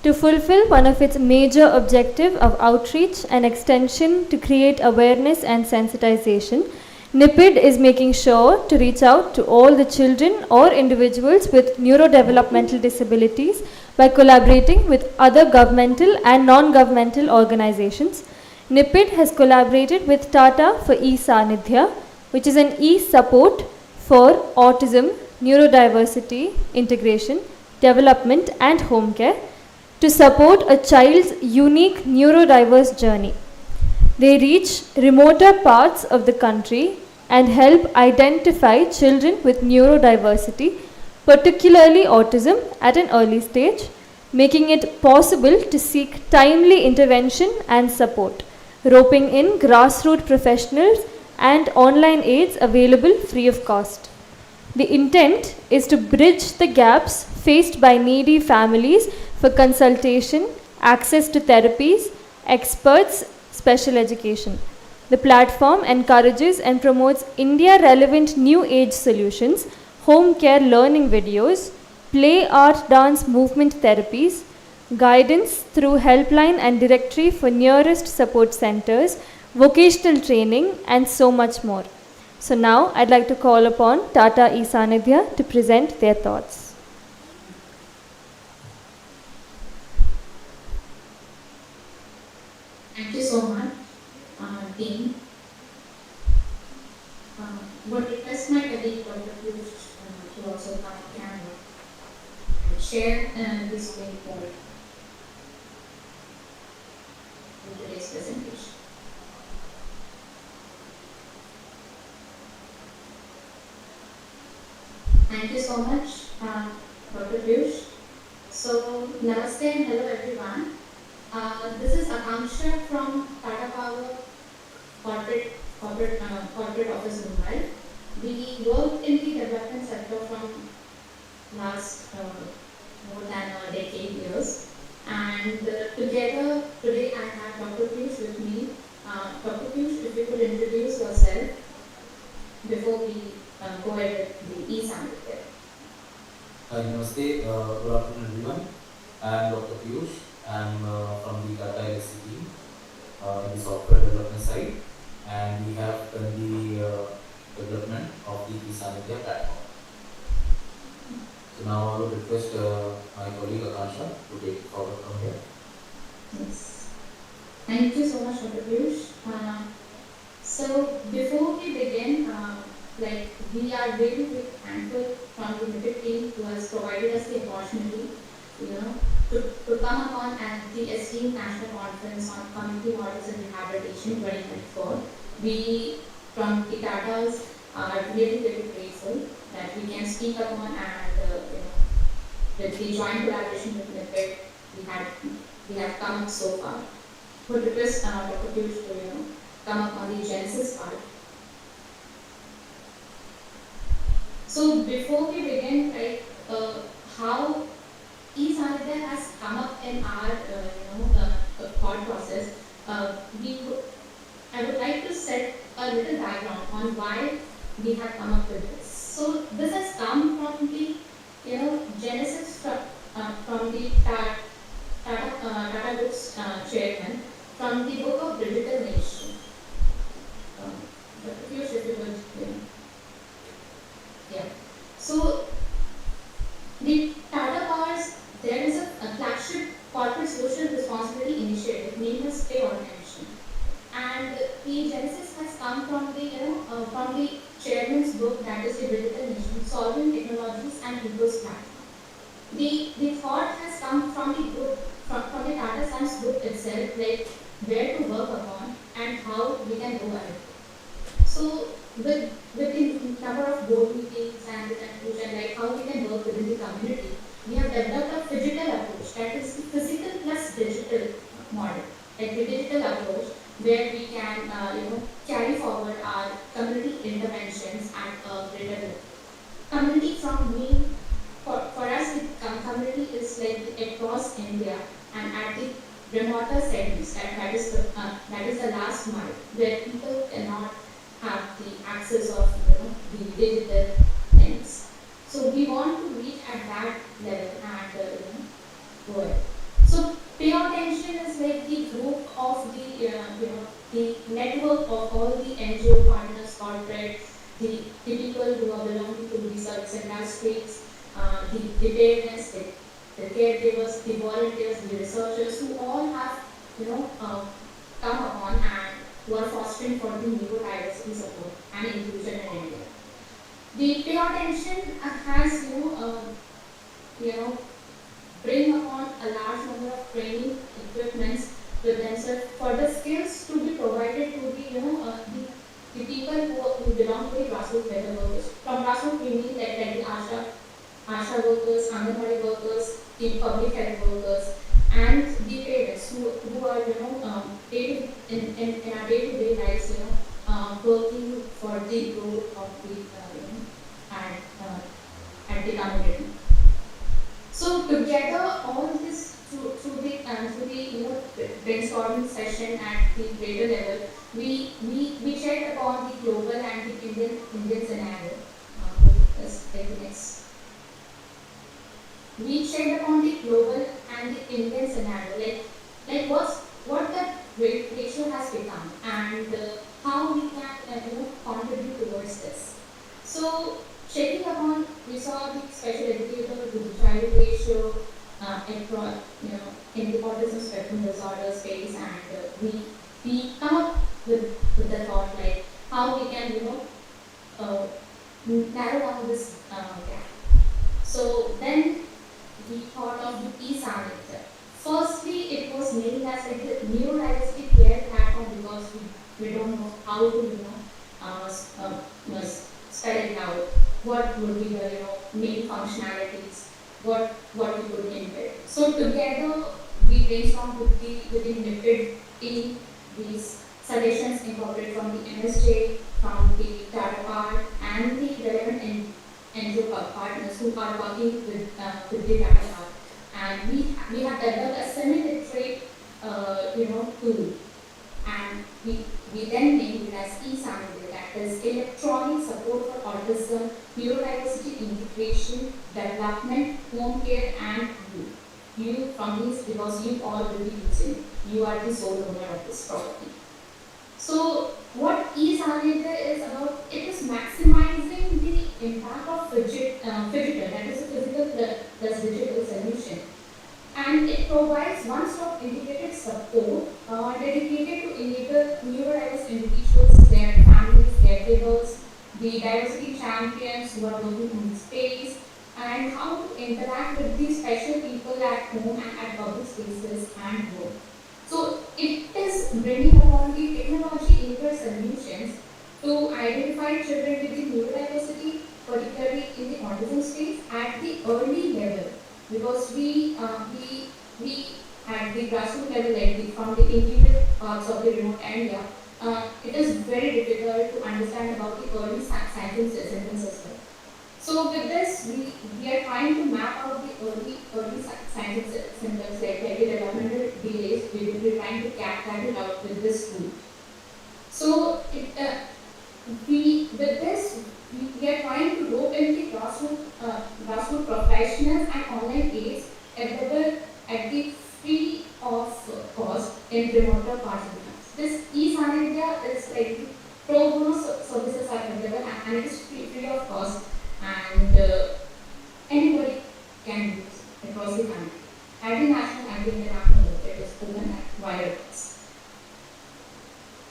To fulfill one of its major objectives of outreach and extension to create awareness and sensitization, NIPID is making sure to reach out to all the children or individuals with neurodevelopmental disabilities by collaborating with other governmental and non-governmental organizations. NIPID has collaborated with Tata for e-Sanidhya, which is an e-support for autism, neurodiversity, integration, development and home care to support a child's unique neurodiverse journey. They reach remoter parts of the country and help identify children with neurodiversity, particularly autism, at an early stage, making it possible to seek timely intervention and support, roping in grassroots professionals and online aids available free of cost. The intent is to bridge the gaps faced by needy families for consultation, access to therapies, experts, special education. The platform encourages and promotes India-relevant new age solutions, home care learning videos, play, art, dance, movement therapies, guidance through helpline and directory for nearest support centers, vocational training, and so much more. So now I'd like to call upon Tata e-Sanidhya to present their thoughts. Thank you so much, team. Would request my colleague Dr. Piyush to also come on camera and share this way forward in today's presentation. Thank you so much, Dr. Piyush. So, namaste and hello everyone. This is Akanksha from Tata Power Corporate Office Mumbai. We work in the development sector from last more than a decade years. And together today I have Dr. Piyush with me. Dr. Piyush, if you could introduce yourself before we go ahead with the e-summit there. Namaste, good afternoon everyone. I am Dr. Piyush. I am from the Tata LSC team in the software development side, and we have done the development of the e-Sanidhya platform. So now I would request my colleague Akansha to take it forward from here. Yes. Thank you so much, Dr. Piyush. So before we begin, we are really, really thankful from the NIPID team who has provided us the opportunity, to come upon at the esteemed National Conference on Community Models and Rehabilitation 2024. We from the Tatas are really very grateful that we can speak upon, and with the joint collaboration with NIPID, we have come so far. Would request Dr. Piyush to come up on the genesis part. So before we begin, how e-Sanidhya has come up in our thought process, I would like to set a little background on why we have come up with this. So this has come from the genesis from the Tata Group's chairman from the book of Digital Nation. Dr. Piyush, if you would, yeah. So the Tata Powers, there is a flagship corporate social responsibility initiative named as Pay Organization, and the genesis has come from the chairman's book, that is the Digital Nation, Solving Technologies and People's Platform. The thought has come from the group, from the Tata Sons group itself, like where to work upon and how we can go ahead. So with the number of board meetings and the conclusion, like how we can work within the community, we have developed a phygital approach, that is the physical plus digital model, like the digital approach, where we can carry forward our community interventions at a greater level. Community from me, for us, the community is like across India and at the remoter segments, that is the last mile, where people cannot have the access of of the digital things. So we want to reach at that level and go ahead. So pay attention is like the group of the network of all the NGO partners, corporate, the people who are belonging to the service industries, the parents, the caregivers, the volunteers, the researchers, who all have come upon and who are fostering for the neurodiversity support and inclusion in India. The pay attention has bring upon a large number of training equipments with themselves for the skills to be provided to the people who belong to the grassroots level workers. From grassroots we mean like the ASHA workers, Anganwadi workers, the public health workers, and the parents who are in our day-to-day lives working for the growth of the and the community. So together, all this through the brainstorming session at the greater level, we checked upon the global and the Indian scenario. Let's take the next. We checked upon the global and the Indian scenario, like what the ratio has become and how we can contribute towards this. So checking upon, we saw the special educator with the child ratio across, in the autism spectrum disorder space, and we come up with the thought like how we can narrow down this gap. So then we thought of the e-signature. Firstly, it was named as like the neurodiversity care platform because we don't know how to spell it out. What would be the main functionalities? What we could embed. So together we brainstormed with the NIPID team. These suggestions incorporated from the MSJ, from the data part, and the relevant NGO partners who are working with the data part. And we have developed a semi-literate tool, and we then named it as eSample, that is electronic support for autism, neurodiversity integration, development, home care, and youth. You from these, because you all will be using it. You are the sole owner of this property. So what eSarvita is about, it is maximizing the impact of phygital, that is a physical plus digital solution. And it provides one-stop integrated support dedicated to enable neurodiverse individuals, their families, caregivers, the diversity champions who are working in the space, and how to interact with these special people at home and at public spaces and work. So it is bringing upon the technology-enabled solutions to identify children with the neurodiversity, particularly in the autism space, at the early level, because we at the grassroots level, like from the interior parts of the remote area, it is very difficult to understand about the early symptoms as well. So with this, we are trying to map out the early symptoms like the developmental delays. We will be trying to capture it out with this tool. So with this, we are trying to rope in the grassroots professionals and online aids available at the free of cost in remote parts of the country. This e-Sanidhya is like the pro bono services are available and it is free of cost, and anybody can use across the country. At the national and the international level, it is open at wide across.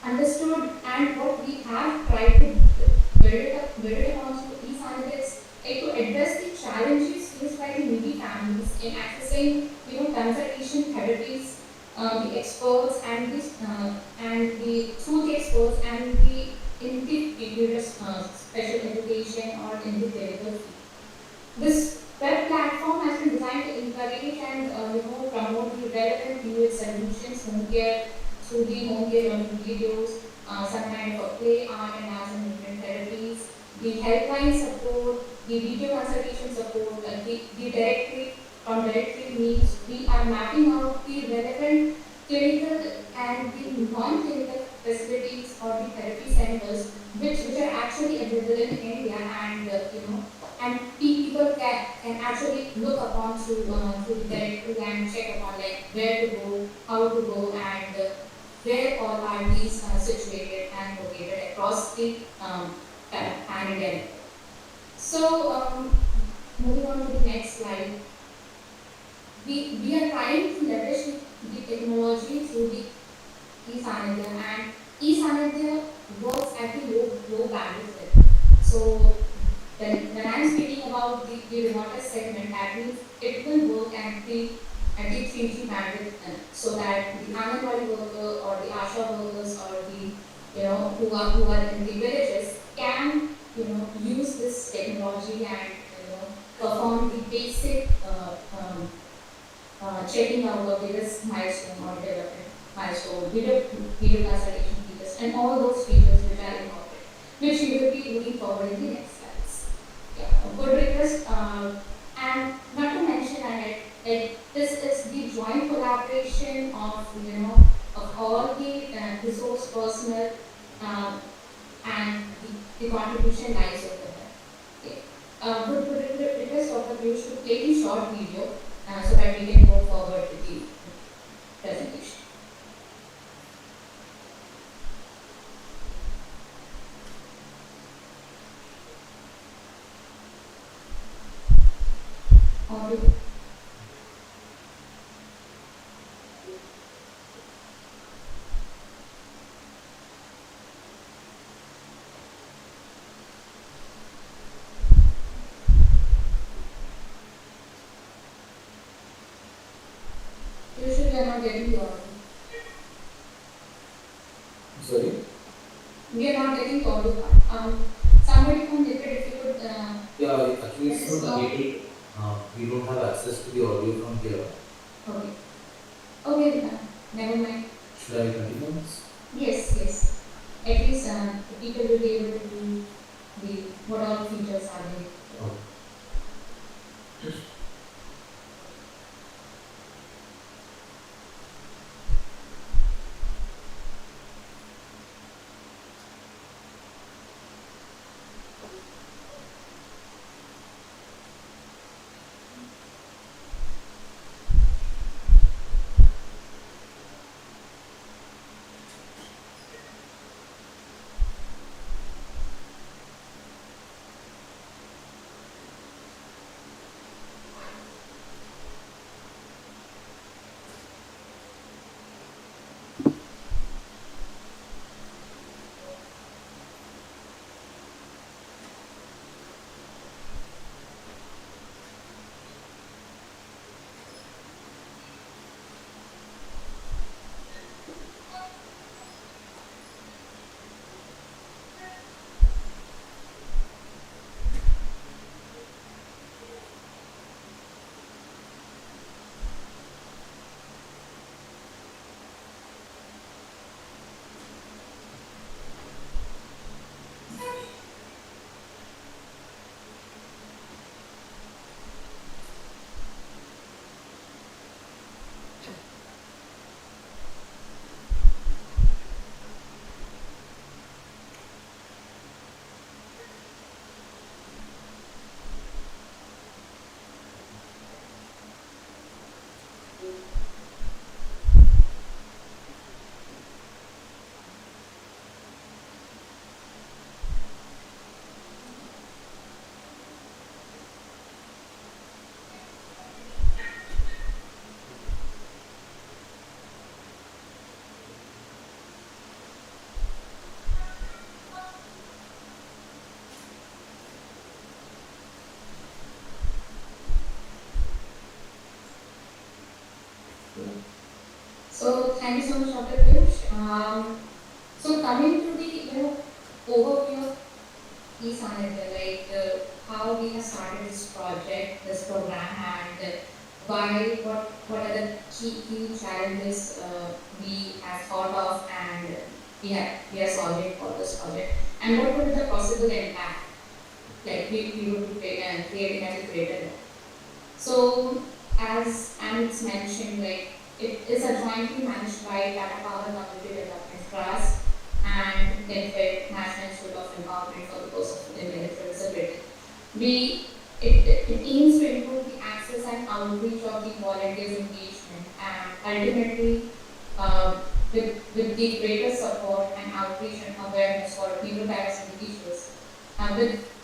Understood, and what we have tried to build it upon to e-Sanidhya is to address the challenges faced by the needy families in accessing, consultation therapies, the experts and the through the experts and the in the period of special education or in the clinical field. This web platform has been designed to encourage and promote the relevant UX solutions, home care, through the home care learning videos, some kind of play, art and arts and movement therapies, the helpline support, the video consultation support, the directory. From directory means we are mapping out the relevant clinical and the non-clinical facilities or the therapy centers which are actually available in India, and and people can actually look upon through the directory and check upon like where to go, how to go, and where all are these situated and located across the pan-India. So moving on to the next slide, we are trying to leverage the technology through the e-Sanidhya, and e-Sanidhya works at the low bandwidth level. So when I'm speaking about the remotest segment, that means it will work at the 3G bandwidth, so that the Anganwadi worker or the Asha workers or the who are in the villages can use this technology and perform the basic checking out of the risk milestone or development milestone, video consultation features, and all those features which are incorporated, which you will be looking forward in the next slides. Yeah, a good request. And not to mention, this is the joint collaboration of of all the resource personnel, and the contribution lies over there. Okay. Would request Dr. Piyush to play a short video so that we can go forward with the presentation. Audio. Usually we are not getting the audio. Sorry? We are not getting the audio part. Somebody from Lipid, if you could. Yeah, actually it's not enabled. We don't have access to the audio from here. Okay. Okay, never mind. Should I continue? Yes, yes. At least the people will be able to do what all features are there. Okay. So thank you so much, Dr. Piyush. So coming to the overview of e-Sanidhya, like how we have started this project, this program, and why, what are the key challenges we have thought of, and we are solving for this project, and what would be the possible impact, like we would be creating as a creator level. So as Alex mentioned, like it is a jointly managed by Tata Power Community Development Trust and NIFED, National Institute of Empowerment for the Person with Intellectual Disability. It aims to improve the access and outreach of the volunteers' engagement, and ultimately, with the greater support and outreach and awareness for neurodiversity issues.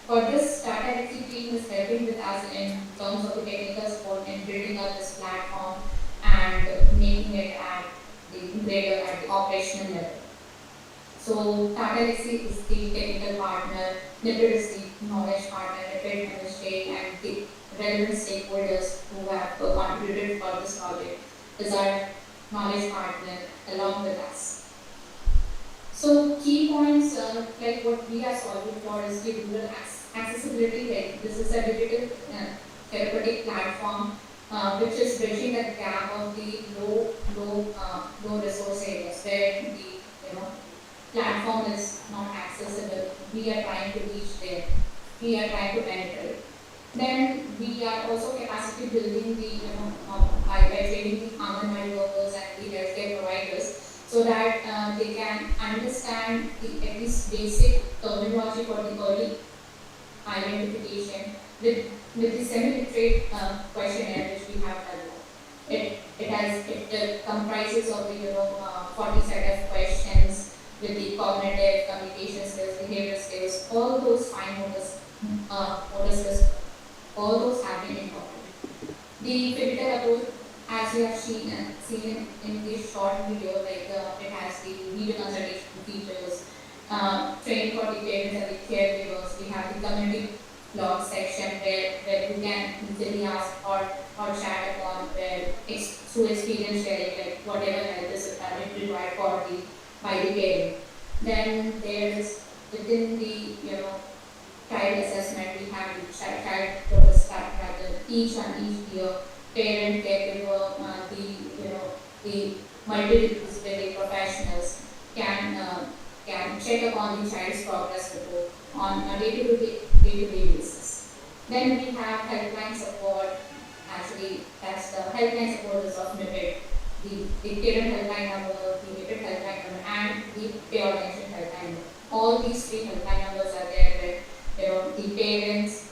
For this, Tata Elxsi team is helping with us in terms of the technical support in building up this platform and making it at the operational level. So Tata Elxsi is the technical partner, NIPID is the knowledge partner, NIPID, MSJ, and the relevant stakeholders who have contributed for this project is our knowledge partner along with us. So key points like what we are solving for is the rural accessibility. Like this is a digital therapeutic platform which is bridging the gap of the low resource areas where the platform is not accessible. We are trying to reach there. We are trying to penetrate. Then we are also capacity building by training the Anganwadi workers and the healthcare providers so that they can understand at least basic terminology for the early identification with the semi-literate questionnaire which we have developed. It comprises of the 40 set of questions with the cognitive, communication skills, behavior skills, all those fine motor skills, all those have been incorporated. The pivotal approach, as you have seen in this short video, like it has the video consultation features, training for the parents and the caregivers. We have the community blog section where you can easily ask or chat upon through experience sharing, like whatever help is required by the parent. Then there is within the child assessment, we have the child progress tracker each year. Parent, caregiver, the multidisciplinary professionals can check upon the child's progress report on a day-to-day basis. Then we have helpline support. Actually, that's the helpline supporters of NIPID, the parent helpline number, the NIPID helpline number, and the pay organization helpline number. All these three helpline numbers are there where the parents,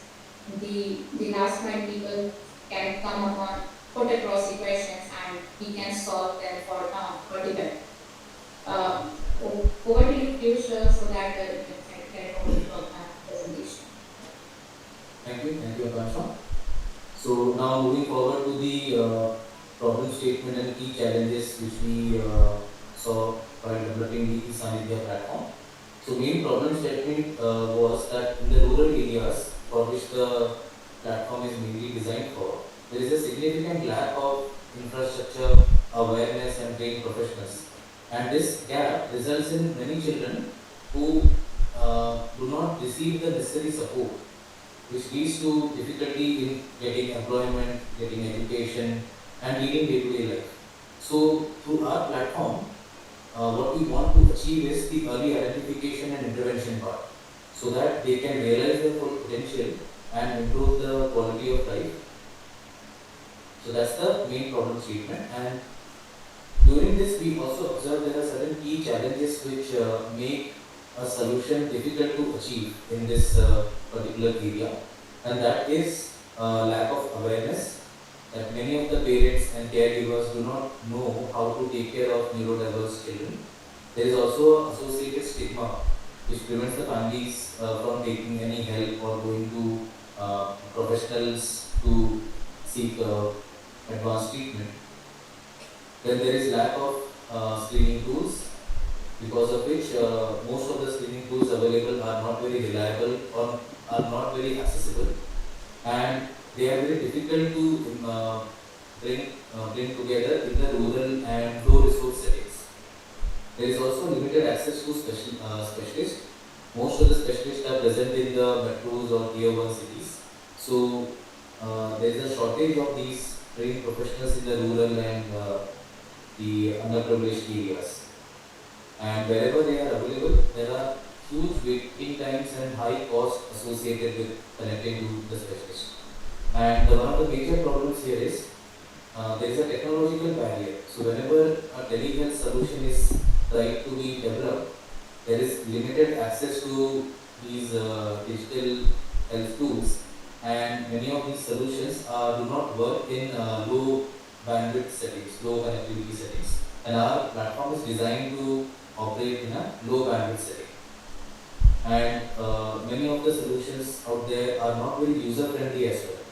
the last mile people can come upon, put across the questions, and we can solve them for the better. Over to you, Piyush, so that you can get over the presentation. Thank you, Akansha. So now moving forward to the problem statement and key challenges which we saw while developing the e-Sanidhya platform. So main problem statement was that in the rural areas for which the platform is mainly designed for, there is a significant lack of infrastructure, awareness and trained professionals. And this gap results in many children who do not receive the necessary support, which leads to difficulty in getting employment, getting education and leading day-to-day life. So through our platform, what we want to achieve is the early identification and intervention part, so that they can realize their full potential and improve the quality of life. So that's the main problem statement. And during this, we also observed there are certain key challenges which make a solution difficult to achieve in this particular area, and that is lack of awareness, that many of the parents and caregivers do not know how to take care of neurodiverse children. There is also associated stigma which prevents the families from taking any help or going to professionals to seek advanced treatment. Then there is lack of screening tools, because of which most of the screening tools available are not very reliable or are not very accessible, and they are very difficult to bring together in the rural and low resource settings. There is also limited access to specialists. Most of the specialists are present in the metros or tier 1 cities. So there is a shortage of these trained professionals in the rural and the underprivileged areas. And wherever they are available, there are huge waiting times and high costs associated with connecting to the specialist. And one of the major problems here is there is a technological barrier. So whenever a telehealth solution is tried to be developed, there is limited access to these digital health tools, and many of these solutions do not work in low bandwidth settings, low connectivity settings. And our platform is designed to operate in a low bandwidth setting. And many of the solutions out there are not very user friendly as well.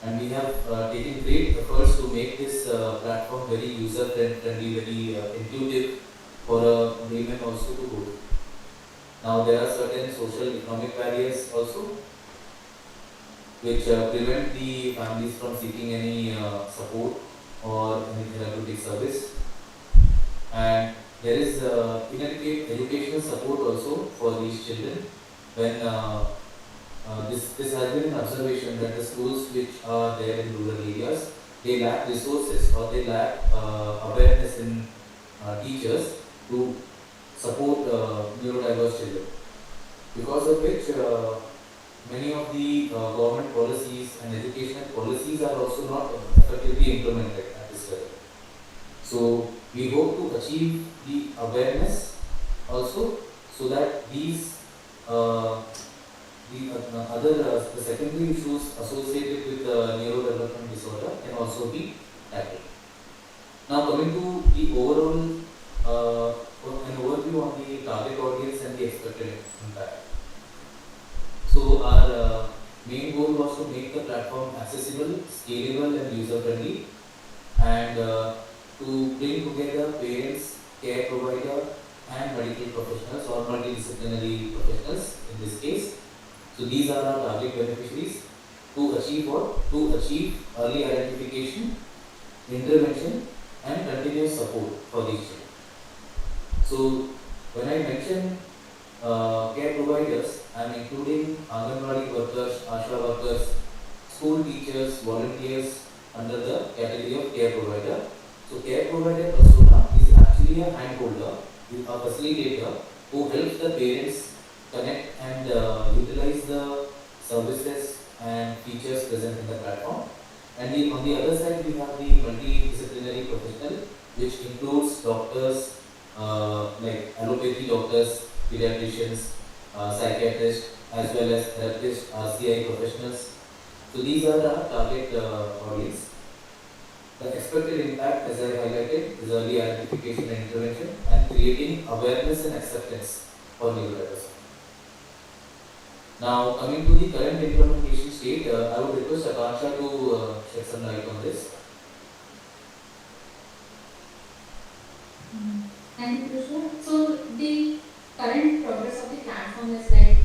And we have taken great efforts to make this platform very user friendly, very intuitive for a layman also to go to. Now there are certain social economic barriers also which prevent the families from seeking any support or any therapeutic service. And there is inadequate educational support also for these children. When this has been an observation that the schools which are there in rural areas, they lack resources or they lack awareness in teachers to support neurodiverse children. Because of which many of the government policies and educational policies are also not effectively implemented at this level. So we hope to achieve the awareness also, so that these the secondary issues associated with neurodevelopment disorder can also be tackled. Now coming to the overall an overview on the target audience and the expected impact. So our main goal was to make the platform accessible, scalable and user friendly, and to bring together parents, care provider and medical professionals or multidisciplinary professionals in this case. So these are our target beneficiaries to achieve what? To achieve early identification, intervention and continuous support for these children. So when I mention care providers, I am including Anganwadi workers, ASHA workers, school teachers, volunteers under the category of care provider. So care provider persona is actually a handholder, a facilitator who helps the parents connect and utilize the services and features present in the platform. And on the other side, we have the multidisciplinary professional, which includes doctors, like allopathy doctors, pediatricians, psychiatrists, as well as therapists, RCI professionals. So these are the target audience. The expected impact, as I highlighted, is early identification and intervention and creating awareness and acceptance for neurodiversity. Now, coming to the current implementation state, I would request Akansha to shed some light on this. Thank you, Krishna. So the current progress of the platform is like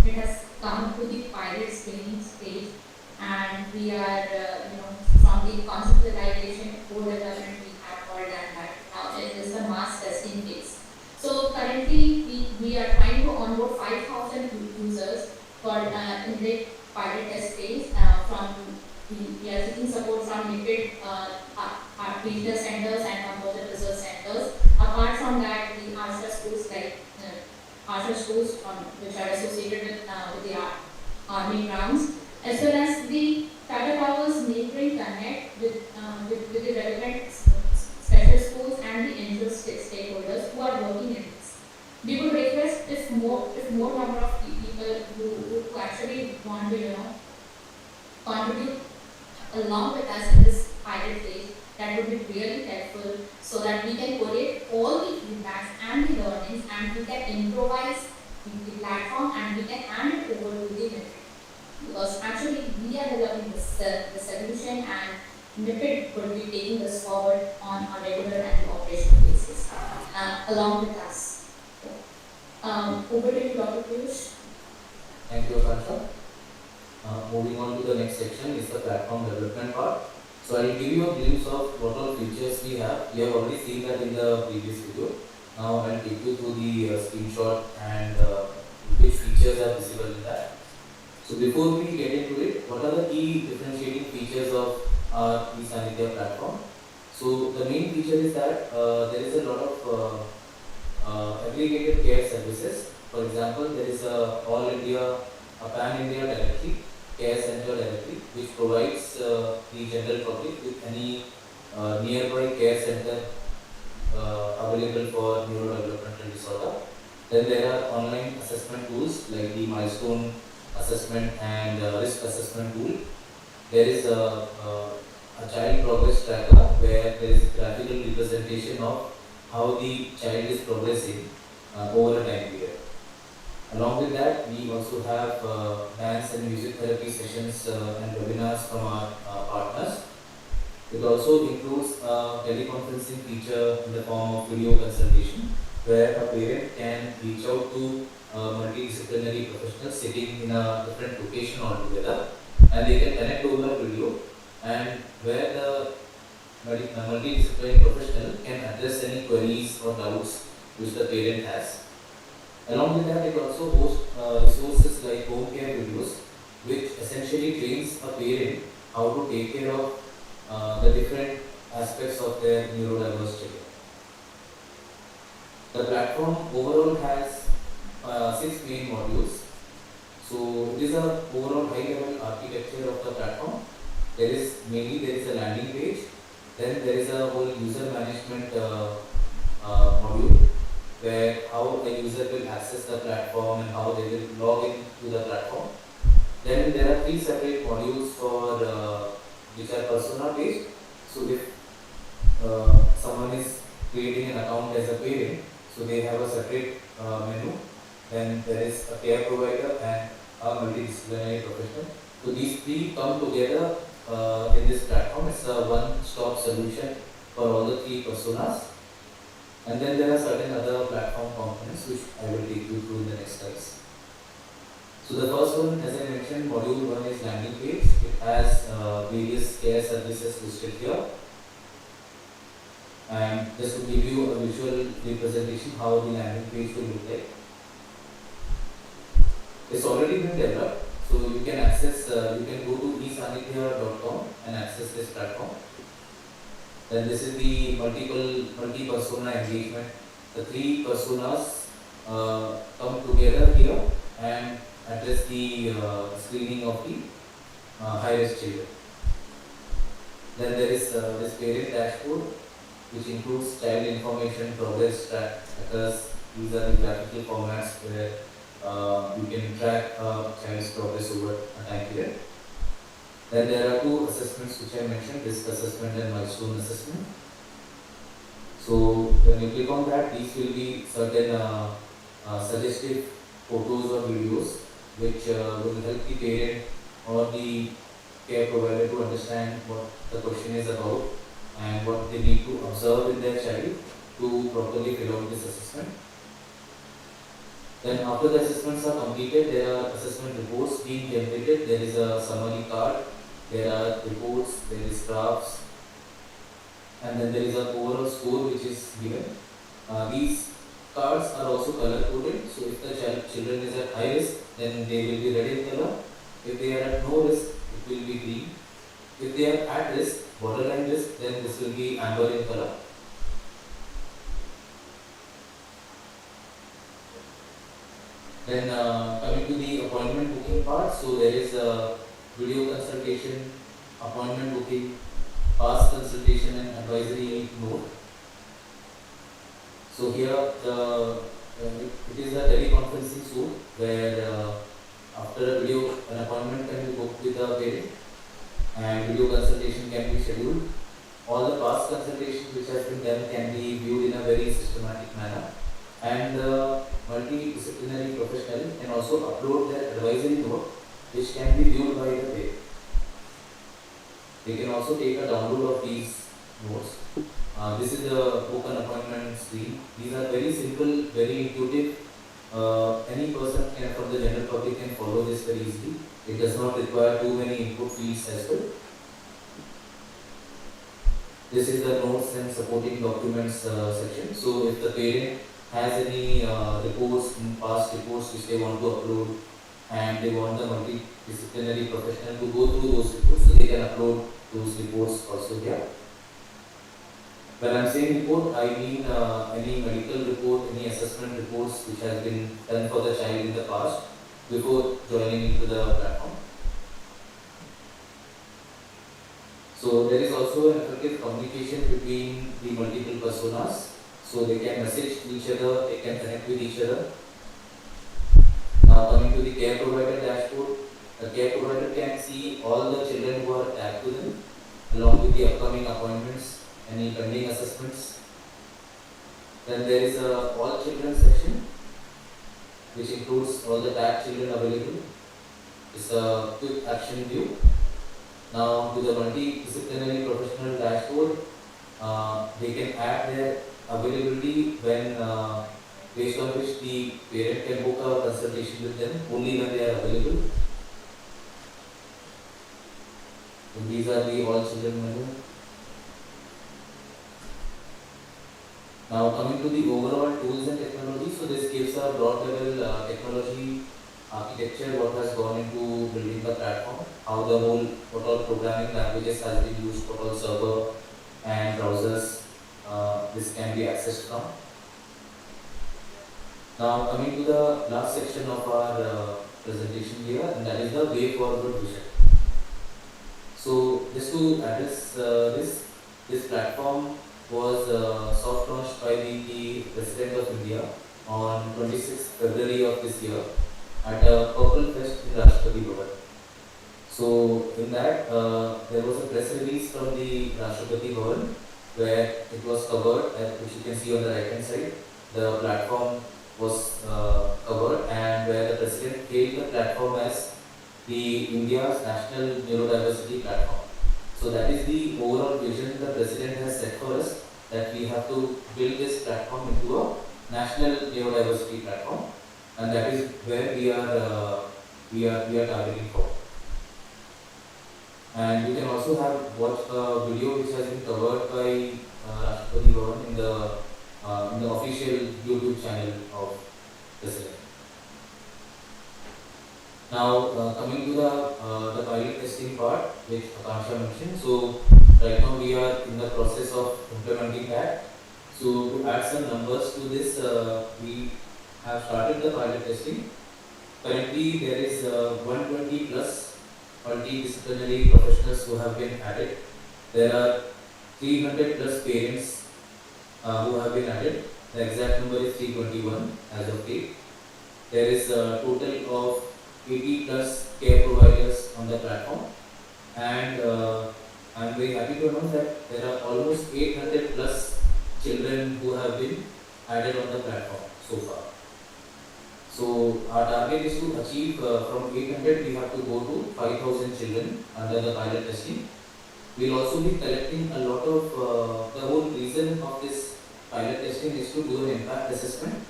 it has come to the pilot stage, and we are, from the conceptualization, co-development, we have all done that. Now it is the mass testing phase. So currently we are trying to onboard 5,000 users for in the pilot test phase. We are seeking support from NIPID, our regional centers and composite research centers. Apart from that, the ASHA schools like ASHA schools which are associated with the army grounds, as well as the Tata Towers neighboring connect with the relevant special schools and the interest stakeholders who are working in this. We would request if more number of people who actually want to contribute along with us in this pilot phase, that would be really helpful, so that we can collate all the feedbacks and the learnings, and we can improvise the platform and we can hand it over to the NIPID. Because actually we are developing the solution, and NIPID would be taking this forward on a regular and operational basis along with us. Over to you, Dr. Piyush. Thank you, Akansha. Moving on to the next section is the platform development part. So I will give you a glimpse of what all features we have. You have already seen that in the previous video. Now I will take you through the screenshot and which features are visible in that. So before we get into it, what are the key differentiating features of our eSanitya platform? So the main feature is that there is a lot of aggregated care services. For example, there is a pan-India directory, care center directory, which provides the general public with any nearby care center available for neurodevelopmental disorder. Then there are online assessment tools like the milestone assessment and risk assessment tool. There is a child progress tracker where there is graphical representation of how the child is progressing over a time period. Along with that, we also have dance and music therapy sessions and webinars from our partners. It also includes a teleconferencing feature in the form of video consultation, where a parent can reach out to a multidisciplinary professional sitting in a different location altogether, and they can connect over a video, and where the multidisciplinary professional can address any queries or doubts which the parent has. Along with that, it also hosts resources like home care videos, which essentially trains a parent how to take care of the different aspects of their neurodiverse children. The platform overall has 6 main modules. So it is a overall high-level architecture of the platform. There is a landing page, then there is a whole user management module, where how a user will access the platform and how they will log in to the platform. Then there are 3 separate modules for which are persona based. So if someone is creating an account as a parent, so they have a separate menu. Then there is a care provider and a multidisciplinary professional. So these 3 come together in this platform. It's a one-stop solution for all the 3 personas. And then there are certain other platform components which I will take you through in the next slides. So the first one, as I mentioned, module 1 is landing page. It has various care services listed here. And just to give you a visual representation how the landing page will look like. It's already been developed, so you can access, you can go to esanithya.com and access this platform. Then this is the multi-persona engagement. The 3 personas come together here and address the screening of the high-risk children. Then there is this parent dashboard, which includes child information, progress trackers. These are the graphical formats where you can track a child's progress over a time period. Then there are 2 assessments which I mentioned, risk assessment and milestone assessment. So when you click on that, these will be certain suggestive photos or videos which will help the parent or the care provider to understand what the question is about and what they need to observe in their child to properly fill out this assessment. Then after the assessments are completed, there are assessment reports being generated. There is a summary card, there are reports, there is graphs, and then there is an overall score which is given. These cards are also color coded, so if the children is at high risk, then they will be red in color. If they are at no risk, it will be green. If they are at risk, borderline risk, then this will be amber in color. Then coming to the appointment booking part, so there is a video consultation, appointment booking, past consultation and advisory note. So here it is a teleconferencing suite where after a video, an appointment can be booked with the parent and video consultation can be scheduled. All the past consultations which has been done can be viewed in a very systematic manner, and the multidisciplinary professional can also upload their advisory note which can be viewed by the parent. They can also take a download of these notes. This is the open appointment screen. These are very simple, very intuitive. Any person from the general public can follow this very easily. It does not require too many input fields as well. This is the notes and supporting documents section. So if the parent has any reports, past reports which they want to upload, and they want the multidisciplinary professional to go through those reports, so they can upload those reports also here. When I am saying report, I mean any medical report, any assessment reports which has been done for the child in the past before joining into the platform. So there is also an effective communication between the multiple personas. So they can message each other, they can connect with each other, Now coming to the care provider dashboard, the care provider can see all the children who are tagged to them, along with the upcoming appointments, any pending assessments. Then there is a all children section, which includes all the tagged children available. It's a quick action view. Now to the multidisciplinary professional dashboard, they can add their availability when based on which the parent can book a consultation with them only when they are available. So these are the all children menu. Now coming to the overall tools and technology, so this gives a broad level technology architecture, what has gone into building the platform, how the whole, what all programming languages has been used, what all server and browsers this can be accessed from. Now coming to the last section of our presentation here, and that is the way forward vision. So just to address this platform was soft launched by the President of India on 26th February of this year at a Purple Fest in Rashtrapati Bhavan. So in that there was a press release from the Rashtrapati Bhavan where it was covered, which you can see on the right hand side. The platform was covered, and where the President hailed the platform as the India's National Neurodiversity Platform. So that is the overall vision the President has set for us, that we have to build this platform into a national neurodiversity platform, and that is where we are targeting for. And you can also have watch a video which has been covered by Rashtrapati Bhavan in the official YouTube channel of President. Now coming to the pilot testing part, which Akansha mentioned. So right now we are in the process of implementing that. So to add some numbers to this, we have started the pilot testing. Currently there is 120 plus multidisciplinary professionals who have been added. There are 300 plus parents who have been added. The exact number is 321 as of date. There is a total of 80 plus care providers on the platform, and I am very happy to announce that there are almost 800 plus children who have been added on the platform so far. So our target is to achieve from 800 we have to go to 5,000 children under the pilot testing. We will also be collecting a lot of, the whole reason of this pilot testing is to do an impact assessment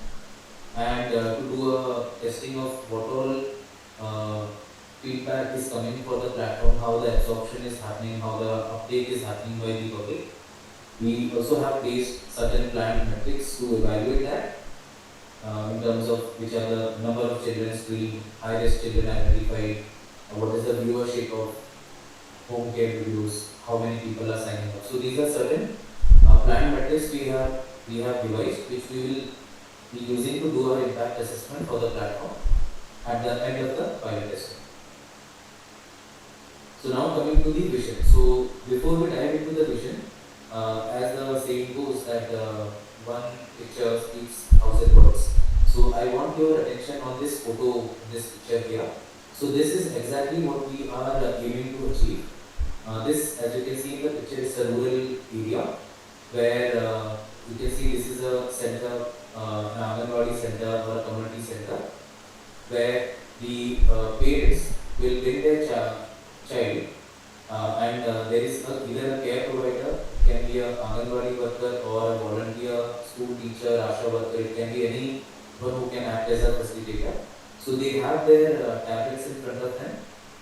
and to do a testing of what all feedback is coming for the platform, how the absorption is happening, how the uptake is happening by the public. We also have placed certain planned metrics to evaluate that in terms of which are the number of children screened, high-risk children identified, what is the viewership of home care videos, how many people are signing up. So these are certain planned metrics we have devised, which we will be using to do our impact assessment for the platform at the end of the pilot testing. So now coming to the vision. So before we dive into the vision, as the saying goes that one picture speaks 1,000 words. So I want your attention on this photo, this picture here. So this is exactly what we are aiming to achieve. This, as you can see in the picture, is a rural area where you can see this is a center, an Anganwadi center or a community center, where the parents will bring their child and there is either a care provider, it can be a Anganwadi worker or a volunteer, school teacher, Asha worker, it can be anyone who can act as a facilitator. So they have their tablets in front of them.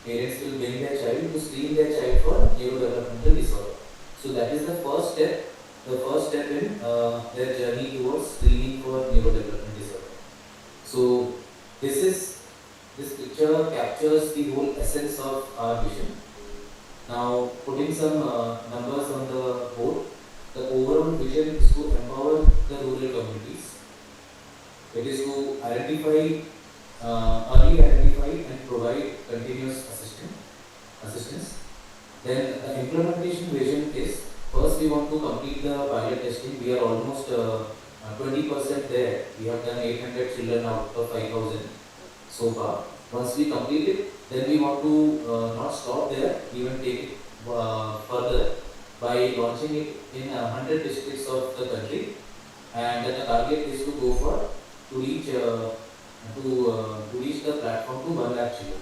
Parents will bring their child to screen their child for neurodevelopmental disorder. So that is the first step in their journey towards screening for neurodevelopmental disorder. So this picture captures the whole essence of our vision. Now putting some numbers on the board, the overall vision is to empower the rural communities. It is to early identify and provide continuous assistance. Then the implementation vision is, first we want to complete the pilot testing. We are almost 20% there. We have done 800 children out of 5,000. so far. Once we complete it, then we want to not stop there, even take it further by launching it in 100 districts of the country. And then the target is to go for to reach to reach the platform to 1 lakh children.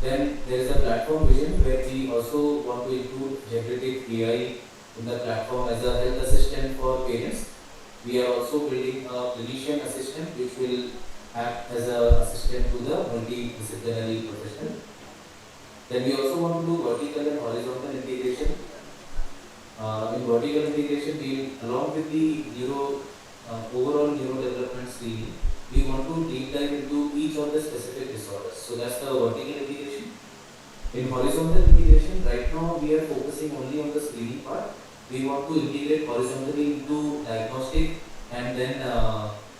Then there is a platform vision where we also want to include generative AI in the platform as a health assistant for parents. We are also building a clinician assistant which will act as an assistant to the multidisciplinary professional. Then we also want to do vertical and horizontal integration. In vertical integration, along with the overall neurodevelopment screening, we want to deep dive into each of the specific disorders. So that's the vertical integration. In horizontal integration, right now we are focusing only on the screening part. We want to integrate horizontally into diagnostic and then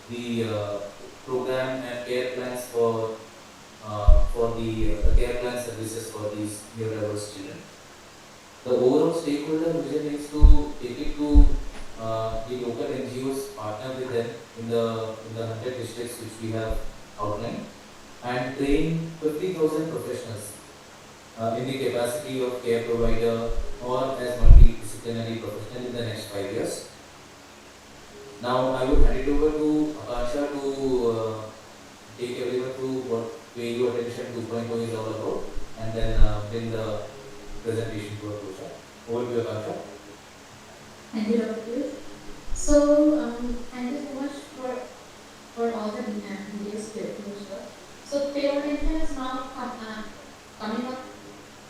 the program and care plans for the care plan services for these neurodiverse children. The overall stakeholder vision is to take it to the local NGOs, partner with them in the 100 districts which we have outlined, and train 50,000 professionals in the capacity of care provider or as multidisciplinary professional in the next 5 years. Now I would hand it over to Akansha to take everyone through what Value Attention 2.0 is all about, and then bring the presentation to a close. Over to you, Akansha. Thank you, Dr. Piyush. So, thank you so much for all the details given. So, peer attention is now coming up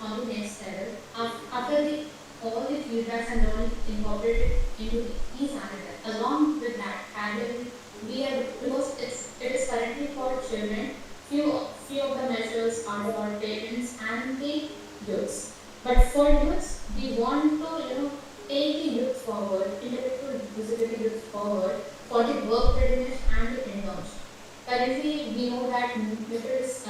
on the next level. After all the feedbacks and all incorporated into the e-standard, along with that, because it is currently for children, few of the measures are for parents and the youths. But for youths, we want to take the youth forward, intellectual disability youth forward for the work readiness and the internship. Currently, we know that MIPID is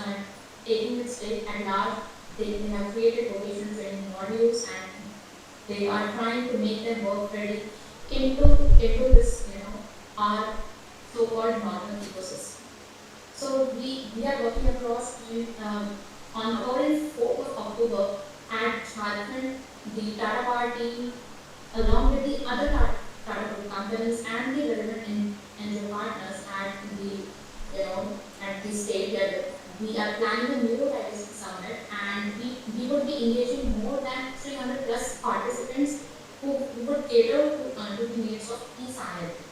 taking its state at large. They have created vocational training modules and they are trying to make them work ready into this, our so-called modern ecosystem. So we are working across on 3rd and 4th of October at Jharkhand, the Tata Power team, along with the other Tata Group companies and the relevant NGO partners at the state level. We are planning a neurodiversity summit, and we would be engaging more than 300 plus participants who would cater to the needs of e-sanity.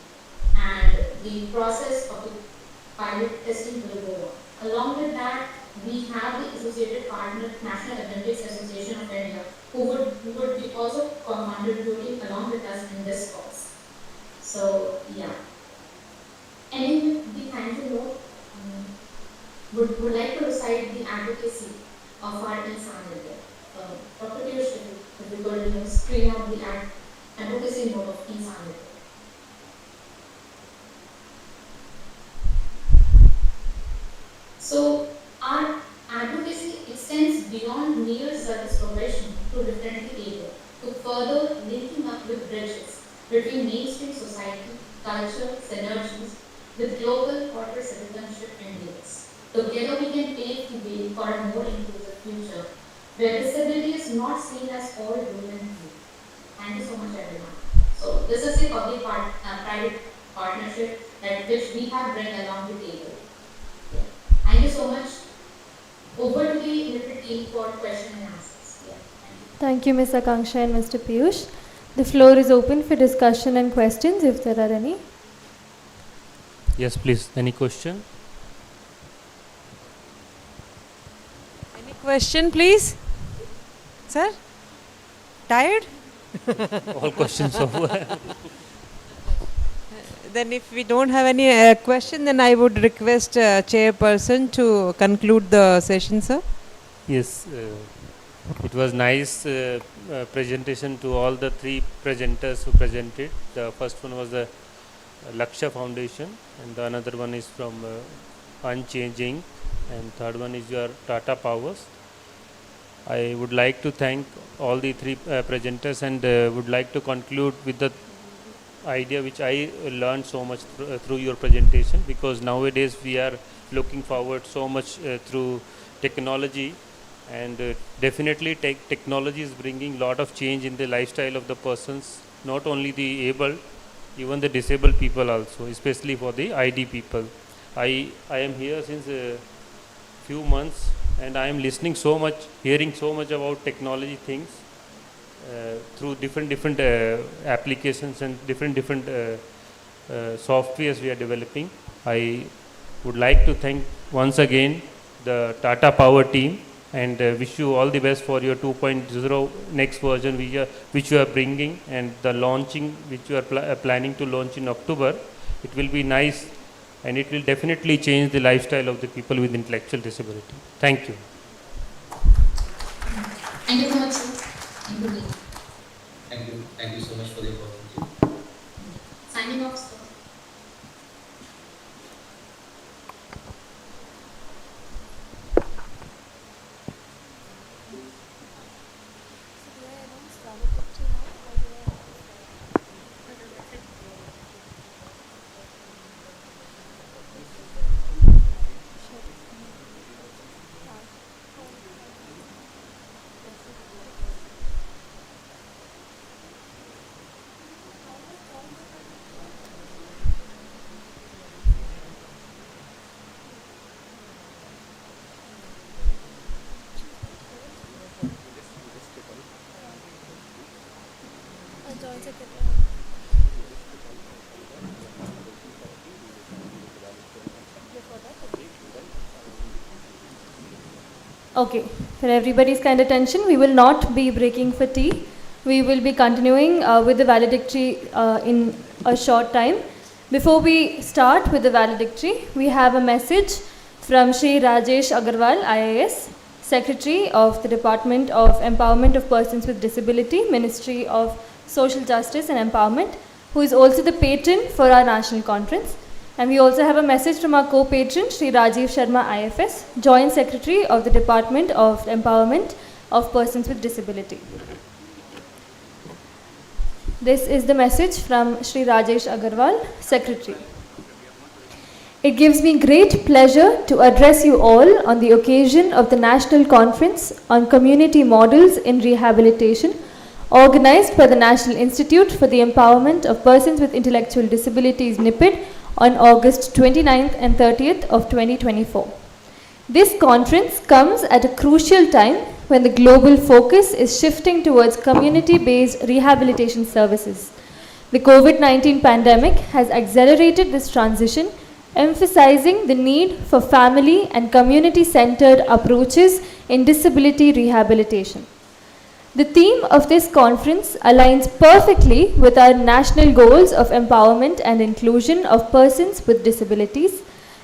And the process of the pilot testing will go on. Along with that, we have the associated partner, National Athletics Association of India, who would be also contributing along with us in this course. So, yeah. Ending with the thank you note, would like to recite the advocacy of our e-sanity. Dr. Piyush, if you could screen out the advocacy note of e-sanity. So, our advocacy extends beyond mere service provision to differently able, to further linking up with bridges between mainstream society, culture, synergies, with global corporate citizenship endeavors. Together we can pave the way for a more inclusive future, where disability is not seen as all doom and gloom. Thank you so much, everyone. So, this is a public-private partnership which we have brought along the table. Thank you so much. Over to the MIPID team for question and answers. Yeah, thank you, Ms. Akanksha and Mr. Piyush. The floor is open for discussion and questions if there are any. Yes, please. Any question? Any question, please? Sir? Tired? All questions over. Then if we don't have any question, then I would request chairperson to conclude the session, sir. Yes, it was nice presentation to all the 3 presenters who presented. The first one was the Lakshya Foundation, and the another one is from Unchanging, and third one is your Tata Powers. I would like to thank all the 3 presenters, and would like to conclude with the idea which I learned so much through your presentation, because nowadays we are looking forward so much through technology, and definitely technology is bringing lot of change in the lifestyle of the persons, not only the able, even the disabled people also, especially for the ID people. I am here since a few months, and I am listening so much, hearing so much about technology things through different applications and different softwares we are developing. I would like to thank once again the Tata Power team, and wish you all the best for your 2.0 next version which you are bringing, and the launching which you are planning to launch in October. It will be nice, and it will definitely change the lifestyle of the people with intellectual disability. Thank you. Thank you so much, sir. And good day. Thank you. Thank you so much for the opportunity. Signing off, sir. Okay, for everybody's kind attention, we will not be breaking for tea. We will be continuing with the valedictory in a short time. Before we start with the valedictory, we have a message from Shri Rajesh Agarwal, IAS, Secretary of the Department of Empowerment of Persons with Disability, Ministry of Social Justice and Empowerment, who is also the patron for our national conference. And we also have a message from our co-patron, Shri Rajiv Sharma IFS, Joint Secretary of the Department of Empowerment of Persons with Disability. This is the message from Shri Rajesh Agarwal, Secretary. It gives me great pleasure to address you all on the occasion of the National Conference on Community Models in Rehabilitation, organized by the National Institute for the Empowerment of Persons with Intellectual Disabilities, NIPID, on August 29th and 30th of 2024. This conference comes at a crucial time when the global focus is shifting towards community-based rehabilitation services. The COVID-19 pandemic has accelerated this transition, emphasizing the need for family and community-centered approaches in disability rehabilitation. The theme of this conference aligns perfectly with our national goals of empowerment and inclusion of persons with disabilities.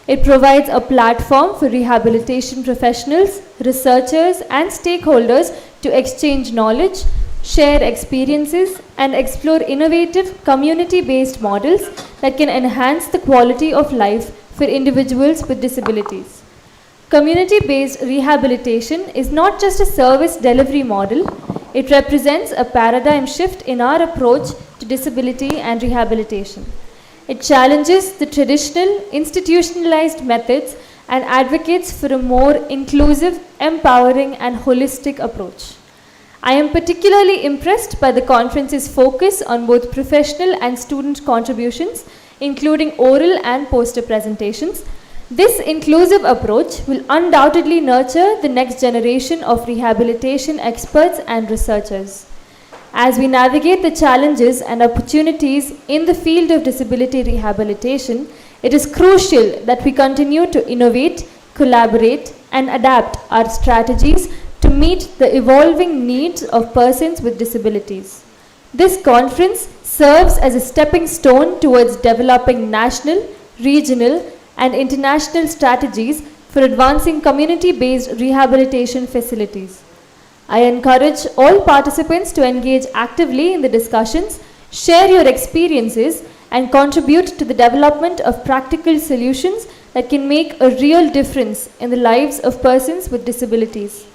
It provides a platform for rehabilitation professionals, researchers, and stakeholders to exchange knowledge, share experiences, and explore innovative community-based models that can enhance the quality of life for individuals with disabilities. Community-based rehabilitation is not just a service delivery model. It represents a paradigm shift in our approach to disability and rehabilitation. It challenges the traditional institutionalized methods and advocates for a more inclusive, empowering, and holistic approach. I am particularly impressed by the conference's focus on both professional and student contributions, including oral and poster presentations. This inclusive approach will undoubtedly nurture the next generation of rehabilitation experts and researchers. As we navigate the challenges and opportunities in the field of disability rehabilitation, it is crucial that we continue to innovate, collaborate, and adapt our strategies to meet the evolving needs of persons with disabilities. This conference serves as a stepping stone towards developing national, regional, and international strategies for advancing community-based rehabilitation facilities. I encourage all participants to engage actively in the discussions, share your experiences, and contribute to the development of practical solutions that can make a real difference in the lives of persons with disabilities.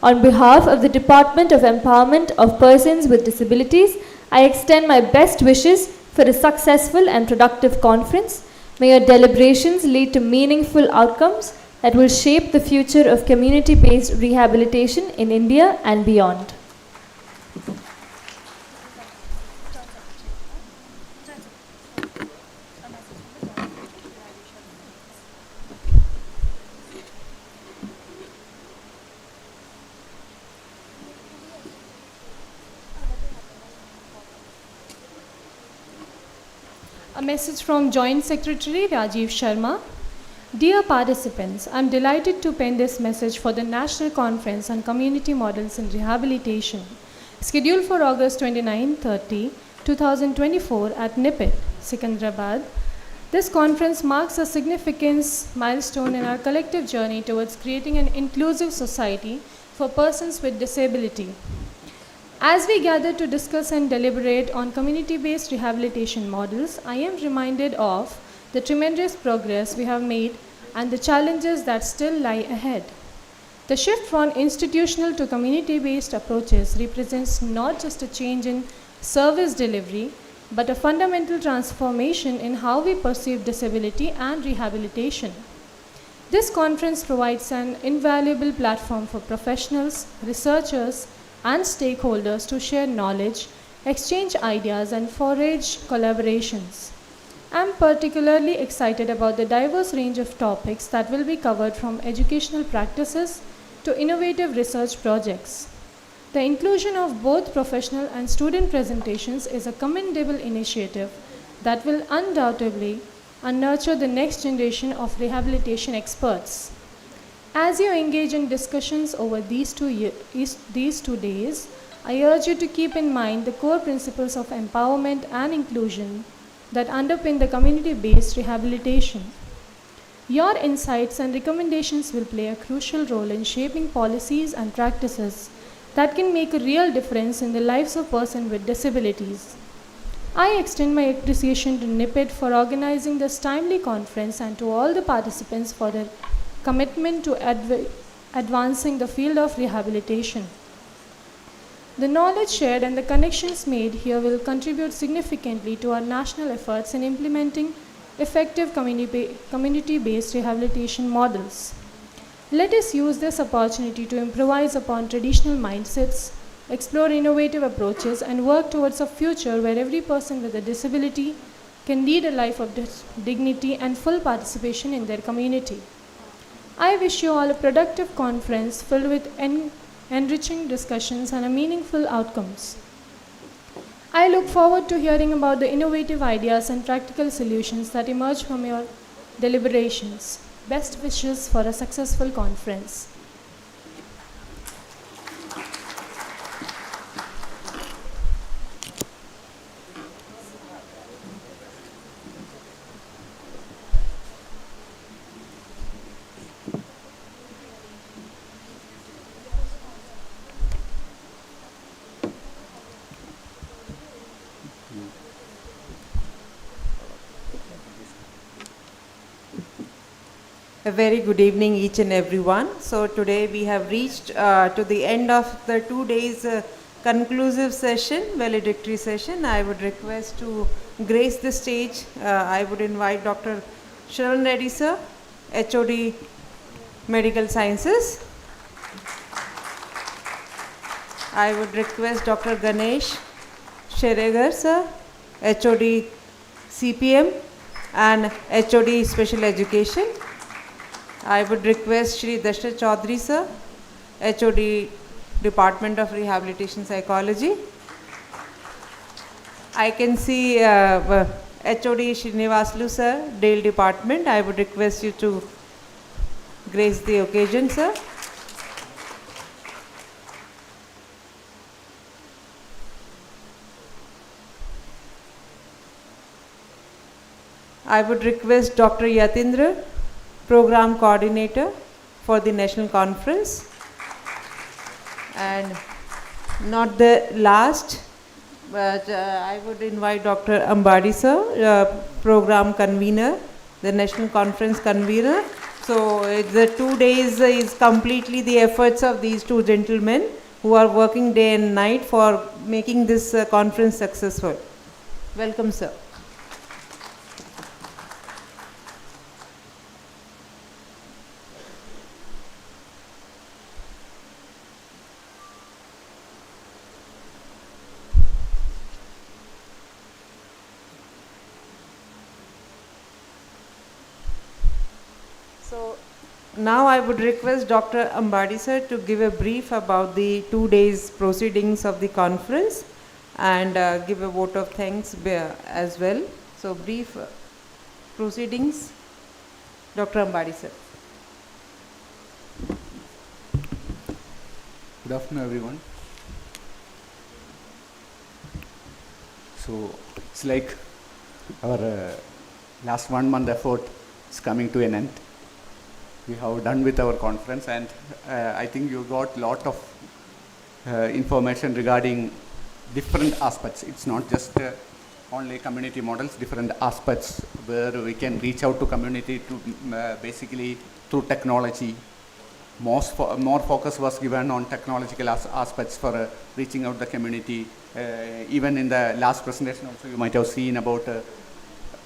On behalf of the Department of Empowerment of Persons with Disabilities, I extend my best wishes for a successful and productive conference. May your deliberations lead to meaningful outcomes that will shape the future of community-based rehabilitation in India and beyond. A message from Joint Secretary Rajiv Sharma. Dear participants, I am delighted to pen this message for the National Conference on Community Models in Rehabilitation, scheduled for August 29-30, 2024 at NIPIT, Secunderabad. This conference marks a significant milestone in our collective journey towards creating an inclusive society for persons with disability. As we gather to discuss and deliberate on community-based rehabilitation models, I am reminded of the tremendous progress we have made and the challenges that still lie ahead. The shift from institutional to community-based approaches represents not just a change in service delivery, but a fundamental transformation in how we perceive disability and rehabilitation. This conference provides an invaluable platform for professionals, researchers, and stakeholders to share knowledge, exchange ideas, and forge collaborations. I am particularly excited about the diverse range of topics that will be covered, from educational practices to innovative research projects. The inclusion of both professional and student presentations is a commendable initiative that will undoubtedly nurture the next generation of rehabilitation experts. As you engage in discussions over these 2 days, I urge you to keep in mind the core principles of empowerment and inclusion that underpin the community-based rehabilitation. Your insights and recommendations will play a crucial role in shaping policies and practices that can make a real difference in the lives of persons with disabilities. I extend my appreciation to NIPIT for organizing this timely conference and to all the participants for their commitment to advancing the field of rehabilitation. The knowledge shared and the connections made here will contribute significantly to our national efforts in implementing effective community-based rehabilitation models. Let us use this opportunity to improvise upon traditional mindsets, explore innovative approaches, and work towards a future where every person with a disability can lead a life of dignity and full participation in their community. I wish you all a productive conference filled with enriching discussions and meaningful outcomes. I look forward to hearing about the innovative ideas and practical solutions that emerge from your deliberations. Best wishes for a successful conference. A very good evening each and everyone. So today we have reached to the end of the 2 days conclusive session, valedictory session. I would request to grace the stage. I would invite Dr. Sharan Reddy sir, HOD Medical Sciences. I would request Dr. Ganesh Sheregar sir, HOD CPM and HOD Special Education. I would request Shri Dashrath Chaudhary sir, HOD Department of Rehabilitation Psychology. I can see HOD Srinivaslu sir, Dale Department. I would request you to grace the occasion, sir. I would request Dr. Yatindra, Program Coordinator for the National Conference. And not the last, but I would invite Dr. Ambadi sir, Program Convener, the National Conference Convener. So the 2 days is completely the efforts of these two gentlemen who are working day and night for making this conference successful. Welcome, sir. Now I would request Dr. Ambadi sir to give a brief about the 2 days proceedings of the conference and give a vote of thanks as well. So brief proceedings, Dr. Ambadi sir. Good afternoon, everyone. So it's like our last 1 month effort is coming to an end. We have done with our conference, and I think you got a lot of information regarding different aspects. It's not just only community models, different aspects where we can reach out to community to basically through technology. More focus was given on technological aspects for reaching out the community. Even in the last presentation also you might have seen about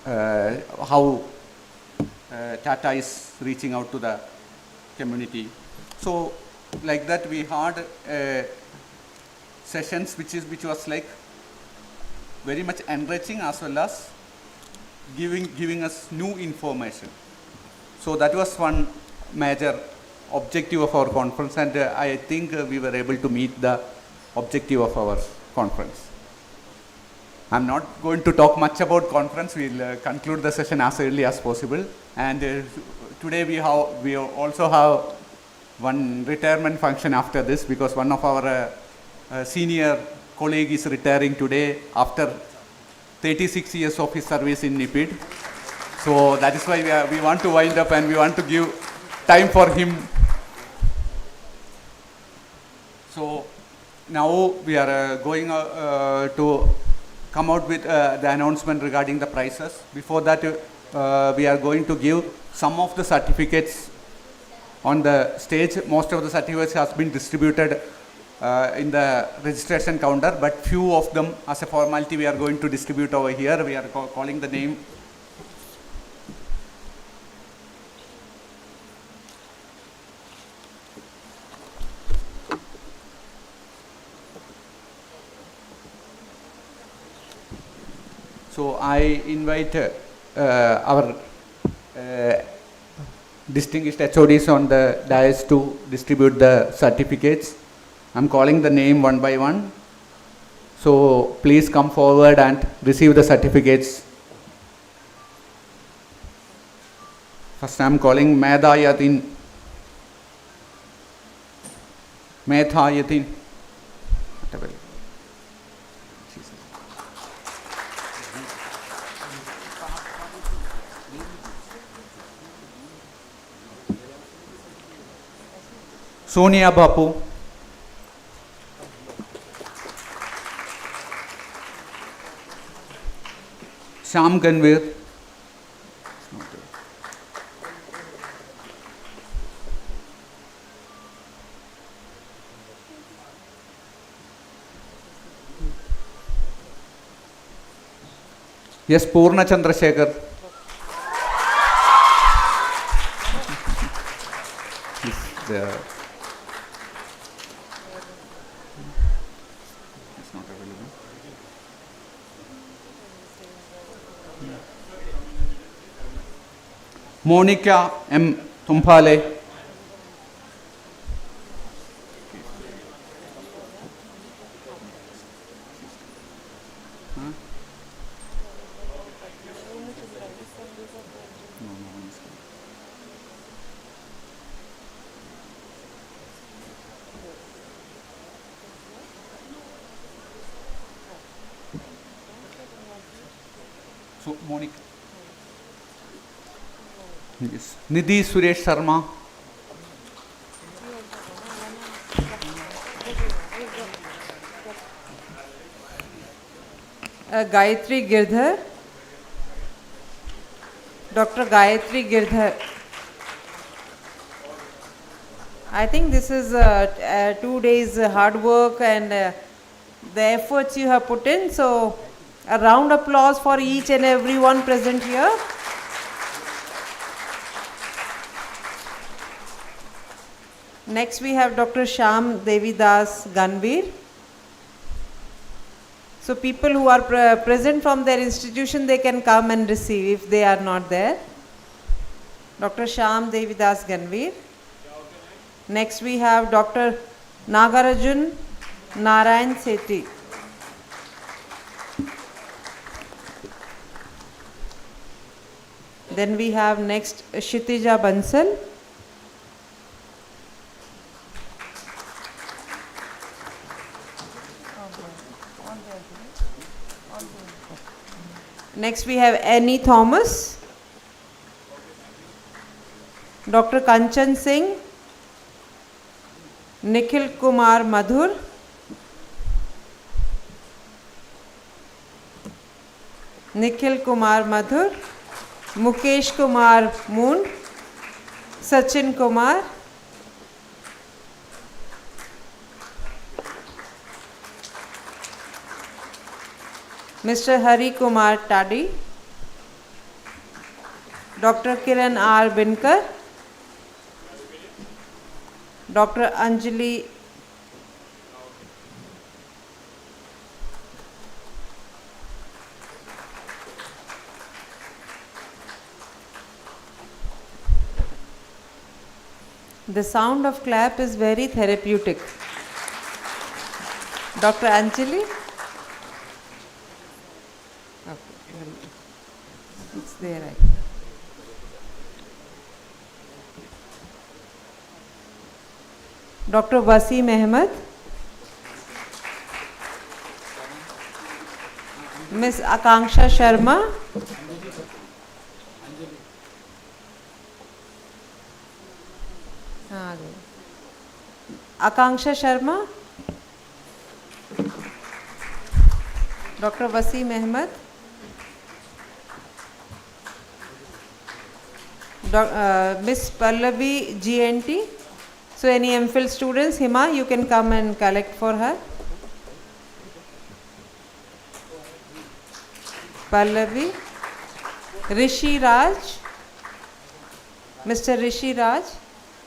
how Tata is reaching out to the community. So like that we had sessions which was like very much enriching as well as giving us new information. So that was one major objective of our conference, and I think we were able to meet the objective of our conference. I'm not going to talk much about conference. We'll conclude the session as early as possible. And today we also have one retirement function after this, because one of our senior colleague is retiring today after 36 years of his service in NIPID. So that is why we want to wind up and we want to give time for him. So now we are going to come out with the announcement regarding the prizes. Before that, we are going to give some of the certificates on the stage. Most of the certificates has been distributed in the registration counter, but few of them as a formality we are going to distribute over here. We are calling the name. So I invite our distinguished HODs on the dais to distribute the certificates. I'm calling the name one by one. So please come forward and receive the certificates. First I'm calling Medha Yatin. Sonia Bapu. Sham Ganvir. Yes, Purna Chandrasekhar. It's not available. Monica M. Tumpale. So, Monica. Yes. Nidhi Suresh Sharma. Gayatri Girdhar. Dr. Gayatri Girdhar. I think this is 2 days hard work and the efforts you have put in. So a round of applause for each and every one present here. Next we have Dr. Sham Devidas Ganvir. So people who are present from their institution, they can come and receive if they are not there. Dr. Shyam Devidas Ganvir. Next we have Dr. Nagarajun Narayan Sethi. Then we have next Kshitija Bansal. Next we have Annie Thomas, Dr. Kanchan Singh, Nikhil Kumar Madhur, Mukesh Kumar Moon, Sachin Kumar, Mr. Hari Kumar Tadi, Dr. Kiran R. Binkar, Dr. Anjali The sound of clap is very therapeutic. Dr. Anjali? Okay, it's there. Dr. Wasim Ahmed, Miss Akanksha Sharma, Dr. Wasim Ahmed, Miss Pallavi GNT. So any MPhil students, Hima, you can come and collect for her. Pallavi, Rishi Raj, Mr. Rishi Raj.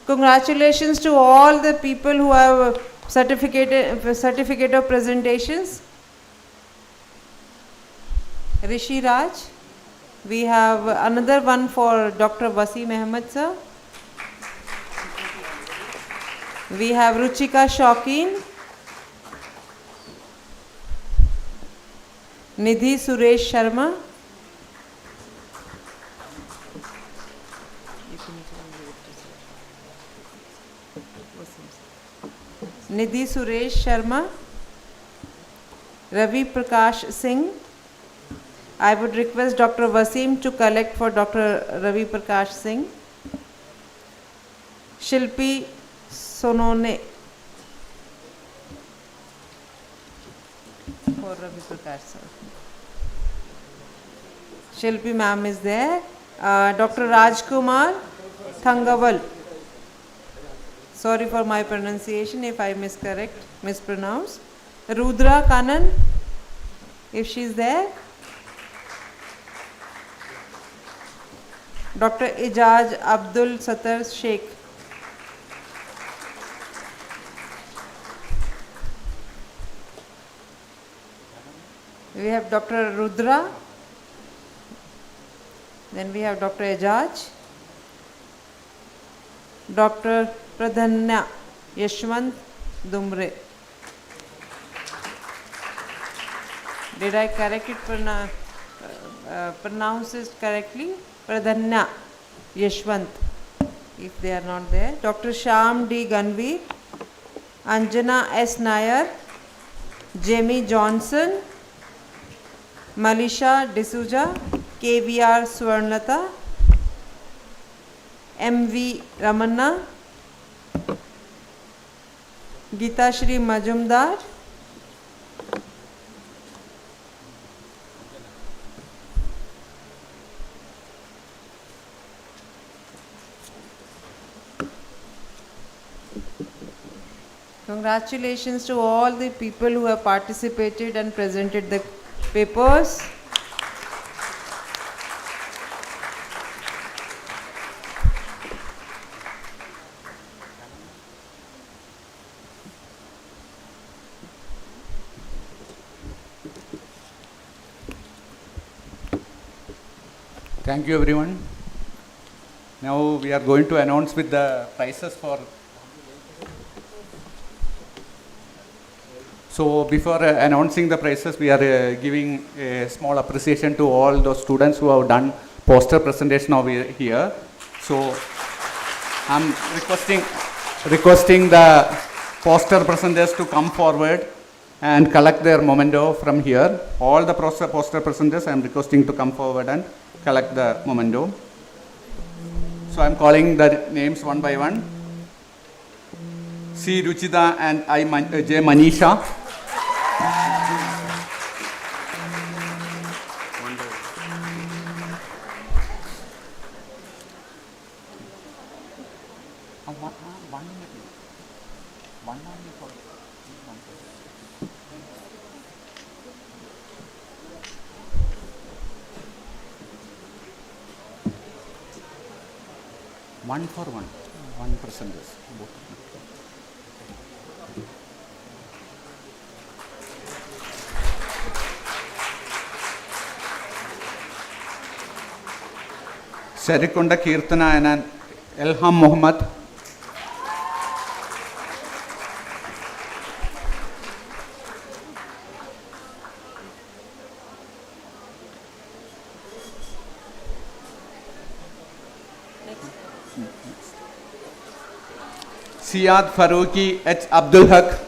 Congratulations to all the people who have certificate of presentations. Rishi Raj. We have another one for Dr. Wasim Ahmed sir. We have Ruchika Shaukin, Nidhi Suresh Sharma, Ravi Prakash Singh. I would request Dr. Wasim to collect for Dr. Ravi Prakash Singh. Shilpi Sonone for Ravi Prakash sir. Shilpi ma'am is there. Dr. Rajkumar Thangawal. Sorry for my pronunciation if I mispronounce. Rudra Kanan, if she is there. Dr. Ijaz Abdul Sattar Sheikh. We have Dr. Rudra. Then we have Dr. Ijaz. Dr. Pradhanya Yashwant Dumre. Did I correct it, pronounce it correctly? Pradhanya Yashwant, if they are not there. Dr. Shyam D. Ganvir, Anjana S. Nair, Jamie Johnson, Malisha D'Souza, KVR Swarnata, MV Ramanna, Geeta Shri Majumdar, Congratulations to all the people who have participated and presented the papers. Thank you everyone. Now we are going to announce with the prizes for. So before announcing the prizes, we are giving a small appreciation to all those students who have done poster presentation over here. So I'm requesting the poster presenters to come forward and collect their memento from here. All the poster presenters I'm requesting to come forward and collect the memento. So I'm calling the names one by one. C. Ruchita and J. Manisha. One for one percentage. Serikonda Kirtana and Elham Muhammad. Siad Faruqi H. Abdul Haq.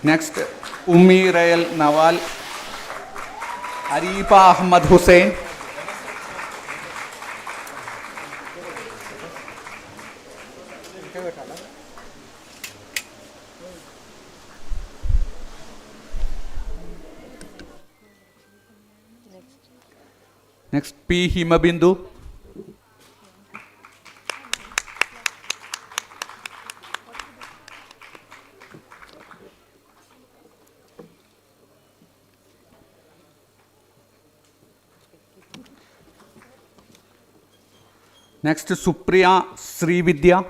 Next, Ummi Rael Nawal, Arifa Ahmad Hussain. Next, P. Himabindu. Next, Supriya Srividya.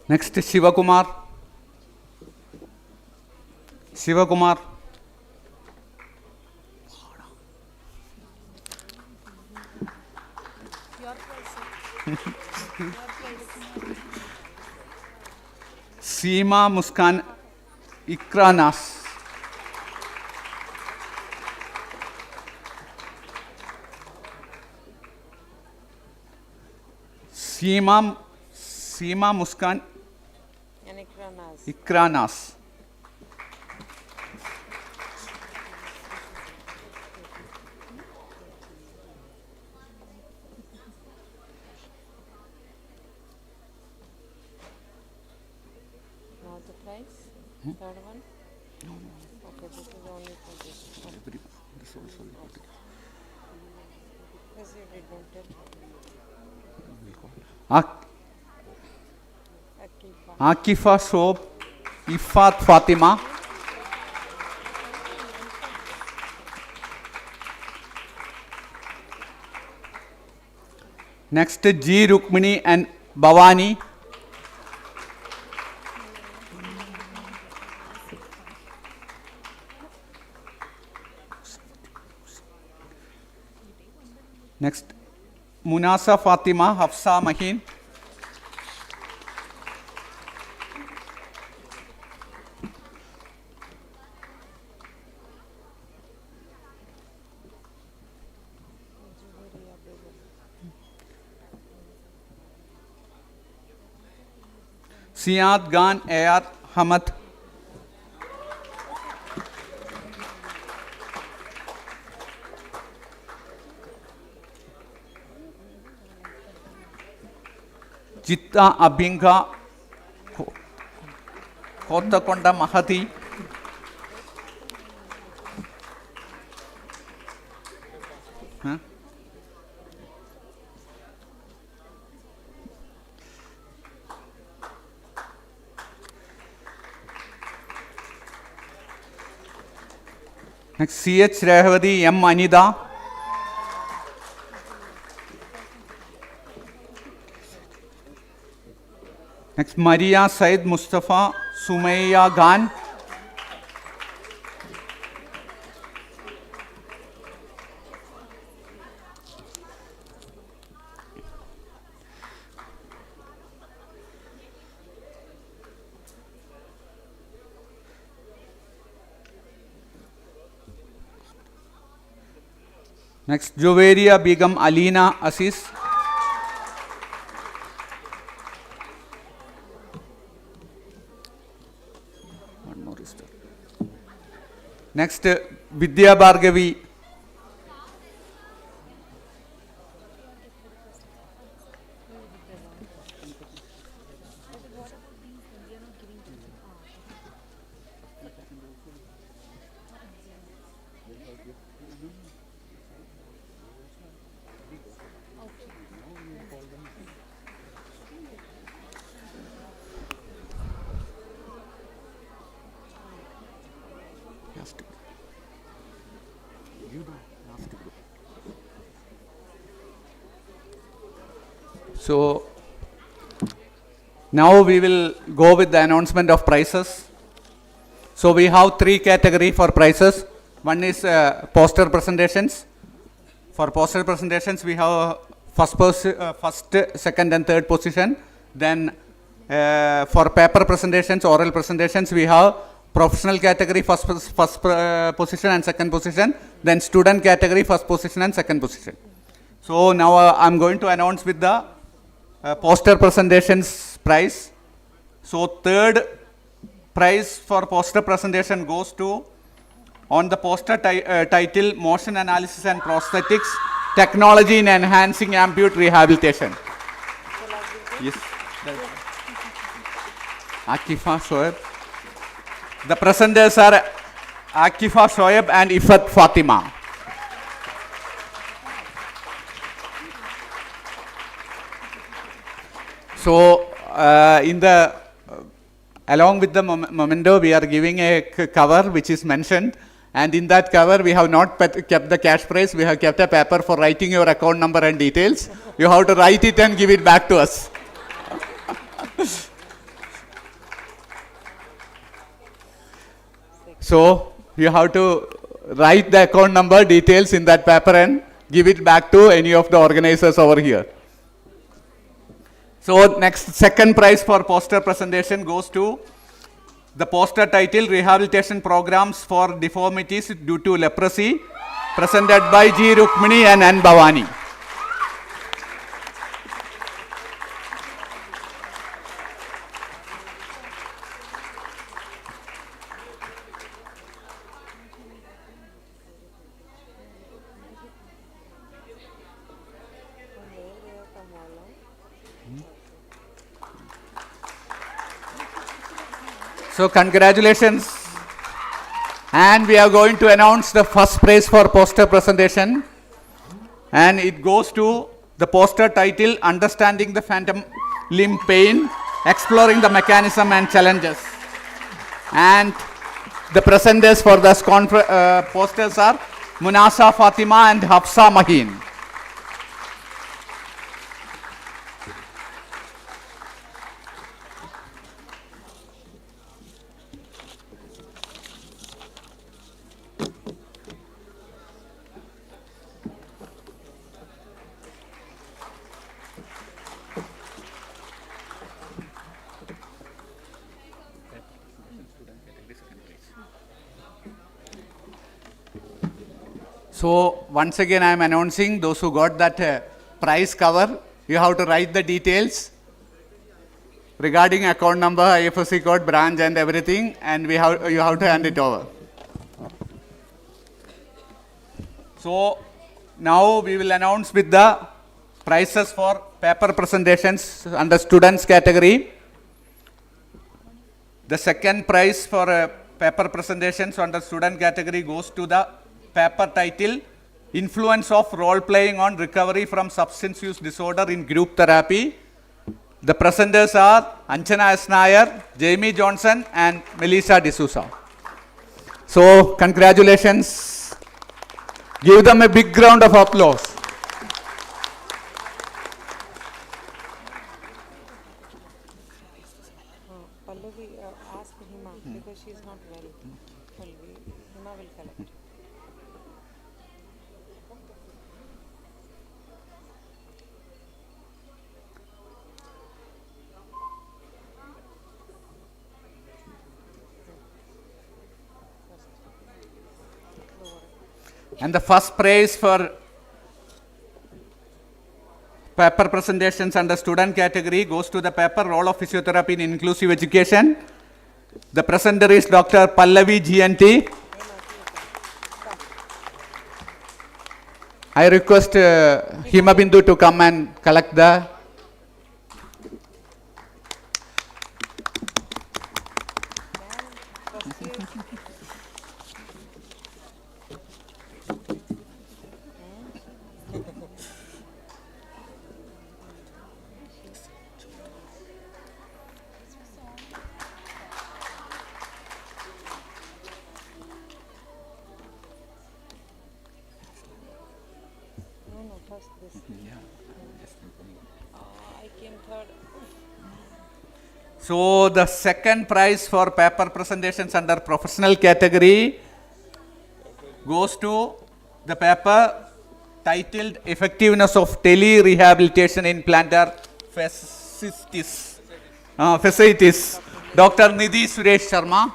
Next, Shivakumar. Shivakumar. Seema Muskan Ikranas. Seema Muskan Ikranas. Not the price? Third one? No. Okay, this is only for this. This also Yes, you did, don't tell. Akifa Shob Ifat Fatima. Next, G. Rukmini and Bhavani. Next, Munasa Fatima Hafsa Mahin. Siad Gan A.R. Hamad. Jitta Abhinga Kottakonda Mahati. Next, C.H. Rehavati, M. Anida. Next, Maria Said Mustafa, Sumaya Khan. Next, Joveria Begum Alina Aziz. One more is there. Next, Vidya Bhargavi. So, now we will go with the announcement of prizes. So, we have 3 categories for prizes. One is poster presentations. For poster presentations, we have first, second and third position. Then for paper presentations, oral presentations, we have professional category first position and second position. Then student category first position and second position. So, now I am going to announce with the poster presentations prize. So, third prize for poster presentation goes to, on the poster title, Motion Analysis and Prosthetics, Technology in Enhancing Amputee Rehabilitation. Yes. Akifa Shoaib. The presenters are Akifa Shoaib and Ifat Fatima. So, along with the memento, we are giving a cover which is mentioned, and in that cover we have not kept the cash prize, we have kept a paper for writing your account number and details. You have to write it and give it back to us. So, you have to write the account number, details in that paper and give it back to any of the organizers over here. So, next, second prize for poster presentation goes to the poster title, Rehabilitation Programs for Deformities Due to Leprosy, presented by G. Rukmini and N. Bhavani. So, congratulations, and we are going to announce the first prize for poster presentation, and it goes to the poster title, Understanding the Phantom Limb Pain, Exploring the Mechanism and Challenges. And the presenters for this posters are Munasa Fatima and Hafsa Mahin. So, once again I am announcing those who got that prize cover, you have to write the details regarding account number, IFSC code, branch and everything, and you have to hand it over. So, now we will announce with the prizes for paper presentations under students category. The second prize for paper presentations under student category goes to the paper title, Influence of Role Playing on Recovery from Substance Use Disorder in Group Therapy. The presenters are Anchana S. Nair, Jamie Johnson and Melissa D'Souza. So, congratulations. Give them a big round of applause. Pallavi, ask Hima because she is not well. Pallavi, Hima will collect. And the first prize for paper presentations under student category goes to the paper Role of Physiotherapy in Inclusive Education. The presenter is Dr. Pallavi GNT. I request Hima Bindu to come and collect the First this. I came third. So the second prize for paper presentations under professional category goes to the paper titled Effectiveness of Tele-Rehabilitation in Plantar Fasciitis. Fasciitis. Dr. Nidhi Suresh Sharma.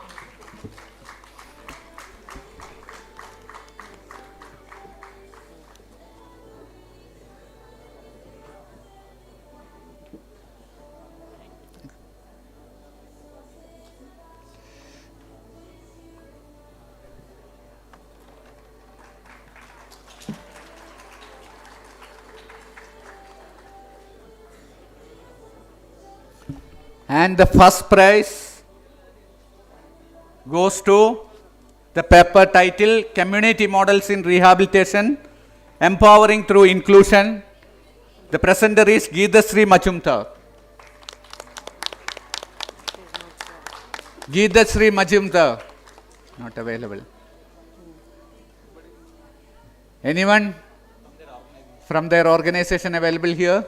And the first prize goes to the paper title Community Models in Rehabilitation, Empowering Through Inclusion. The presenter is Geeta Sri Majumdar. Geeta Sri Majumdar, not available. Anyone from their organization available here?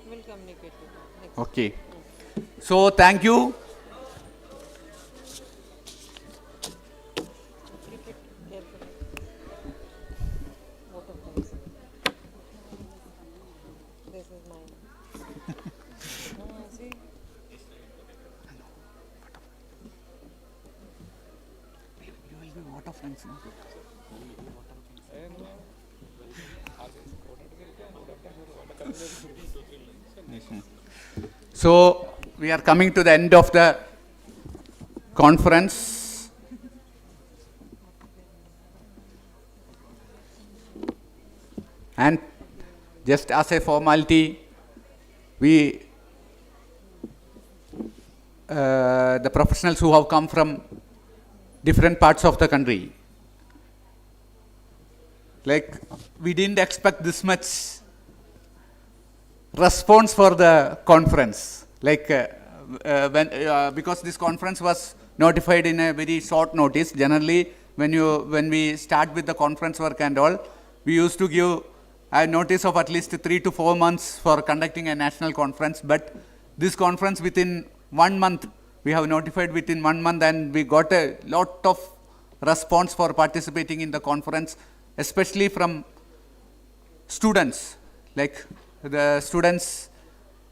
We'll communicate with you next. Okay. So thank you. Keep it carefully. Both of them. This is mine. See? You will be water friends, no? So we are coming to the end of the conference. And just as a formality, we the professionals who have come from different parts of the country, like we didn't expect this much response for the conference, like because this conference was notified in a very short notice. Generally, when we start with the conference work and all, we used to give a notice of at least 3 to 4 months for conducting a national conference. But this conference within 1 month, we have notified within 1 month, and we got a lot of response for participating in the conference, especially from students. Like the students,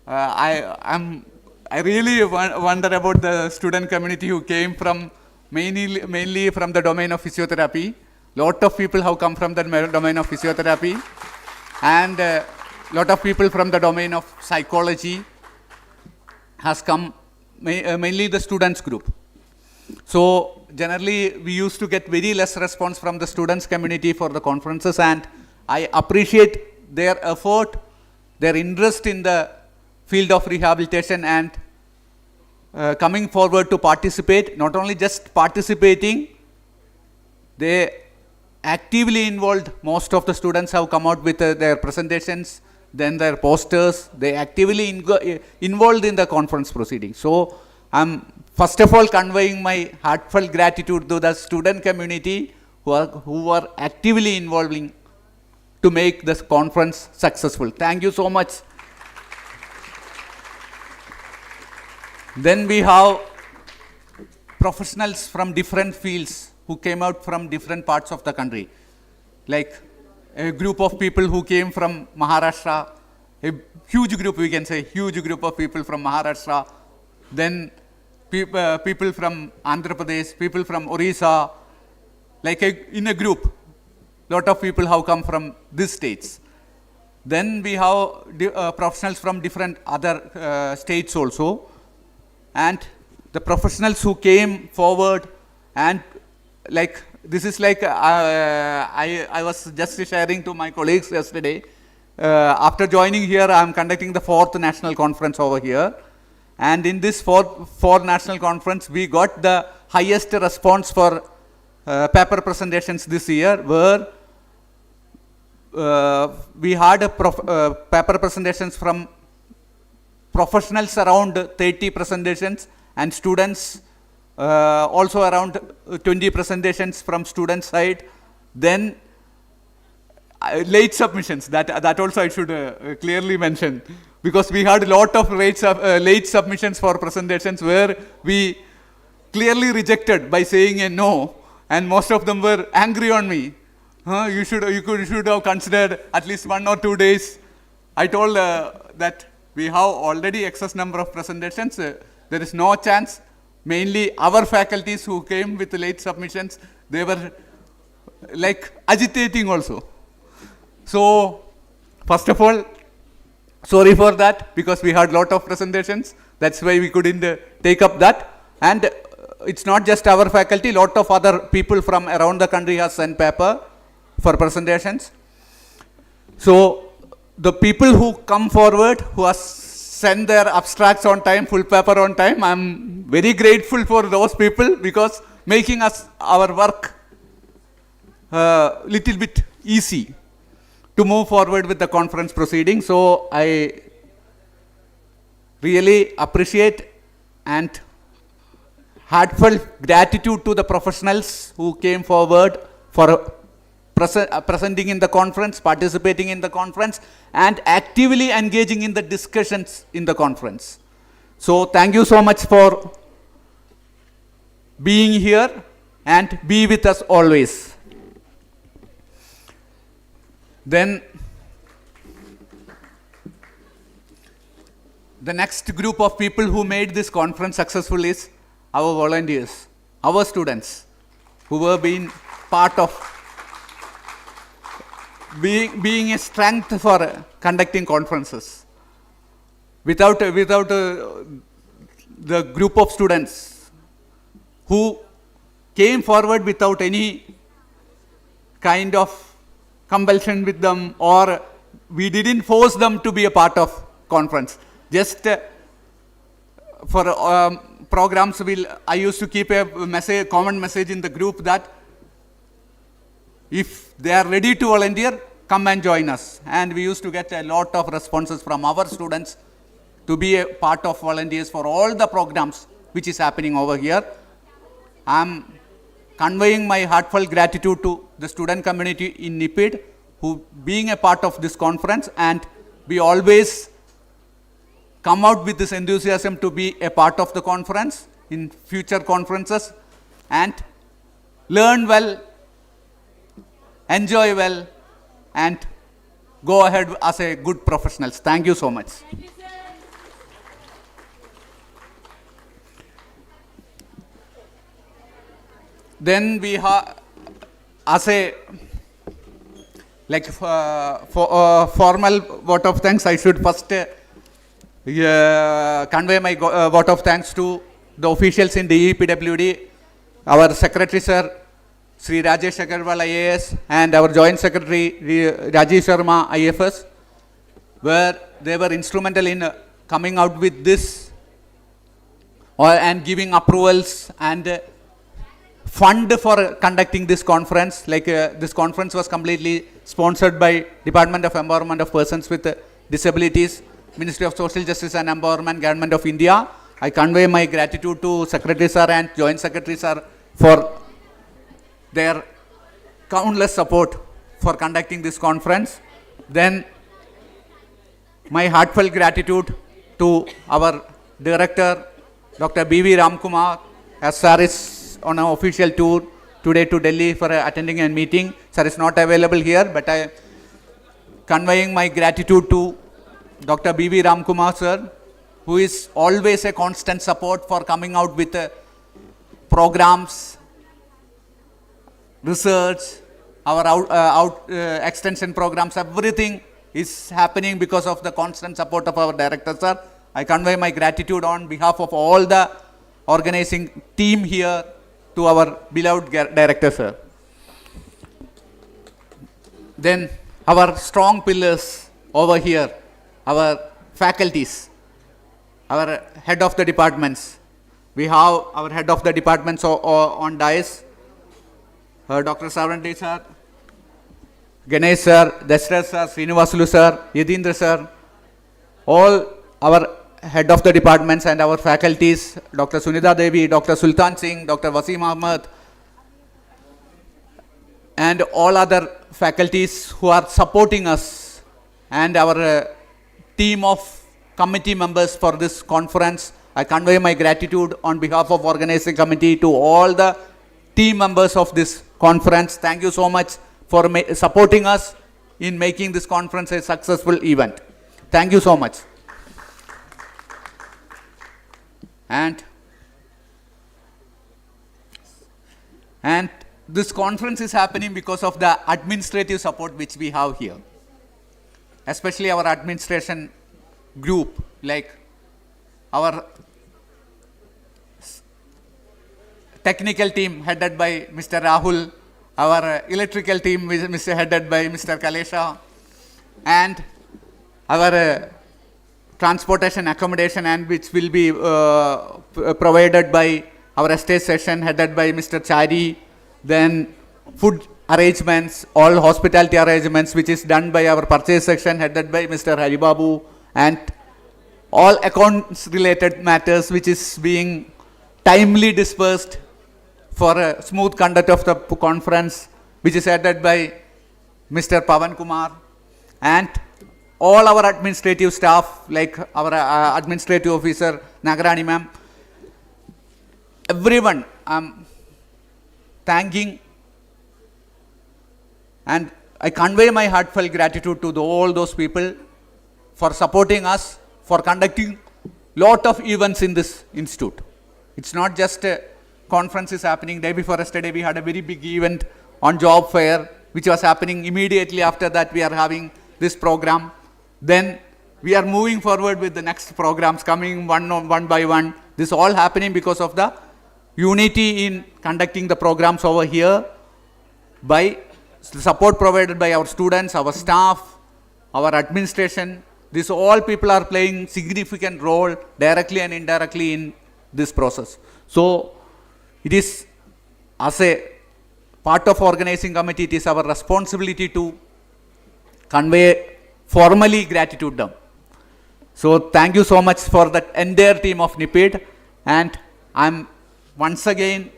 I really wonder about the student community who came from mainly from the domain of physiotherapy. Lot of people have come from the domain of physiotherapy, and lot of people from the domain of psychology has come, mainly the students group. So generally we used to get very less response from the students community for the conferences, and I appreciate their effort, their interest in the field of rehabilitation, and coming forward to participate. Not only just participating, they actively involved. Most of the students have come out with their presentations, then their posters, they actively involved in the conference proceedings. So I'm first of all conveying my heartfelt gratitude to the student community who are actively involving to make this conference successful. Thank you so much. Then we have professionals from different fields who came out from different parts of the country, like a group of people who came from Maharashtra, a huge group, we can say, huge group of people from Maharashtra, then people from Andhra Pradesh, people from Orissa, like in a group, lot of people have come from these states. Then we have professionals from different other states also, and the professionals who came forward, and like this is like I was just sharing to my colleagues yesterday. After joining here, I am conducting the 4th national conference over here, and in this 4th national conference, we got the highest response for paper presentations this year, where we had paper presentations from professionals around 30 presentations, and students also around 20 presentations from student side. Then late submissions, that also I should clearly mention, because we had a lot of late submissions for presentations where we clearly rejected by saying a no, and most of them were angry on me. You should have considered at least 1 or 2 days. I told that we have already excess number of presentations. There is no chance. Mainly our faculties who came with late submissions, they were like agitating also. So first of all, sorry for that, because we had lot of presentations. That's why we couldn't take up that. And it's not just our faculty, lot of other people from around the country have sent paper for presentations. So the people who come forward, who have sent their abstracts on time, full paper on time, I'm very grateful for those people, because making our work little bit easy to move forward with the conference proceeding. So I really appreciate and heartfelt gratitude to the professionals who came forward for presenting in the conference, participating in the conference, and actively engaging in the discussions in the conference. So thank you so much for being here, and be with us always. Then the next group of people who made this conference successful is our volunteers, our students, who were being part of being a strength for conducting conferences. Without the group of students who came forward without any kind of compulsion with them, or we didn't force them to be a part of conference. Just for programs, I used to keep a common message in the group that if they are ready to volunteer, come and join us. And we used to get a lot of responses from our students to be a part of volunteers for all the programs which is happening over here. I am conveying my heartfelt gratitude to the student community in NIPID who being a part of this conference, and we always come out with this enthusiasm to be a part of the conference in future conferences, and learn well, enjoy well, and go ahead as a good professionals. Thank you so much. Then we have, as a formal vote of thanks, I should first convey my vote of thanks to the officials in the EPWD, our Secretary Sir, Sri Rajesh Agarwal IAS, and our Joint Secretary Rajesh Sharma IFS, where they were instrumental in coming out with this and giving approvals and fund for conducting this conference. This conference was completely sponsored by Department of Empowerment of Persons with Disabilities, Ministry of Social Justice and Empowerment, Government of India. I convey my gratitude to Secretary Sir and Joint Secretary Sir for their countless support for conducting this conference. Then my heartfelt gratitude to our Director, Dr. B.V. Ramkumar, as Sir is on an official tour today to Delhi for attending a meeting. Sir is not available here, but I conveying my gratitude to Dr. B.V. Ramkumar Sir, who is always a constant support for coming out with programs, research, our extension programs, everything is happening because of the constant support of our Director Sir. I convey my gratitude on behalf of all the organizing team here to our beloved Director Sir. Then our strong pillars over here, our faculties, our head of the departments. We have our head of the departments on dais, Dr. Savanti Sir, Ganesh Sir, Dashrath Sir, Srinivasulu Sir, Yadindra Sir, all our head of the departments and our faculties, Dr. Sunita Devi, Dr. Sultan Singh, Dr. Wasim Ahmed, and all other faculties who are supporting us, and our team of committee members for this conference. I convey my gratitude on behalf of organizing committee to all the team members of this conference. Thank you so much for supporting us in making this conference a successful event. Thank you so much. And this conference is happening because of the administrative support which we have here, especially our administration group, like our technical team headed by Mr. Rahul, our electrical team headed by Mr. Kalesha, and our transportation accommodation, and which will be provided by our estate session headed by Mr. Chari. Then food arrangements, all hospitality arrangements which is done by our purchase section headed by Mr. Haribabu, and all accounts related matters which is being timely dispersed for a smooth conduct of the conference, which is headed by Mr. Pavan Kumar, and all our administrative staff like our administrative officer Nagarani ma'am, everyone. Thanking, and I convey my heartfelt gratitude to all those people for supporting us, for conducting lot of events in this institute. It's not just a conference is happening. Day before yesterday we had a very big event on job fair which was happening. Immediately after that we are having this program. Then we are moving forward with the next programs coming one by one. This all happening because of the unity in conducting the programs over here, by support provided by our students, our staff, our administration. These all people are playing significant role directly and indirectly in this process. So it is, as a part of organizing committee, it is our responsibility to convey formally gratitude them. So thank you so much for that entire team of NIPID, and I'm once again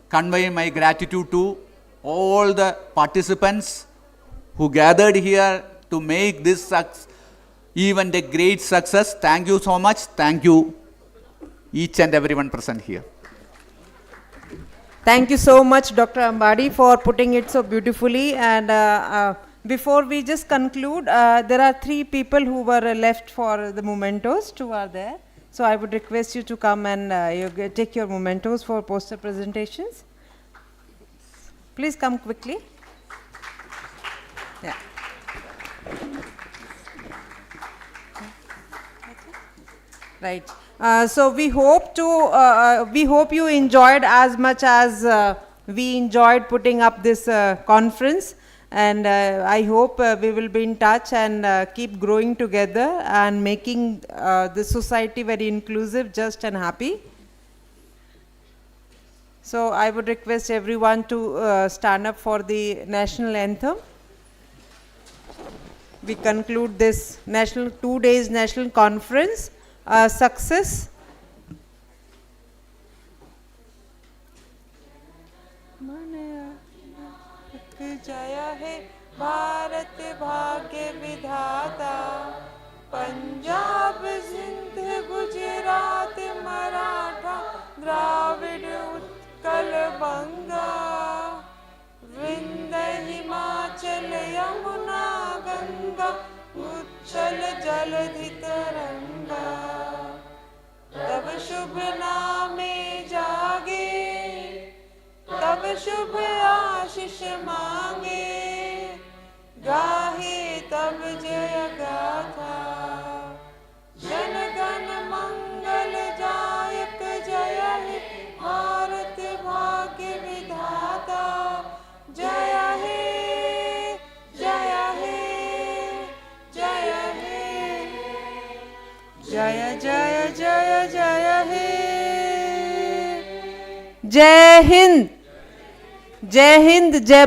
conveying my gratitude to all the participants who gathered here to make this event a great success. Thank you so much. Thank you each and everyone present here. Thank you so much, Dr. Ambadi, for putting it so beautifully. And before we just conclude, there are 3 people who were left for the mementos. 2 are there. So I would request you to come and take your mementos for poster presentations. Please come quickly. Yeah. Right. So we hope you enjoyed as much as we enjoyed putting up this conference. And I hope we will be in touch and keep growing together and making the society very inclusive, just and happy. So I would request everyone to stand up for the national anthem. we conclude this national 2 days national conference success. जय हे भारत भाग्य विधाता, पंजाब सिंध गुजरात मराठा द्राविड उत्कल बंगा, विंध्य हिमाचल यमुना गंगा उच्चल जलधि तरंगा, तब शुभ नामे जागे, तब शुभ आशीष मांगे, गाहे तब जय गाथा, जन गण मंगल जायक जय हे भारत भाग्य विधाता, जय हे जय हे जय हे, जय जय जय जय हे। जय हिंद, जय हिंद, जय